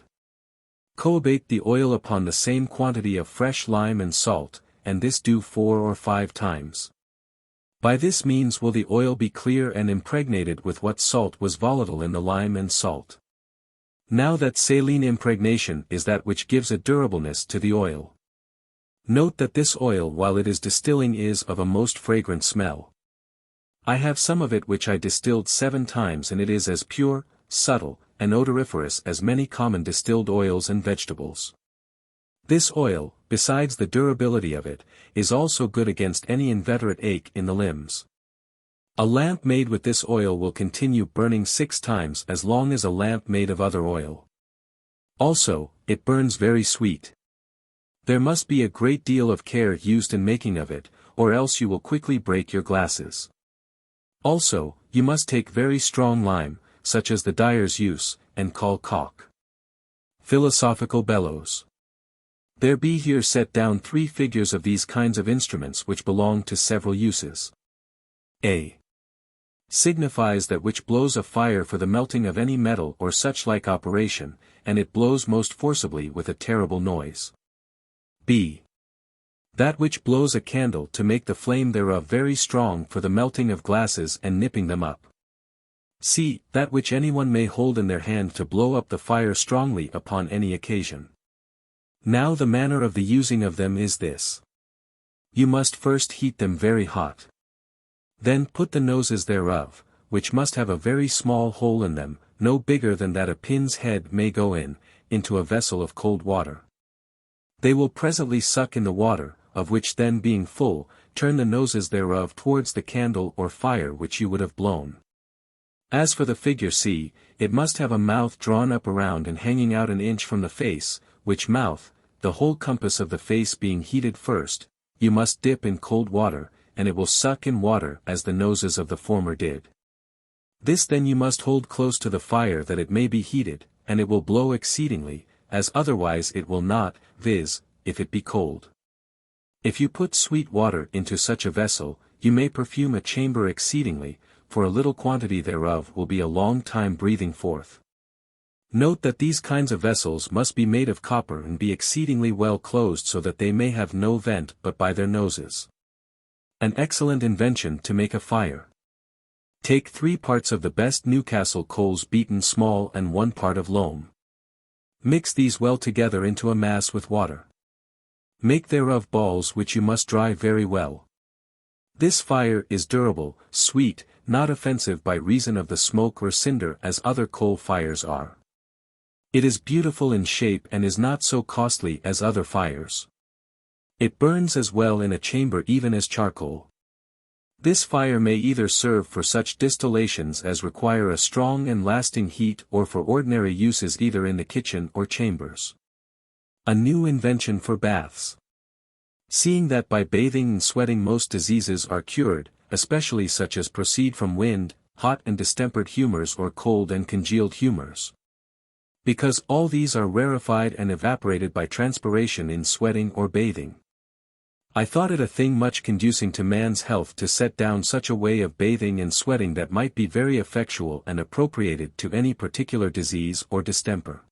Speaker 1: Coabate the oil upon the same quantity of fresh lime and salt, and this do 4 or 5 times. By this means will the oil be clear and impregnated with what salt was volatile in the lime and salt. Now that saline impregnation is that which gives a durableness to the oil. Note that this oil while it is distilling is of a most fragrant smell. I have some of it which I distilled 7 times and it is as pure, subtle, and odoriferous as many common distilled oils and vegetables. This oil, besides the durability of it, is also good against any inveterate ache in the limbs. A lamp made with this oil will continue burning 6 times as long as a lamp made of other oil. Also, it burns very sweet. There must be a great deal of care used in making of it, or else you will quickly break your glasses. Also, you must take very strong lime, such as the dyers use, and call caulk. Philosophical bellows. There be here set down 3 figures of these kinds of instruments which belong to several uses. A. Signifies that which blows a fire for the melting of any metal or such like operation, and it blows most forcibly with a terrible noise. B. That which blows a candle to make the flame thereof very strong for the melting of glasses and nipping them up. C. That which anyone may hold in their hand to blow up the fire strongly upon any occasion. Now the manner of the using of them is this. You must first heat them very hot. Then put the noses thereof, which must have a very small hole in them, no bigger than that a pin's head may go in, into a vessel of cold water. They will presently suck in the water, of which then being full, turn the noses thereof towards the candle or fire which you would have blown. As for the figure C, it must have a mouth drawn up around and hanging out an inch from the face, which mouth, the whole compass of the face being heated first, you must dip in cold water, and it will suck in water as the noses of the former did. This then you must hold close to the fire that it may be heated, and it will blow exceedingly, as otherwise it will not, viz., if it be cold. If you put sweet water into such a vessel, you may perfume a chamber exceedingly, for a little quantity thereof will be a long time breathing forth. Note that these kinds of vessels must be made of copper and be exceedingly well closed so that they may have no vent but by their noses. An excellent invention to make a fire. Take 3 parts of the best Newcastle coals beaten small and 1 part of loam. Mix these well together into a mass with water. Make thereof balls which you must dry very well. This fire is durable, sweet, not offensive by reason of the smoke or cinder as other coal fires are. It is beautiful in shape and is not so costly as other fires. It burns as well in a chamber even as charcoal. This fire may either serve for such distillations as require a strong and lasting heat or for ordinary uses either in the kitchen or chambers. A new invention for baths. Seeing that by bathing and sweating most diseases are cured, especially such as proceed from wind, hot and distempered humors or cold and congealed humors. Because all these are rarefied and evaporated by transpiration in sweating or bathing. I thought it a thing much conducing to man's health to set down such a way of bathing and sweating that might be very effectual and appropriated to any particular disease or distemper.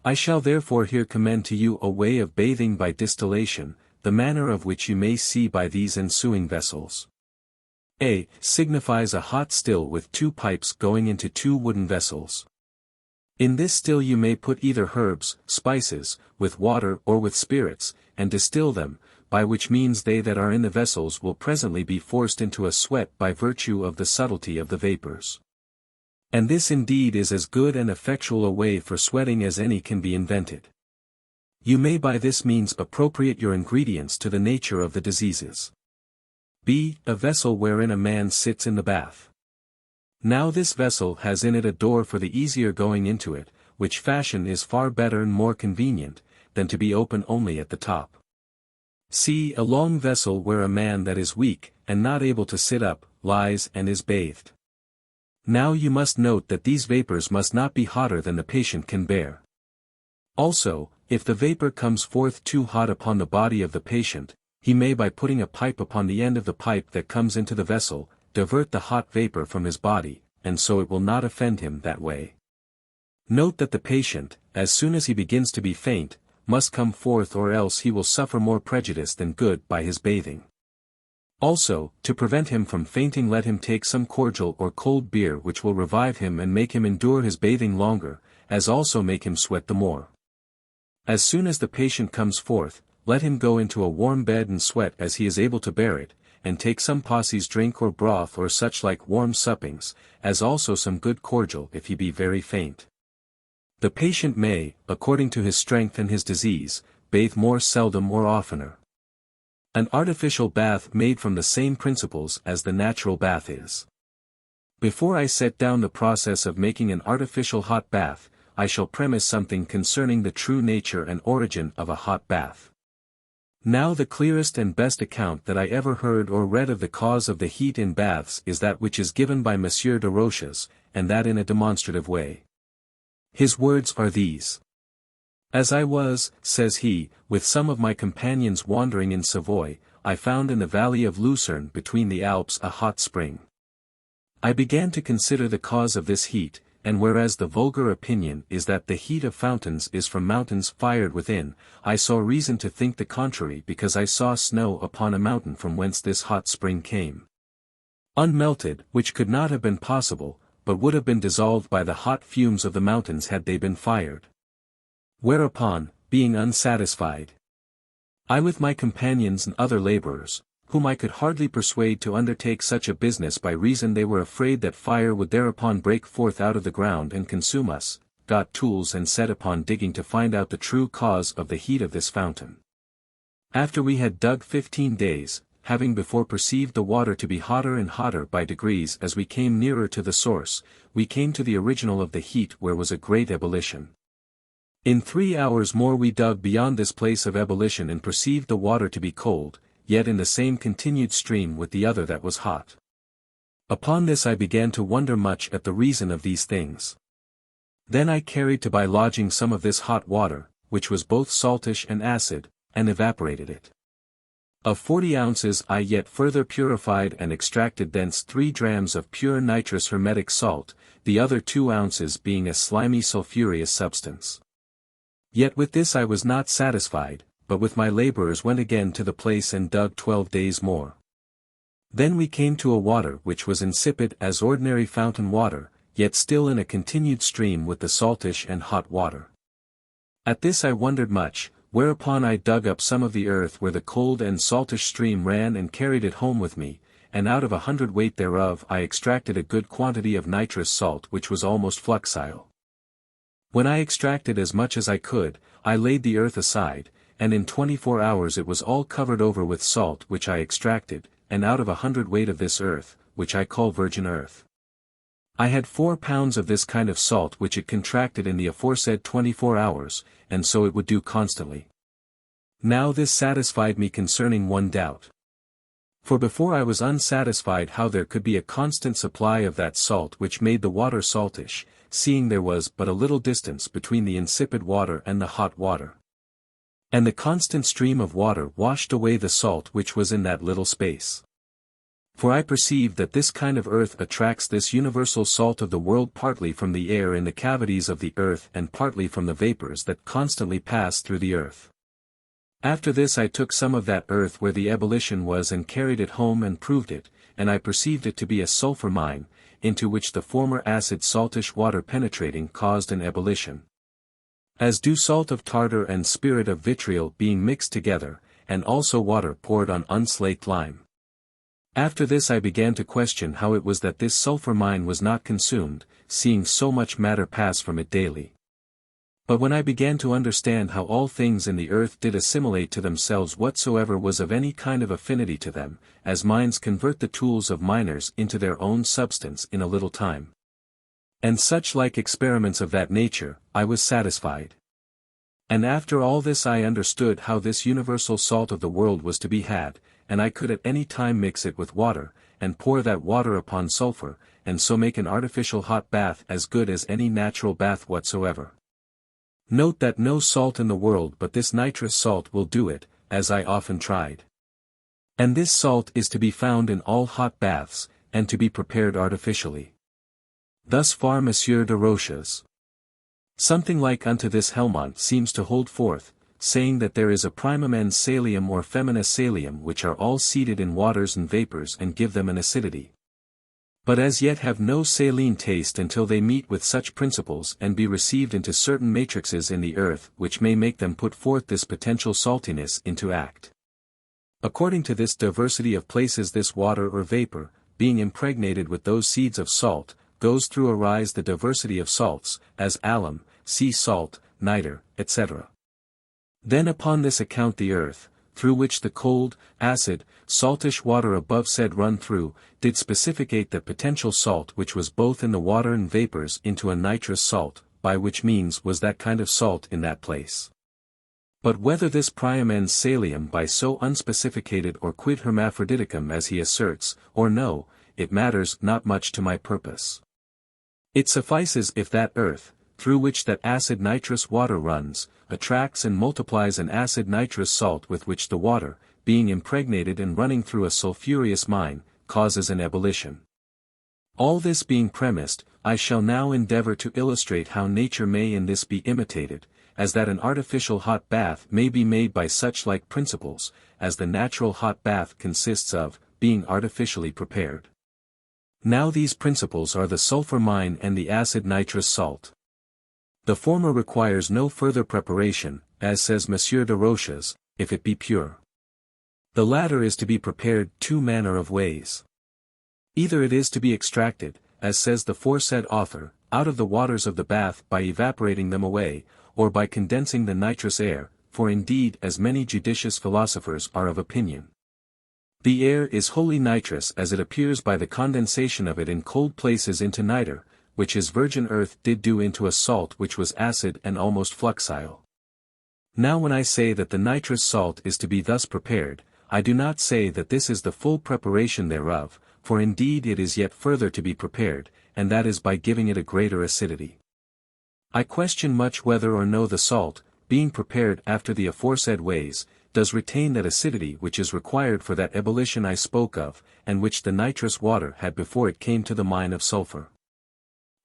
Speaker 1: I shall therefore here commend to you a way of bathing by distillation, the manner of which you may see by these ensuing vessels. A signifies a hot still with 2 pipes going into 2 wooden vessels. In this still you may put either herbs, spices, with water or with spirits, and distill them, by which means they that are in the vessels will presently be forced into a sweat by virtue of the subtlety of the vapors. And this indeed is as good and effectual a way for sweating as any can be invented. You may by this means appropriate your ingredients to the nature of the diseases. B. A vessel wherein a man sits in the bath. Now this vessel has in it a door for the easier going into it, which fashion is far better and more convenient, than to be open only at the top. C. A long vessel where a man that is weak, and not able to sit up, lies and is bathed. Now you must note that these vapors must not be hotter than the patient can bear. Also, if the vapor comes forth too hot upon the body of the patient, he may by putting a pipe upon the end of the pipe that comes into the vessel, divert the hot vapor from his body, and so it will not offend him that way. Note that the patient, as soon as he begins to be faint, must come forth or else he will suffer more prejudice than good by his bathing. Also, to prevent him from fainting let him take some cordial or cold beer which will revive him and make him endure his bathing longer, as also make him sweat the more. As soon as the patient comes forth, let him go into a warm bed and sweat as he is able to bear it, and take some posses drink or broth or such like warm suppings, as also some good cordial if he be very faint. The patient may, according to his strength and his disease, bathe more seldom or oftener. An artificial bath made from the same principles as the natural bath is. Before I set down the process of making an artificial hot bath, I shall premise something concerning the true nature and origin of a hot bath. Now the clearest and best account that I ever heard or read of the cause of the heat in baths is that which is given by Monsieur de Roches, and that in a demonstrative way. His words are these. As I was, says he, with some of my companions wandering in Savoy, I found in the valley of Lucerne between the Alps a hot spring. I began to consider the cause of this heat, and whereas the vulgar opinion is that the heat of fountains is from mountains fired within, I saw reason to think the contrary because I saw snow upon a mountain from whence this hot spring came. Unmelted, which could not have been possible, but would have been dissolved by the hot fumes of the mountains had they been fired. Whereupon, being unsatisfied, I with my companions and other laborers, whom I could hardly persuade to undertake such a business by reason they were afraid that fire would thereupon break forth out of the ground and consume us, got tools and set upon digging to find out the true cause of the heat of this fountain. After we had dug 15 days, having before perceived the water to be hotter and hotter by degrees as we came nearer to the source, we came to the original of the heat where was a great ebullition. In 3 hours more we dug beyond this place of ebullition and perceived the water to be cold, yet in the same continued stream with the other that was hot. Upon this I began to wonder much at the reason of these things. Then I carried to by lodging some of this hot water, which was both saltish and acid, and evaporated it. Of 40 ounces I yet further purified and extracted thence 3 drams of pure nitrous hermetic salt, the other 2 ounces being a slimy sulphureous substance. Yet with this I was not satisfied, but with my labourers went again to the place and dug 12 days more. Then we came to a water which was insipid as ordinary fountain water, yet still in a continued stream with the saltish and hot water. At this I wondered much, whereupon I dug up some of the earth where the cold and saltish stream ran and carried it home with me, and out of 100 weight thereof I extracted a good quantity of nitrous salt which was almost fluxile. When I extracted as much as I could, I laid the earth aside, and in 24 hours it was all covered over with salt which I extracted, and out of 100 weight of this earth, which I call virgin earth. I had 4 pounds of this kind of salt which it contracted in the aforesaid 24 hours, and so it would do constantly. Now this satisfied me concerning one doubt. For before I was unsatisfied how there could be a constant supply of that salt which made the water saltish, seeing there was but a little distance between the insipid water and the hot water. And the constant stream of water washed away the salt which was in that little space. For I perceive that this kind of earth attracts this universal salt of the world partly from the air in the cavities of the earth and partly from the vapors that constantly pass through the earth. After this I took some of that earth where the ebullition was and carried it home and proved it, and I perceived it to be a sulphur mine, into which the former acid saltish water penetrating caused an ebullition. As do salt of tartar and spirit of vitriol being mixed together, and also water poured on unslaked lime. After this I began to question how it was that this sulphur mine was not consumed, seeing so much matter pass from it daily. But when I began to understand how all things in the earth did assimilate to themselves whatsoever was of any kind of affinity to them, as mines convert the tools of miners into their own substance in a little time. And such like experiments of that nature, I was satisfied. And after all this I understood how this universal salt of the world was to be had, and I could at any time mix it with water, and pour that water upon sulphur, and so make an artificial hot bath as good as any natural bath whatsoever. Note that no salt in the world but this nitrous salt will do it, as I often tried. And this salt is to be found in all hot baths, and to be prepared artificially. Thus far M. de Roches. Something like unto this Helmont seems to hold forth, saying that there is a primum and salium or femina salium which are all seated in waters and vapors and give them an acidity. But as yet have no saline taste until they meet with such principles and be received into certain matrixes in the earth which may make them put forth this potential saltiness into act. According to this diversity of places this water or vapor, being impregnated with those seeds of salt, goes through arise the diversity of salts, as alum, sea salt, nitre, etc. Then upon this account the earth, through which the cold, acid, saltish water above said run through, did specificate the potential salt which was both in the water and vapors into a nitrous salt, by which means was that kind of salt in that place. But whether this prium ens salium by so unspecificated or quid hermaphroditicum as he asserts, or no, it matters not much to my purpose. It suffices if that earth, through which that acid nitrous water runs, attracts and multiplies an acid nitrous salt with which the water, being impregnated and running through a sulphureous mine, causes an ebullition. All this being premised, I shall now endeavor to illustrate how nature may in this be imitated, as that an artificial hot bath may be made by such like principles, as the natural hot bath consists of, being artificially prepared. Now these principles are the sulphur mine and the acid nitrous salt. The former requires no further preparation, as says M. de Roches, if it be pure. The latter is to be prepared 2 manner of ways. Either it is to be extracted, as says the foresaid author, out of the waters of the bath by evaporating them away, or by condensing the nitrous air, for indeed as many judicious philosophers are of opinion. The air is wholly nitrous as it appears by the condensation of it in cold places into nitre, which his virgin earth did do into a salt which was acid and almost fluxile. Now when I say that the nitrous salt is to be thus prepared, I do not say that this is the full preparation thereof, for indeed it is yet further to be prepared, and that is by giving it a greater acidity. I question much whether or no the salt, being prepared after the aforesaid ways, does retain that acidity which is required for that ebullition I spoke of, and which the nitrous water had before it came to the mine of sulphur.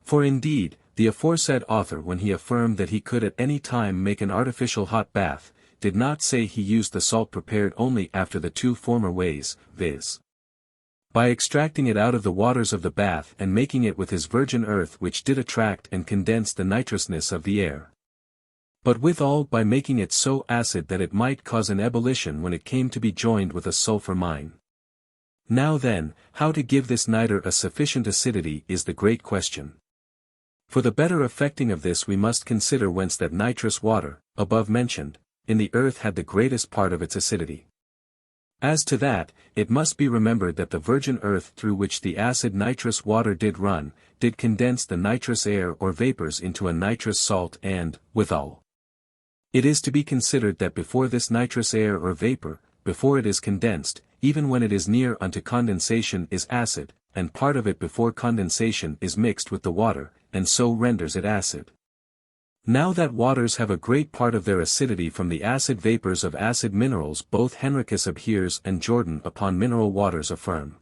Speaker 1: For indeed, the aforesaid author when he affirmed that he could at any time make an artificial hot bath, did not say he used the salt prepared only after the two former ways, viz. by extracting it out of the waters of the bath and making it with his virgin earth which did attract and condense the nitrousness of the air. But withal by making it so acid that it might cause an ebullition when it came to be joined with a sulphur mine. Now then, how to give this nitre a sufficient acidity is the great question. For the better effecting of this we must consider whence that nitrous water, above mentioned, in the earth had the greatest part of its acidity. As to that, it must be remembered that the virgin earth through which the acid nitrous water did run, did condense the nitrous air or vapors into a nitrous salt and, withal. It is to be considered that before this nitrous air or vapor, before it is condensed, even when it is near unto condensation is acid, and part of it before condensation is mixed with the water, and so renders it acid. Now that waters have a great part of their acidity from the acid vapors of acid minerals, both Henricus Abheres and Jordan upon mineral waters affirm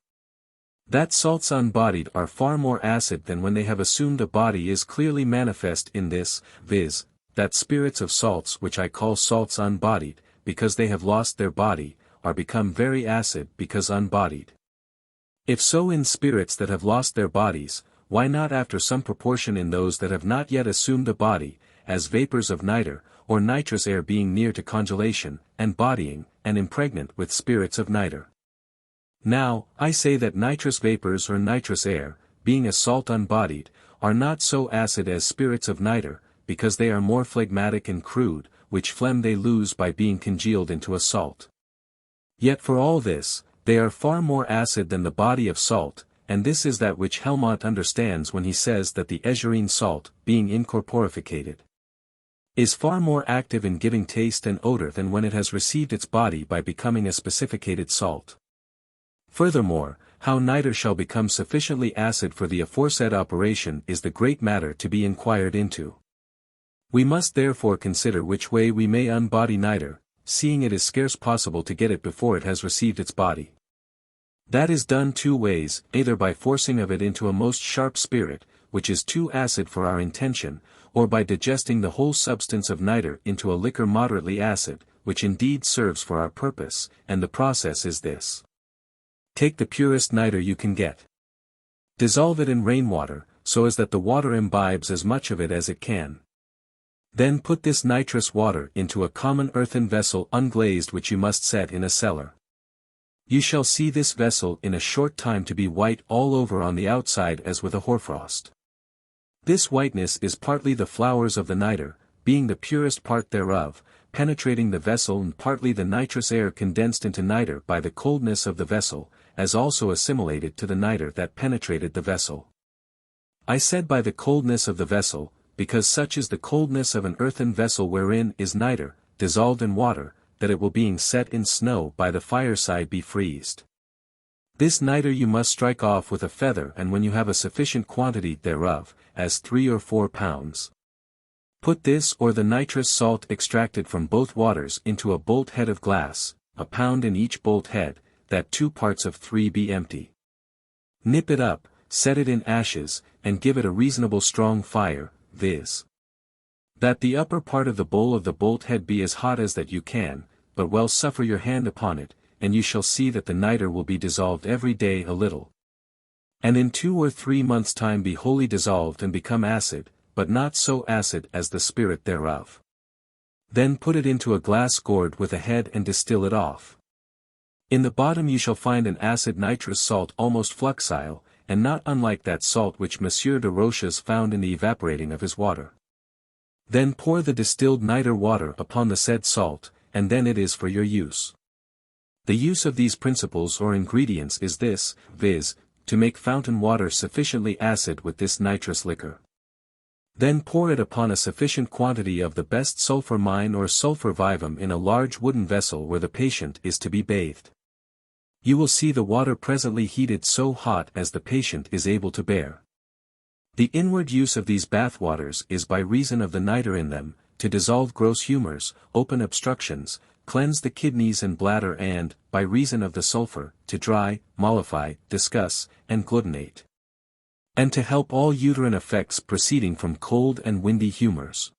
Speaker 1: that salts unbodied are far more acid than when they have assumed a body is clearly manifest in this, viz., that spirits of salts which I call salts unbodied, because they have lost their body, are become very acid because unbodied. If so in spirits that have lost their bodies, why not after some proportion in those that have not yet assumed a body, as vapors of nitre, or nitrous air being near to congelation, and bodying, and impregnant with spirits of nitre. Now, I say that nitrous vapors or nitrous air, being a salt unbodied, are not so acid as spirits of nitre, because they are more phlegmatic and crude, which phlegm they lose by being congealed into a salt. Yet for all this, they are far more acid than the body of salt, and this is that which Helmont understands when he says that the Ezurine salt, being incorporificated, is far more active in giving taste and odor than when it has received its body by becoming a specificated salt. Furthermore, how nitre shall become sufficiently acid for the aforesaid operation is the great matter to be inquired into. We must therefore consider which way we may unbody nitre, seeing it is scarce possible to get it before it has received its body. That is done two ways, either by forcing of it into a most sharp spirit, which is too acid for our intention, or by digesting the whole substance of nitre into a liquor moderately acid, which indeed serves for our purpose, and the process is this. Take the purest nitre you can get. Dissolve it in rainwater, so as that the water imbibes as much of it as it can. Then put this nitrous water into a common earthen vessel unglazed which you must set in a cellar. You shall see this vessel in a short time to be white all over on the outside as with a hoarfrost. This whiteness is partly the flowers of the nitre, being the purest part thereof, penetrating the vessel, and partly the nitrous air condensed into nitre by the coldness of the vessel, as also assimilated to the nitre that penetrated the vessel. I said by the coldness of the vessel, because such is the coldness of an earthen vessel wherein is nitre, dissolved in water, that it will being set in snow by the fireside be freezed. This nitre you must strike off with a feather, and when you have a sufficient quantity thereof, as 3 or 4 pounds. Put this or the nitrous salt extracted from both waters into a bolt head of glass, a pound in each bolt head, that 2 parts of 3 be empty. Nip it up, set it in ashes, and give it a reasonable strong fire, viz. that the upper part of the bowl of the bolt head be as hot as that you can, but well suffer your hand upon it, and you shall see that the nitre will be dissolved every day a little. And in 2 or 3 months' time be wholly dissolved and become acid, but not so acid as the spirit thereof. Then put it into a glass gourd with a head and distill it off. In the bottom you shall find an acid nitrous salt almost fluxile, and not unlike that salt which Monsieur de Roches found in the evaporating of his water. Then pour the distilled niter water upon the said salt, and then it is for your use. The use of these principles or ingredients is this, viz., to make fountain water sufficiently acid with this nitrous liquor. Then pour it upon a sufficient quantity of the best sulphur mine or sulphur vivum in a large wooden vessel where the patient is to be bathed. You will see the water presently heated so hot as the patient is able to bear. The inward use of these bath waters is by reason of the niter in them, to dissolve gross humors, open obstructions, cleanse the kidneys and bladder and, by reason of the sulfur, to dry, mollify, discuss, and glutinate. And to help all uterine effects proceeding from cold and windy humors.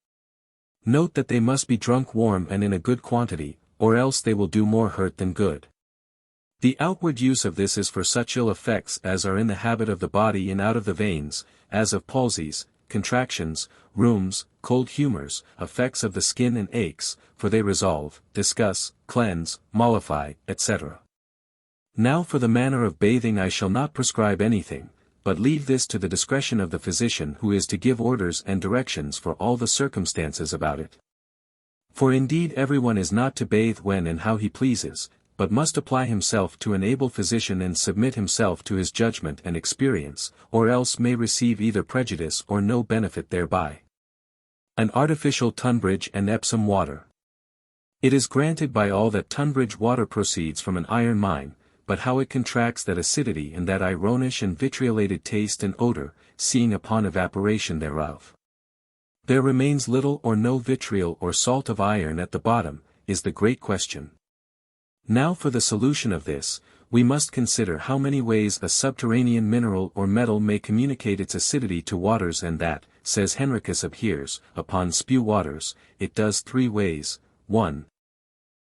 Speaker 1: Note that they must be drunk warm and in a good quantity, or else they will do more hurt than good. The outward use of this is for such ill effects as are in the habit of the body and out of the veins, as of palsies, contractions, rheums, cold humors, effects of the skin and aches, for they resolve, discuss, cleanse, mollify, etc. Now for the manner of bathing I shall not prescribe anything, but leave this to the discretion of the physician who is to give orders and directions for all the circumstances about it. For indeed everyone is not to bathe when and how he pleases, but must apply himself to an able physician and submit himself to his judgment and experience, or else may receive either prejudice or no benefit thereby. An artificial Tunbridge and Epsom water. It is granted by all that Tunbridge water proceeds from an iron mine, but how it contracts that acidity and that ironish and vitriolated taste and odor, seeing upon evaporation thereof. There remains little or no vitriol or salt of iron at the bottom, is the great question. Now for the solution of this, we must consider how many ways a subterranean mineral or metal may communicate its acidity to waters, and that, says Henricus appears, upon spew waters, it does 3 ways. 1.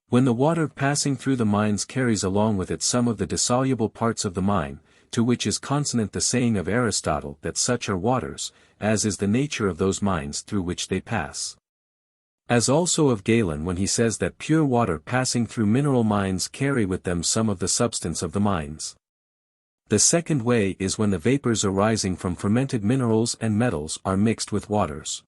Speaker 1: When the water passing through the mines carries along with it some of the dissoluble parts of the mine, to which is consonant the saying of Aristotle that such are waters, as is the nature of those mines through which they pass. As also of Galen when he says that pure water passing through mineral mines carry with them some of the substance of the mines. The second way is when the vapors arising from fermented minerals and metals are mixed with waters.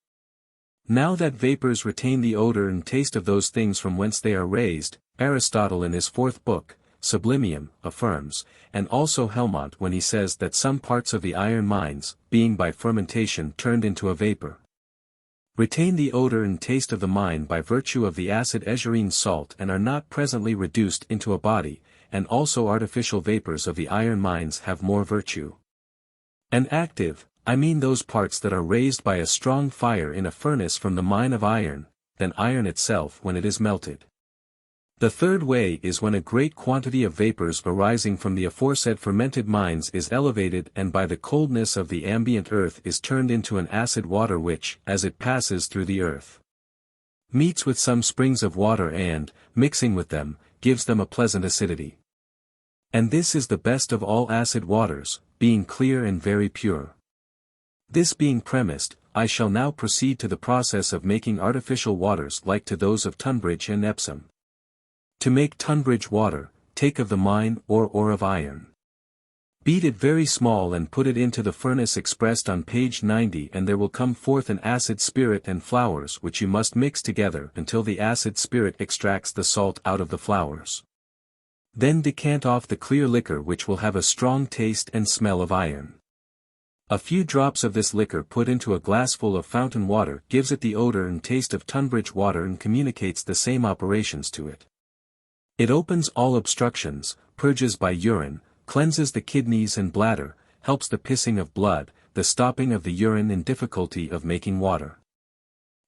Speaker 1: Now that vapors retain the odor and taste of those things from whence they are raised, Aristotle in his 4th book, Sublimium, affirms, and also Helmont when he says that some parts of the iron mines, being by fermentation turned into a vapor, retain the odor and taste of the mine by virtue of the acid ezurine salt and are not presently reduced into a body, and also artificial vapors of the iron mines have more virtue. And active, I mean those parts that are raised by a strong fire in a furnace from the mine of iron, than iron itself when it is melted. The third way is when a great quantity of vapors arising from the aforesaid fermented mines is elevated and by the coldness of the ambient earth is turned into an acid water which, as it passes through the earth, meets with some springs of water and, mixing with them, gives them a pleasant acidity. And this is the best of all acid waters, being clear and very pure. This being premised, I shall now proceed to the process of making artificial waters like to those of Tunbridge and Epsom. To make Tunbridge water, take of the mine or ore of iron. Beat it very small and put it into the furnace expressed on page 90, and there will come forth an acid spirit and flowers which you must mix together until the acid spirit extracts the salt out of the flowers. Then decant off the clear liquor which will have a strong taste and smell of iron. A few drops of this liquor put into a glassful of fountain water gives it the odor and taste of Tunbridge water and communicates the same operations to it. It opens all obstructions, purges by urine, cleanses the kidneys and bladder, helps the pissing of blood, the stopping of the urine and difficulty of making water.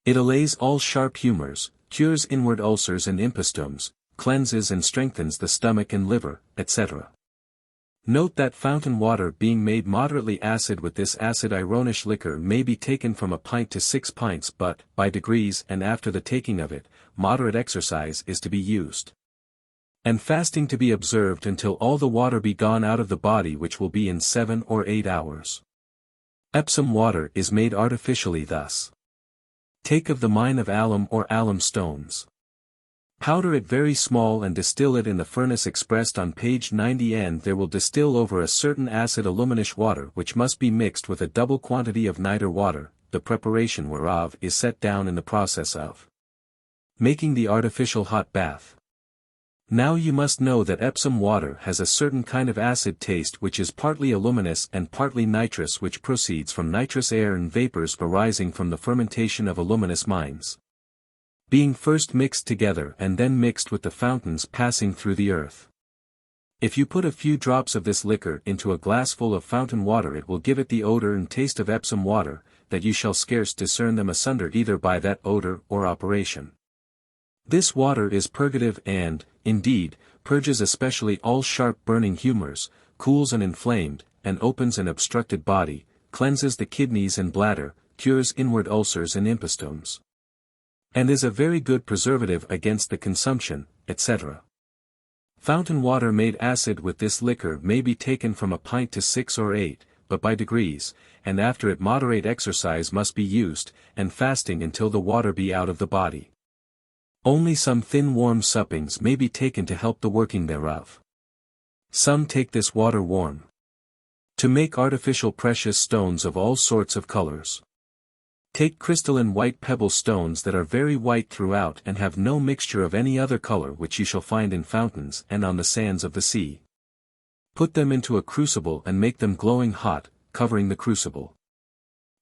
Speaker 1: It allays all sharp humors, cures inward ulcers and impostums, cleanses and strengthens the stomach and liver, etc. Note that fountain water being made moderately acid with this acid ironish liquor may be taken from a pint to 6 pints, but, by degrees and after the taking of it, moderate exercise is to be used. And fasting to be observed until all the water be gone out of the body, which will be in 7 or 8 hours. Epsom water is made artificially thus. Take of the mine of alum or alum stones. Powder it very small and distill it in the furnace expressed on page 90, and there will distill over a certain acid aluminish water which must be mixed with a double quantity of niter water, the preparation whereof is set down in the process of making the artificial hot bath. Now you must know that Epsom water has a certain kind of acid taste which is partly aluminous and partly nitrous, which proceeds from nitrous air and vapors arising from the fermentation of aluminous mines, being first mixed together and then mixed with the fountains passing through the earth. If you put a few drops of this liquor into a glassful of fountain water, it will give it the odor and taste of Epsom water, that you shall scarce discern them asunder either by that odor or operation. This water is purgative and, indeed, purges especially all sharp burning humours, cools an inflamed, and opens an obstructed body, cleanses the kidneys and bladder, cures inward ulcers and impostomes, and is a very good preservative against the consumption, etc. Fountain water made acid with this liquor may be taken from a pint to 6 or 8, but by degrees, and after it moderate exercise must be used, and fasting until the water be out of the body. Only some thin warm suppings may be taken to help the working thereof. Some take this water warm to make artificial precious stones of all sorts of colors. Take crystalline white pebble stones that are very white throughout and have no mixture of any other color, which you shall find in fountains and on the sands of the sea. Put them into a crucible and make them glowing hot, covering the crucible.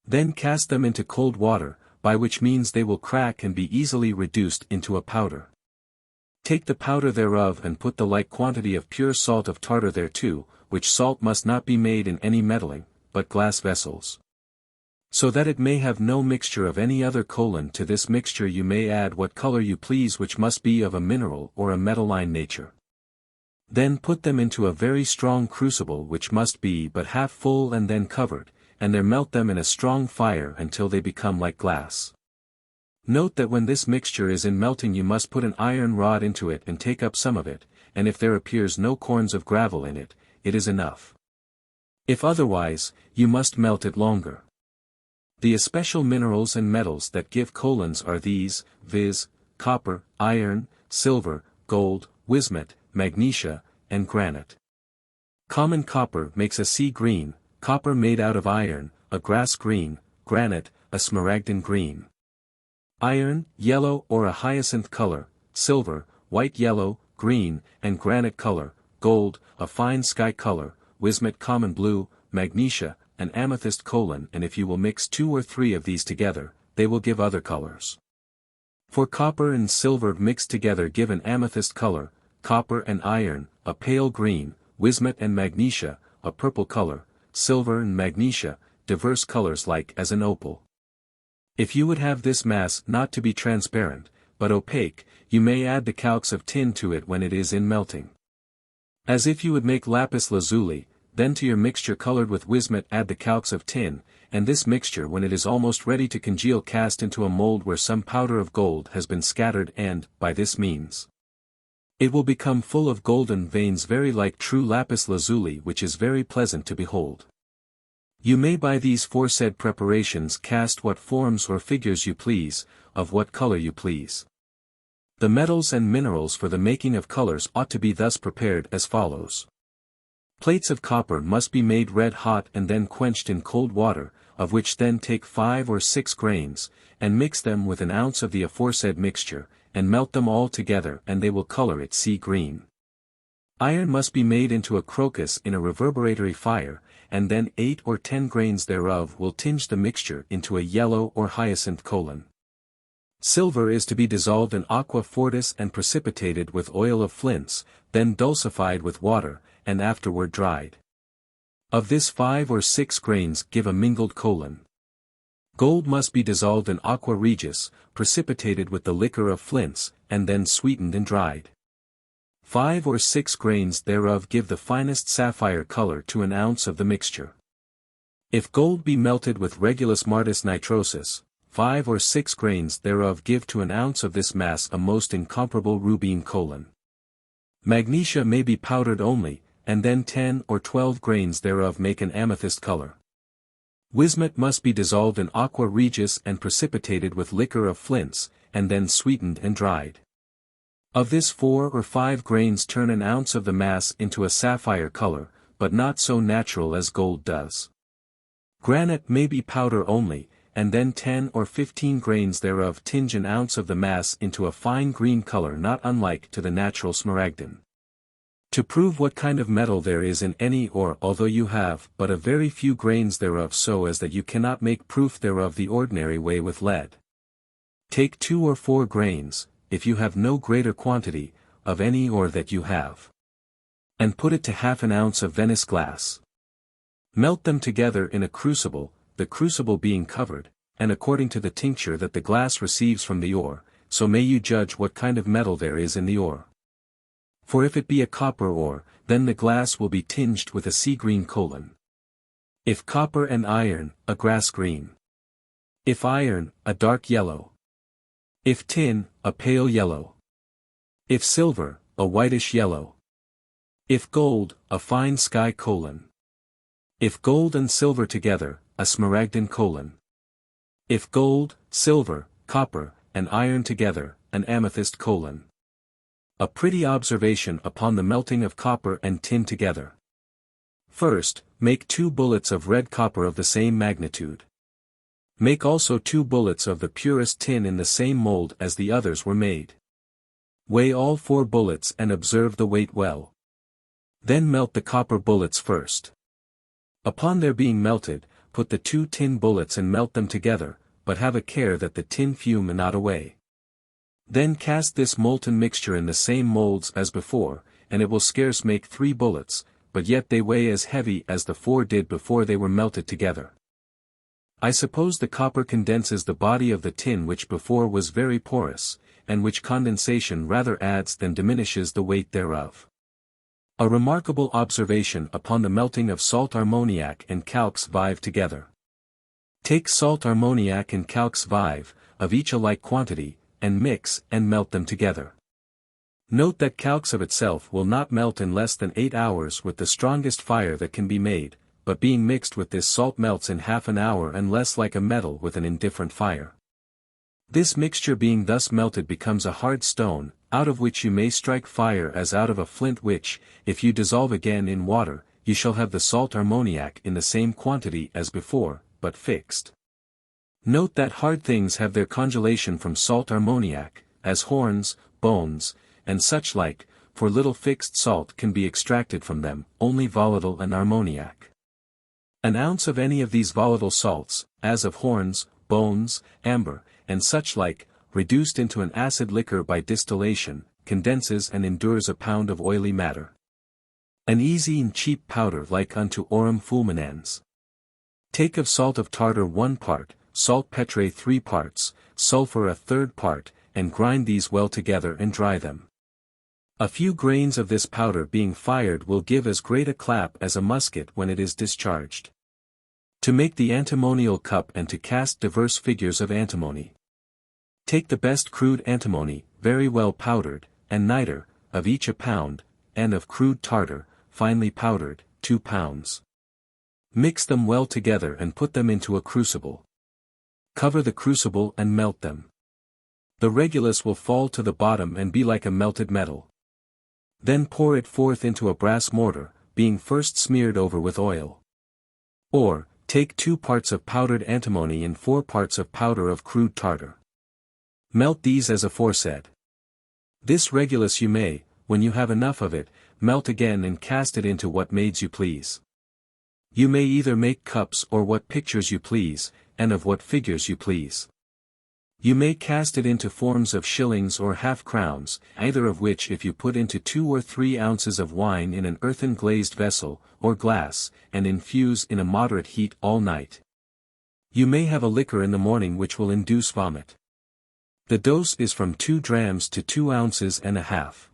Speaker 1: Then cast them into cold water, by which means they will crack and be easily reduced into a powder. Take the powder thereof and put the like quantity of pure salt of tartar thereto, which salt must not be made in any medaling, but glass vessels, so that it may have no mixture of any other colon. To this mixture you may add what color you please, which must be of a mineral or a metalline nature. Then put them into a very strong crucible, which must be but half full and then covered, and there melt them in a strong fire until they become like glass. Note that when this mixture is in melting you must put an iron rod into it and take up some of it, and if there appears no corns of gravel in it, it is enough. If otherwise, you must melt it longer. The especial minerals and metals that give colons are these, viz., copper, iron, silver, gold, bismuth, magnesia, and granite. Common copper makes a sea green, copper made out of iron, a grass green, granite, a smaragdine green. Iron, yellow or a hyacinth color, silver, white yellow, green, and granite color, gold, a fine sky color, bismuth common blue, magnesia, an amethyst colon, and if you will mix 2 or 3 of these together, they will give other colors. For copper and silver mixed together give an amethyst color, copper and iron, a pale green, bismuth and magnesia, a purple color, silver and magnesia, diverse colors like as an opal. If you would have this mass not to be transparent, but opaque, you may add the calx of tin to it when it is in melting. As if you would make lapis lazuli, then to your mixture colored with bismuth add the calx of tin, and this mixture when it is almost ready to congeal cast into a mold where some powder of gold has been scattered, and, by this means, it will become full of golden veins very like true lapis lazuli, which is very pleasant to behold. You may by these foresaid preparations cast what forms or figures you please, of what color you please. The metals and minerals for the making of colors ought to be thus prepared as follows. Plates of copper must be made red hot and then quenched in cold water, of which then take 5 or 6 grains, and mix them with an ounce of the aforesaid mixture, and melt them all together and they will color it sea green. Iron must be made into a crocus in a reverberatory fire, and then 8 or 10 grains thereof will tinge the mixture into a yellow or hyacinth colon. Silver is to be dissolved in aqua fortis and precipitated with oil of flints, then dulcified with water, and afterward dried. Of this 5 or 6 grains give a mingled colon. Gold must be dissolved in aqua regis, precipitated with the liquor of flints, and then sweetened and dried. 5 or 6 grains thereof give the finest sapphire color to an ounce of the mixture. If gold be melted with regulus martis nitrosus, 5 or 6 grains thereof give to an ounce of this mass a most incomparable rubine colon. Magnesia may be powdered only, and then 10 or 12 grains thereof make an amethyst color. Bismuth must be dissolved in aqua regis and precipitated with liquor of flints, and then sweetened and dried. Of this 4 or 5 grains turn an ounce of the mass into a sapphire color, but not so natural as gold does. Granite may be powder only, and then 10 or 15 grains thereof tinge an ounce of the mass into a fine green color not unlike to the natural smaragdin. To prove what kind of metal there is in any ore, although you have but a very few grains thereof, so as that you cannot make proof thereof the ordinary way with lead. Take 2 or 4 grains, if you have no greater quantity, of any ore that you have, and put it to half an ounce of Venice glass. Melt them together in a crucible, the crucible being covered, and according to the tincture that the glass receives from the ore, so may you judge what kind of metal there is in the ore. For if it be a copper ore, then the glass will be tinged with a sea-green colon. If copper and iron, a grass-green. If iron, a dark yellow. If tin, a pale yellow. If silver, a whitish yellow. If gold, a fine sky colon. If gold and silver together, a smaragdin colon. If gold, silver, copper, and iron together, an amethyst colon. A pretty observation upon the melting of copper and tin together. First, make 2 bullets of red copper of the same magnitude. Make also 2 bullets of the purest tin in the same mold as the others were made. Weigh all 4 bullets and observe the weight well. Then melt the copper bullets first. Upon their being melted, put the 2 tin bullets and melt them together, but have a care that the tin fume not away. Then cast this molten mixture in the same molds as before, and it will scarce make 3 bullets, but yet they weigh as heavy as the 4 did before they were melted together. I suppose the copper condenses the body of the tin, which before was very porous, and which condensation rather adds than diminishes the weight thereof. A remarkable observation upon the melting of salt ammoniac and calx vive together. Take salt ammoniac and calx vive, of each a like quantity, and mix and melt them together. Note that calx of itself will not melt in less than 8 hours with the strongest fire that can be made, but being mixed with this salt melts in half an hour and less like a metal with an indifferent fire. This mixture being thus melted becomes a hard stone, out of which you may strike fire as out of a flint, which, if you dissolve again in water, you shall have the salt ammoniac in the same quantity as before, but fixed. Note that hard things have their congelation from salt ammoniac, as horns, bones, and such like, for little fixed salt can be extracted from them, only volatile and ammoniac. An ounce of any of these volatile salts, as of horns, bones, amber, and such like, reduced into an acid liquor by distillation, condenses and endures a pound of oily matter. An easy and cheap powder like unto aurum fulminans. Take of salt of tartar 1 part, saltpetre 3 parts, sulfur a 1/3 part, and grind these well together and dry them. A few grains of this powder being fired will give as great a clap as a musket when it is discharged. To make the antimonial cup and to cast diverse figures of antimony. Take the best crude antimony, very well powdered, and nitre, of each a pound, and of crude tartar, finely powdered, 2 pounds. Mix them well together and put them into a crucible. Cover the crucible and melt them. The regulus will fall to the bottom and be like a melted metal. Then pour it forth into a brass mortar, being first smeared over with oil. Or, take 2 parts of powdered antimony and 4 parts of powder of crude tartar. Melt these as aforesaid. This regulus you may, when you have enough of it, melt again and cast it into what maids you please. You may either make cups or what pictures you please, and of what figures you please. You may cast it into forms of shillings or half-crowns, either of which if you put into 2 or 3 ounces of wine in an earthen glazed vessel, or glass, and infuse in a moderate heat all night. You may have a liquor in the morning which will induce vomit. The dose is from 2 drachms to 2 ounces and a half.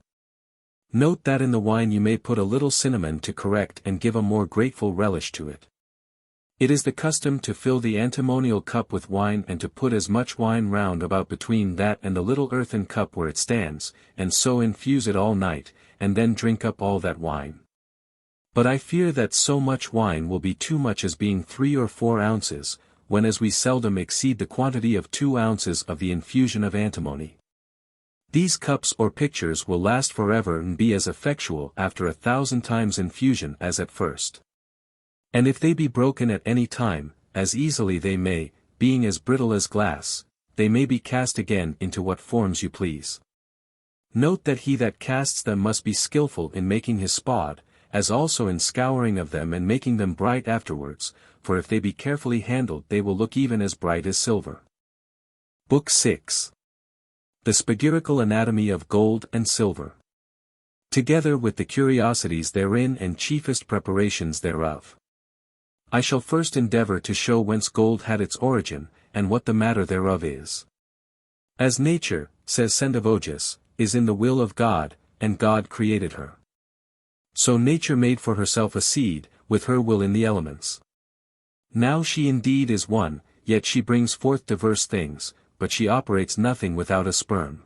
Speaker 1: Note that in the wine you may put a little cinnamon to correct and give a more grateful relish to it. It is the custom to fill the antimonial cup with wine and to put as much wine round about between that and the little earthen cup where it stands, and so infuse it all night, and then drink up all that wine. But I fear that so much wine will be too much, as being 3 or 4 ounces, when as we seldom exceed the quantity of 2 ounces of the infusion of antimony. These cups or pictures will last forever and be as effectual after 1,000 times infusion as at first. And if they be broken at any time, as easily they may, being as brittle as glass, they may be cast again into what forms you please. Note that he that casts them must be skillful in making his spade, as also in scouring of them and making them bright afterwards, for if they be carefully handled they will look even as bright as silver. Book 6. The Spagyrical Anatomy of Gold and Silver. Together with the curiosities therein and chiefest preparations thereof. I shall first endeavour to show whence gold had its origin, and what the matter thereof is. As nature, says Sendivogius, is in the will of God, and God created her. So nature made for herself a seed, with her will in the elements. Now she indeed is one, yet she brings forth diverse things, but she operates nothing without a sperm.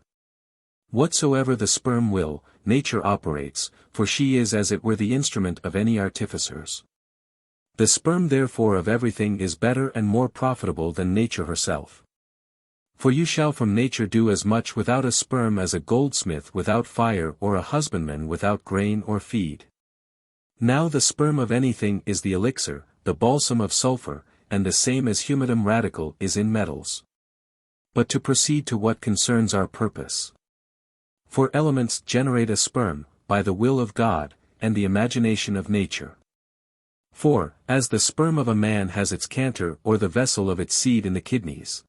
Speaker 1: Whatsoever the sperm will, nature operates, for she is as it were the instrument of any artificers. The sperm therefore of everything is better and more profitable than nature herself. For you shall from nature do as much without a sperm as a goldsmith without fire or a husbandman without grain or feed. Now the sperm of anything is the elixir, the balsam of sulfur, and the same as humidum radical is in metals. But to proceed to what concerns our purpose. For elements generate a sperm, by the will of God, and the imagination of nature. For, as the sperm of a man has its canter or the vessel of its seed in the kidneys.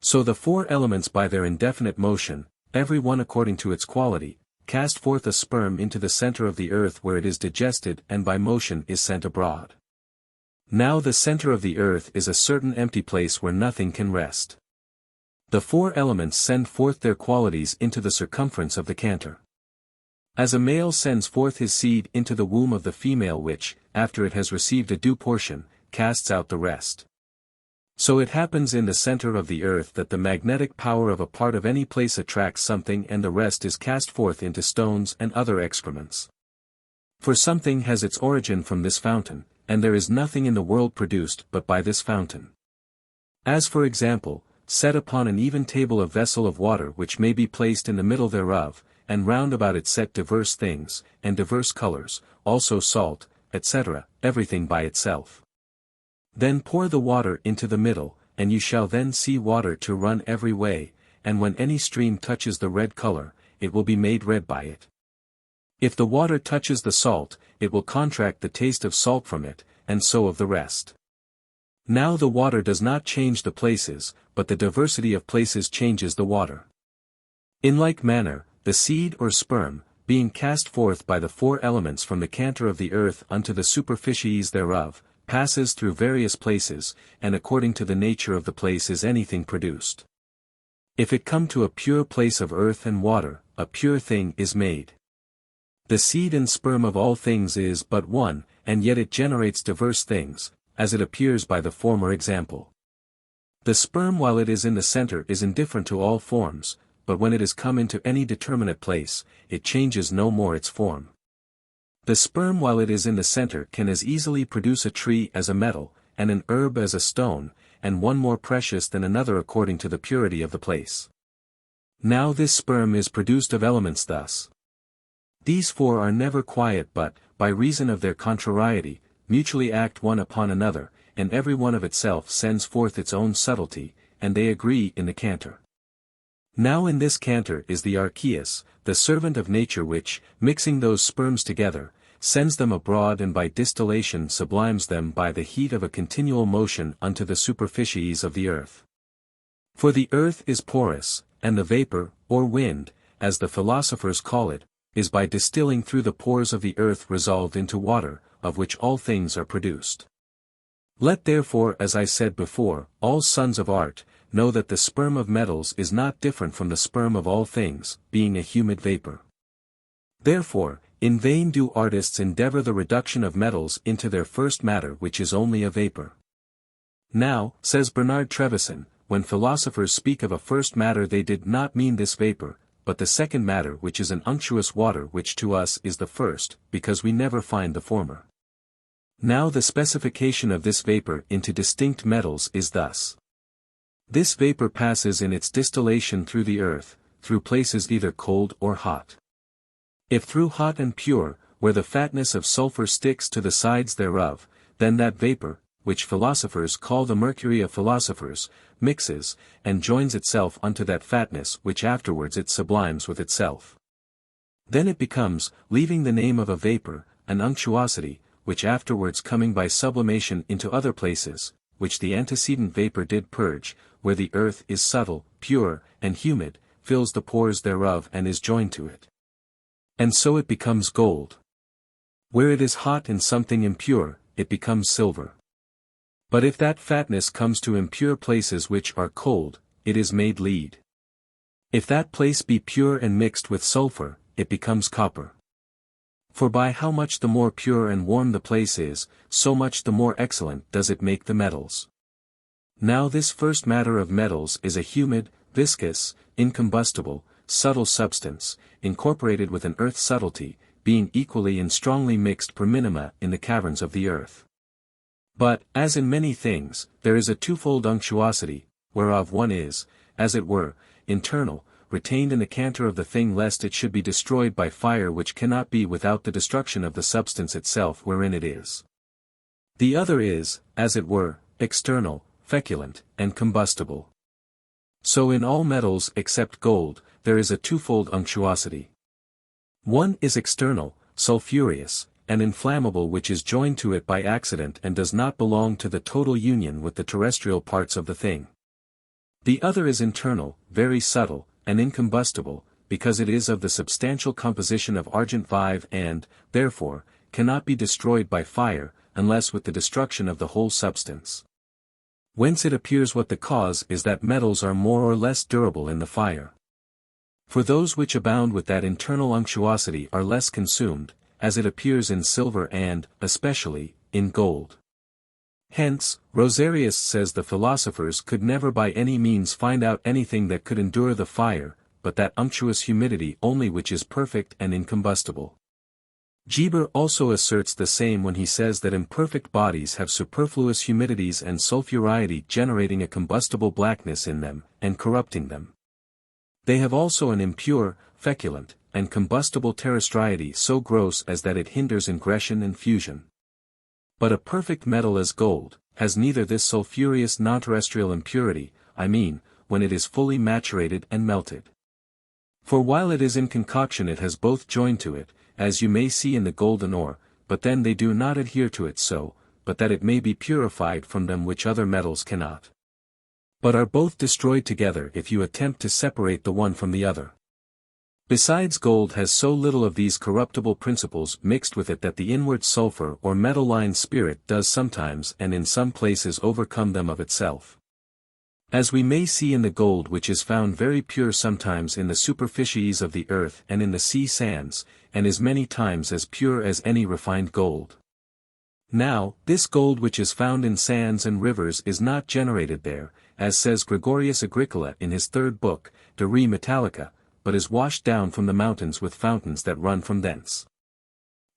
Speaker 1: So the four elements by their indefinite motion, every one according to its quality, cast forth a sperm into the center of the earth where it is digested and by motion is sent abroad. Now the center of the earth is a certain empty place where nothing can rest. The four elements send forth their qualities into the circumference of the canter. As a male sends forth his seed into the womb of the female which, after it has received a due portion, casts out the rest. So it happens in the center of the earth that the magnetic power of a part of any place attracts something and the rest is cast forth into stones and other excrements. For something has its origin from this fountain, and there is nothing in the world produced but by this fountain. As for example, set upon an even table a vessel of water which may be placed in the middle thereof, and round about it set diverse things, and diverse colors, also salt, etc., everything by itself. Then pour the water into the middle, and you shall then see water to run every way, and when any stream touches the red color, it will be made red by it. If the water touches the salt, it will contract the taste of salt from it, and so of the rest. Now the water does not change the places, but the diversity of places changes the water. In like manner, the seed or sperm, being cast forth by the four elements from the canter of the earth unto the superficies thereof, passes through various places, and according to the nature of the place is anything produced. If it come to a pure place of earth and water, a pure thing is made. The seed and sperm of all things is but one, and yet it generates diverse things, as it appears by the former example. The sperm while it is in the center is indifferent to all forms, but when it is come into any determinate place, it changes no more its form. The sperm while it is in the center can as easily produce a tree as a metal, and an herb as a stone, and one more precious than another according to the purity of the place. Now this sperm is produced of elements thus. These four are never quiet but, by reason of their contrariety, mutually act one upon another, and every one of itself sends forth its own subtlety, and they agree in the canter. Now in this canter is the archeus, the servant of nature which, mixing those sperms together, sends them abroad and by distillation sublimes them by the heat of a continual motion unto the superficies of the earth. For the earth is porous, and the vapor, or wind, as the philosophers call it, is by distilling through the pores of the earth resolved into water, of which all things are produced. Let therefore, as I said before, all sons of art, know that the sperm of metals is not different from the sperm of all things, being a humid vapor. Therefore, in vain do artists endeavor the reduction of metals into their first matter which is only a vapor. Now, says Bernard Trevisan, when philosophers speak of a first matter they did not mean this vapor, but the second matter which is an unctuous water which to us is the first, because we never find the former. Now the specification of this vapor into distinct metals is thus. This vapor passes in its distillation through the earth, through places either cold or hot. If through hot and pure, where the fatness of sulfur sticks to the sides thereof, then that vapor, which philosophers call the mercury of philosophers, mixes, and joins itself unto that fatness which afterwards it sublimes with itself. Then it becomes, leaving the name of a vapor, an unctuosity, which afterwards coming by sublimation into other places, which the antecedent vapor did purge, where the earth is subtle, pure, and humid, fills the pores thereof and is joined to it. And so it becomes gold. Where it is hot in something impure, it becomes silver. But if that fatness comes to impure places which are cold, it is made lead. If that place be pure and mixed with sulfur, it becomes copper. For by how much the more pure and warm the place is, so much the more excellent does it make the metals. Now this first matter of metals is a humid, viscous, incombustible, subtle substance, incorporated with an earth subtlety, being equally and strongly mixed per minima in the caverns of the earth. But, as in many things, there is a twofold unctuosity, whereof one is, as it were, internal, retained in the canter of the thing lest it should be destroyed by fire, which cannot be without the destruction of the substance itself wherein it is. The other is, as it were, external, feculent, and combustible. So in all metals except gold, there is a twofold unctuosity. One is external, sulphureous, and inflammable, which is joined to it by accident and does not belong to the total union with the terrestrial parts of the thing. The other is internal, very subtle, and incombustible, because it is of the substantial composition of argent 5 and, therefore, cannot be destroyed by fire, unless with the destruction of the whole substance. Whence it appears what the cause is that metals are more or less durable in the fire. For those which abound with that internal unctuosity are less consumed, as it appears in silver and, especially, in gold. Hence, Rosarius says the philosophers could never by any means find out anything that could endure the fire, but that unctuous humidity only which is perfect and incombustible. Geber also asserts the same when he says that imperfect bodies have superfluous humidities and sulphurity generating a combustible blackness in them, and corrupting them. They have also an impure, feculent, and combustible terrestriety so gross as that it hinders ingression and fusion. But a perfect metal as gold, has neither this sulphureous non-terrestrial impurity, I mean, when it is fully maturated and melted. For while it is in concoction it has both joined to it, as you may see in the golden ore, but then they do not adhere to it so, but that it may be purified from them which other metals cannot. But are both destroyed together if you attempt to separate the one from the other. Besides, gold has so little of these corruptible principles mixed with it that the inward sulfur or metalline spirit does sometimes and in some places overcome them of itself. As we may see in the gold, which is found very pure sometimes in the superficies of the earth and in the sea sands, and is many times as pure as any refined gold. Now, this gold which is found in sands and rivers is not generated there, as says Gregorius Agricola in his 3rd book, De Re Metallica, but is washed down from the mountains with fountains that run from thence.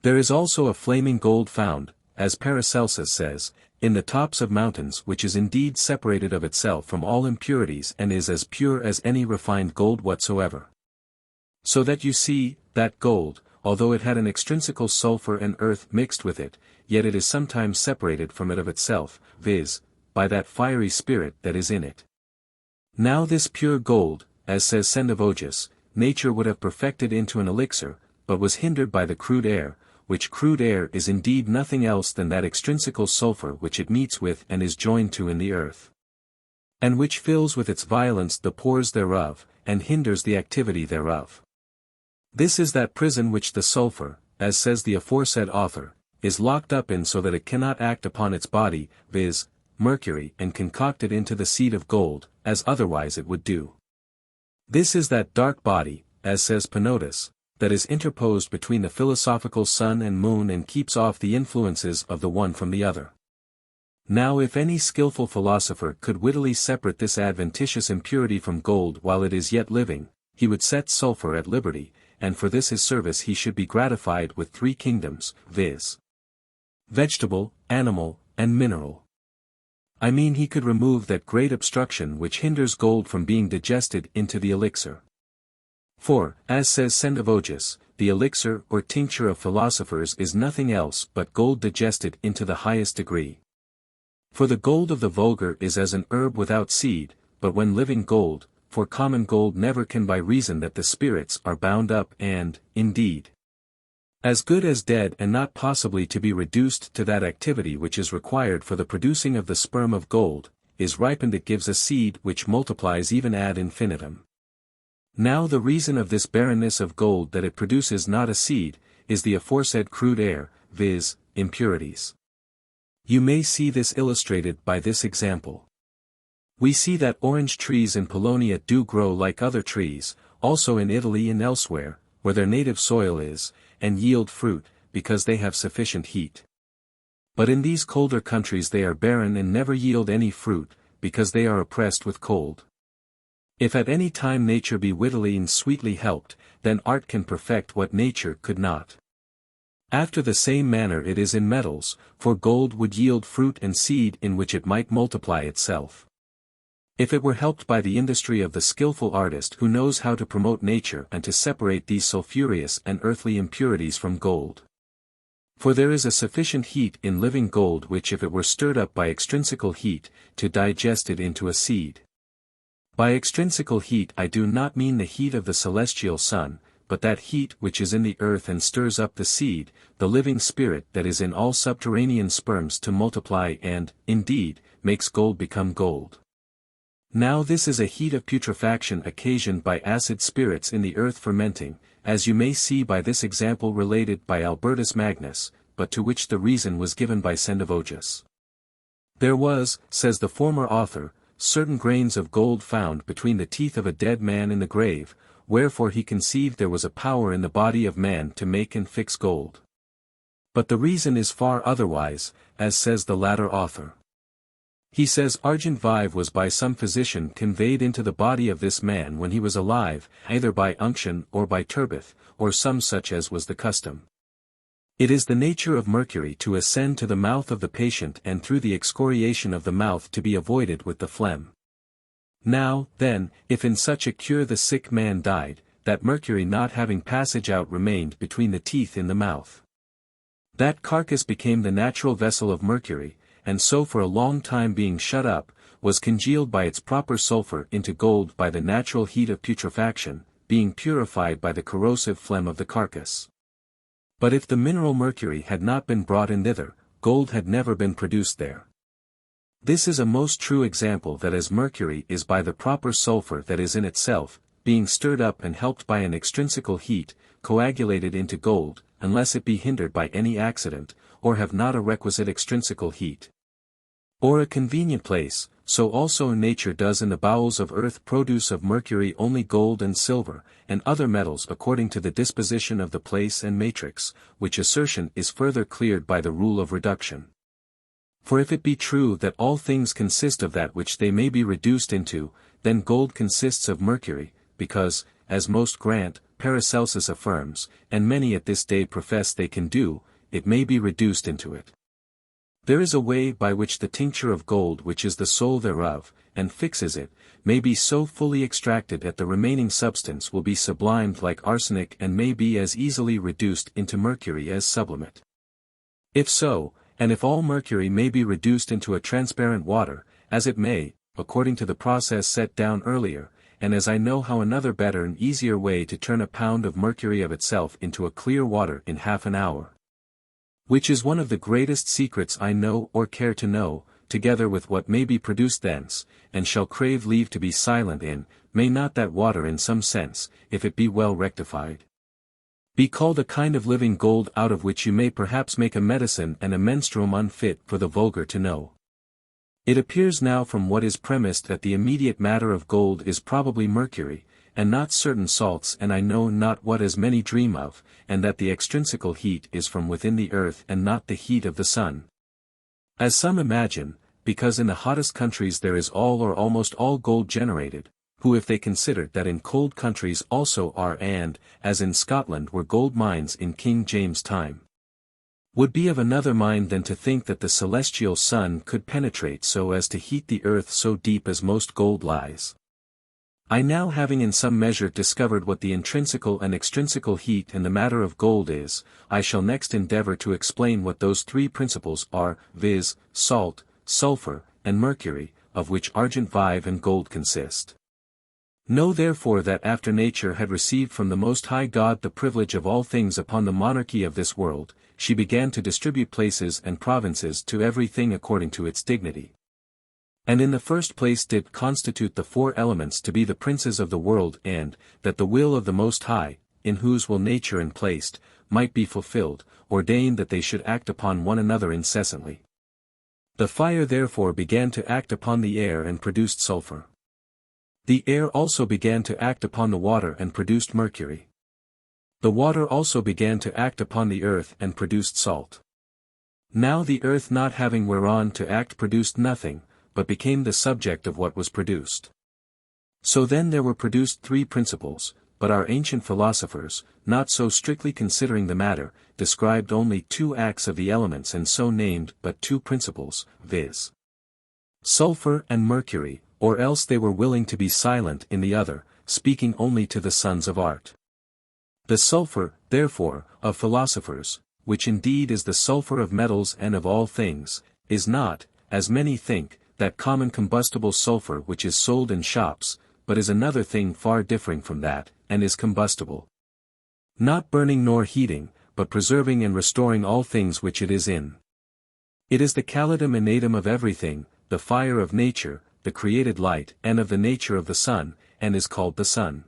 Speaker 1: There is also a flaming gold found, as Paracelsus says, in the tops of mountains, which is indeed separated of itself from all impurities and is as pure as any refined gold whatsoever. So that you see, that gold, although it had an extrinsical sulfur and earth mixed with it, yet it is sometimes separated from it of itself, viz., by that fiery spirit that is in it. Now this pure gold, as says Sendivogius, nature would have perfected into an elixir, but was hindered by the crude air, which crude air is indeed nothing else than that extrinsical sulfur which it meets with and is joined to in the earth, and which fills with its violence the pores thereof, and hinders the activity thereof. This is that prison which the sulfur, as says the aforesaid author, is locked up in so that it cannot act upon its body, viz., mercury, and concoct it into the seed of gold, as otherwise it would do. This is that dark body, as says Penotus, that is interposed between the philosophical sun and moon and keeps off the influences of the one from the other. Now if any skilful philosopher could wittily separate this adventitious impurity from gold while it is yet living, he would set sulfur at liberty, and for this his service he should be gratified with 3 kingdoms, viz. Vegetable, animal, and mineral. I mean, he could remove that great obstruction which hinders gold from being digested into the elixir. For, as says Sendivogius, the elixir or tincture of philosophers is nothing else but gold digested into the highest degree. For the gold of the vulgar is as an herb without seed, but when living gold, for common gold never can by reason that the spirits are bound up and, indeed, as good as dead and not possibly to be reduced to that activity which is required for the producing of the sperm of gold, is ripened it gives a seed which multiplies even ad infinitum. Now the reason of this barrenness of gold that it produces not a seed, is the aforesaid crude air, viz., impurities. You may see this illustrated by this example. We see that orange trees in Polonia do grow like other trees, also in Italy and elsewhere, where their native soil is, and yield fruit, because they have sufficient heat. But in these colder countries they are barren and never yield any fruit, because they are oppressed with cold. If at any time nature be wittily and sweetly helped, then art can perfect what nature could not. After the same manner it is in metals, for gold would yield fruit and seed in which it might multiply itself. If it were helped by the industry of the skillful artist who knows how to promote nature and to separate these sulphureous and earthly impurities from gold. For there is a sufficient heat in living gold which if it were stirred up by extrinsical heat, to digest it into a seed. By extrinsical heat I do not mean the heat of the celestial sun, but that heat which is in the earth and stirs up the seed, the living spirit that is in all subterranean sperms to multiply and, indeed, makes gold become gold. Now this is a heat of putrefaction occasioned by acid spirits in the earth fermenting, as you may see by this example related by Albertus Magnus, but to which the reason was given by Sendivogius. There was, says the former author, certain grains of gold found between the teeth of a dead man in the grave, wherefore he conceived there was a power in the body of man to make and fix gold. But the reason is far otherwise, as says the latter author. He says argent vive was by some physician conveyed into the body of this man when he was alive, either by unction or by turbith, or some such as was the custom. It is the nature of mercury to ascend to the mouth of the patient and through the excoriation of the mouth to be avoided with the phlegm. Now, then, if in such a cure the sick man died, that mercury not having passage out remained between the teeth in the mouth. That carcass became the natural vessel of mercury, and so for a long time being shut up, was congealed by its proper sulfur into gold by the natural heat of putrefaction, being purified by the corrosive phlegm of the carcass. But if the mineral mercury had not been brought in thither, gold had never been produced there. This is a most true example that as mercury is by the proper sulfur that is in itself, being stirred up and helped by an extrinsical heat, coagulated into gold, unless it be hindered by any accident, or have not a requisite extrinsical heat, or a convenient place, so also nature does in the bowels of earth produce of mercury only gold and silver, and other metals according to the disposition of the place and matrix, which assertion is further cleared by the rule of reduction. For if it be true that all things consist of that which they may be reduced into, then gold consists of mercury, because, as most grant, Paracelsus affirms, and many at this day profess they can do, it may be reduced into it. There is a way by which the tincture of gold which is the soul thereof, and fixes it, may be so fully extracted that the remaining substance will be sublimed like arsenic and may be as easily reduced into mercury as sublimate. If so, and if all mercury may be reduced into a transparent water, as it may, according to the process set down earlier, and as I know how another better and easier way to turn a pound of mercury of itself into a clear water in half an hour, which is one of the greatest secrets I know or care to know, together with what may be produced thence, and shall crave leave to be silent in, may not that water in some sense, if it be well rectified, be called a kind of living gold out of which you may perhaps make a medicine and a menstruum unfit for the vulgar to know. It appears now from what is premised that the immediate matter of gold is probably mercury, and not certain salts and I know not what as many dream of, and that the extrinsical heat is from within the earth and not the heat of the sun. As some imagine, because in the hottest countries there is all or almost all gold generated, who if they considered that in cold countries also are and, as in Scotland were gold mines in King James' time, would be of another mind than to think that the celestial sun could penetrate so as to heat the earth so deep as most gold lies. I now having in some measure discovered what the intrinsical and extrinsical heat in the matter of gold is, I shall next endeavor to explain what those three principles are, viz., salt, sulfur, and mercury, of which argent vive and gold consist. Know therefore that after nature had received from the Most High God the privilege of all things upon the monarchy of this world, she began to distribute places and provinces to every thing according to its dignity. And in the first place did constitute the four elements to be the princes of the world, and, that the will of the Most High, in whose will nature emplaced, might be fulfilled, ordained that they should act upon one another incessantly. The fire therefore began to act upon the air and produced sulfur. The air also began to act upon the water and produced mercury. The water also began to act upon the earth and produced salt. Now the earth not having whereon to act produced nothing, but became the subject of what was produced. So then there were produced three principles, but our ancient philosophers, not so strictly considering the matter, described only two acts of the elements and so named but two principles, viz. Sulfur and mercury, or else they were willing to be silent in the other, speaking only to the sons of art. The sulfur, therefore, of philosophers, which indeed is the sulfur of metals and of all things, is not, as many think, that common combustible sulfur which is sold in shops, but is another thing far differing from that, and is combustible. Not burning nor heating, but preserving and restoring all things which it is in. It is the calidum innatum of everything, the fire of nature, the created light, and of the nature of the sun, and is called the sun.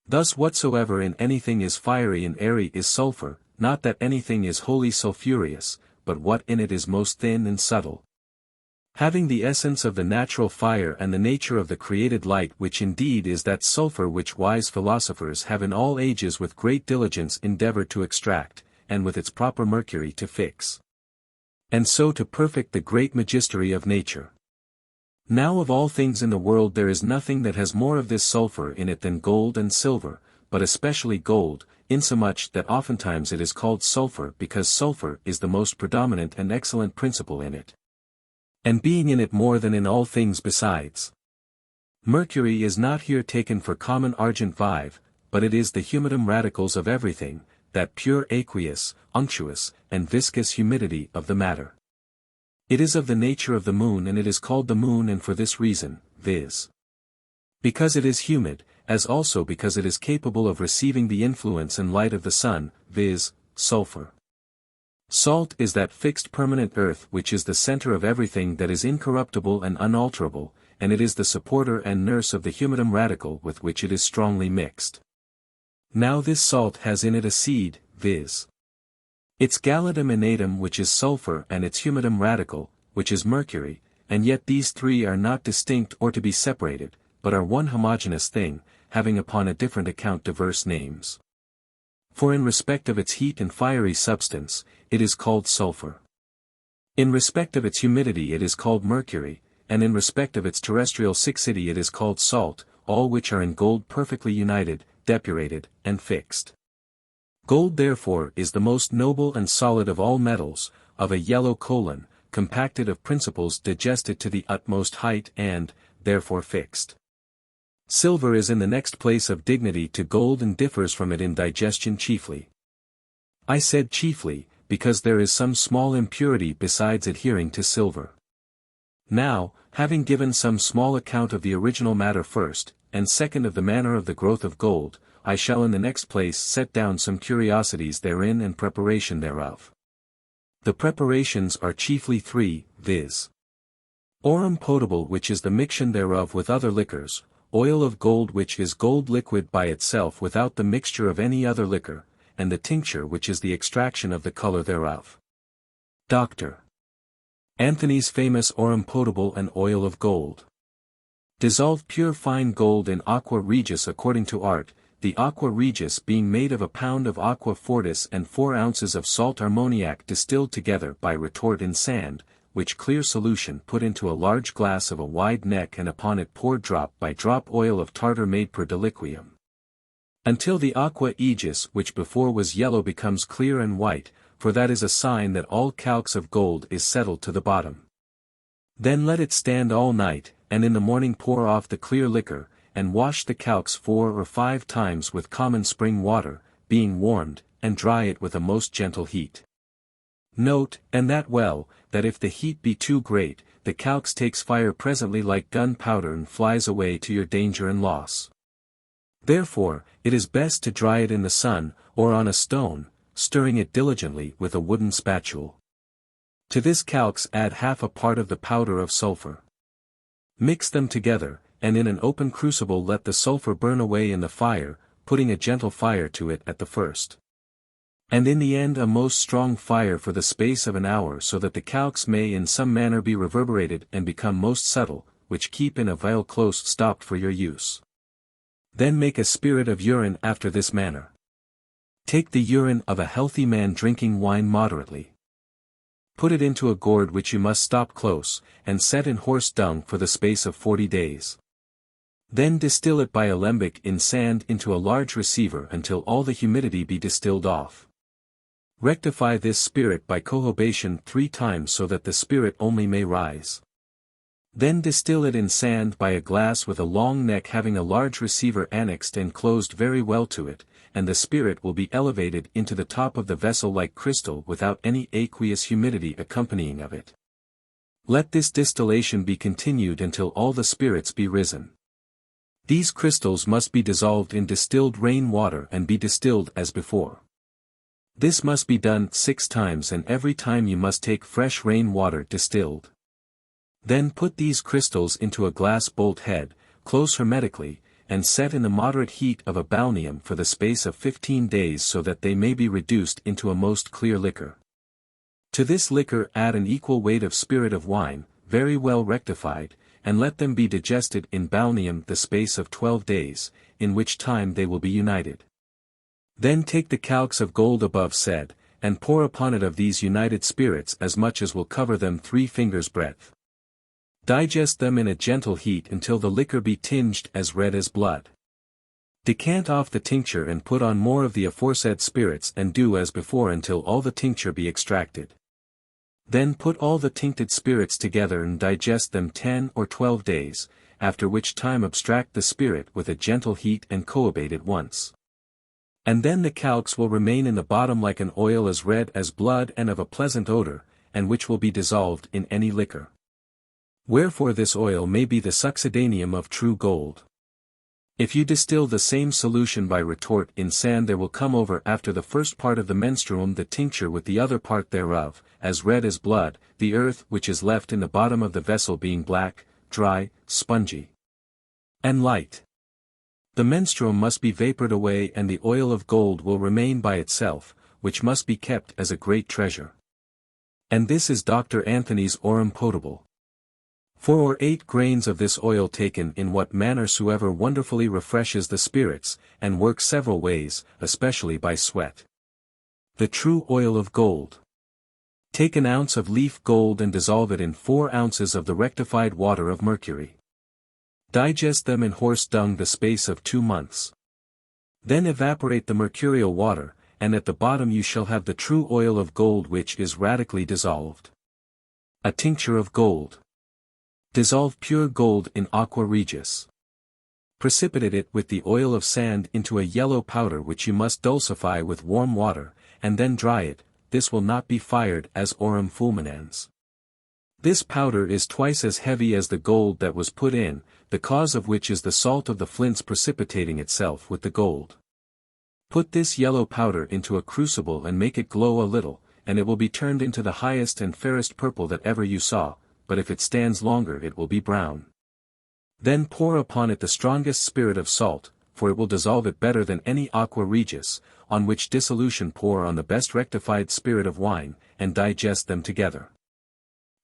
Speaker 1: Thus whatsoever in anything is fiery and airy is sulfur, not that anything is wholly sulphureous, but what in it is most thin and subtle. Having the essence of the natural fire and the nature of the created light, which indeed is that sulfur which wise philosophers have in all ages with great diligence endeavored to extract, and with its proper mercury to fix. And so to perfect the great magistery of nature. Now of all things in the world there is nothing that has more of this sulfur in it than gold and silver, but especially gold, insomuch that oftentimes it is called sulfur because sulfur is the most predominant and excellent principle in it. And being in it more than in all things besides. Mercury is not here taken for common argent vive, but it is the humidum radicals of everything, that pure aqueous, unctuous, and viscous humidity of the matter. It is of the nature of the moon, and it is called the moon, and for this reason, viz. Because it is humid, as also because it is capable of receiving the influence and light of the sun, viz. Sulfur. Salt is that fixed permanent earth which is the center of everything that is incorruptible and unalterable, and it is the supporter and nurse of the humidum radical with which it is strongly mixed. Now this salt has in it a seed, viz. Its galidum innatum, which is sulfur, and its humidum radical, which is mercury, and yet these three are not distinct or to be separated, but are one homogeneous thing, having upon a different account diverse names. For in respect of its heat and fiery substance, it is called sulfur. In respect of its humidity it is called mercury, and in respect of its terrestrial siccity it is called salt, all which are in gold perfectly united, depurated, and fixed. Gold therefore is the most noble and solid of all metals, of a yellow colon, compacted of principles digested to the utmost height and, therefore fixed. Silver is in the next place of dignity to gold and differs from it in digestion chiefly. I said chiefly, because there is some small impurity besides adhering to silver. Now, having given some small account of the original matter first, and second of the manner of the growth of gold, I shall in the next place set down some curiosities therein and preparation thereof. The preparations are chiefly three, viz. Aurum potable, which is the mixtion thereof with other liquors, oil of gold, which is gold liquid by itself without the mixture of any other liquor, and the tincture, which is the extraction of the color thereof. Dr. Anthony's famous aurum potable and oil of gold. Dissolve pure fine gold in aqua regis according to art, the aqua regis being made of a pound of aqua fortis and 4 ounces of salt ammoniac distilled together by retort in sand, which clear solution put into a large glass of a wide neck, and upon it pour drop by drop oil of tartar made per deliquium. Until the aqua aegis, which before was yellow, becomes clear and white, for that is a sign that all calx of gold is settled to the bottom. Then let it stand all night, and in the morning pour off the clear liquor, and wash the calx 4 or 5 times with common spring water, being warmed, and dry it with a most gentle heat. Note, and that well, that if the heat be too great, the calx takes fire presently like gunpowder and flies away to your danger and loss. Therefore, it is best to dry it in the sun, or on a stone, stirring it diligently with a wooden spatule. To this calx add half a part of the powder of sulfur. Mix them together, and in an open crucible let the sulfur burn away in the fire, putting a gentle fire to it at the first. And in the end a most strong fire for the space of an hour, so that the calx may in some manner be reverberated and become most subtle, which keep in a vial close stopped for your use. Then make a spirit of urine after this manner. Take the urine of a healthy man drinking wine moderately. Put it into a gourd which you must stop close, and set in horse dung for the space of 40 days. Then distill it by alembic in sand into a large receiver until all the humidity be distilled off. Rectify this spirit by cohobation 3 times so that the spirit only may rise. Then distill it in sand by a glass with a long neck having a large receiver annexed and closed very well to it, and the spirit will be elevated into the top of the vessel like crystal without any aqueous humidity accompanying of it. Let this distillation be continued until all the spirits be risen. These crystals must be dissolved in distilled rain water and be distilled as before. This must be done 6 times, and every time you must take fresh rain water distilled. Then put these crystals into a glass bolt head, close hermetically, and set in the moderate heat of a balneum for the space of 15 days so that they may be reduced into a most clear liquor. To this liquor add an equal weight of spirit of wine, very well rectified, and let them be digested in balneum the space of 12 days, in which time they will be united. Then take the calx of gold above said, and pour upon it of these united spirits as much as will cover them 3 fingers' breadth. Digest them in a gentle heat until the liquor be tinged as red as blood. Decant off the tincture and put on more of the aforesaid spirits and do as before until all the tincture be extracted. Then put all the tincted spirits together and digest them 10 or 12 days, after which time abstract the spirit with a gentle heat and coabate it once. And then the calx will remain in the bottom like an oil as red as blood and of a pleasant odor, and which will be dissolved in any liquor. Wherefore this oil may be the succedaneum of true gold. If you distill the same solution by retort in sand, there will come over after the first part of the menstruum the tincture with the other part thereof, as red as blood, the earth which is left in the bottom of the vessel being black, dry, spongy, and light. The menstruum must be vapored away, and the oil of gold will remain by itself, which must be kept as a great treasure. And this is Dr. Anthony's aurum potable. 4 or 8 grains of this oil taken in what manner soever wonderfully refreshes the spirits, and works several ways, especially by sweat. The true oil of gold. Take an ounce of leaf gold and dissolve it in 4 ounces of the rectified water of mercury. Digest them in horse dung the space of 2 months. Then evaporate the mercurial water, and at the bottom you shall have the true oil of gold which is radically dissolved. A tincture of gold. Dissolve pure gold in aqua regis. Precipitate it with the oil of sand into a yellow powder which you must dulcify with warm water, and then dry it. This will not be fired as aurum fulminans. This powder is twice as heavy as the gold that was put in, the cause of which is the salt of the flints precipitating itself with the gold. Put this yellow powder into a crucible and make it glow a little, and it will be turned into the highest and fairest purple that ever you saw, but if it stands longer it will be brown. Then pour upon it the strongest spirit of salt, for it will dissolve it better than any aqua regis, on which dissolution pour on the best rectified spirit of wine, and digest them together.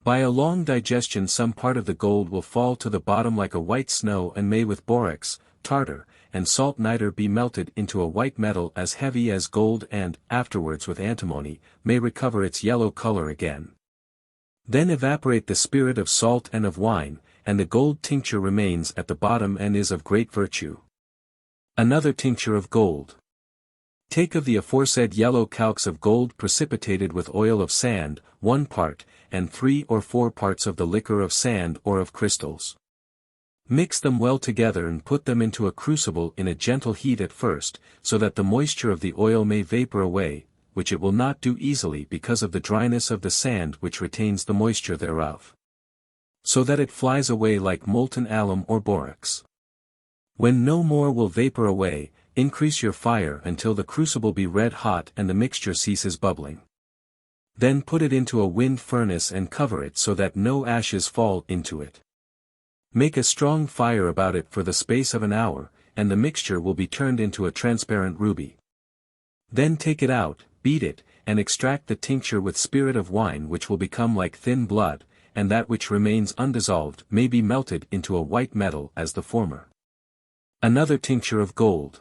Speaker 1: By a long digestion some part of the gold will fall to the bottom like a white snow, and may with borax, tartar, and salt nitre be melted into a white metal as heavy as gold, and, afterwards with antimony, may recover its yellow color again. Then evaporate the spirit of salt and of wine, and the gold tincture remains at the bottom and is of great virtue. Another tincture of gold. Take of the aforesaid yellow calx of gold precipitated with oil of sand, 1 part, and 3 or 4 parts of the liquor of sand or of crystals. Mix them well together and put them into a crucible in a gentle heat at first, so that the moisture of the oil may vapor away, which it will not do easily because of the dryness of the sand which retains the moisture thereof. So that it flies away like molten alum or borax. When no more will vapor away, increase your fire until the crucible be red hot and the mixture ceases bubbling. Then put it into a wind furnace and cover it so that no ashes fall into it. Make a strong fire about it for the space of an hour, and the mixture will be turned into a transparent ruby. Then take it out, beat it, and extract the tincture with spirit of wine which will become like thin blood, and that which remains undissolved may be melted into a white metal as the former. Another tincture of gold.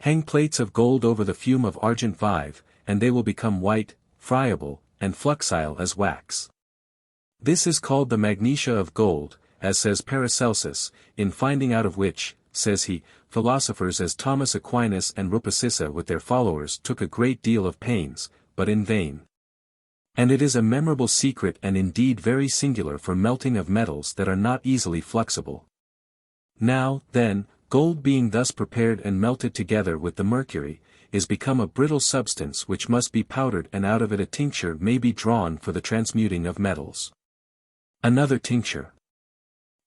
Speaker 1: Hang plates of gold over the fume of argent vive, and they will become white, friable, and fluxile as wax. This is called the magnesia of gold, as says Paracelsus, in finding out of which, says he, philosophers as Thomas Aquinas and Rupacissa with their followers took a great deal of pains, but in vain. And it is a memorable secret and indeed very singular for melting of metals that are not easily fluxible. Now, then, gold being thus prepared and melted together with the mercury, is become a brittle substance which must be powdered, and out of it a tincture may be drawn for the transmuting of metals. Another tincture.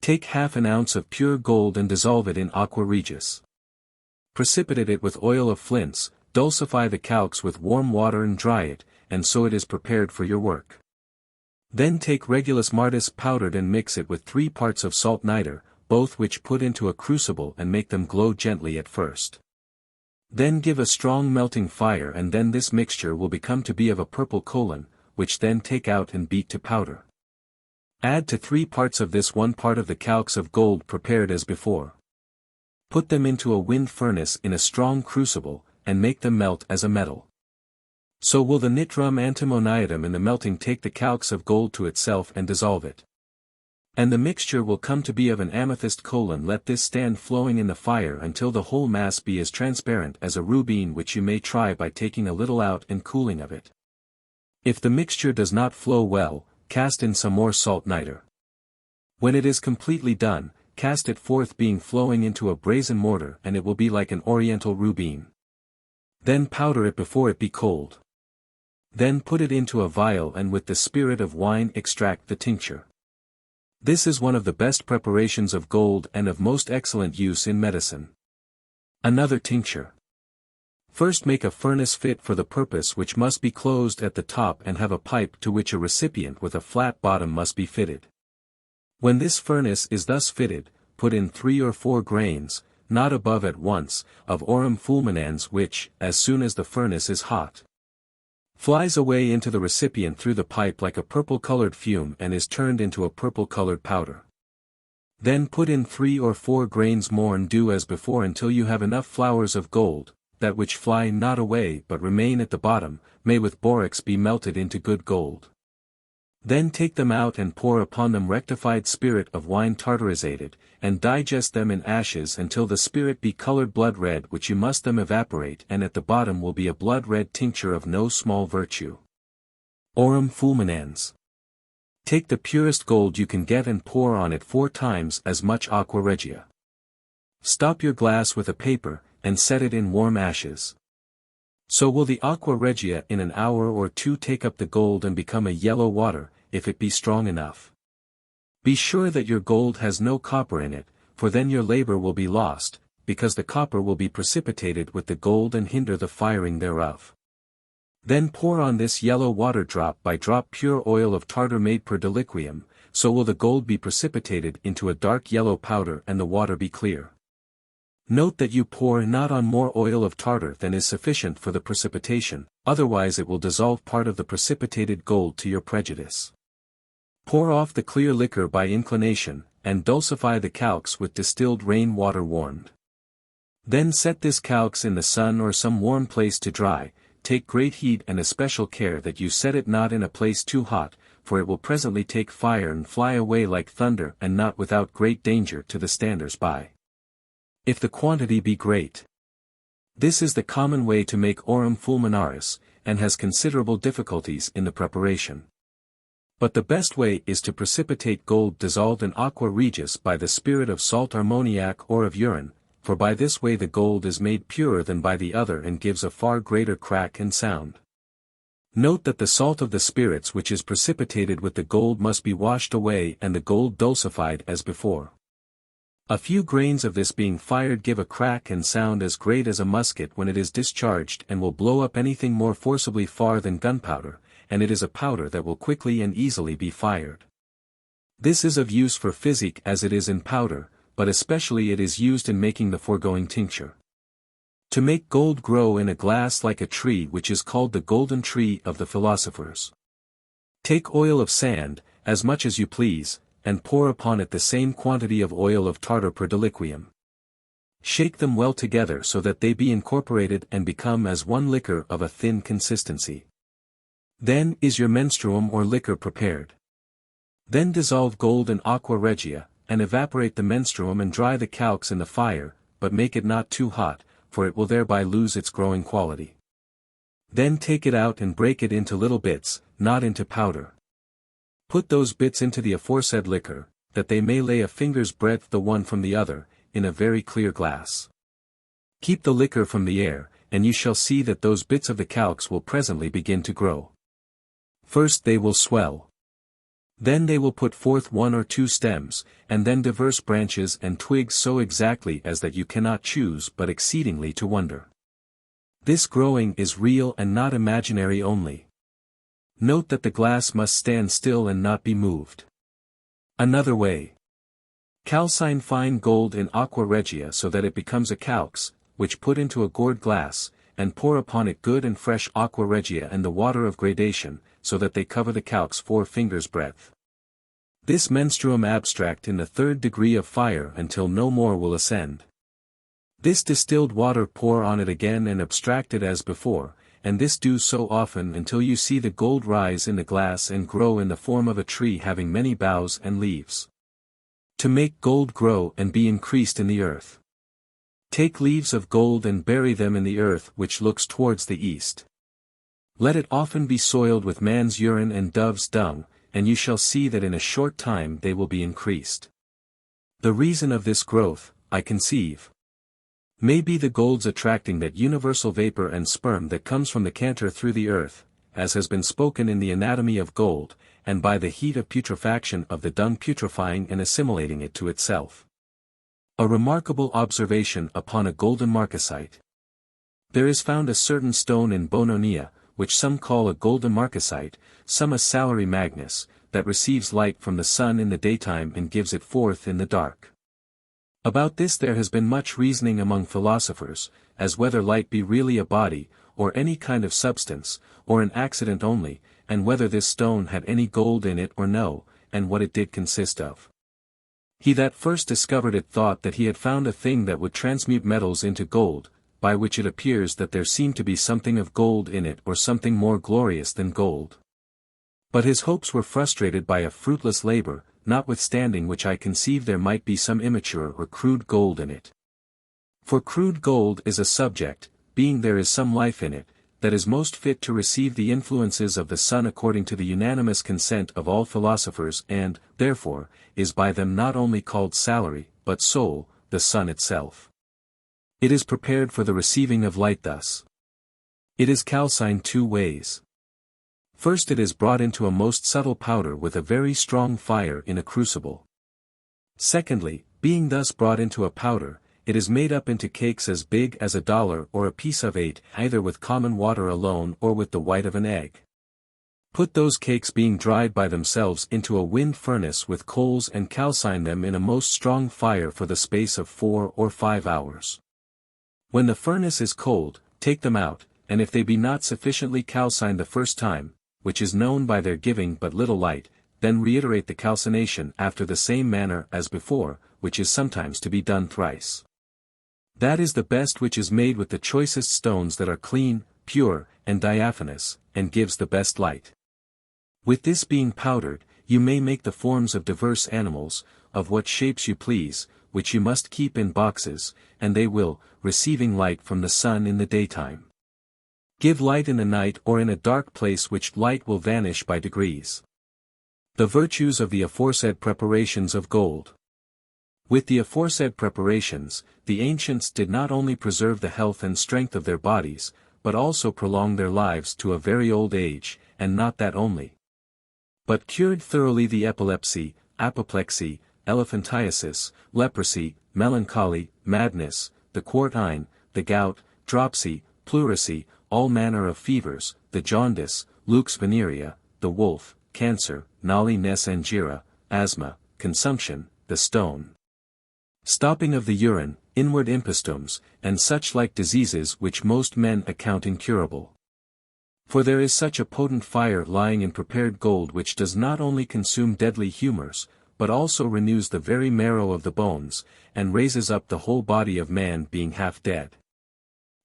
Speaker 1: Take half an ounce of pure gold and dissolve it in aqua regis. Precipitate it with oil of flints, dulcify the calx with warm water and dry it, and so it is prepared for your work. Then take Regulus Martis powdered and mix it with 3 parts of salt niter, both which put into a crucible and make them glow gently at first. Then give a strong melting fire, and then this mixture will become to be of a purple colon, which then take out and beat to powder. Add to 3 parts of this 1 part of the calx of gold prepared as before. Put them into a wind furnace in a strong crucible, and make them melt as a metal. So will the nitrum antimoniatum in the melting take the calx of gold to itself and dissolve it. And the mixture will come to be of an amethyst colon. Let this stand flowing in the fire until the whole mass be as transparent as a rubine, which you may try by taking a little out and cooling of it. If the mixture does not flow well, cast in some more salt niter. When it is completely done, cast it forth being flowing into a brazen mortar, and it will be like an oriental rubine. Then powder it before it be cold. Then put it into a vial, and with the spirit of wine extract the tincture. This is one of the best preparations of gold and of most excellent use in medicine. Another tincture. First make a furnace fit for the purpose, which must be closed at the top and have a pipe to which a recipient with a flat bottom must be fitted. When this furnace is thus fitted, put in 3 or 4 grains, not above at once, of aurum fulminans, which, as soon as the furnace is hot, flies away into the recipient through the pipe like a purple-colored fume and is turned into a purple-colored powder. Then put in 3 or 4 grains more and do as before until you have enough flowers of gold, that which fly not away but remain at the bottom, may with borax be melted into good gold. Then take them out and pour upon them rectified spirit of wine tartarizated, and digest them in ashes until the spirit be colored blood red, which you must them evaporate, and at the bottom will be a blood red tincture of no small virtue. Aurum fulminans. Take the purest gold you can get and pour on it 4 times as much aqua regia. Stop your glass with a paper, and set it in warm ashes. So will the aqua regia in an hour or 2 take up the gold and become a yellow water, if it be strong enough. Be sure that your gold has no copper in it, for then your labor will be lost, because the copper will be precipitated with the gold and hinder the firing thereof. Then pour on this yellow water drop by drop pure oil of tartar made per deliquium, so will the gold be precipitated into a dark yellow powder and the water be clear. Note that you pour not on more oil of tartar than is sufficient for the precipitation, otherwise it will dissolve part of the precipitated gold to your prejudice. Pour off the clear liquor by inclination, and dulcify the calx with distilled rain water warmed. Then set this calx in the sun or some warm place to dry. Take great heed and especial care that you set it not in a place too hot, for it will presently take fire and fly away like thunder, and not without great danger to the standers by, if the quantity be great. This is the common way to make aurum fulminaris, and has considerable difficulties in the preparation. But the best way is to precipitate gold dissolved in aqua regis by the spirit of salt ammoniac or of urine, for by this way the gold is made purer than by the other and gives a far greater crack and sound. Note that the salt of the spirits which is precipitated with the gold must be washed away and the gold dulcified as before. A few grains of this being fired give a crack and sound as great as a musket when it is discharged and will blow up anything more forcibly far than gunpowder, and it is a powder that will quickly and easily be fired. This is of use for physic as it is in powder, but especially it is used in making the foregoing tincture. To make gold grow in a glass like a tree which is called the golden tree of the philosophers. Take oil of sand, as much as you please, and pour upon it the same quantity of oil of tartar per deliquium. Shake them well together so that they be incorporated and become as one liquor of a thin consistency. Then is your menstruum or liquor prepared. Then dissolve gold in aqua regia, and evaporate the menstruum and dry the calx in the fire, but make it not too hot, for it will thereby lose its growing quality. Then take it out and break it into little bits, not into powder. Put those bits into the aforesaid liquor, that they may lay a finger's breadth the one from the other, in a very clear glass. Keep the liquor from the air, and you shall see that those bits of the calx will presently begin to grow. First they will swell. Then they will put forth 1 or 2 stems, and then diverse branches and twigs so exactly as that you cannot choose but exceedingly to wonder. This growing is real and not imaginary only. Note that the glass must stand still and not be moved. Another way. Calcine fine gold in aqua regia so that it becomes a calx, which put into a gourd glass, and pour upon it good and fresh aqua regia and the water of gradation, so that they cover the calx 4 fingers' breadth. This menstruum abstract in the 3rd degree of fire until no more will ascend. This distilled water pour on it again and abstract it as before, and this do so often until you see the gold rise in the glass and grow in the form of a tree having many boughs and leaves. To make gold grow and be increased in the earth. Take leaves of gold and bury them in the earth which looks towards the east. Let it often be soiled with man's urine and dove's dung, and you shall see that in a short time they will be increased. The reason of this growth, I conceive, may be the gold's attracting that universal vapor and sperm that comes from the canter through the earth, as has been spoken in the anatomy of gold, and by the heat of putrefaction of the dung putrefying and assimilating it to itself. A remarkable observation upon a golden marcasite. There is found a certain stone in Bononia, which some call a golden marcasite, some a salary magnus, that receives light from the sun in the daytime and gives it forth in the dark. About this there has been much reasoning among philosophers, as whether light be really a body, or any kind of substance, or an accident only, and whether this stone had any gold in it or no, and what it did consist of. He that first discovered it thought that he had found a thing that would transmute metals into gold, by which it appears that there seemed to be something of gold in it or something more glorious than gold. But his hopes were frustrated by a fruitless labor, notwithstanding which I conceive there might be some immature or crude gold in it. For crude gold is a subject, being there is some life in it, that is most fit to receive the influences of the sun according to the unanimous consent of all philosophers and, therefore, is by them not only called salary, but soul, the sun itself. It is prepared for the receiving of light thus. It is calcined 2 ways. First it is brought into a most subtle powder with a very strong fire in a crucible. Secondly, being thus brought into a powder, it is made up into cakes as big as $1 or a piece of 8, either with common water alone or with the white of an egg. Put those cakes being dried by themselves into a wind furnace with coals and calcine them in a most strong fire for the space of 4 or 5 hours. When the furnace is cold, take them out, and if they be not sufficiently calcined the first time, which is known by their giving but little light, then reiterate the calcination after the same manner as before, which is sometimes to be done thrice. That is the best which is made with the choicest stones that are clean, pure, and diaphanous, and gives the best light. With this being powdered, you may make the forms of diverse animals, of what shapes you please, which you must keep in boxes, and they will, receiving light from the sun in the daytime, give light in the night or in a dark place which light will vanish by degrees. The virtues of the aforesaid preparations of gold. With the aforesaid preparations, the ancients did not only preserve the health and strength of their bodies, but also prolonged their lives to a very old age, and not that only, but cured thoroughly the epilepsy, apoplexy, elephantiasis, leprosy, melancholy, madness, the quartine, the gout, dropsy, pleurisy, all manner of fevers, the jaundice, lux venerea, the wolf, cancer, nali nes angira, asthma, consumption, the stone, stopping of the urine, inward impostums, and such like diseases which most men account incurable. For there is such a potent fire lying in prepared gold which does not only consume deadly humours, but also renews the very marrow of the bones, and raises up the whole body of man being half dead.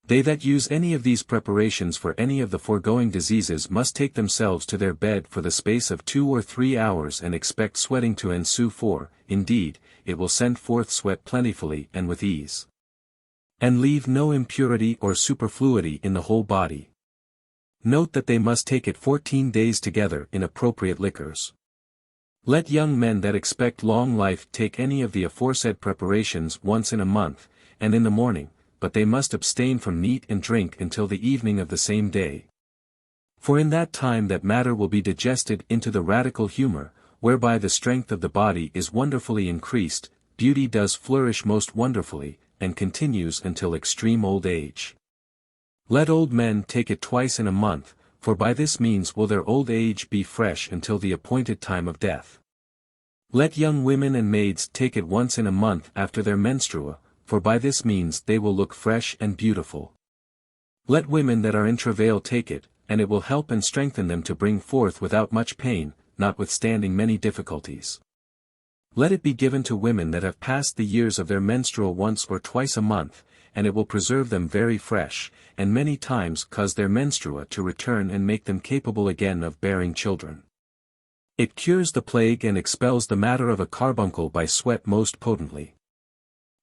Speaker 1: They that use any of these preparations for any of the foregoing diseases must take themselves to their bed for the space of 2 or 3 hours and expect sweating to ensue, for, indeed, it will send forth sweat plentifully and with ease, and leave no impurity or superfluity in the whole body. Note that they must take it 14 days together in appropriate liquors. Let young men that expect long life take any of the aforesaid preparations once in a month, and in the morning, but they must abstain from meat and drink until the evening of the same day. For in that time that matter will be digested into the radical humour, whereby the strength of the body is wonderfully increased, beauty does flourish most wonderfully, and continues until extreme old age. Let old men take it twice in a month, for by this means will their old age be fresh until the appointed time of death. Let young women and maids take it once in a month after their menstrua, for by this means they will look fresh and beautiful. Let women that are in travail take it, and it will help and strengthen them to bring forth without much pain, notwithstanding many difficulties. Let it be given to women that have passed the years of their menstrual once or twice a month, and it will preserve them very fresh, and many times cause their menstrua to return and make them capable again of bearing children. It cures the plague and expels the matter of a carbuncle by sweat most potently.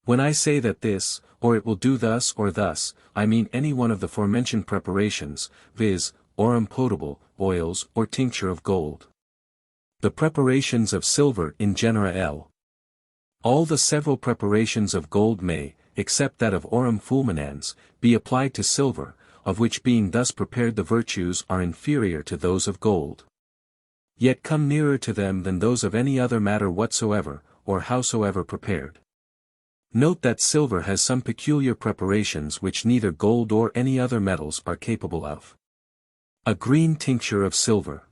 Speaker 1: When I say that this, or it will do thus or thus, I mean any one of the forementioned preparations, viz., aurum potable, oils or tincture of gold. The preparations of silver in genera L. All the several preparations of gold may, except that of aurum fulminans, be applied to silver, of which being thus prepared the virtues are inferior to those of gold, yet come nearer to them than those of any other matter whatsoever, or howsoever prepared. Note that silver has some peculiar preparations which neither gold or any other metals are capable of. A green tincture of silver.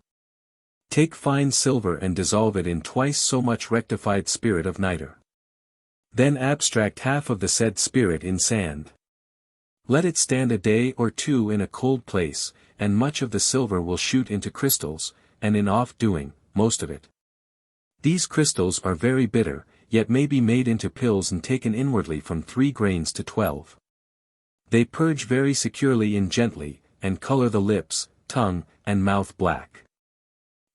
Speaker 1: Take fine silver and dissolve it in twice so much rectified spirit of nitre. Then abstract half of the said spirit in sand. Let it stand a day or two in a cold place, and much of the silver will shoot into crystals, and in off-doing, most of it. These crystals are very bitter, yet may be made into pills and taken inwardly from 3 grains to 12. They purge very securely and gently, and colour the lips, tongue, and mouth black.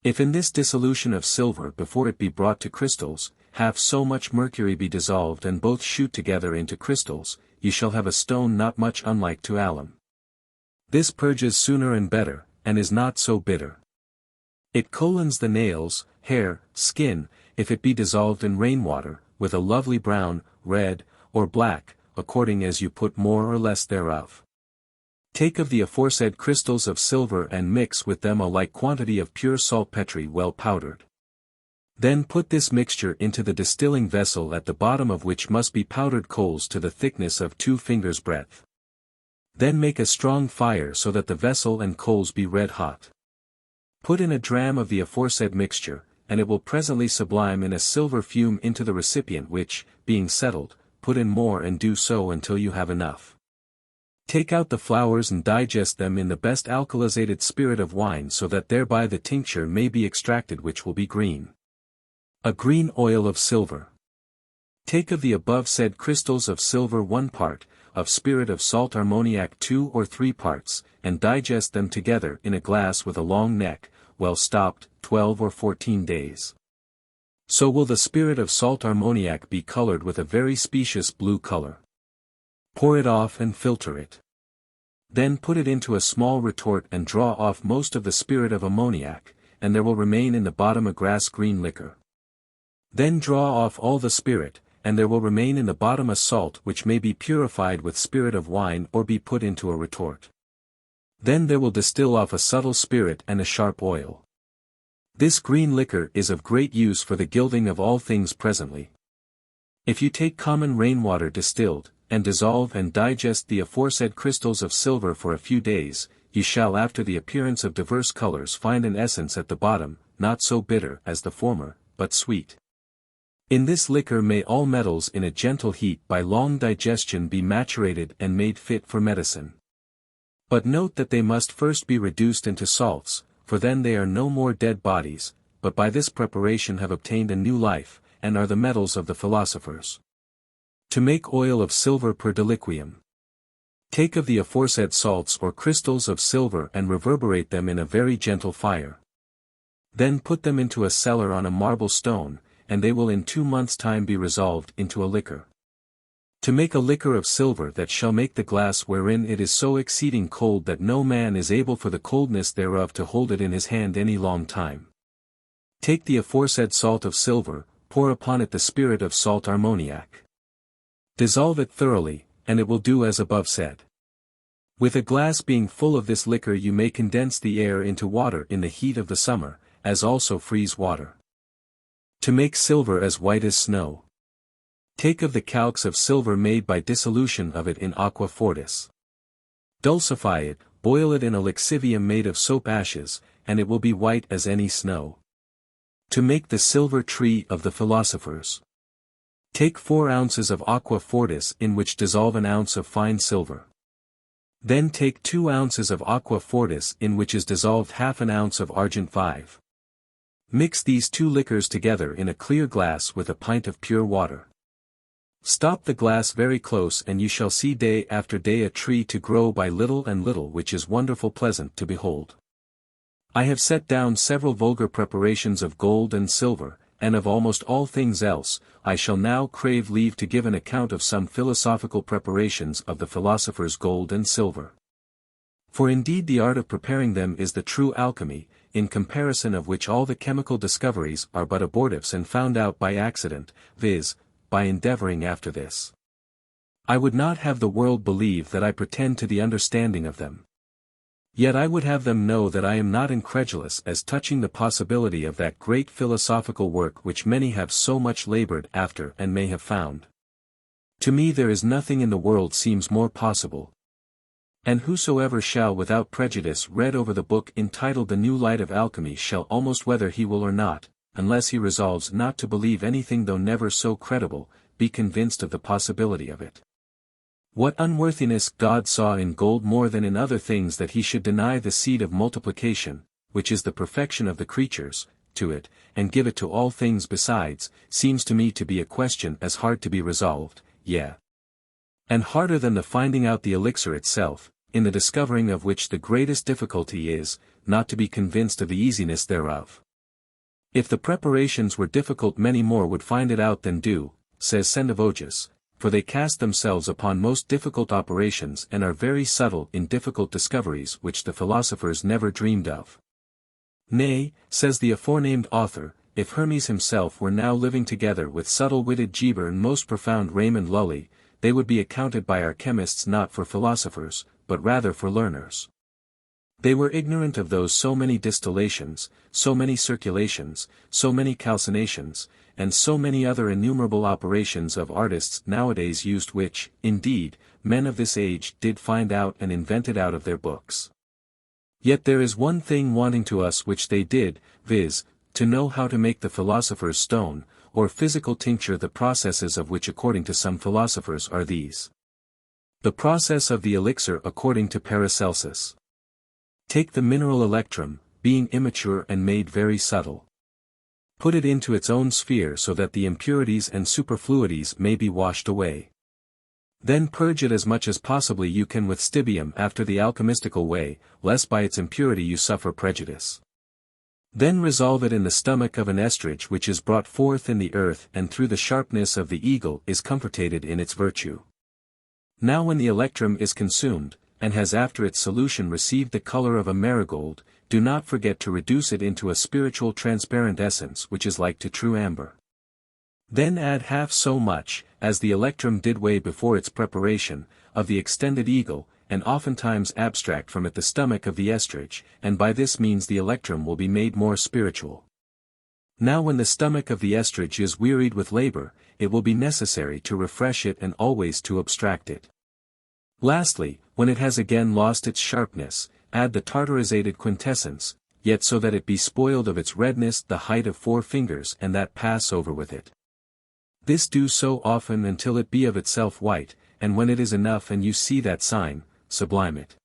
Speaker 1: If in this dissolution of silver before it be brought to crystals, half so much mercury be dissolved and both shoot together into crystals, ye shall have a stone not much unlike to alum. This purges sooner and better, and is not so bitter. It colons the nails, hair, skin, if it be dissolved in rainwater, with a lovely brown, red, or black, according as you put more or less thereof. Take of the aforesaid crystals of silver and mix with them a like quantity of pure saltpetre well powdered. Then put this mixture into the distilling vessel at the bottom of which must be powdered coals to the thickness of 2 fingers' breadth. Then make a strong fire so that the vessel and coals be red hot. Put in a dram of the aforesaid mixture, and it will presently sublime in a silver fume into the recipient which, being settled, put in more and do so until you have enough. Take out the flowers and digest them in the best alkalizated spirit of wine so that thereby the tincture may be extracted which will be green. A green oil of silver. Take of the above said crystals of silver 1 part, of spirit of salt armoniac 2 or 3 parts, and digest them together in a glass with a long neck, well stopped, 12 or 14 days. So will the spirit of salt armoniac be colored with a very specious blue color. Pour it off and filter it. Then put it into a small retort and draw off most of the spirit of ammoniac, and there will remain in the bottom a grass green liquor. Then draw off all the spirit, and there will remain in the bottom a salt which may be purified with spirit of wine or be put into a retort. Then there will distill off a subtle spirit and a sharp oil. This green liquor is of great use for the gilding of all things presently. If you take common rainwater distilled, and dissolve and digest the aforesaid crystals of silver for a few days, you shall after the appearance of diverse colors find an essence at the bottom, not so bitter as the former, but sweet. In this liquor may all metals in a gentle heat by long digestion be maturated and made fit for medicine. But note that they must first be reduced into salts, for then they are no more dead bodies, but by this preparation have obtained a new life, and are the metals of the philosophers. To make oil of silver per deliquium. Take of the aforesaid salts or crystals of silver and reverberate them in a very gentle fire. Then put them into a cellar on a marble stone, and they will in 2 months' time be resolved into a liquor. To make a liquor of silver that shall make the glass wherein it is so exceeding cold that no man is able for the coldness thereof to hold it in his hand any long time. Take the aforesaid salt of silver, pour upon it the spirit of salt ammoniac. Dissolve it thoroughly, and it will do as above said. With a glass being full of this liquor you may condense the air into water in the heat of the summer, as also freeze water. To make silver as white as snow. Take of the calx of silver made by dissolution of it in aqua fortis. Dulcify it, boil it in a lixivium made of soap ashes, and it will be white as any snow. To make the silver tree of the philosophers. Take 4 ounces of aqua fortis in which dissolve an ounce of fine silver. Then take 2 ounces of aqua fortis in which is dissolved half an ounce of argent 5. Mix these 2 liquors together in a clear glass with a pint of pure water. Stop the glass very close and you shall see day after day a tree to grow by little and little which is wonderful pleasant to behold. I have set down several vulgar preparations of gold and silver, and of almost all things else. I shall now crave leave to give an account of some philosophical preparations of the philosophers' gold and silver. For indeed the art of preparing them is the true alchemy, in comparison of which all the chemical discoveries are but abortives and found out by accident, viz., by endeavoring after this. I would not have the world believe that I pretend to the understanding of them. Yet I would have them know that I am not incredulous as touching the possibility of that great philosophical work which many have so much labored after and may have found. To me there is nothing in the world seems more possible. And whosoever shall without prejudice read over the book entitled The New Light of Alchemy shall almost whether he will or not, unless he resolves not to believe anything though never so credible, be convinced of the possibility of it. What unworthiness God saw in gold more than in other things that he should deny the seed of multiplication, which is the perfection of the creatures, to it, and give it to all things besides, seems to me to be a question as hard to be resolved, yea, and harder than the finding out the elixir itself, in the discovering of which the greatest difficulty is, not to be convinced of the easiness thereof. If the preparations were difficult many more would find it out than do, says Sendivogius, for they cast themselves upon most difficult operations and are very subtle in difficult discoveries which the philosophers never dreamed of. Nay, says the aforenamed author, if Hermes himself were now living together with subtle-witted Geber and most profound Raymond Lully, they would be accounted by our chemists not for philosophers, but rather for learners. They were ignorant of those so many distillations, so many circulations, so many calcinations, and so many other innumerable operations of artists nowadays used which, indeed, men of this age did find out and invented out of their books. Yet there is one thing wanting to us which they did, viz., to know how to make the philosopher's stone, or physical tincture, the processes of which according to some philosophers are these. The process of the elixir according to Paracelsus. Take the mineral electrum, being immature and made very subtle. Put it into its own sphere so that the impurities and superfluities may be washed away. Then purge it as much as possibly you can with stibium after the alchemistical way, lest by its impurity you suffer prejudice. Then resolve it in the stomach of an estrich which is brought forth in the earth and through the sharpness of the eagle is comforted in its virtue. Now when the electrum is consumed, and has after its solution received the color of a marigold, do not forget to reduce it into a spiritual transparent essence which is like to true amber. Then add half so much, as the electrum did weigh before its preparation, of the extended eagle, and oftentimes abstract from it the stomach of the estrage, and by this means the electrum will be made more spiritual. Now when the stomach of the estrage is wearied with labor, it will be necessary to refresh it and always to abstract it. Lastly, when it has again lost its sharpness, add the tartarizated quintessence, yet so that it be spoiled of its redness the height of 4 fingers and that pass over with it. This do so often until it be of itself white, and when it is enough and you see that sign, sublime it.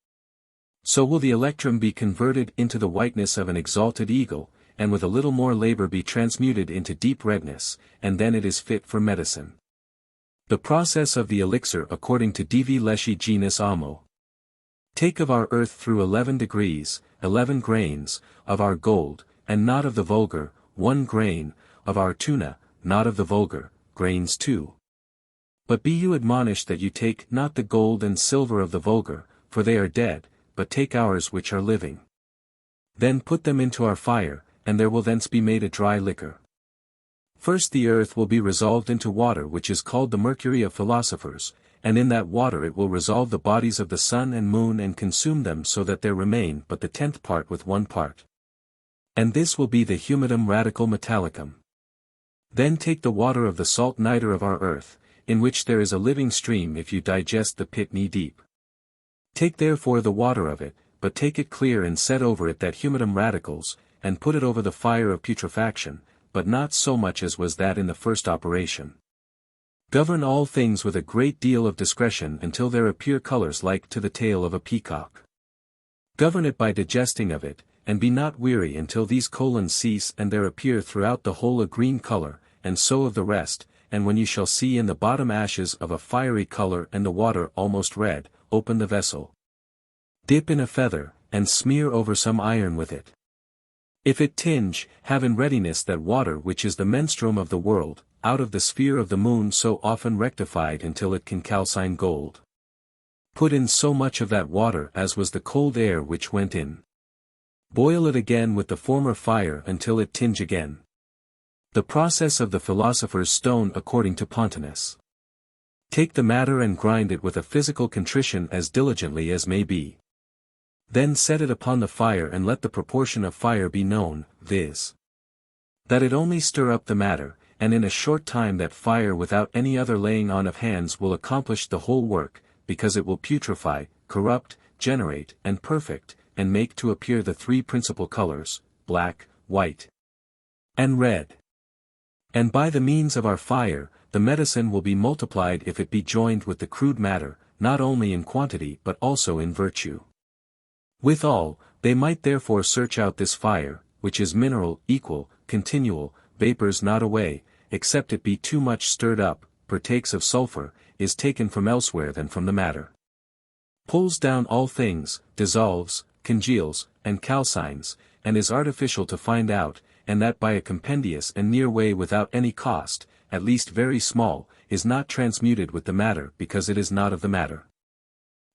Speaker 1: So will the electrum be converted into the whiteness of an exalted eagle, and with a little more labor be transmuted into deep redness, and then it is fit for medicine. The process of the elixir according to Divi Leschi genus Amo. Take of our earth through 11 degrees, 11 grains, of our gold, and not of the vulgar, 1 grain, of our tuna, not of the vulgar, grains 2. But be you admonished that you take not the gold and silver of the vulgar, for they are dead, but take ours which are living. Then put them into our fire, and there will thence be made a dry liquor. First the earth will be resolved into water which is called the mercury of philosophers, and in that water it will resolve the bodies of the sun and moon and consume them so that there remain but the 10th part with 1 part. And this will be the humidum radical metallicum. Then take the water of the salt nitre of our earth, in which there is a living stream if you digest the pit knee deep. Take therefore the water of it, but take it clear and set over it that humidum radicals, and put it over the fire of putrefaction, but not so much as was that in the first operation. Govern all things with a great deal of discretion until there appear colors like to the tail of a peacock. Govern it by digesting of it, and be not weary until these colons cease and there appear throughout the whole a green color, and so of the rest, and when you shall see in the bottom ashes of a fiery color and the water almost red, open the vessel. Dip in a feather, and smear over some iron with it. If it tinge, have in readiness that water which is the menstruum of the world, out of the sphere of the moon so often rectified until it can calcine gold. Put in so much of that water as was the cold air which went in. Boil it again with the former fire until it tinge again. The process of the philosopher's stone according to Pontanus. Take the matter and grind it with a physical contrition as diligently as may be. Then set it upon the fire and let the proportion of fire be known, viz. that it only stir up the matter, and in a short time that fire without any other laying on of hands will accomplish the whole work, because it will putrefy, corrupt, generate, and perfect, and make to appear the 3 principal colors, black, white, and red. And by the means of our fire, the medicine will be multiplied if it be joined with the crude matter, not only in quantity but also in virtue. Withal, they might therefore search out this fire, which is mineral, equal, continual, vapors not away, except it be too much stirred up, partakes of sulfur, is taken from elsewhere than from the matter. Pulls down all things, dissolves, congeals, and calcines, and is artificial to find out, and that by a compendious and near way without any cost, at least very small, is not transmuted with the matter because it is not of the matter.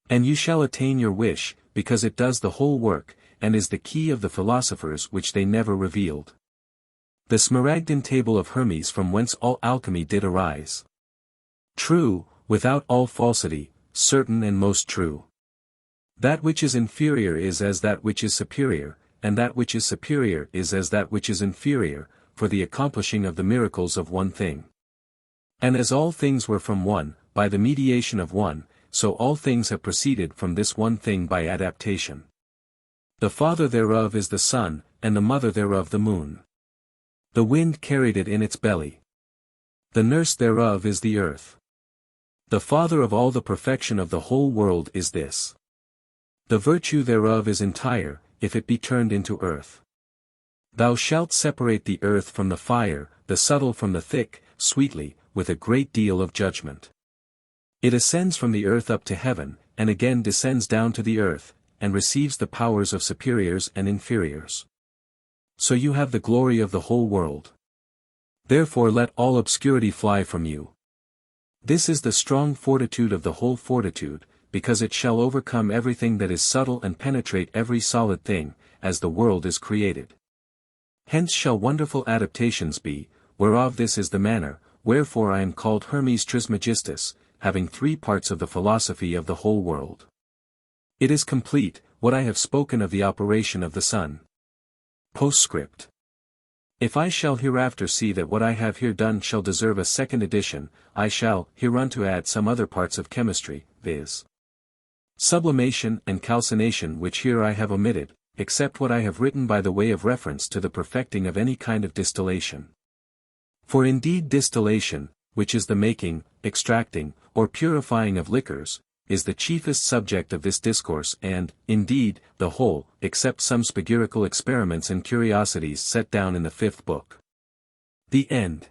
Speaker 1: And you shall attain your wish, because it does the whole work, and is the key of the philosophers which they never revealed. The Smaragdine table of Hermes from whence all alchemy did arise. True, without all falsity, certain and most true. That which is inferior is as that which is superior, and that which is superior is as that which is inferior, for the accomplishing of the miracles of one thing. And as all things were from one, by the mediation of one, so all things have proceeded from this one thing by adaptation. The father thereof is the sun, and the mother thereof the moon. The wind carried it in its belly. The nurse thereof is the earth. The father of all the perfection of the whole world is this. The virtue thereof is entire, if it be turned into earth. Thou shalt separate the earth from the fire, the subtle from the thick, sweetly, with a great deal of judgment. It ascends from the earth up to heaven, and again descends down to the earth, and receives the powers of superiors and inferiors. So you have the glory of the whole world. Therefore let all obscurity fly from you. This is the strong fortitude of the whole fortitude, because it shall overcome everything that is subtle and penetrate every solid thing, as the world is created. Hence shall wonderful adaptations be, whereof this is the manner, wherefore I am called Hermes Trismegistus, having 3 parts of the philosophy of the whole world. It is complete, what I have spoken of the operation of the sun. Postscript. If I shall hereafter see that what I have here done shall deserve a second edition, I shall hereunto add some other parts of chemistry, viz. sublimation and calcination, which here I have omitted, except what I have written by the way of reference to the perfecting of any kind of distillation. For indeed distillation, which is the making, extracting, or purifying of liquors, is the chiefest subject of this discourse and, indeed, the whole, except some spagyrical experiments and curiosities set down in the 5th book. The end.